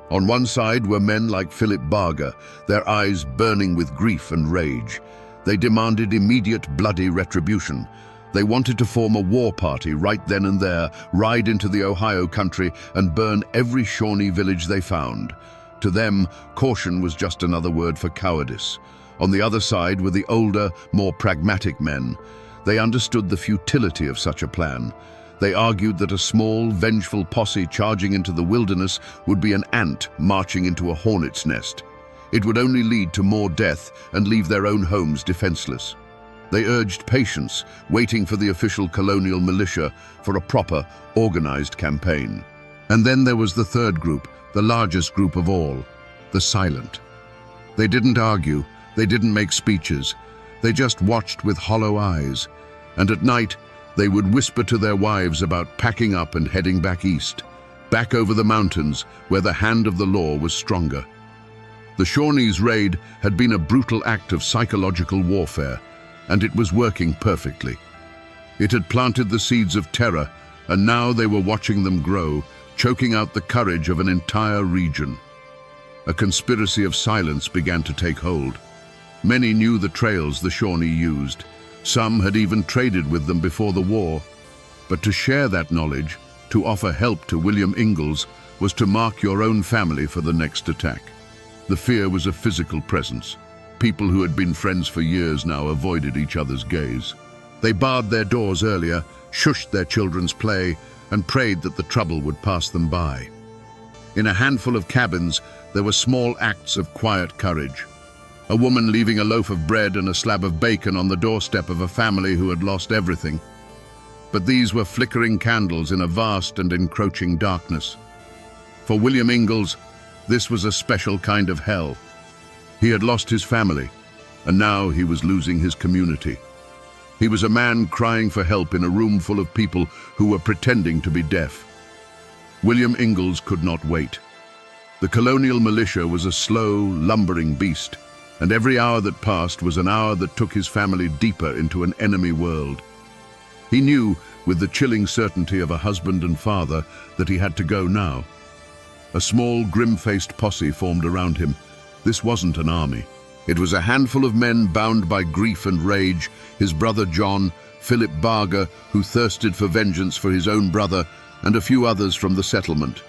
On one side were men like Philip Barger, their eyes burning with grief and rage. They demanded immediate bloody retribution. They wanted to form a war party right then and there, ride into the Ohio country and burn every Shawnee village they found. To them, caution was just another word for cowardice. On the other side were the older, more pragmatic men. They understood the futility of such a plan. They argued that a small, vengeful posse charging into the wilderness would be an ant marching into a hornet's nest. It would only lead to more death and leave their own homes defenseless. They urged patience, waiting for the official colonial militia for a proper, organized campaign. And then there was the third group, the largest group of all, the silent. They didn't argue, they didn't make speeches, they just watched with hollow eyes, and at night they would whisper to their wives about packing up and heading back east, back over the mountains where the hand of the law was stronger. The Shawnees' raid had been a brutal act of psychological warfare, and it was working perfectly. It had planted the seeds of terror, and now they were watching them grow, choking out the courage of an entire region. A conspiracy of silence began to take hold. Many knew the trails the Shawnee used. Some had even traded with them before the war. But to share that knowledge, to offer help to William Ingalls, was to mark your own family for the next attack. The fear was a physical presence. People who had been friends for years now avoided each other's gaze. They barred their doors earlier, shushed their children's play, and prayed that the trouble would pass them by. In a handful of cabins, there were small acts of quiet courage. A woman leaving a loaf of bread and a slab of bacon on the doorstep of a family who had lost everything. But these were flickering candles in a vast and encroaching darkness. For William Ingalls, this was a special kind of hell. He had lost his family, and now he was losing his community. He was a man crying for help in a room full of people who were pretending to be deaf. William Ingalls could not wait. The colonial militia was a slow, lumbering beast, and every hour that passed was an hour that took his family deeper into an enemy world. He knew, with the chilling certainty of a husband and father, that he had to go now. A small, grim-faced posse formed around him. This wasn't an army. It was a handful of men bound by grief and rage, his brother John, Philip Barger, who thirsted for vengeance for his own brother, and a few others from the settlement.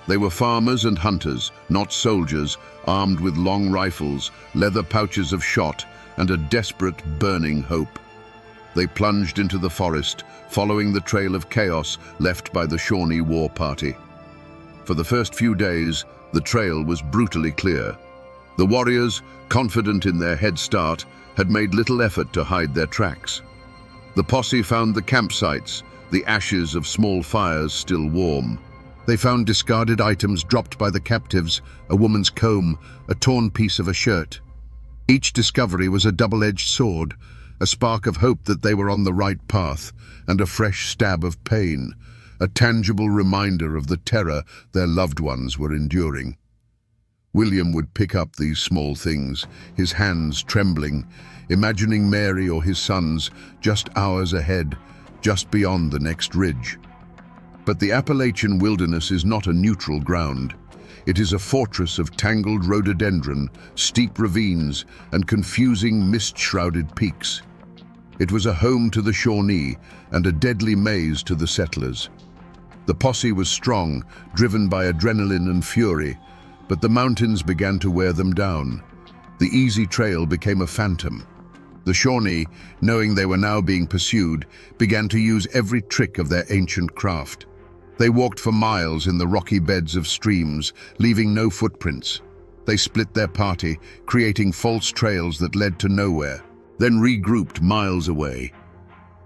They were farmers and hunters, not soldiers, armed with long rifles, leather pouches of shot, and a desperate, burning hope. They plunged into the forest, following the trail of chaos left by the Shawnee war party. For the first few days, the trail was brutally clear. The warriors, confident in their head start, had made little effort to hide their tracks. The posse found the campsites, the ashes of small fires still warm. They found discarded items dropped by the captives, a woman's comb, a torn piece of a shirt. Each discovery was a double-edged sword, a spark of hope that they were on the right path, and a fresh stab of pain, a tangible reminder of the terror their loved ones were enduring. William would pick up these small things, his hands trembling, imagining Mary or his sons just hours ahead, just beyond the next ridge. But the Appalachian wilderness is not a neutral ground. It is a fortress of tangled rhododendron, steep ravines, and confusing mist-shrouded peaks. It was a home to the Shawnee and a deadly maze to the settlers. The posse was strong, driven by adrenaline and fury, but the mountains began to wear them down. The easy trail became a phantom. The Shawnee, knowing they were now being pursued, began to use every trick of their ancient craft. They walked for miles in the rocky beds of streams, leaving no footprints. They split their party, creating false trails that led to nowhere. then regrouped miles away.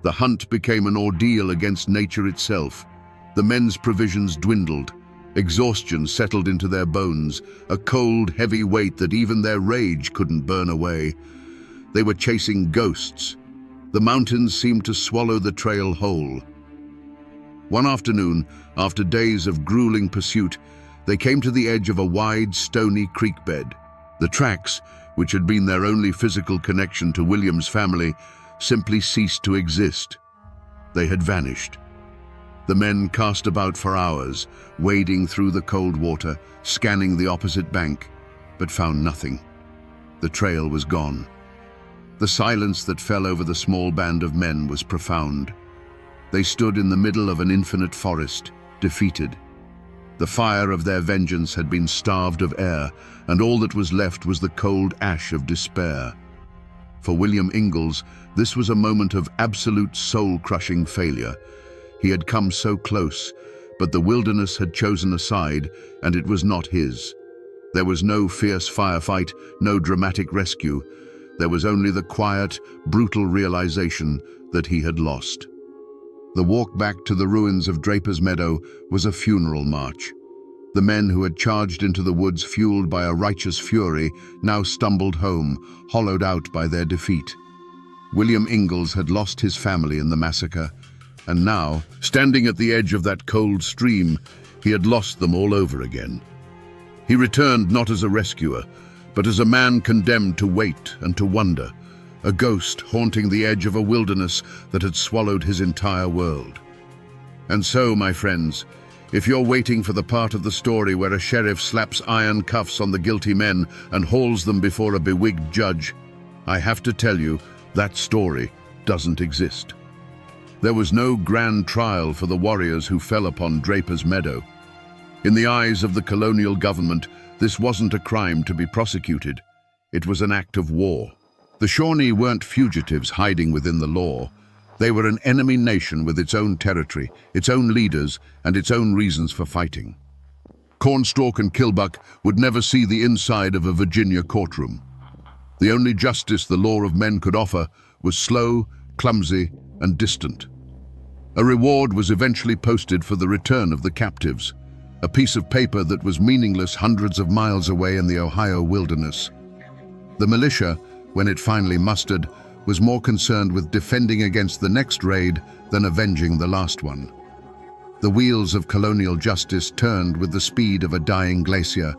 The hunt became an ordeal against nature itself. The men's provisions dwindled. Exhaustion settled into their bones, a cold, heavy weight that even their rage couldn't burn away. They were chasing ghosts. The mountains seemed to swallow the trail whole. One afternoon, after days of grueling pursuit, they came to the edge of a wide, stony creek bed. The tracks, which had been their only physical connection to William's family, simply ceased to exist. They had vanished. The men cast about for hours, wading through the cold water, scanning the opposite bank, but found nothing. The trail was gone. The silence that fell over the small band of men was profound. They stood in the middle of an infinite forest, defeated. The fire of their vengeance had been starved of air, and all that was left was the cold ash of despair. For William Ingalls, this was a moment of absolute soul-crushing failure. He had come so close, but the wilderness had chosen a side, and it was not his. There was no fierce firefight, no dramatic rescue. There was only the quiet, brutal realization that he had lost. The walk back to the ruins of Draper's Meadow was a funeral march. The men who had charged into the woods fueled by a righteous fury now stumbled home, hollowed out by their defeat. William Ingalls had lost his family in the massacre, and now, standing at the edge of that cold stream, he had lost them all over again. He returned not as a rescuer, but as a man condemned to wait and to wonder, a ghost haunting the edge of a wilderness that had swallowed his entire world. And so, my friends, if you're waiting for the part of the story where a sheriff slaps iron cuffs on the guilty men and hauls them before a bewigged judge, I have to tell you that story doesn't exist. There was no grand trial for the warriors who fell upon Draper's Meadow. In the eyes of the colonial government, this wasn't a crime to be prosecuted. It was an act of war. The Shawnee weren't fugitives hiding within the law. They were an enemy nation with its own territory, its own leaders, and its own reasons for fighting. Cornstalk and Kilbuck would never see the inside of a Virginia courtroom. The only justice the law of men could offer was slow, clumsy, and distant. A reward was eventually posted for the return of the captives, a piece of paper that was meaningless hundreds of miles away in the Ohio wilderness. The militia, when it finally mustered, was more concerned with defending against the next raid than avenging the last one. The wheels of colonial justice turned with the speed of a dying glacier,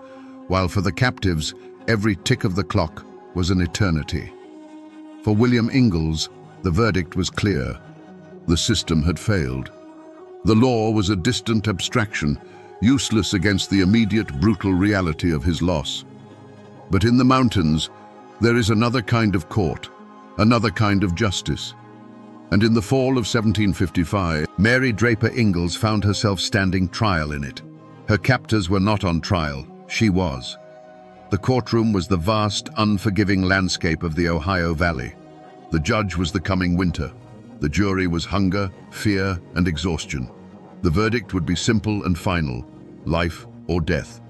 while for the captives, every tick of the clock was an eternity. For William Ingalls, the verdict was clear. The system had failed. The law was a distant abstraction, useless against the immediate, brutal reality of his loss. But in the mountains, there is another kind of court, another kind of justice. And in the fall of 1755, Mary Draper Ingalls found herself standing trial in it. Her captors were not on trial, she was. The courtroom was the vast, unforgiving landscape of the Ohio Valley. The judge was the coming winter. The jury was hunger, fear, and exhaustion. The verdict would be simple and final, life or death.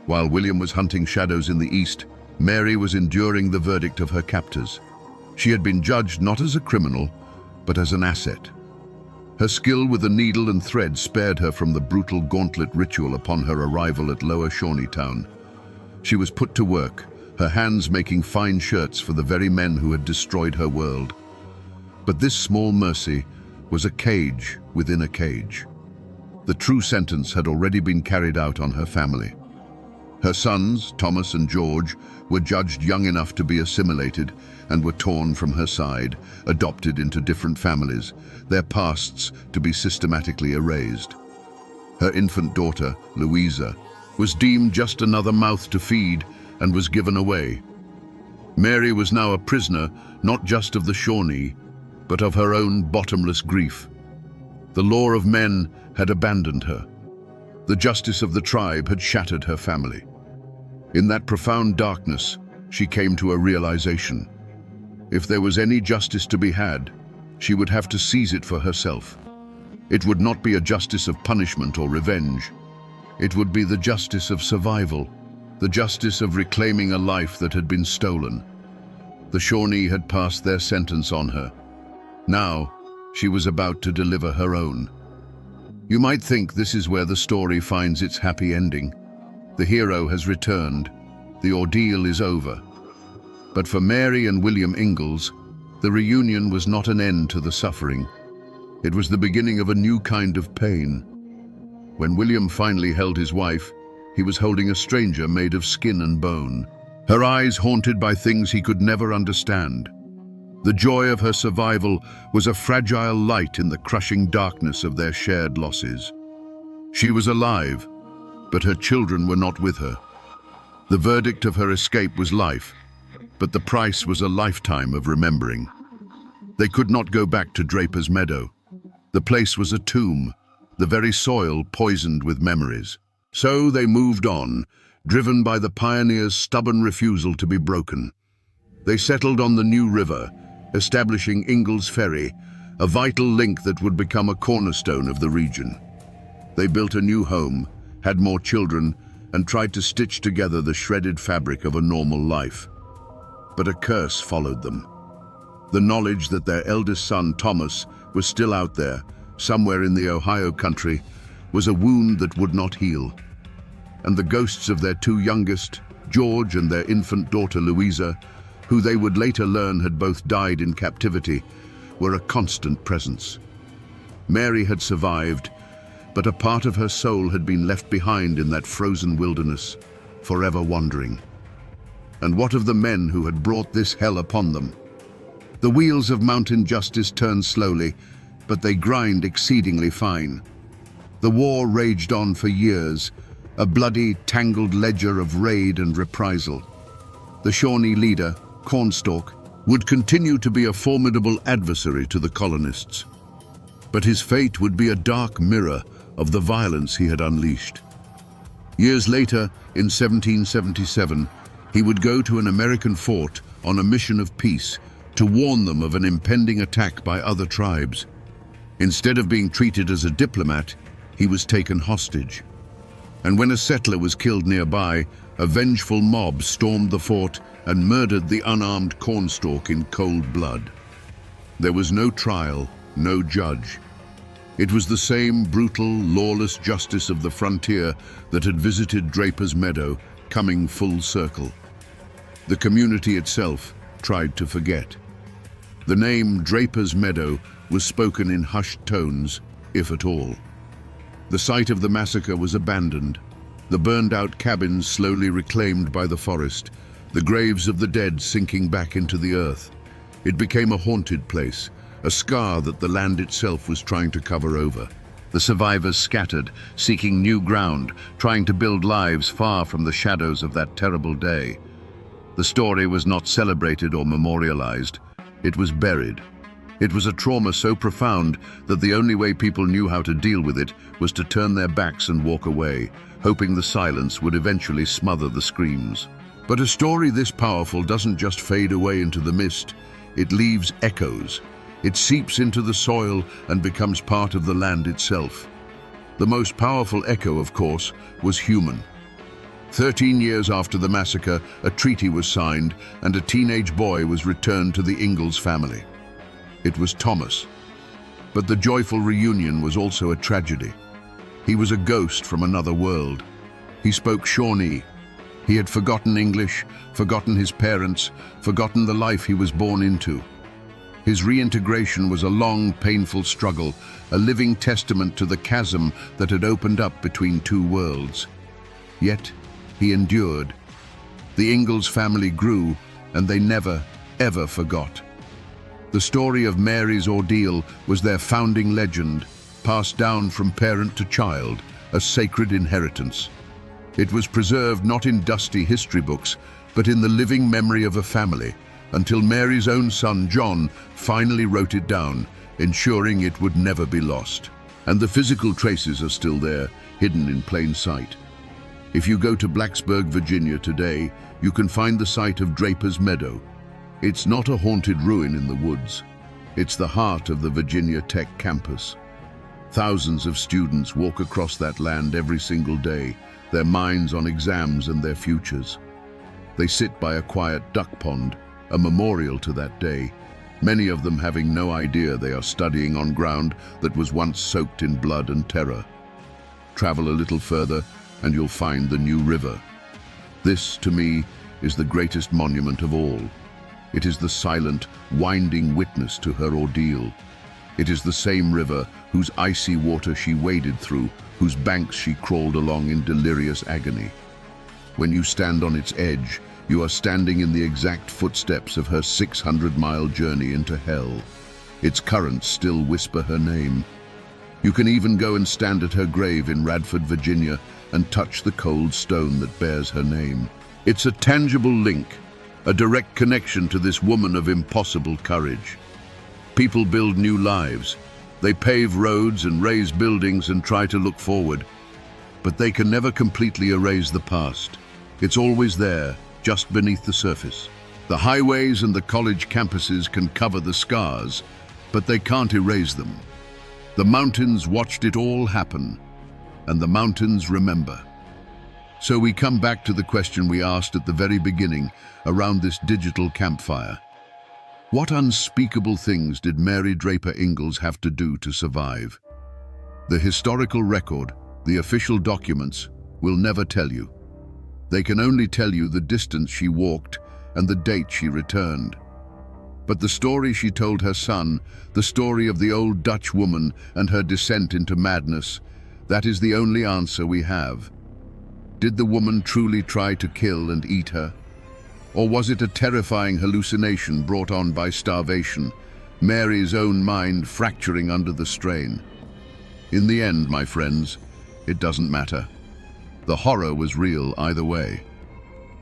While William was hunting shadows in the east, Mary was enduring the verdict of her captors. She had been judged not as a criminal, but as an asset. Her skill with the needle and thread spared her from the brutal gauntlet ritual upon her arrival at Lower Shawneetown. She was put to work, her hands making fine shirts for the very men who had destroyed her world. But this small mercy was a cage within a cage. The true sentence had already been carried out on her family. Her sons, Thomas and George, were judged young enough to be assimilated and were torn from her side, adopted into different families, their pasts to be systematically erased. Her infant daughter, Louisa, was deemed just another mouth to feed and was given away. Mary was now a prisoner, not just of the Shawnee, but of her own bottomless grief. The law of men had abandoned her. The justice of the tribe had shattered her family. In that profound darkness, she came to a realization. If there was any justice to be had, she would have to seize it for herself. It would not be a justice of punishment or revenge. It would be the justice of survival, the justice of reclaiming a life that had been stolen. The Shawnee had passed their sentence on her. Now, she was about to deliver her own. You might think this is where the story finds its happy ending. The hero has returned. The ordeal is over. But for Mary and William Ingalls, the reunion was not an end to the suffering. It was the beginning of a new kind of pain. When William finally held his wife, he was holding a stranger made of skin and bone, her eyes haunted by things he could never understand. The joy of her survival was a fragile light in the crushing darkness of their shared losses. She was alive, but her children were not with her. The verdict of her escape was life, but the price was a lifetime of remembering. They could not go back to Draper's Meadow. The place was a tomb, the very soil poisoned with memories. So they moved on, driven by the pioneers' stubborn refusal to be broken. They settled on the New River, establishing Ingalls Ferry, a vital link that would become a cornerstone of the region. They built a new home, had more children, and tried to stitch together the shredded fabric of a normal life. But a curse followed them. The knowledge that their eldest son, Thomas, was still out there, somewhere in the Ohio country, was a wound that would not heal. And the ghosts of their two youngest, George and their infant daughter Louisa, who they would later learn had both died in captivity, were a constant presence. Mary had survived, but a part of her soul had been left behind in that frozen wilderness, forever wandering. And what of the men who had brought this hell upon them? The wheels of mountain justice turn slowly, but they grind exceedingly fine. The war raged on for years, a bloody, tangled ledger of raid and reprisal. The Shawnee leader, Cornstalk, would continue to be a formidable adversary to the colonists. But his fate would be a dark mirror of the violence he had unleashed. Years later, in 1777, he would go to an American fort on a mission of peace to warn them of an impending attack by other tribes. Instead of being treated as a diplomat, he was taken hostage. And when a settler was killed nearby, a vengeful mob stormed the fort and murdered the unarmed Cornstalk in cold blood. There was no trial, no judge. It was the same brutal, lawless justice of the frontier that had visited Draper's Meadow, coming full circle. The community itself tried to forget. The name Draper's Meadow was spoken in hushed tones, if at all. The site of the massacre was abandoned, the burned-out cabins slowly reclaimed by the forest, the graves of the dead sinking back into the earth. It became a haunted place, a scar that the land itself was trying to cover over. The survivors scattered, seeking new ground, trying to build lives far from the shadows of that terrible day. The story was not celebrated or memorialized. It was buried. It was a trauma so profound that the only way people knew how to deal with it was to turn their backs and walk away, hoping the silence would eventually smother the screams. But a story this powerful doesn't just fade away into the mist. It leaves echoes. It seeps into the soil and becomes part of the land itself. The most powerful echo, of course, was human. 13 years after the massacre, a treaty was signed and a teenage boy was returned to the Ingalls family. It was Thomas. But the joyful reunion was also a tragedy. He was a ghost from another world. He spoke Shawnee. He had forgotten English, forgotten his parents, forgotten the life he was born into. His reintegration was a long, painful struggle, a living testament to the chasm that had opened up between two worlds. Yet, he endured. The Ingalls family grew, and they never, ever forgot. The story of Mary's ordeal was their founding legend, passed down from parent to child, a sacred inheritance. It was preserved not in dusty history books, but in the living memory of a family, until Mary's own son, John, finally wrote it down, ensuring it would never be lost. And the physical traces are still there, hidden in plain sight. If you go to Blacksburg, Virginia today, you can find the site of Draper's Meadow. It's not a haunted ruin in the woods. It's the heart of the Virginia Tech campus. Thousands of students walk across that land every single day, their minds on exams and their futures. They sit by a quiet duck pond, a memorial to that day, many of them having no idea they are studying on ground that was once soaked in blood and terror. Travel a little further and you'll find the New River. This, to me, is the greatest monument of all. It is the silent, winding witness to her ordeal. It is the same river whose icy water she waded through, whose banks she crawled along in delirious agony. When you stand on its edge, you are standing in the exact footsteps of her 600-mile journey into hell. Its currents still whisper her name. You can even go and stand at her grave in Radford, Virginia, and touch the cold stone that bears her name. It's a tangible link, a direct connection to this woman of impossible courage. People build new lives. They pave roads and raise buildings and try to look forward. But they can never completely erase the past. It's always there, just beneath the surface. The highways and the college campuses can cover the scars, but they can't erase them. The mountains watched it all happen, and the mountains remember. So we come back to the question we asked at the very beginning around this digital campfire. What unspeakable things did Mary Draper Ingalls have to do to survive? The historical record, the official documents, will never tell you. They can only tell you the distance she walked and the date she returned. But the story she told her son, the story of the old Dutch woman and her descent into madness, that is the only answer we have. Did the woman truly try to kill and eat her? Or was it a terrifying hallucination brought on by starvation, Mary's own mind fracturing under the strain? In the end, my friends, it doesn't matter. The horror was real either way.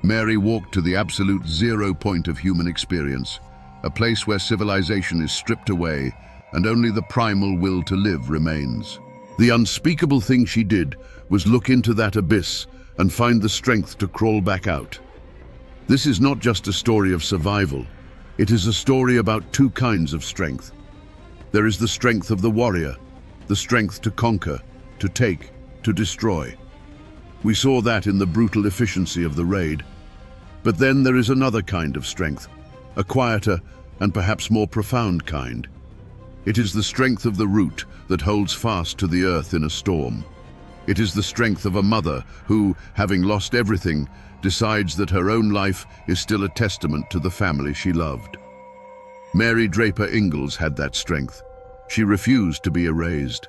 Mary walked to the absolute zero point of human experience, a place where civilization is stripped away and only the primal will to live remains. The unspeakable thing she did was look into that abyss and find the strength to crawl back out. This is not just a story of survival. It is a story about two kinds of strength. There is the strength of the warrior, the strength to conquer, to take, to destroy. We saw that in the brutal efficiency of the raid. But then there is another kind of strength, a quieter and perhaps more profound kind. It is the strength of the root that holds fast to the earth in a storm. It is the strength of a mother who, having lost everything, decides that her own life is still a testament to the family she loved. Mary Draper Ingalls had that strength. She refused to be erased.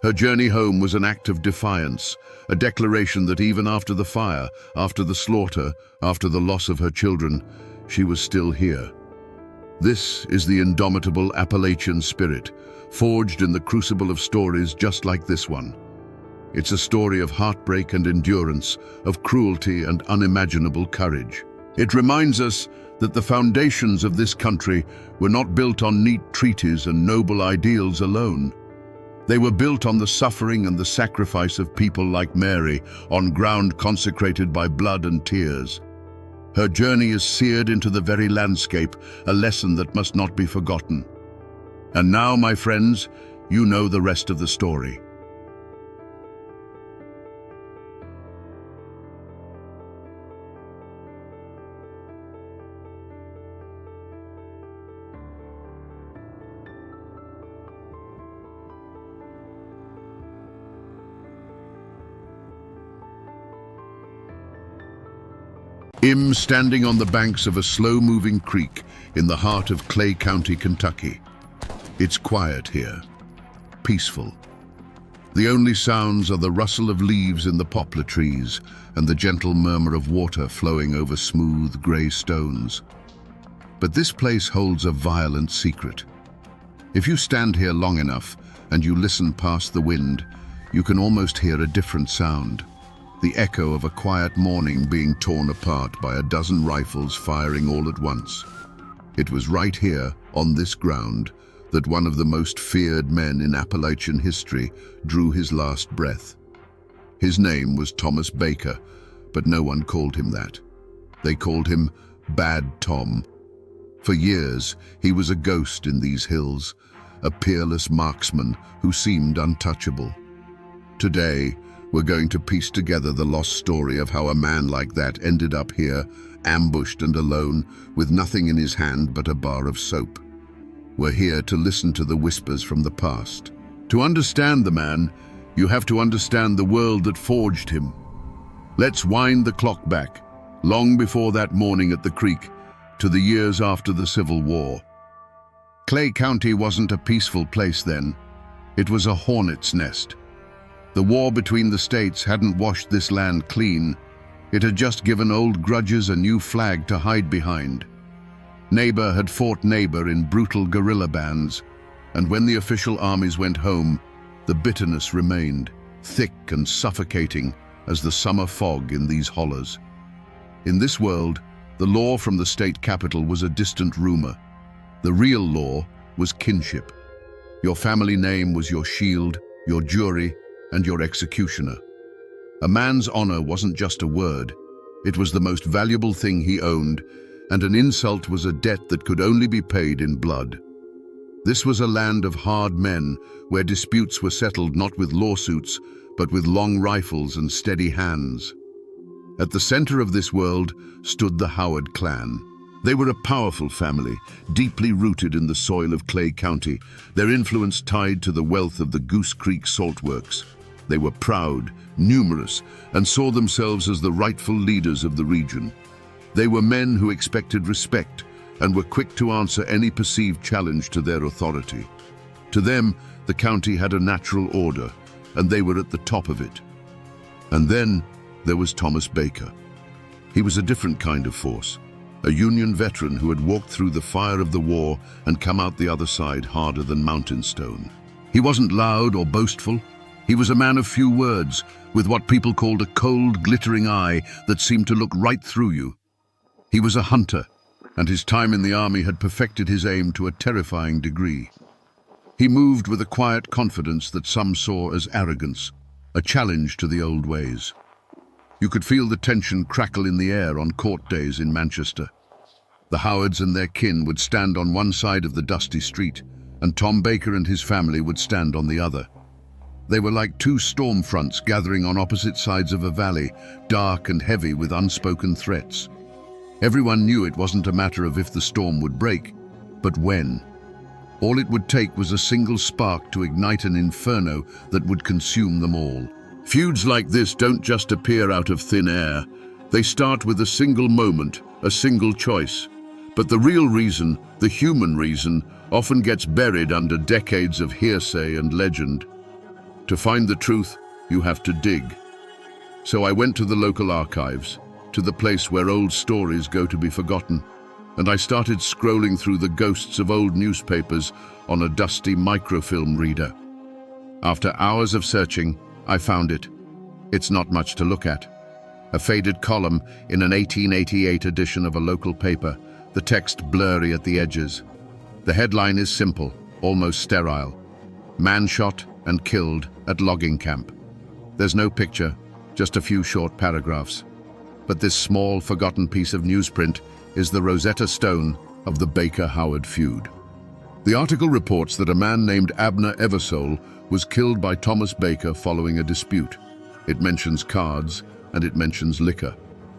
Her journey home was an act of defiance, a declaration that even after the fire, after the slaughter, after the loss of her children, she was still here. This is the indomitable Appalachian spirit, forged in the crucible of stories just like this one. It's a story of heartbreak and endurance, of cruelty and unimaginable courage. It reminds us that the foundations of this country were not built on neat treaties and noble ideals alone. They were built on the suffering and the sacrifice of people like Mary, on ground consecrated by blood and tears. Her journey is seared into the very landscape, a lesson that must not be forgotten. And now, my friends, you know the rest of the story. Standing on the banks of a slow-moving creek in the heart of Clay County, Kentucky. It's quiet here, peaceful. The only sounds are the rustle of leaves in the poplar trees and the gentle murmur of water flowing over smooth gray stones. But this place holds a violent secret. If you stand here long enough and you listen past the wind, you can almost hear a different sound. The echo of a quiet morning being torn apart by a dozen rifles firing all at once. It was right here, on this ground, that one of the most feared men in Appalachian history drew his last breath. His name was Thomas Baker, but no one called him that. They called him Bad Tom. For years, he was a ghost in these hills, a peerless marksman who seemed untouchable. Today, We're going to piece together the lost story of how a man like that ended up here, ambushed and alone, with nothing in his hand but a bar of soap. We're here to listen to the whispers from the past. To understand the man, you have to understand the world that forged him. Let's wind the clock back, long before that morning at the creek, to the years after the Civil War. Clay County wasn't a peaceful place then. It was a hornet's nest. The war between the states hadn't washed this land clean. It had just given old grudges a new flag to hide behind. Neighbor had fought neighbor in brutal guerrilla bands, and when the official armies went home, the bitterness remained, thick and suffocating as the summer fog in these hollers. In this world, the law from the state capital was a distant rumor. The real law was kinship. Your family name was your shield, your jury, and your executioner. A man's honor wasn't just a word. It was the most valuable thing he owned, and an insult was a debt that could only be paid in blood. This was a land of hard men, where disputes were settled not with lawsuits, but with long rifles and steady hands. At the center of this world stood the Howard clan. They were a powerful family, deeply rooted in the soil of Clay County, their influence tied to the wealth of the Goose Creek salt works. They were proud, numerous, and saw themselves as the rightful leaders of the region. They were men who expected respect and were quick to answer any perceived challenge to their authority. To them, the county had a natural order, and they were at the top of it. And then there was Thomas Baker. He was a different kind of force, a Union veteran who had walked through the fire of the war and come out the other side harder than mountain stone. He wasn't loud or boastful. He was a man of few words, with what people called a cold, glittering eye that seemed to look right through you. He was a hunter, and his time in the army had perfected his aim to a terrifying degree. He moved with a quiet confidence that some saw as arrogance, a challenge to the old ways. You could feel the tension crackle in the air on court days in Manchester. The Howards and their kin would stand on one side of the dusty street, and Tom Baker and his family would stand on the other. They were like two storm fronts gathering on opposite sides of a valley, dark and heavy with unspoken threats. Everyone knew it wasn't a matter of if the storm would break, but when. All it would take was a single spark to ignite an inferno that would consume them all. Feuds like this don't just appear out of thin air. They start with a single moment, a single choice. But the real reason, the human reason, often gets buried under decades of hearsay and legend. To find the truth, you have to dig. So I went to the local archives, to the place where old stories go to be forgotten, and I started scrolling through the ghosts of old newspapers on a dusty microfilm reader. After hours of searching, I found it. It's not much to look at. A faded column in an 1888 edition of a local paper, the text blurry at the edges. The headline is simple, almost sterile. Man shot and killed at logging camp. There's no picture, just a few short paragraphs. But this small, forgotten piece of newsprint is the Rosetta Stone of the Baker-Howard feud. The article reports that a man named Abner Eversole was killed by Thomas Baker following a dispute. It mentions cards and it mentions liquor.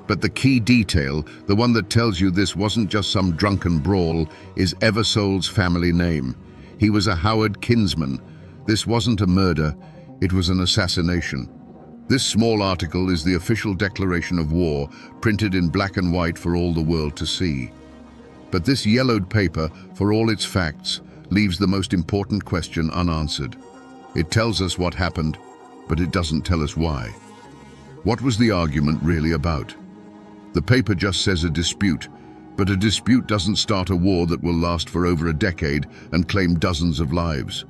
But the key detail, the one that tells you this wasn't just some drunken brawl, is Eversole's family name. He was a Howard kinsman. This wasn't a murder, it was an assassination. This small article is the official declaration of war, printed in black and white for all the world to see. But this yellowed paper, for all its facts, leaves the most important question unanswered. It tells us what happened, but it doesn't tell us why. What was the argument really about? The paper just says a dispute, but a dispute doesn't start a war that will last for over a decade and claim dozens of lives.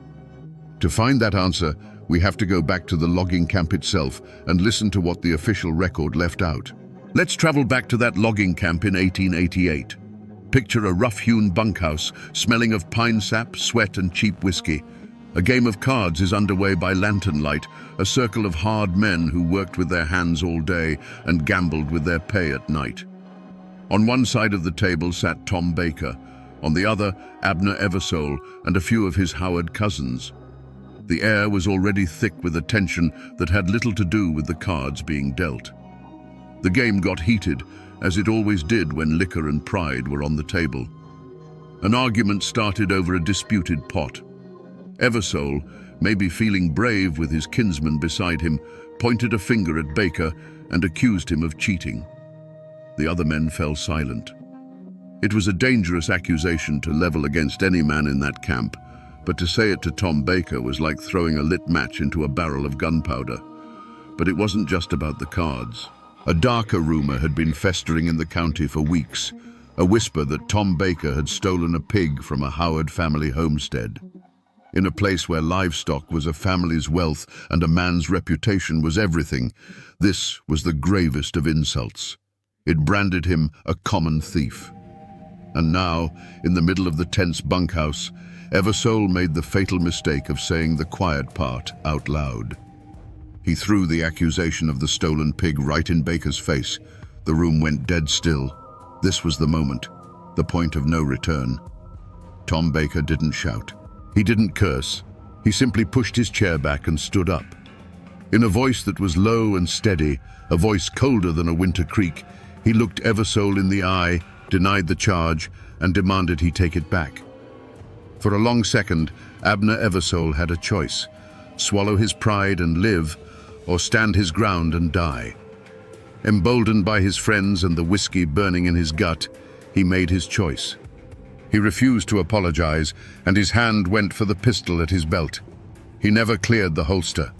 To find that answer, we have to go back to the logging camp itself and listen to what the official record left out. Let's travel back to that logging camp in 1888. Picture a rough-hewn bunkhouse, smelling of pine sap, sweat, and cheap whiskey. A game of cards is underway by lantern light, a circle of hard men who worked with their hands all day and gambled with their pay at night. On one side of the table sat Tom Baker, on the other, Abner Eversole and a few of his Howard cousins. The air was already thick with a tension that had little to do with the cards being dealt. The game got heated, as it always did when liquor and pride were on the table. An argument started over a disputed pot. Eversole, maybe feeling brave with his kinsman beside him, pointed a finger at Baker and accused him of cheating. The other men fell silent. It was a dangerous accusation to level against any man in that camp, but to say it to Tom Baker was like throwing a lit match into a barrel of gunpowder. But it wasn't just about the cards. A darker rumor had been festering in the county for weeks, a whisper that Tom Baker had stolen a pig from a Howard family homestead. In a place where livestock was a family's wealth and a man's reputation was everything, this was the gravest of insults. It branded him a common thief. And now, in the middle of the tense bunkhouse, Eversole made the fatal mistake of saying the quiet part out loud. He threw the accusation of the stolen pig right in Baker's face. The room went dead still. This was the moment, the point of no return. Tom Baker didn't shout. He didn't curse. He simply pushed his chair back and stood up. In a voice that was low and steady, a voice colder than a winter creek, he looked Eversole in the eye, denied the charge, and demanded he take it back. For a long second, Abner Eversole had a choice: swallow his pride and live, or stand his ground and die. Emboldened by his friends and the whiskey burning in his gut, he made his choice. He refused to apologize, and his hand went for the pistol at his belt. He never cleared the holster.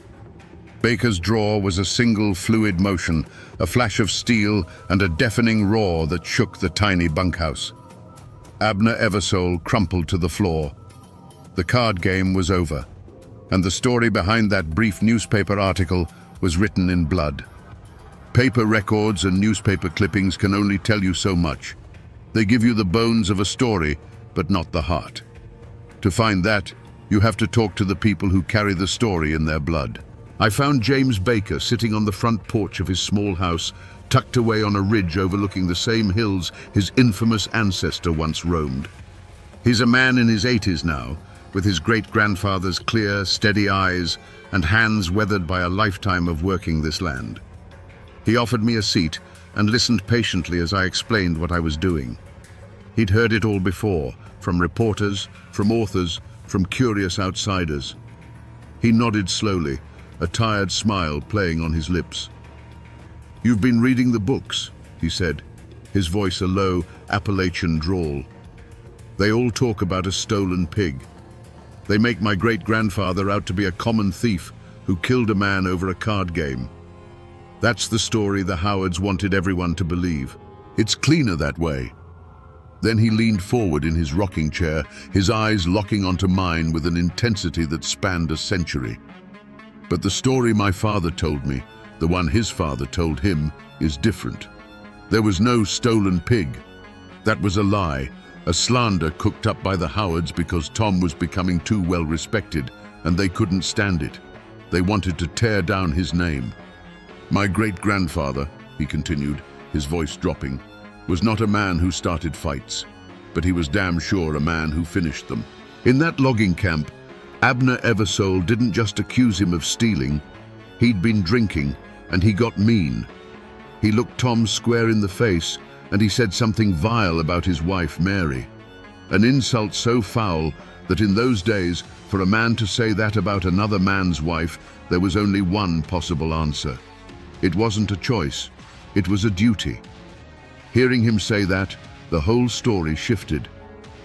Baker's draw was a single fluid motion, a flash of steel and a deafening roar that shook the tiny bunkhouse. Abner Eversole crumpled to the floor. The card game was over, and the story behind that brief newspaper article was written in blood. Paper records and newspaper clippings can only tell you so much. They give you the bones of a story, but not the heart. To find that, you have to talk to the people who carry the story in their blood. I found James Baker sitting on the front porch of his small house, tucked away on a ridge overlooking the same hills his infamous ancestor once roamed. He's a man in his 80s now, with his great-grandfather's clear, steady eyes and hands weathered by a lifetime of working this land. He offered me a seat and listened patiently as I explained what I was doing. He'd heard it all before, from reporters, from authors, from curious outsiders. He nodded slowly, a tired smile playing on his lips. "You've been reading the books," he said, his voice a low Appalachian drawl. "They all talk about a stolen pig. They make my great-grandfather out to be a common thief who killed a man over a card game. That's the story the Howards wanted everyone to believe. It's cleaner that way." Then he leaned forward in his rocking chair, his eyes locking onto mine with an intensity that spanned a century. "But the story my father told me, the one his father told him, is different. There was no stolen pig. That was a lie, a slander cooked up by the Howards because Tom was becoming too well respected, and they couldn't stand it. They wanted to tear down his name. My great-grandfather," he continued, his voice dropping, "was not a man who started fights, but he was damn sure a man who finished them. In that logging camp, Abner Eversole didn't just accuse him of stealing. He'd been drinking, and he got mean. He looked Tom square in the face, and he said something vile about his wife, Mary. An insult so foul that in those days, for a man to say that about another man's wife, there was only one possible answer. It wasn't a choice, it was a duty." Hearing him say that, the whole story shifted.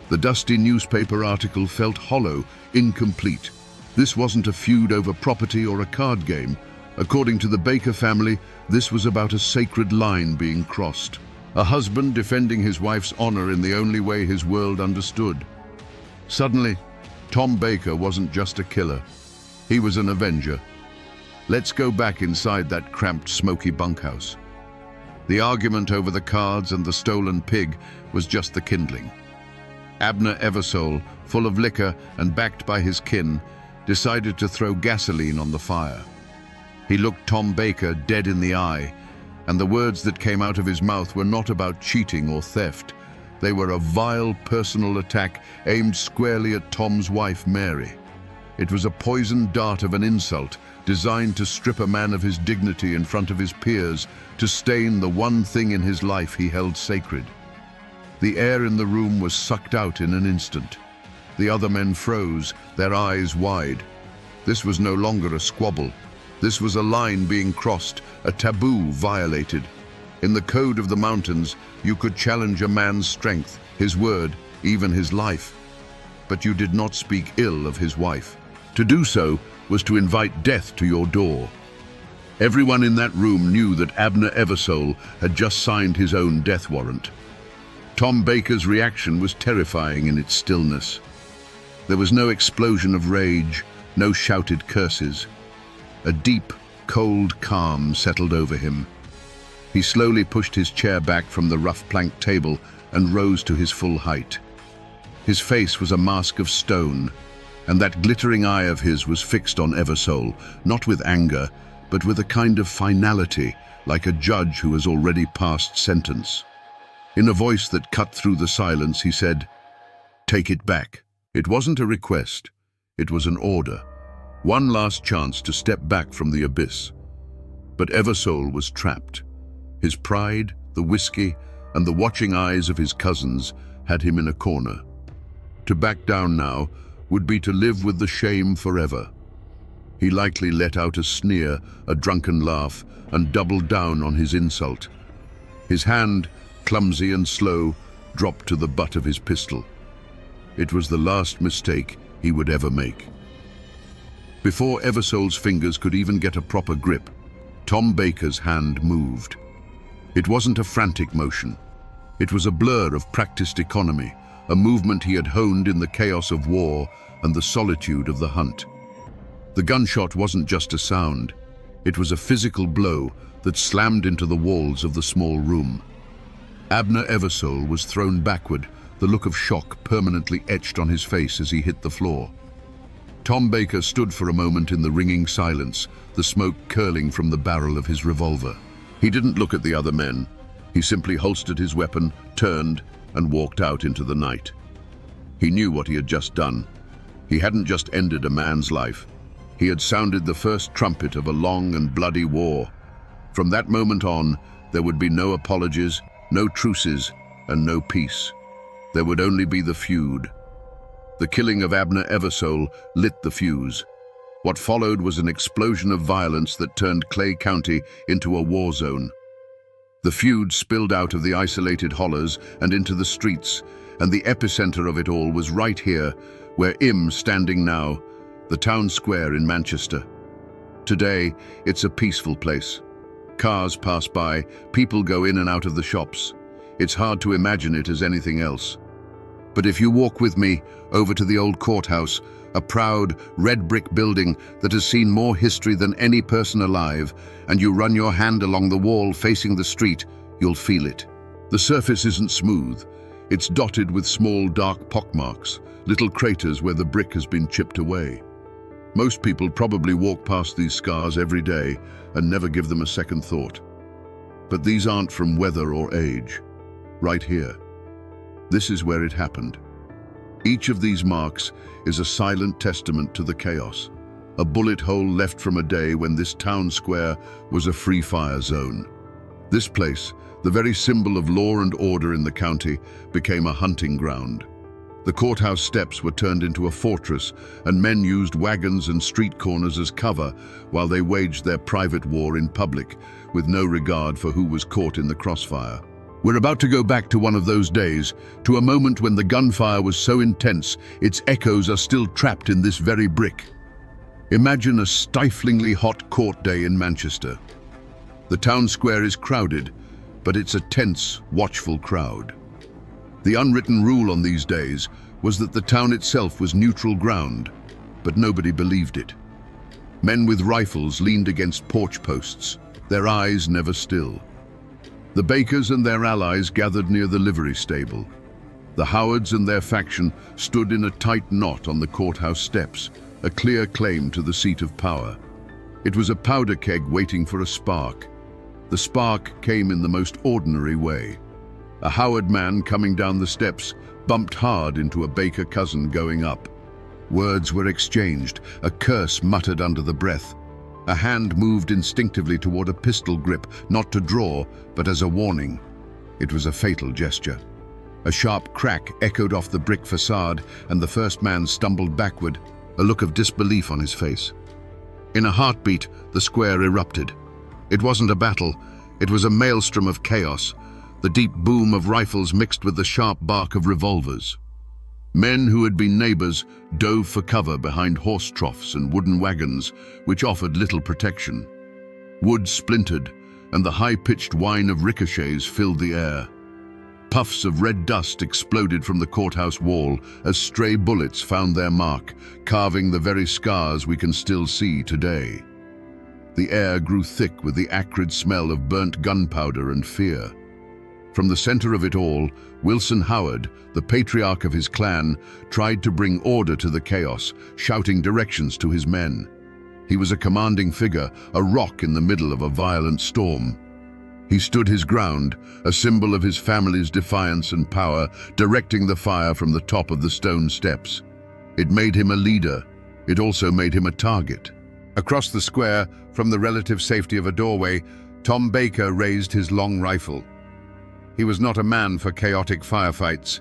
The dusty newspaper article felt hollow, incomplete. This wasn't a feud over property or a card game. According to the Baker family, this was about a sacred line being crossed. A husband defending his wife's honor in the only way his world understood. Suddenly, Tom Baker wasn't just a killer. He was an avenger. Let's go back inside that cramped, smoky bunkhouse. The argument over the cards and the stolen pig was just the kindling. Abner Eversole, full of liquor and backed by his kin, decided to throw gasoline on the fire. He looked Tom Baker dead in the eye, and the words that came out of his mouth were not about cheating or theft. They were a vile personal attack aimed squarely at Tom's wife, Mary. It was a poisoned dart of an insult designed to strip a man of his dignity in front of his peers, to stain the one thing in his life he held sacred. The air in the room was sucked out in an instant. The other men froze, their eyes wide. This was no longer a squabble. This was a line being crossed, a taboo violated. In the code of the mountains, you could challenge a man's strength, his word, even his life. But you did not speak ill of his wife. To do so was to invite death to your door. Everyone in that room knew that Abner Eversole had just signed his own death warrant. Tom Baker's reaction was terrifying in its stillness. There was no explosion of rage, no shouted curses. A deep, cold calm settled over him. He slowly pushed his chair back from the rough plank table and rose to his full height. His face was a mask of stone, and that glittering eye of his was fixed on Eversole, not with anger, but with a kind of finality, like a judge who has already passed sentence. In a voice that cut through the silence, he said, "Take it back." It wasn't a request, it was an order. One last chance to step back from the abyss. But Eversole was trapped. His pride, the whiskey, and the watching eyes of his cousins had him in a corner. To back down now would be to live with the shame forever. He likely let out a sneer, a drunken laugh, and doubled down on his insult. His hand, clumsy and slow, dropped to the butt of his pistol. It was the last mistake he would ever make. Before Eversole's fingers could even get a proper grip, Tom Baker's hand moved. It wasn't a frantic motion. It was a blur of practiced economy, a movement he had honed in the chaos of war and the solitude of the hunt. The gunshot wasn't just a sound. It was a physical blow that slammed into the walls of the small room. Abner Eversole was thrown backward, the look of shock permanently etched on his face as he hit the floor. Tom Baker stood for a moment in the ringing silence, the smoke curling from the barrel of his revolver. He didn't look at the other men. He simply holstered his weapon, turned, and walked out into the night. He knew what he had just done. He hadn't just ended a man's life. He had sounded the first trumpet of a long and bloody war. From that moment on, there would be no apologies, no truces, and no peace. There would only be the feud. The killing of Abner Eversole lit the fuse. What followed was an explosion of violence that turned Clay County into a war zone. The feud spilled out of the isolated hollers and into the streets, and the epicenter of it all was right here, where I'm standing now, the town square in Manchester. Today, it's a peaceful place. Cars pass by, people go in and out of the shops. It's hard to imagine it as anything else. But if you walk with me over to the old courthouse, a proud red brick building that has seen more history than any person alive, and you run your hand along the wall facing the street, you'll feel it. The surface isn't smooth. It's dotted with small dark pockmarks, little craters where the brick has been chipped away. Most people probably walk past these scars every day and never give them a second thought. But these aren't from weather or age. Right here. This is where it happened. Each of these marks is a silent testament to the chaos, a bullet hole left from a day when this town square was a free fire zone. This place, the very symbol of law and order in the county, became a hunting ground. The courthouse steps were turned into a fortress, and men used wagons and street corners as cover while they waged their private war in public, with no regard for who was caught in the crossfire. We're about to go back to one of those days, to a moment when the gunfire was so intense its echoes are still trapped in this very brick. Imagine a stiflingly hot court day in Manchester. The town square is crowded, but it's a tense, watchful crowd. The unwritten rule on these days was that the town itself was neutral ground, but nobody believed it. Men with rifles leaned against porch posts, their eyes never still. The Bakers and their allies gathered near the livery stable. The Howards and their faction stood in a tight knot on the courthouse steps, a clear claim to the seat of power. It was a powder keg waiting for a spark. The spark came in the most ordinary way. A Howard man coming down the steps bumped hard into a Baker cousin going up. Words were exchanged, a curse muttered under the breath. A hand moved instinctively toward a pistol grip, not to draw, but as a warning. It was a fatal gesture. A sharp crack echoed off the brick facade, and the first man stumbled backward, a look of disbelief on his face. In a heartbeat, the square erupted. It wasn't a battle, it was a maelstrom of chaos, the deep boom of rifles mixed with the sharp bark of revolvers. Men who had been neighbors dove for cover behind horse troughs and wooden wagons, which offered little protection. Wood splintered, and the high-pitched whine of ricochets filled the air. Puffs of red dust exploded from the courthouse wall as stray bullets found their mark, carving the very scars we can still see today. The air grew thick with the acrid smell of burnt gunpowder and fear. From the center of it all, Wilson Howard, the patriarch of his clan, tried to bring order to the chaos, shouting directions to his men. He was a commanding figure, a rock in the middle of a violent storm. He stood his ground, a symbol of his family's defiance and power, directing the fire from the top of the stone steps. It made him a leader. It also made him a target. Across the square, from the relative safety of a doorway, Tom Baker raised his long rifle. He was not a man for chaotic firefights.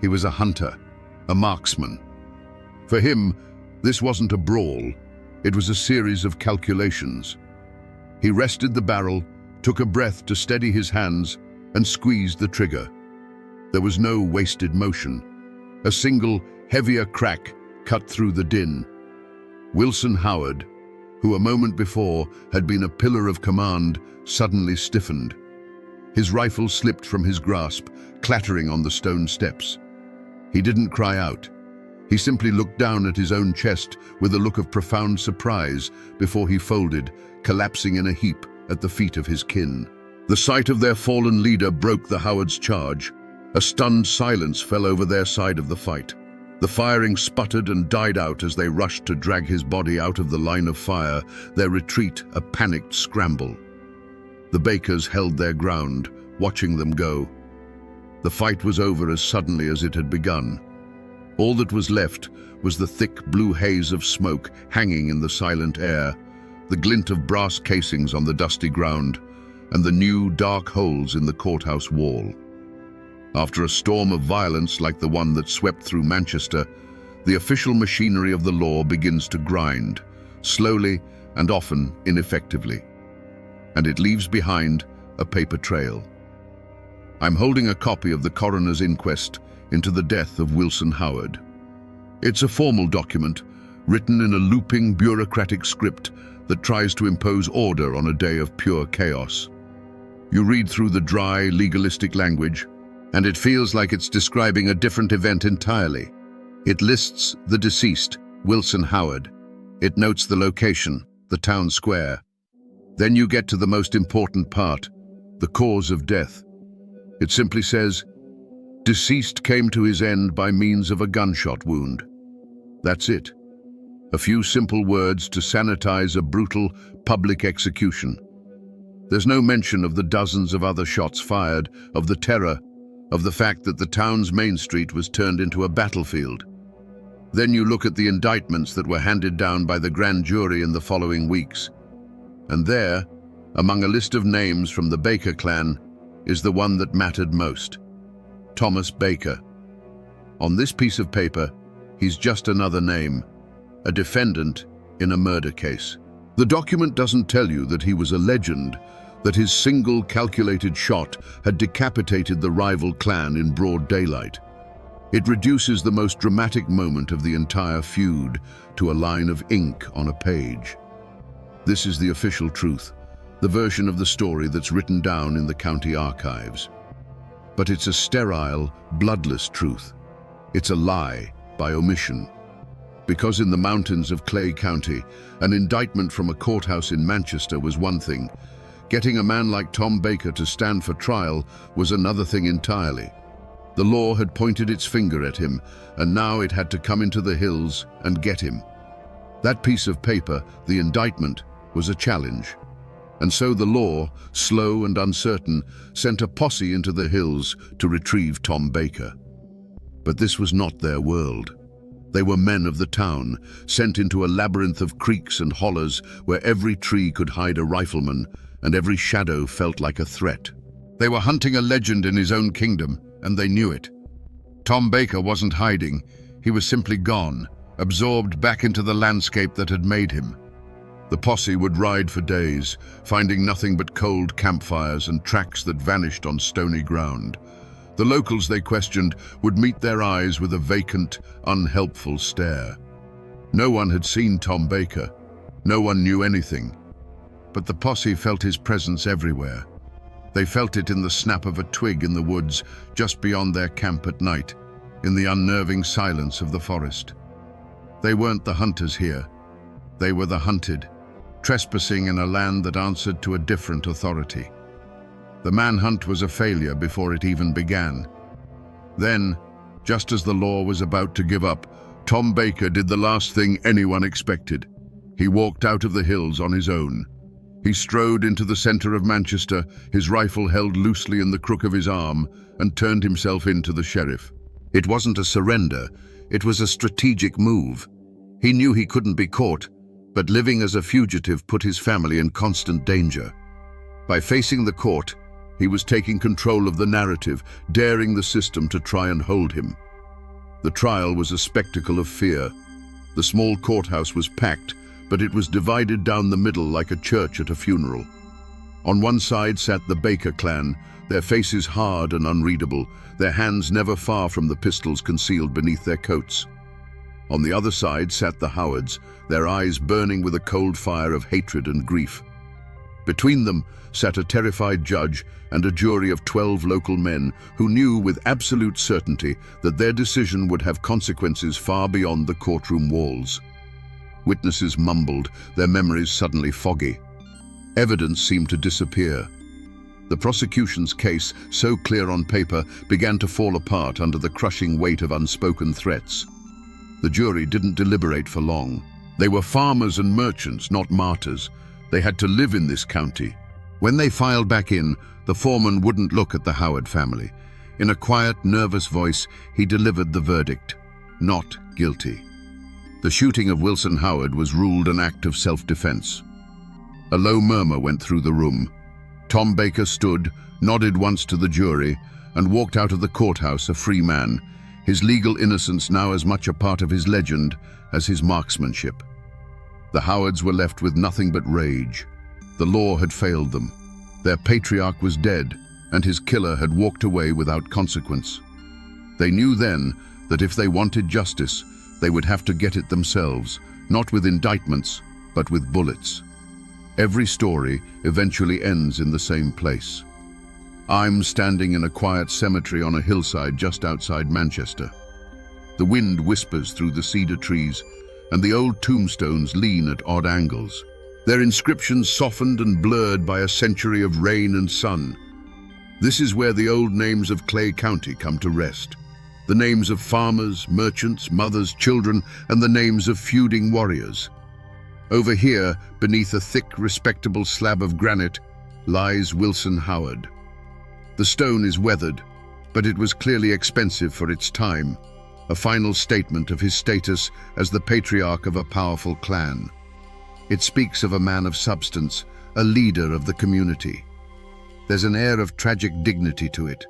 He was a hunter, a marksman. For him, this wasn't a brawl. It was a series of calculations. He rested the barrel, took a breath to steady his hands, and squeezed the trigger. There was no wasted motion. A single, heavier crack cut through the din. Wilson Howard, who a moment before had been a pillar of command, suddenly stiffened. His rifle slipped from his grasp, clattering on the stone steps. He didn't cry out. He simply looked down at his own chest with a look of profound surprise before he folded, collapsing in a heap at the feet of his kin. The sight of their fallen leader broke the Howards' charge. A stunned silence fell over their side of the fight. The firing sputtered and died out as they rushed to drag his body out of the line of fire, their retreat a panicked scramble. The Bakers held their ground, watching them go. The fight was over as suddenly as it had begun. All that was left was the thick blue haze of smoke hanging in the silent air, the glint of brass casings on the dusty ground, and the new dark holes in the courthouse wall. After a storm of violence like the one that swept through Manchester, the official machinery of the law begins to grind, slowly and often ineffectively. And it leaves behind a paper trail. I'm holding a copy of the coroner's inquest into the death of Wilson Howard. It's a formal document, written in a looping bureaucratic script that tries to impose order on a day of pure chaos. You read through the dry, legalistic language, and it feels like it's describing a different event entirely. It lists the deceased, Wilson Howard. It notes the location, the town square. Then you get to the most important part, the cause of death. It simply says, "Deceased came to his end by means of a gunshot wound." That's it. A few simple words to sanitize a brutal public execution. There's no mention of the dozens of other shots fired, of the terror, of the fact that the town's main street was turned into a battlefield. Then you look at the indictments that were handed down by the grand jury in the following weeks. And there, among a list of names from the Baker clan, is the one that mattered most. Thomas Baker. On this piece of paper, he's just another name, a defendant in a murder case. The document doesn't tell you that he was a legend, that his single calculated shot had decapitated the rival clan in broad daylight. It reduces the most dramatic moment of the entire feud to a line of ink on a page. This is the official truth, the version of the story that's written down in the county archives. But it's a sterile, bloodless truth. It's a lie by omission. Because in the mountains of Clay County, an indictment from a courthouse in Manchester was one thing. Getting a man like Tom Baker to stand for trial was another thing entirely. The law had pointed its finger at him, and now it had to come into the hills and get him. That piece of paper, the indictment, was a challenge. And so the law, slow and uncertain, sent a posse into the hills to retrieve Tom Baker. But this was not their world. They were men of the town, sent into a labyrinth of creeks and hollers where every tree could hide a rifleman and every shadow felt like a threat. They were hunting a legend in his own kingdom, and they knew it. Tom Baker wasn't hiding. He was simply gone, absorbed back into the landscape that had made him. The posse would ride for days, finding nothing but cold campfires and tracks that vanished on stony ground. The locals they questioned would meet their eyes with a vacant, unhelpful stare. No one had seen Tom Baker. No one knew anything. But the posse felt his presence everywhere. They felt it in the snap of a twig in the woods just beyond their camp at night, in the unnerving silence of the forest. They weren't the hunters here. They were the hunted, trespassing in a land that answered to a different authority. The manhunt was a failure before it even began. Then, just as the law was about to give up, Tom Baker did the last thing anyone expected. He walked out of the hills on his own. He strode into the center of Manchester, his rifle held loosely in the crook of his arm, and turned himself in to the sheriff. It wasn't a surrender, it was a strategic move. He knew he couldn't be caught, but living as a fugitive put his family in constant danger. By facing the court, he was taking control of the narrative, daring the system to try and hold him. The trial was a spectacle of fear. The small courthouse was packed, but it was divided down the middle like a church at a funeral. On one side sat the Baker clan, their faces hard and unreadable, their hands never far from the pistols concealed beneath their coats. On the other side sat the Howards, their eyes burning with a cold fire of hatred and grief. Between them sat a terrified judge and a jury of 12 local men who knew with absolute certainty that their decision would have consequences far beyond the courtroom walls. Witnesses mumbled, their memories suddenly foggy. Evidence seemed to disappear. The prosecution's case, so clear on paper, began to fall apart under the crushing weight of unspoken threats. The jury didn't deliberate for long. They were farmers and merchants, not martyrs. They had to live in this county. When they filed back in, the foreman wouldn't look at the Howard family. In a quiet, nervous voice, he delivered the verdict: not guilty. The shooting of Wilson Howard was ruled an act of self-defense. A low murmur went through the room. Tom Baker stood, nodded once to the jury, and walked out of the courthouse a free man, his legal innocence now as much a part of his legend as his marksmanship. The Howards were left with nothing but rage. The law had failed them. Their patriarch was dead, and his killer had walked away without consequence. They knew then that if they wanted justice, they would have to get it themselves, not with indictments, but with bullets. Every story eventually ends in the same place. I'm standing in a quiet cemetery on a hillside just outside Manchester. The wind whispers through the cedar trees, and the old tombstones lean at odd angles, their inscriptions softened and blurred by a century of rain and sun. This is where the old names of Clay County come to rest. The names of farmers, merchants, mothers, children, and the names of feuding warriors. Over here, beneath a thick, respectable slab of granite, lies Wilson Howard. The stone is weathered, but it was clearly expensive for its time, a final statement of his status as the patriarch of a powerful clan. It speaks of a man of substance, a leader of the community. There's an air of tragic dignity to it,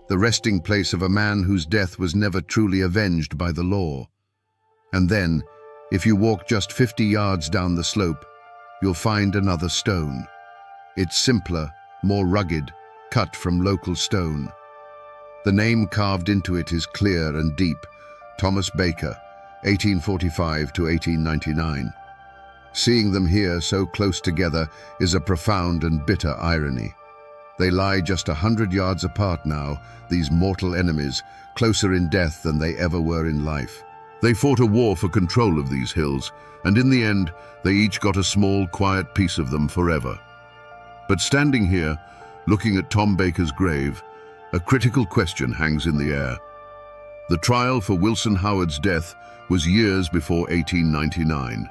the resting place of a man whose death was never truly avenged by the law. And then, if you walk just 50 yards down the slope, you'll find another stone. It's simpler, more rugged, cut from local stone. The name carved into it is clear and deep: Thomas Baker, 1845 to 1899. Seeing them here so close together is a profound and bitter irony. They lie just 100 yards apart now, these mortal enemies, closer in death than they ever were in life. They fought a war for control of these hills, and in the end, they each got a small, quiet piece of them forever. But standing here, looking at Tom Baker's grave, a critical question hangs in the air. The trial for Wilson Howard's death was years before 1899.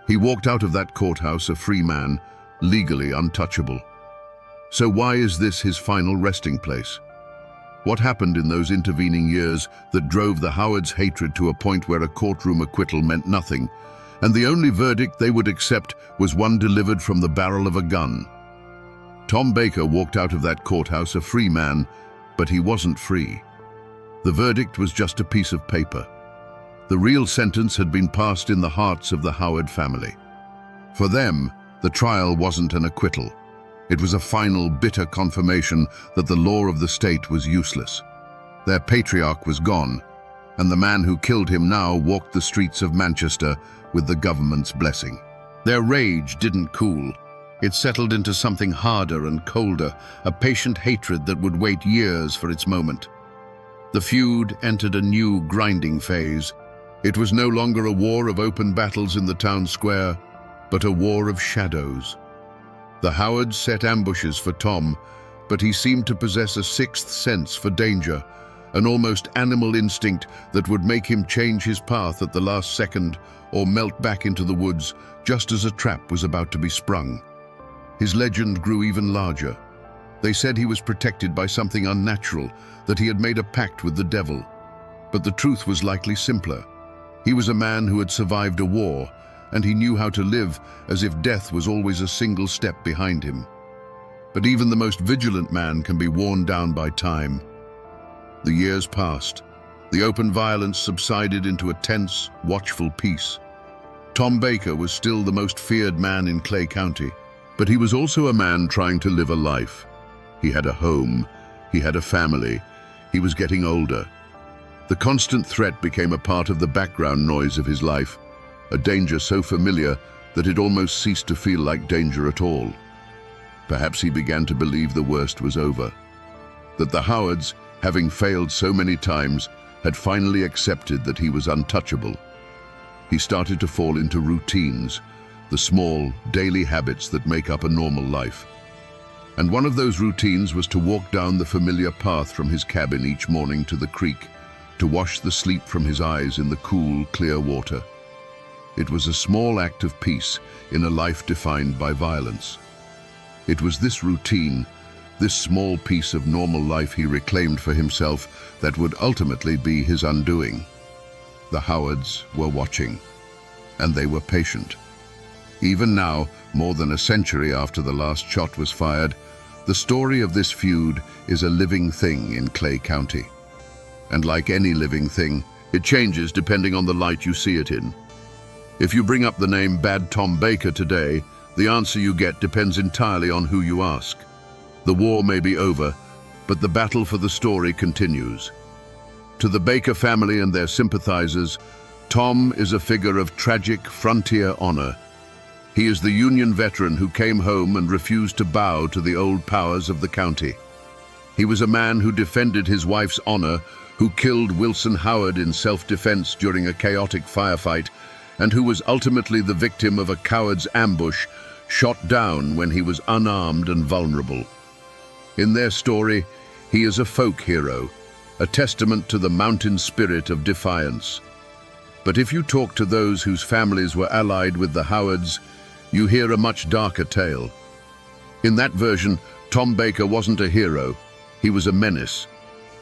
He walked out of that courthouse a free man, legally untouchable. So why is this his final resting place? What happened in those intervening years that drove the Howards' hatred to a point where a courtroom acquittal meant nothing, and the only verdict they would accept was one delivered from the barrel of a gun? Tom Baker walked out of that courthouse a free man, but he wasn't free. The verdict was just a piece of paper. The real sentence had been passed in the hearts of the Howard family. For them, the trial wasn't an acquittal. It was a final, bitter confirmation that the law of the state was useless. Their patriarch was gone, and the man who killed him now walked the streets of Manchester with the government's blessing. Their rage didn't cool. It settled into something harder and colder, a patient hatred that would wait years for its moment. The feud entered a new grinding phase. It was no longer a war of open battles in the town square, but a war of shadows. The Howards set ambushes for Tom, but he seemed to possess a sixth sense for danger, an almost animal instinct that would make him change his path at the last second or melt back into the woods just as a trap was about to be sprung. His legend grew even larger. They said he was protected by something unnatural, that he had made a pact with the devil. But the truth was likely simpler. He was a man who had survived a war, and he knew how to live as if death was always a single step behind him. But even the most vigilant man can be worn down by time. The years passed. The open violence subsided into a tense, watchful peace. Tom Baker was still the most feared man in Clay County, but he was also a man trying to live a life. He had a home, he had a family, he was getting older. The constant threat became a part of the background noise of his life, a danger so familiar that it almost ceased to feel like danger at all. Perhaps he began to believe the worst was over, that the Howards, having failed so many times, had finally accepted that he was untouchable. He started to fall into routines, the small, daily habits that make up a normal life. And one of those routines was to walk down the familiar path from his cabin each morning to the creek, to wash the sleep from his eyes in the cool, clear water. It was a small act of peace in a life defined by violence. It was this routine, this small piece of normal life he reclaimed for himself, that would ultimately be his undoing. The Howards were watching, and they were patient. Even now, more than a century after the last shot was fired, the story of this feud is a living thing in Clay County. And like any living thing, it changes depending on the light you see it in. If you bring up the name Bad Tom Baker today, the answer you get depends entirely on who you ask. The war may be over, but the battle for the story continues. To the Baker family and their sympathizers, Tom is a figure of tragic frontier honor. He is the Union veteran who came home and refused to bow to the old powers of the county. He was a man who defended his wife's honor, who killed Wilson Howard in self-defense during a chaotic firefight, and who was ultimately the victim of a coward's ambush, shot down when he was unarmed and vulnerable. In their story, he is a folk hero, a testament to the mountain spirit of defiance. But if you talk to those whose families were allied with the Howards, you hear a much darker tale. In that version, Tom Baker wasn't a hero, he was a menace.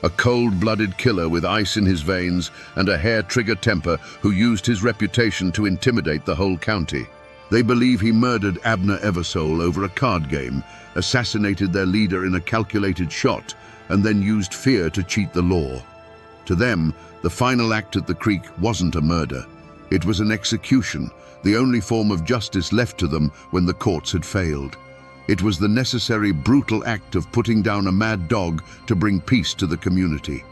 A cold-blooded killer with ice in his veins and a hair-trigger temper who used his reputation to intimidate the whole county. They believe he murdered Abner Eversole over a card game, assassinated their leader in a calculated shot, and then used fear to cheat the law. To them, the final act at the creek wasn't a murder. It was an execution, the only form of justice left to them when the courts had failed. It was the necessary, brutal act of putting down a mad dog to bring peace to the community.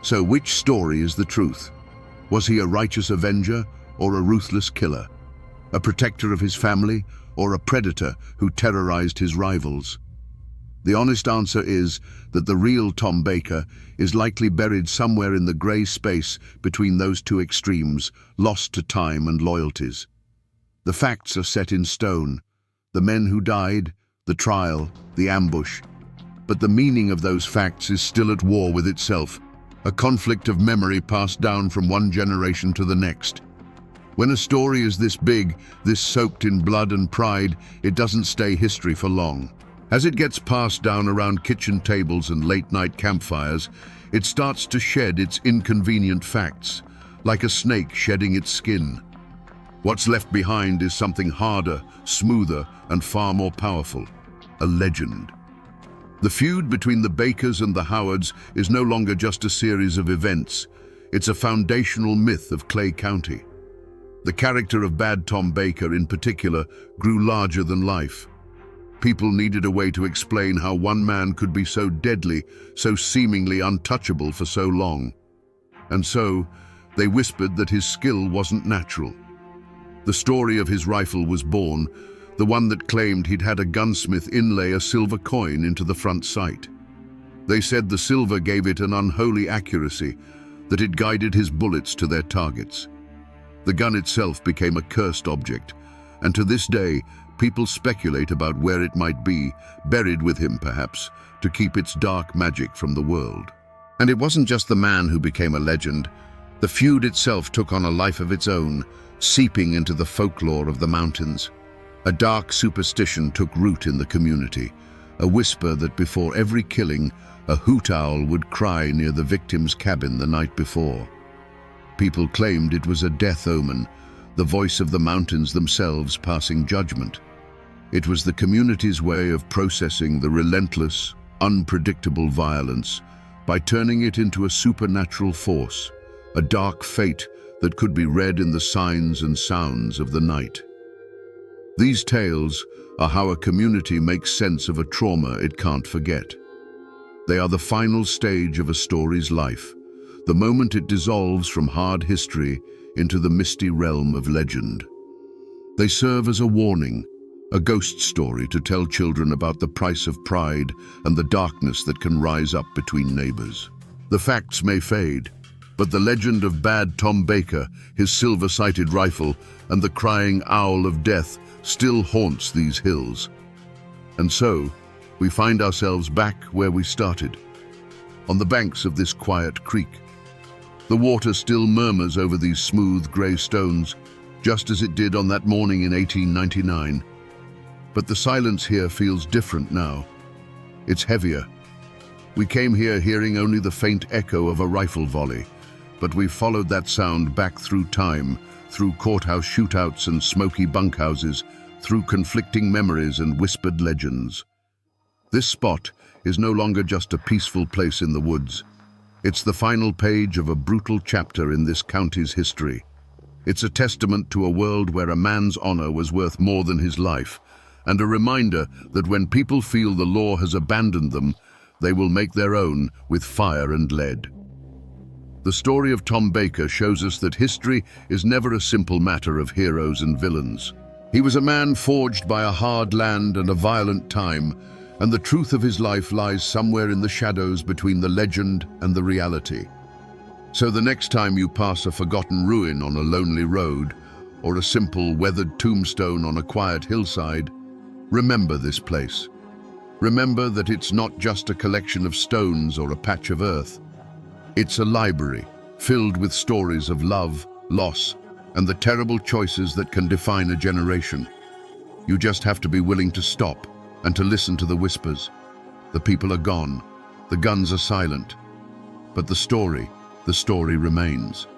So which story is the truth? Was he a righteous avenger or a ruthless killer? A protector of his family or a predator who terrorized his rivals? The honest answer is that the real Tom Baker is likely buried somewhere in the grey space between those two extremes, lost to time and loyalties. The facts are set in stone. The men who died, the trial, the ambush. But the meaning of those facts is still at war with itself, a conflict of memory passed down from one generation to the next. When a story is this big, this soaked in blood and pride, it doesn't stay history for long. As it gets passed down around kitchen tables and late-night campfires, it starts to shed its inconvenient facts, like a snake shedding its skin. What's left behind is something harder, smoother, and far more powerful: a legend. The feud between the Bakers and the Howards is no longer just a series of events. It's a foundational myth of Clay County. The character of Bad Tom Baker, in particular, grew larger than life. People needed a way to explain how one man could be so deadly, so seemingly untouchable for so long. And so, they whispered that his skill wasn't natural. The story of his rifle was born, the one that claimed he'd had a gunsmith inlay a silver coin into the front sight. They said the silver gave it an unholy accuracy, that it guided his bullets to their targets. The gun itself became a cursed object, and to this day, people speculate about where it might be, buried with him perhaps, to keep its dark magic from the world. And it wasn't just the man who became a legend. The feud itself took on a life of its own, seeping into the folklore of the mountains. A dark superstition took root in the community, a whisper that before every killing, a hoot owl would cry near the victim's cabin the night before. People claimed it was a death omen, the voice of the mountains themselves passing judgment. It was the community's way of processing the relentless, unpredictable violence by turning it into a supernatural force, a dark fate that could be read in the signs and sounds of the night. These tales are how a community makes sense of a trauma it can't forget. They are the final stage of a story's life, the moment it dissolves from hard history into the misty realm of legend. They serve as a warning, a ghost story to tell children about the price of pride and the darkness that can rise up between neighbors. The facts may fade, but the legend of Bad Tom Baker, his silver-sighted rifle, and the crying owl of death still haunts these hills. And so, we find ourselves back where we started, on the banks of this quiet creek. The water still murmurs over these smooth grey stones, just as it did on that morning in 1899. But the silence here feels different now. It's heavier. We came here hearing only the faint echo of a rifle volley, but we've followed that sound back through time, through courthouse shootouts and smoky bunkhouses, through conflicting memories and whispered legends. This spot is no longer just a peaceful place in the woods. It's the final page of a brutal chapter in this county's history. It's a testament to a world where a man's honor was worth more than his life, and a reminder that when people feel the law has abandoned them, they will make their own with fire and lead. The story of Tom Baker shows us that history is never a simple matter of heroes and villains. He was a man forged by a hard land and a violent time, and the truth of his life lies somewhere in the shadows between the legend and the reality. So the next time you pass a forgotten ruin on a lonely road, or a simple weathered tombstone on a quiet hillside, remember this place. Remember that it's not just a collection of stones or a patch of earth. It's a library filled with stories of love, loss, and the terrible choices that can define a generation. You just have to be willing to stop and to listen to the whispers. The people are gone, the guns are silent, but the story remains.